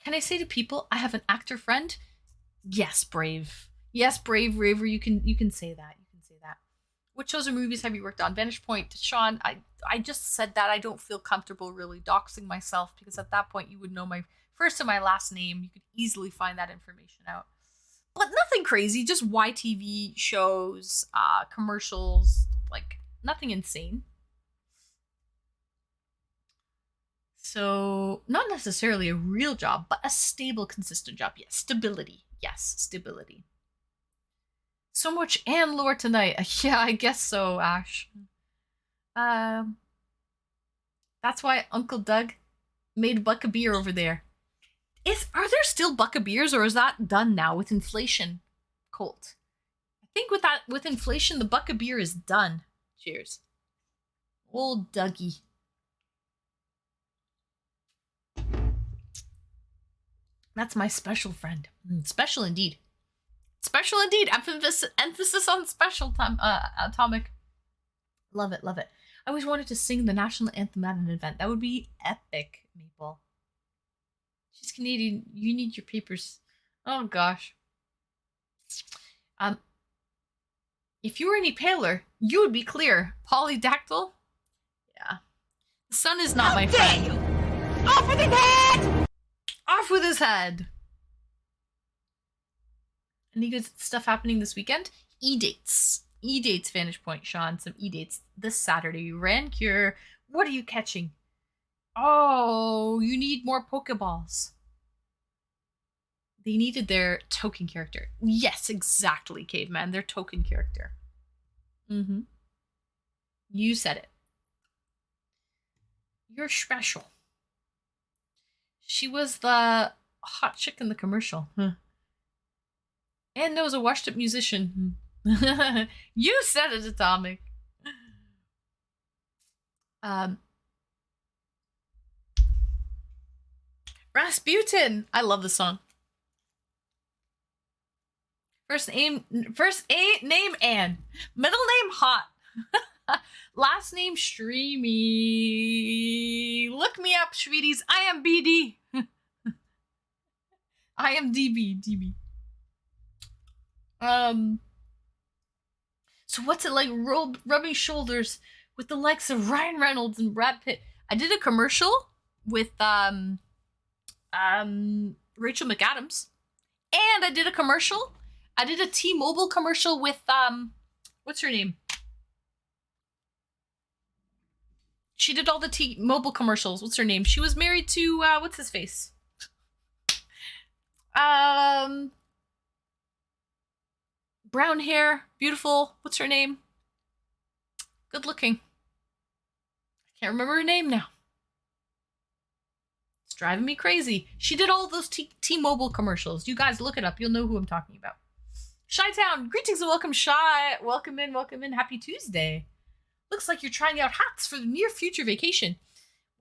I say to people, I have an actor friend? Yes, Brave. Yes, Brave Raver, you can say that. You can say that. What shows or movies have you worked on? Vantage Point, Sean, I just said that. I don't feel comfortable really doxing myself because at that point you would know my first and my last name. You could easily find that information out. But nothing crazy, just YTV shows, commercials, like nothing insane. So, not necessarily a real job, but a stable, consistent job. Yes, stability. Yes, stability. So much and lore tonight. Yeah, I guess so, Ash. That's why Uncle Doug made Buck a beer over there. Are there still Buck a beers, or is that done now with inflation, Colt? I think with inflation, the Buck a beer is done. Cheers. Old Dougie. That's my special friend. Special indeed. Special indeed. Emphasis on special time. Atomic. Love it. Love it. I always wanted to sing the national anthem at an event. That would be epic, Maple. She's Canadian. You need your papers. Oh gosh. If you were any paler, you would be clear. Polydactyl. Yeah. The sun is not my friend. You? Off with his head! Off with his head. Any good stuff happening this weekend? E-dates. E-dates, Vantage Point, Sean. Some e-dates this Saturday. Rancure. What are you catching? Oh, you need more Pokeballs. They needed their token character. Yes, exactly, Caveman. Their token character. Mm-hmm. You said it. You're special. She was the hot chick in the commercial. Huh. And knows a washed-up musician. You said it, Atomic. Rasputin. I love the song. First name Ann. Middle name Hot. Last name Streamy. Look me up, sweeties. I am BD. I am DB. So what's it like rubbing shoulders with the likes of Ryan Reynolds and Brad Pitt? I did a commercial with Rachel McAdams, and I did a T-Mobile commercial with what's her name? She did all the T-Mobile commercials. What's her name? She was married to what's his face? Brown hair, beautiful. What's her name? Good looking. I can't remember her name now. driving me crazy. She did all those T-Mobile commercials. You guys look it up. You'll know who I'm talking about. Chi-Town, greetings and welcome, Shy. Welcome in, welcome in. Happy Tuesday. Looks like you're trying out hats for the near future vacation.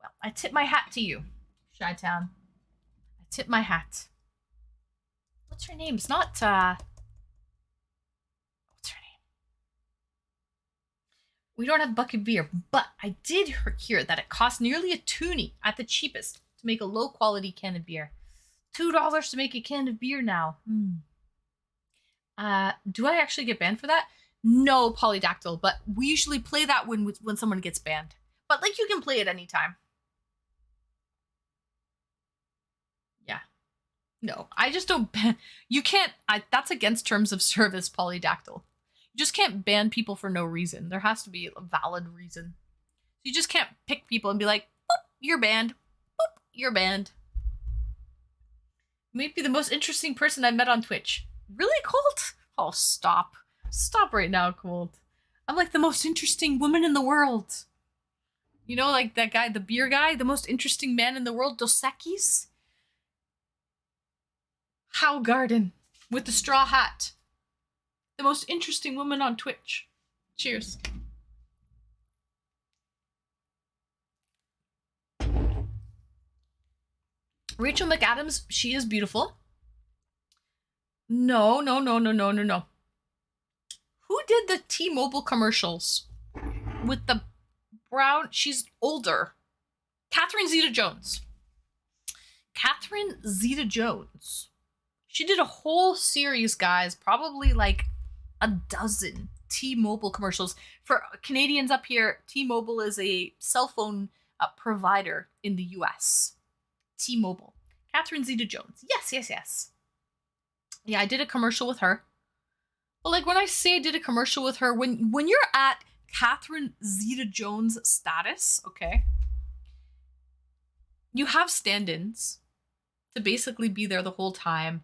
Well, I tip my hat to you, Chi-Town. I tip my hat. What's her name? It's not, what's her name? We don't have bucket beer, but I did hear that it costs nearly a toonie at the cheapest to make a low-quality can of beer. $2 to make a can of beer now. Do I actually get banned for that? No, Polydactyl, but we usually play that when someone gets banned. But, like, you can play it anytime. Yeah. No, I just don't ban. You can't, that's against terms of service, Polydactyl. You just can't ban people for no reason. There has to be a valid reason. You just can't pick people and be like, boop, you're banned. Boop, you're banned. You may be the most interesting person I've met on Twitch. Really, Colt? Oh, stop. Stop right now, Colt. I'm like the most interesting woman in the world. You know, like that guy, the beer guy, the most interesting man in the world, Dos Equis? How Garden with the straw hat. The most interesting woman on Twitch. Cheers. Rachel McAdams, she is beautiful. No. Who did the T-Mobile commercials with the brown? She's older. Catherine Zeta-Jones. Catherine Zeta-Jones. She did a whole series, guys, probably like a dozen T-Mobile commercials. For Canadians up here, T-Mobile is a cell phone provider in the US. T-Mobile. Catherine Zeta-Jones. Yes. Yeah, I did a commercial with her. But like when I say I did a commercial with her, when you're at Catherine Zeta-Jones status, okay, you have stand-ins to basically be there the whole time.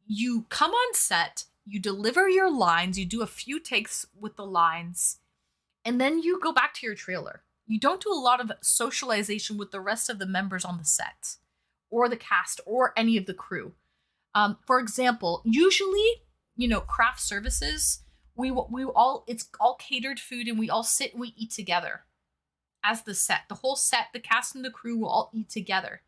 You come on set, you deliver your lines, you do a few takes with the lines, and then you go back to your trailer. You don't do a lot of socialization with the rest of the members on the set, or the cast, or any of the crew. For example, usually, you know, craft services, it's all catered food, and we all sit and we eat together as the set. The whole set, the cast and the crew will all eat together.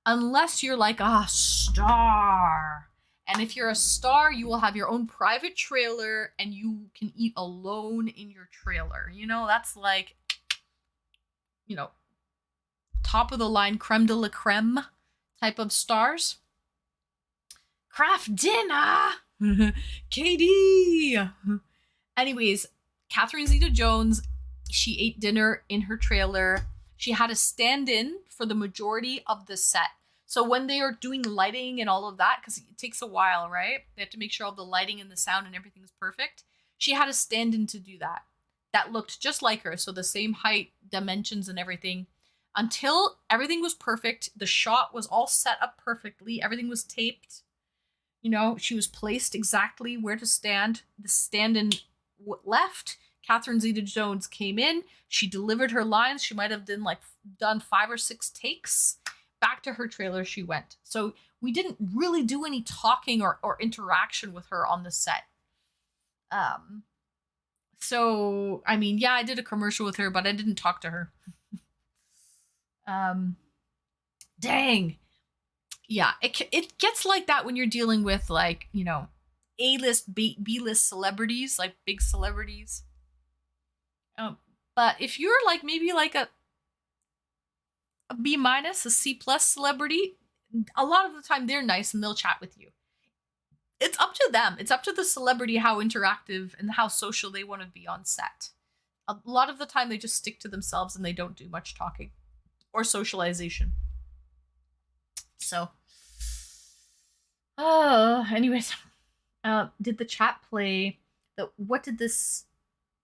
Unless you're like a star. And if you're a star, you will have your own private trailer and you can eat alone in your trailer. You know, that's like, you know, top of the line creme de la creme type of stars. Craft dinner! KD! Anyways, Catherine Zeta-Jones, she ate dinner in her trailer. She had a stand-in for the majority of the set. So when they are doing lighting and all of that, because it takes a while, right? They have to make sure all the lighting and the sound and everything is perfect. She had a stand-in to do that. That looked just like her. So the same height, dimensions, and everything. Until everything was perfect. The shot was all set up perfectly. Everything was taped. You know, she was placed exactly where to stand. The stand-in left. Catherine Zeta-Jones came in. She delivered her lines. She might have done 5 or 6 takes. Back to her trailer she went. So we didn't really do any talking or interaction with her on the set. So, I mean, yeah, I did a commercial with her, but I didn't talk to her. Dang. Yeah, it gets like that when you're dealing with, like, you know, A-list, B-list celebrities, like big celebrities. But if you're like maybe like a B-, a C+ celebrity, a lot of the time they're nice and they'll chat with you. It's up to them. It's up to the celebrity how interactive and how social they want to be on set. A lot of the time they just stick to themselves and they don't do much talking or socialization. So, anyways, did the chat play the what did this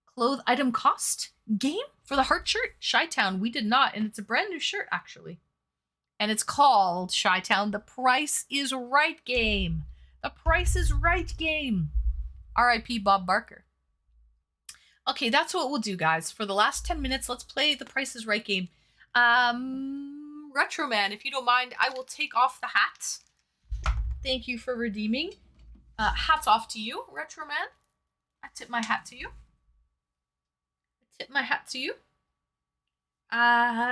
cloth item cost game for the heart shirt? Chi-Town, we did not, and it's a brand new shirt actually. And it's called Chi-Town The Price is Right game. The Price is Right game. R.I.P. Bob Barker. Okay, that's what we'll do, guys. For the last 10 minutes, let's play The Price is Right game. Retroman, if you don't mind, I will take off the hat. Thank you for redeeming. Hats off to you, Retroman. I tip my hat to you.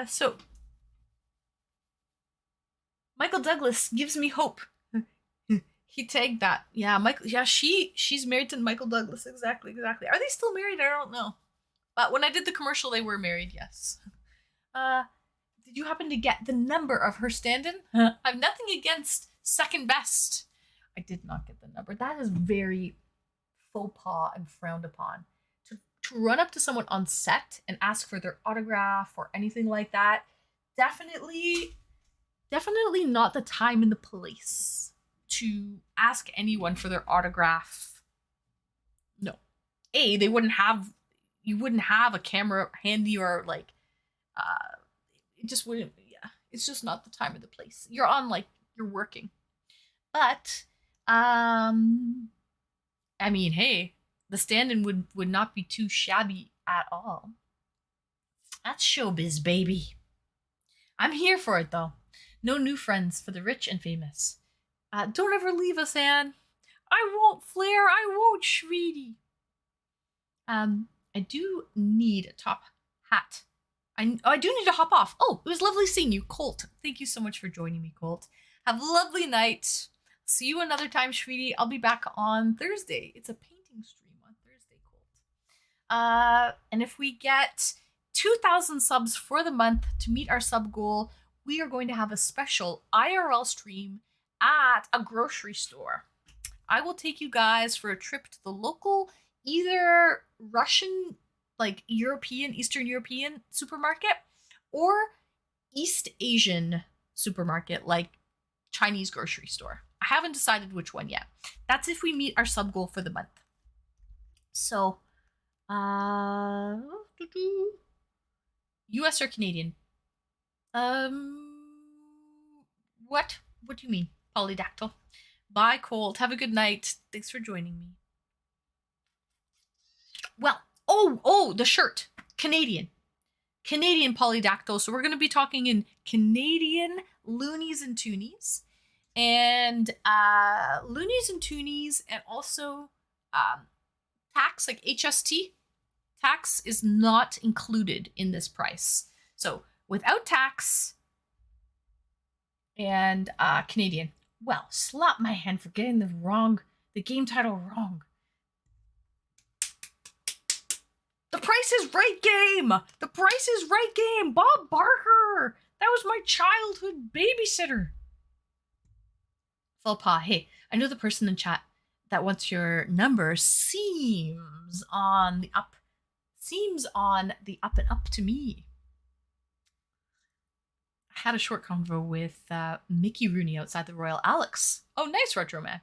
So Michael Douglas gives me hope. He tagged that. Yeah, Michael. Yeah, she's married to Michael Douglas. Exactly. Are they still married? I don't know. But when I did the commercial, they were married. Yes. Did you happen to get the number of her stand-in? I've nothing against second best. I did not get the number. That is very faux pas and frowned upon. To run up to someone on set and ask for their autograph or anything like that, definitely not the time and the place to ask anyone for their autograph. No. You wouldn't have a camera handy, or like it just wouldn't. Yeah, it's just not the time or the place. You're working. But I mean, hey, the stand-in would not be too shabby at all. That's showbiz, baby. I'm here for it, though. No new friends for the rich and famous. Don't ever leave us, Anne. I won't, Flair. I won't, sweetie. I do need a top hat. I do need to hop off. Oh, it was lovely seeing you, Colt. Thank you so much for joining me, Colt. Have a lovely night. See you another time, sweetie. I'll be back on Thursday. It's a painting stream on Thursday, Colt. And if we get 2,000 subs for the month to meet our sub goal, we are going to have a special IRL stream at a grocery store. I will take you guys for a trip to the local, either Russian, like Eastern European supermarket, or East Asian supermarket, like Chinese grocery store. I haven't decided which one yet. That's if we meet our sub goal for the month. So, US or Canadian? What? What do you mean? Polydactyl. Bye, Colt. Have a good night. Thanks for joining me. Well, the shirt. Canadian Polydactyl. So we're going to be talking in Canadian loonies and toonies. And loonies and toonies, and also tax, like HST. Tax is not included in this price. So without tax and Canadian. Well, slap my hand for getting the game title wrong. The Price is Right game! The Price is Right game! Bob Barker! That was my childhood babysitter. Faux pas. Hey, I know the person in chat that wants your number seems on the up and up to me. I had a short convo with Mickey Rooney outside the Royal Alex. Oh, nice, Retro Man.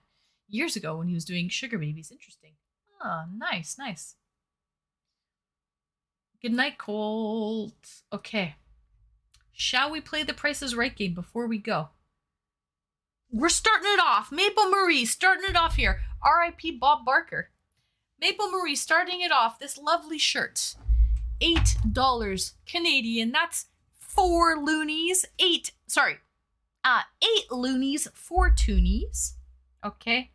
Years ago when he was doing Sugar Babies. Interesting. Oh, nice. Good night, Colt. Okay. Shall we play the Price is Right game before we go? We're starting it off. Maple Marie starting it off here. R.I.P. Bob Barker. Maple Marie starting it off. This lovely shirt. $8 Canadian. That's 4 loonies. 8 loonies, 4 toonies. Okay.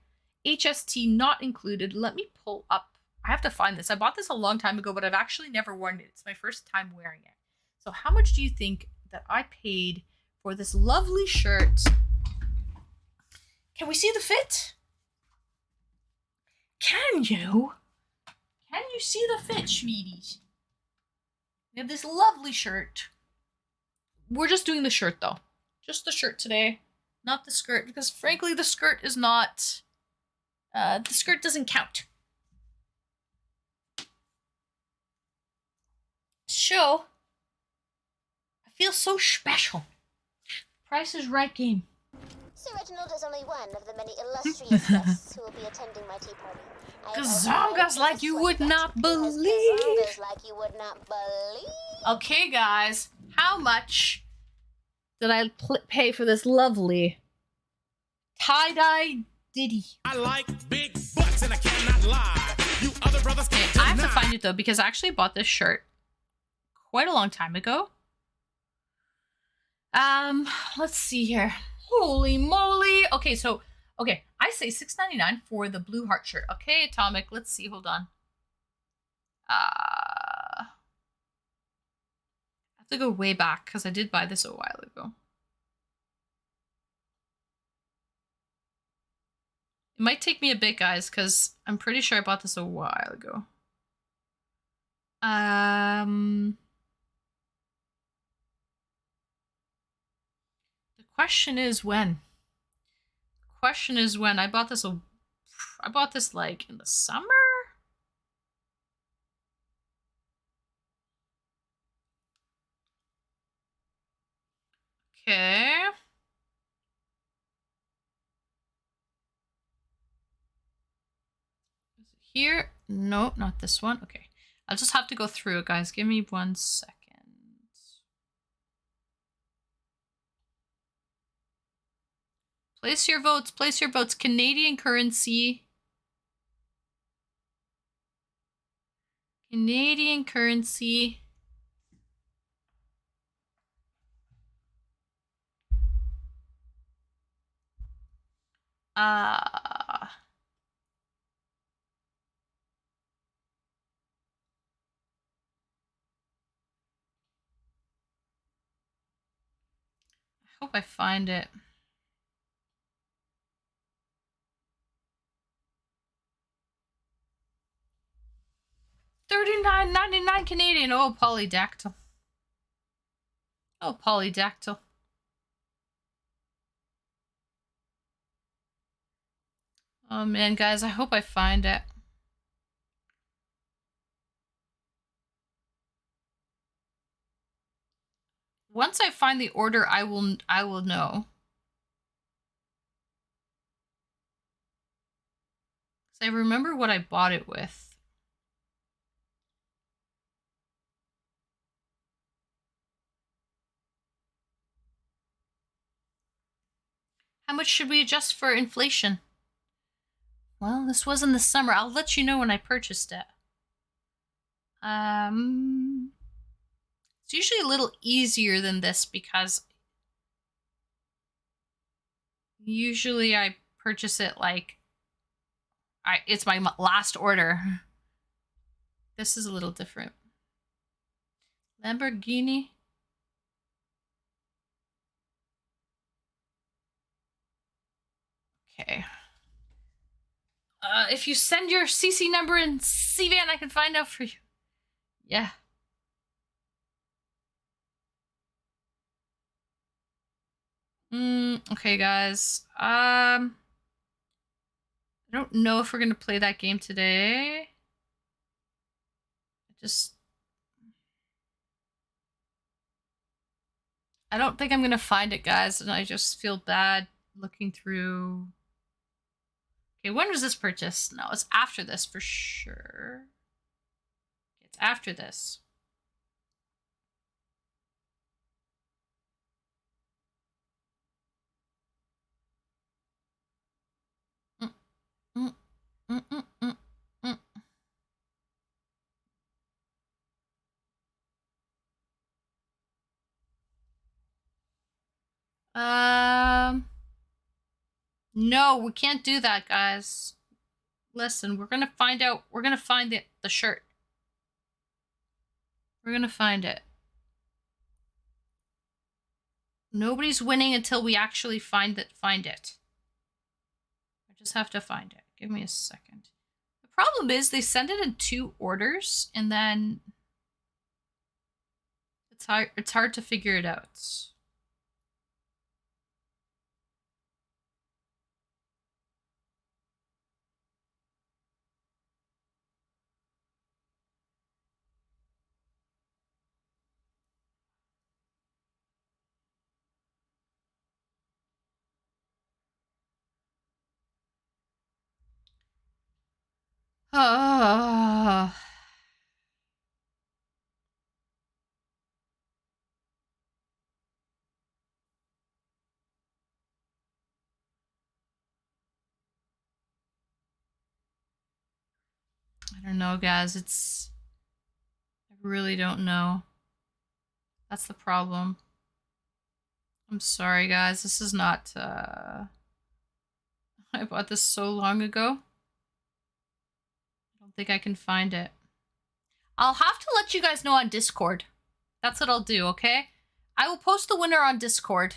HST not included. Let me pull up. I have to find this. I bought this a long time ago, but I've actually never worn it. It's my first time wearing it. So how much do you think that I paid for this lovely shirt? Can we see the fit? Can you? Can you see the fit, sweeties? We have this lovely shirt. We're just doing the shirt, though. Just the shirt today. Not the skirt, because frankly, the skirt is not... the skirt doesn't count. So, I feel so special. Price is Right game. Sir Reginald is only one of the many illustrious guests who will be attending my tea party. Gazongas like you would not believe. Gazongas like you would not believe. Okay, guys. How much did I pay for this lovely tie-dye ditty? I like big butts and I cannot lie. You other brothers can't I have to find it, though, because I actually bought this shirt quite a long time ago. Let's see here. Holy moly. Okay, so I say $6.99 for the blue heart shirt. Okay, Atomic, let's see. Hold on. I have to go way back because I did buy this a while ago. It might take me a bit, guys, because I'm pretty sure I bought this a while ago. The question is when. Question is when. I bought this like in the summer? Okay. Is it here? No, not this one. Okay. I'll just have to go through it, guys. Give me 1 second. Place your votes. Place your votes. Canadian currency. Canadian currency. I hope I find it. $39.99 Canadian. Oh, polydactyl. Oh, polydactyl. Oh man, guys, I hope I find it. Once I find the order, I will know. So I remember what I bought it with. How much should we adjust for inflation? Well, this was in the summer. I'll let you know when I purchased it. It's usually a little easier than this because usually I purchase it like it's my last order. This is a little different. Lamborghini. Okay. If you send your CC number in CVAN, I can find out for you. Yeah. Okay, guys. I don't know if we're gonna play that game today. I don't think I'm gonna find it, guys, and I just feel bad looking through. Okay, when was this purchased? No, it's after this for sure. It's after this. No, we can't do that, guys. Listen, we're gonna find out. We're gonna find the shirt. We're gonna find it. Nobody's winning until we actually find it. I just have to find it. Give me a second. The problem is they send it in 2 orders, and then it's hard to figure it out. I don't know, guys. I really don't know. That's the problem. I'm sorry, guys. This is not, I bought this so long ago. I don't think I can find it. I'll have to let you guys know on Discord. That's what I'll do, okay? I will post the winner on Discord.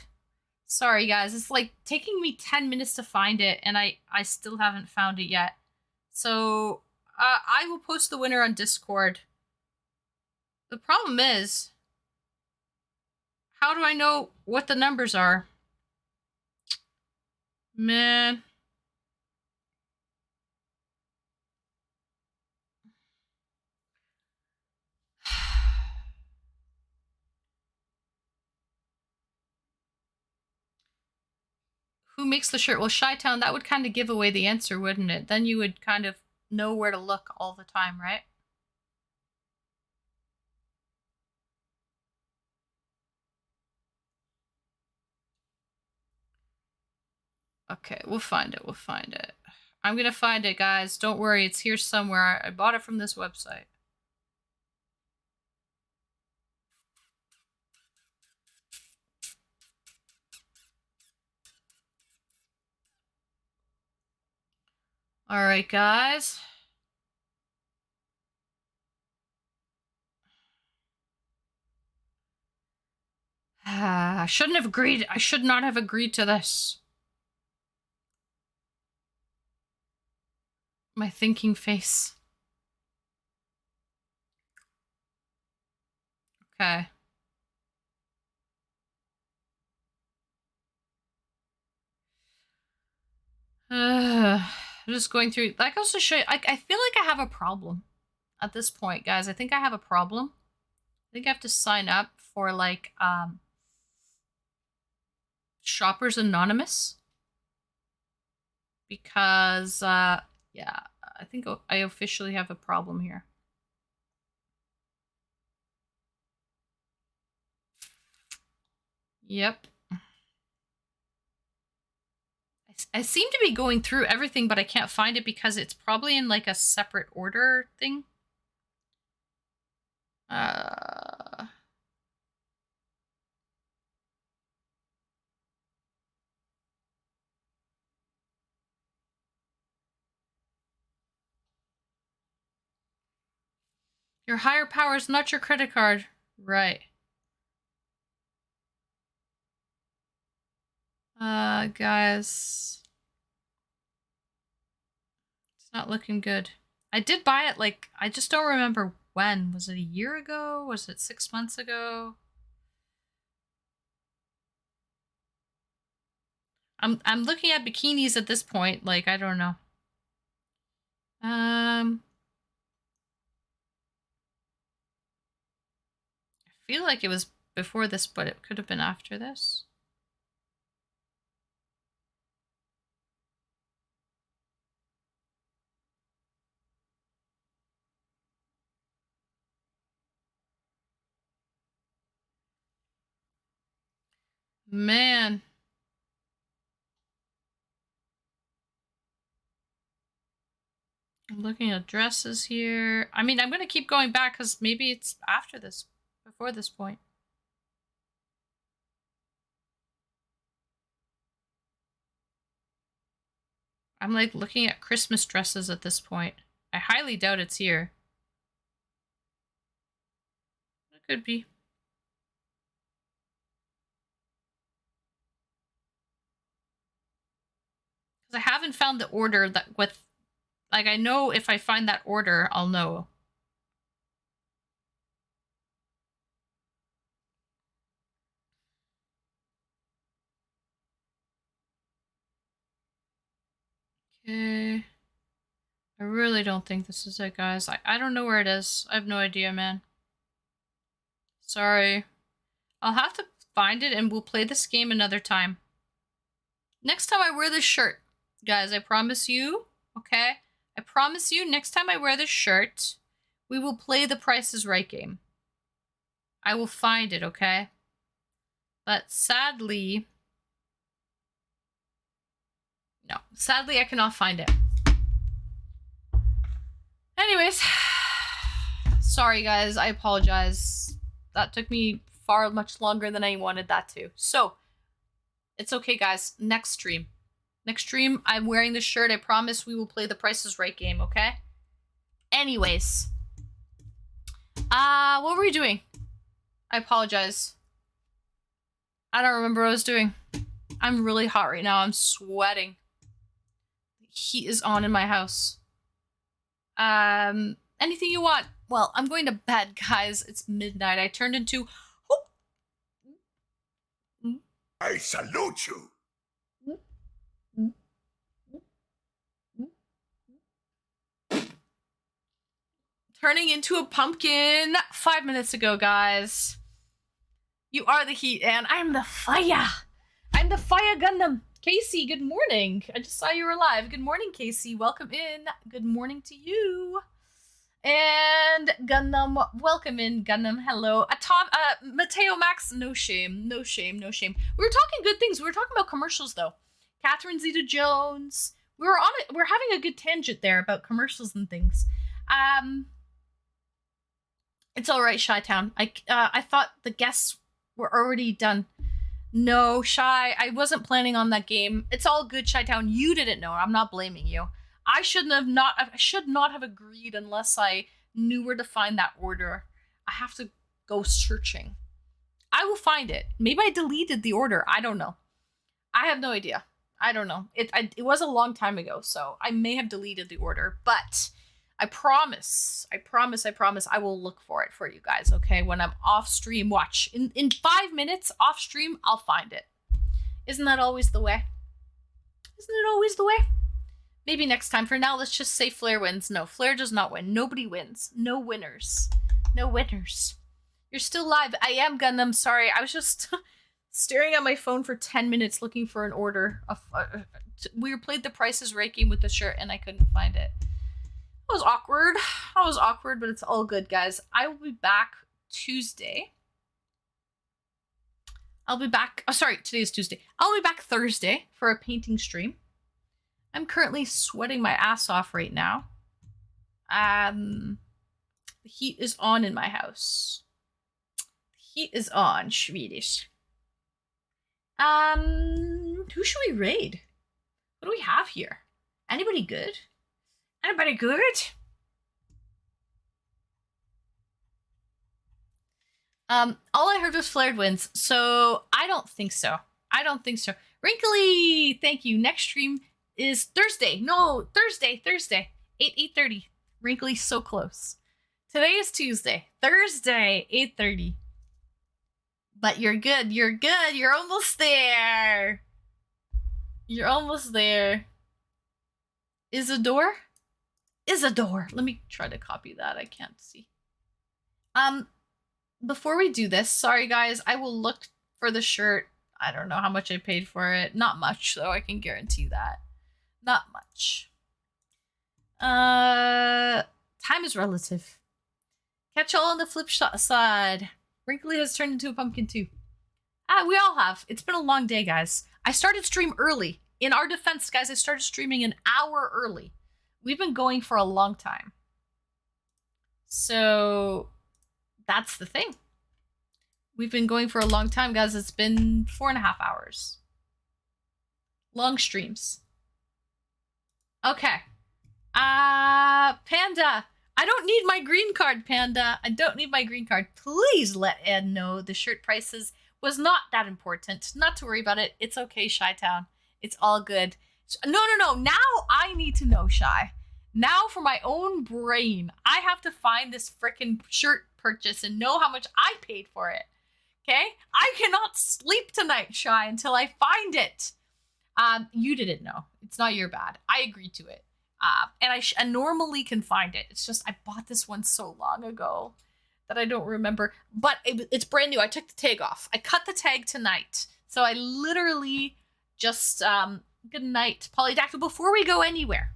Sorry, guys. It's like taking me 10 minutes to find it, and I still haven't found it yet. So, I will post the winner on Discord. The problem is, how do I know what the numbers are? Man. Who makes the shirt? Well, Chi-Town, that would kind of give away the answer, wouldn't it? Then you would kind of know where to look all the time, right? Okay, we'll find it. We'll find it. I'm gonna find it, guys. Don't worry, it's here somewhere. I bought it from this website. Alright, guys. I shouldn't have agreed. I should not have agreed to this. My thinking face. Okay. I'm just going through. That goes to show you. I feel like I have a problem at this point, guys. I think I have a problem. I think I have to sign up for like Shoppers Anonymous because yeah, I think I officially have a problem here. Yep. I seem to be going through everything, but I can't find it because it's probably in like a separate order thing. Your higher power is not your credit card. Right. Guys. It's not looking good. I did buy it, like, I just don't remember when. Was it a year ago? Was it 6 months ago? I'm looking at bikinis at this point, like, I don't know. I feel like it was before this, but it could have been after this. Man. I'm looking at dresses here. I mean, I'm going to keep going back because maybe it's after this, before this point. I'm like looking at Christmas dresses at this point. I highly doubt it's here. It could be. Because I haven't found the order that with, like, I know if I find that order, I'll know. Okay. I really don't think this is it, guys. I don't know where it is. I have no idea, man. Sorry. I'll have to find it and we'll play this game another time. Next time I wear this shirt, guys, I promise you, okay? I promise you, next time I wear this shirt, we will play the Price is Right game. I will find it, okay? But sadly... No, sadly I cannot find it. Anyways, sorry guys, I apologize. That took me far much longer than I wanted that to. So, It's okay, guys. Next stream. Next stream, I'm wearing this shirt. I promise we will play the Price is Right game, okay? Anyways. What were we doing? I apologize. I don't remember what I was doing. I'm really hot right now. I'm sweating. The heat is on in my house. Anything you want. Well, I'm going to bed, guys. It's midnight. I turned into... I salute you. Turning into a pumpkin 5 minutes ago, guys. You are the heat, and I'm the fire. I'm the fire Gundam. Casey, good morning. I just saw you were live. Good morning, Casey. Welcome in. Good morning to you. And Gundam, welcome in, Gundam. Hello. Mateo Max, no shame. No shame, no shame. We were talking good things. We were talking about commercials, though. Catherine Zeta-Jones. We were on it. We're having a good tangent there about commercials and things. It's all right, Chi-Town. I thought the guests were already done. No, Shy, I wasn't planning on that game. It's all good, Chi-Town. You didn't know. I'm not blaming you. I should not have agreed unless I knew where to find that order. I have to go searching. I will find it. Maybe I deleted the order. I don't know. I have no idea. I don't know. It was a long time ago, so I may have deleted the order, but I promise, I will look for it for you guys, okay? When I'm off stream, watch. In 5 minutes, off stream, I'll find it. Isn't that always the way? Isn't it always the way? Maybe next time. For now, let's just say Flair wins. No, Flair does not win. Nobody wins. No winners. No winners. You're still live. I am Gundam. Sorry, I was just staring at my phone for 10 minutes looking for an order. We played the Price is Right game with the shirt, and I couldn't find it. That was awkward. That was awkward, but it's all good, guys. I will be back Tuesday. I'll be back... Oh, sorry, today is Tuesday. I'll be back Thursday for a painting stream. I'm currently sweating my ass off right now. The heat is on in my house. The heat is on, Swedish. Who should we raid? What do we have here? Anybody good? Anybody good? All I heard was Flared wins, so I don't think so. I don't think so. Wrinkly, thank you. Next stream is Thursday. No, Thursday. 8:30. Wrinkly's so close. Today is Tuesday. Thursday, 8:30. But you're good. You're good. You're almost there. You're almost there. Isadore? Isadore. Let me try to copy that. I can't see. Before we do this, sorry guys, I will look for the shirt. I don't know how much I paid for it. Not much, though, I can guarantee that. Not much. Time is relative. Catch all on the flip side. Wrinkly has turned into a pumpkin too. We all have. It's been a long day, guys. I started stream early. In our defense, guys, I started streaming an hour early. We've been going for a long time. So that's the thing. We've been going for a long time, guys. It's been 4.5 hours. Long streams. Okay. Panda. I don't need my green card, Panda. I don't need my green card. Please let Ed know the shirt prices was not that important. Not to worry about it. It's okay, Chi-Town. It's all good. No. Now I need to know, Shy. Now for my own brain, I have to find this frickin' shirt purchase and know how much I paid for it. Okay? I cannot sleep tonight, Shy, until I find it. You didn't know. It's not your bad. I agreed to it. And I normally can find it. It's just I bought this one so long ago that I don't remember. But it's brand new. I took the tag off. I cut the tag tonight. So I literally just... good night, Polydactyl. Before we go anywhere,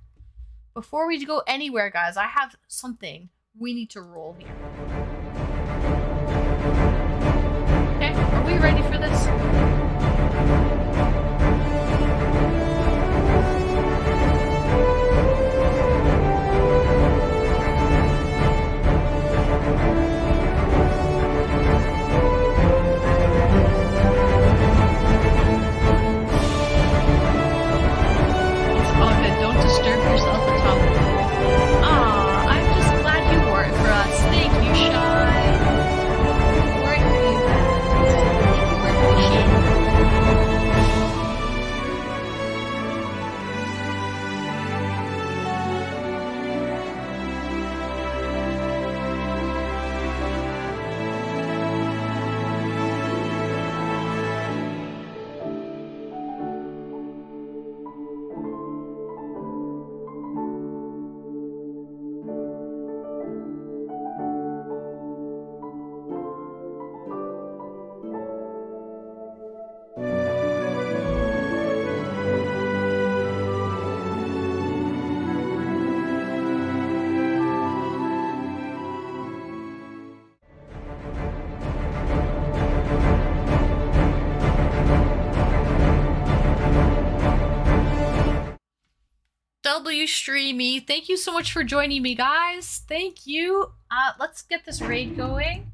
guys, I have something we need to roll here. Okay, are we ready for this? W Streamy. Thank you so much for joining me, guys. Thank you. Let's get this raid going.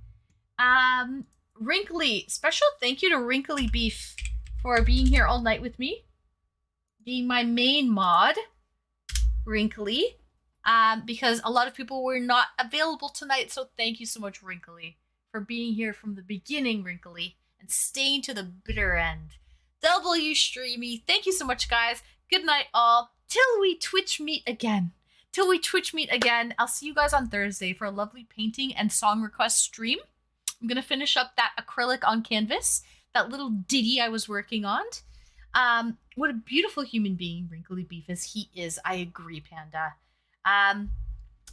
Wrinkly, special thank you to Wrinkly Beef for being here all night with me, being my main mod. Wrinkly, because a lot of people were not available tonight, so thank you so much, Wrinkly, for being here from the beginning, Wrinkly, and staying to the bitter end. W Streamy, thank you so much, guys. Good night, all. Till we Twitch meet again. I'll see you guys on Thursday for a lovely painting and song request stream. I'm gonna finish up that acrylic on canvas, that little ditty I was working on. What a beautiful human being Wrinkly Beef is. He is. I agree, Panda.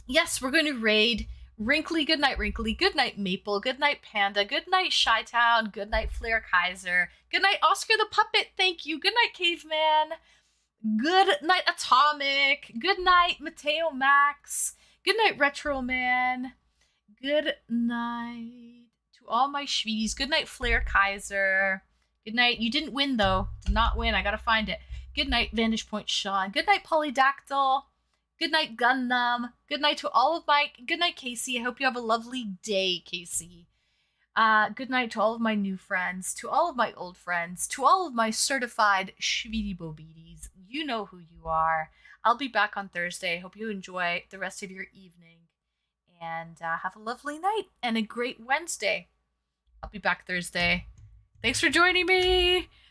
Yes, we're going to raid Wrinkly. Good night, Wrinkly. Good night, Maple. Good night, Panda. Good night, Chi-Town. Good night, Flair Kaiser. Good night, Oscar the Puppet. Thank you. Good night, Caveman. Good night, Atomic. Good night, Mateo Max. Good night, Retro Man. Good night to all my Schweeties. Good night, Flair Kaiser. Good night. You didn't win, though. Did not win. I gotta find it. Good night, Vantage Point Sean. Good night, Polydactyl. Good night, Gundam. Good night to all of my... Good night, Casey. I hope you have a lovely day, Casey. Good night to all of my new friends, to all of my old friends, to all of my certified Shvidi Bobides. You know who you are. I'll be back on Thursday. Hope you enjoy the rest of your evening. And have a lovely night and a great Wednesday. I'll be back Thursday. Thanks for joining me.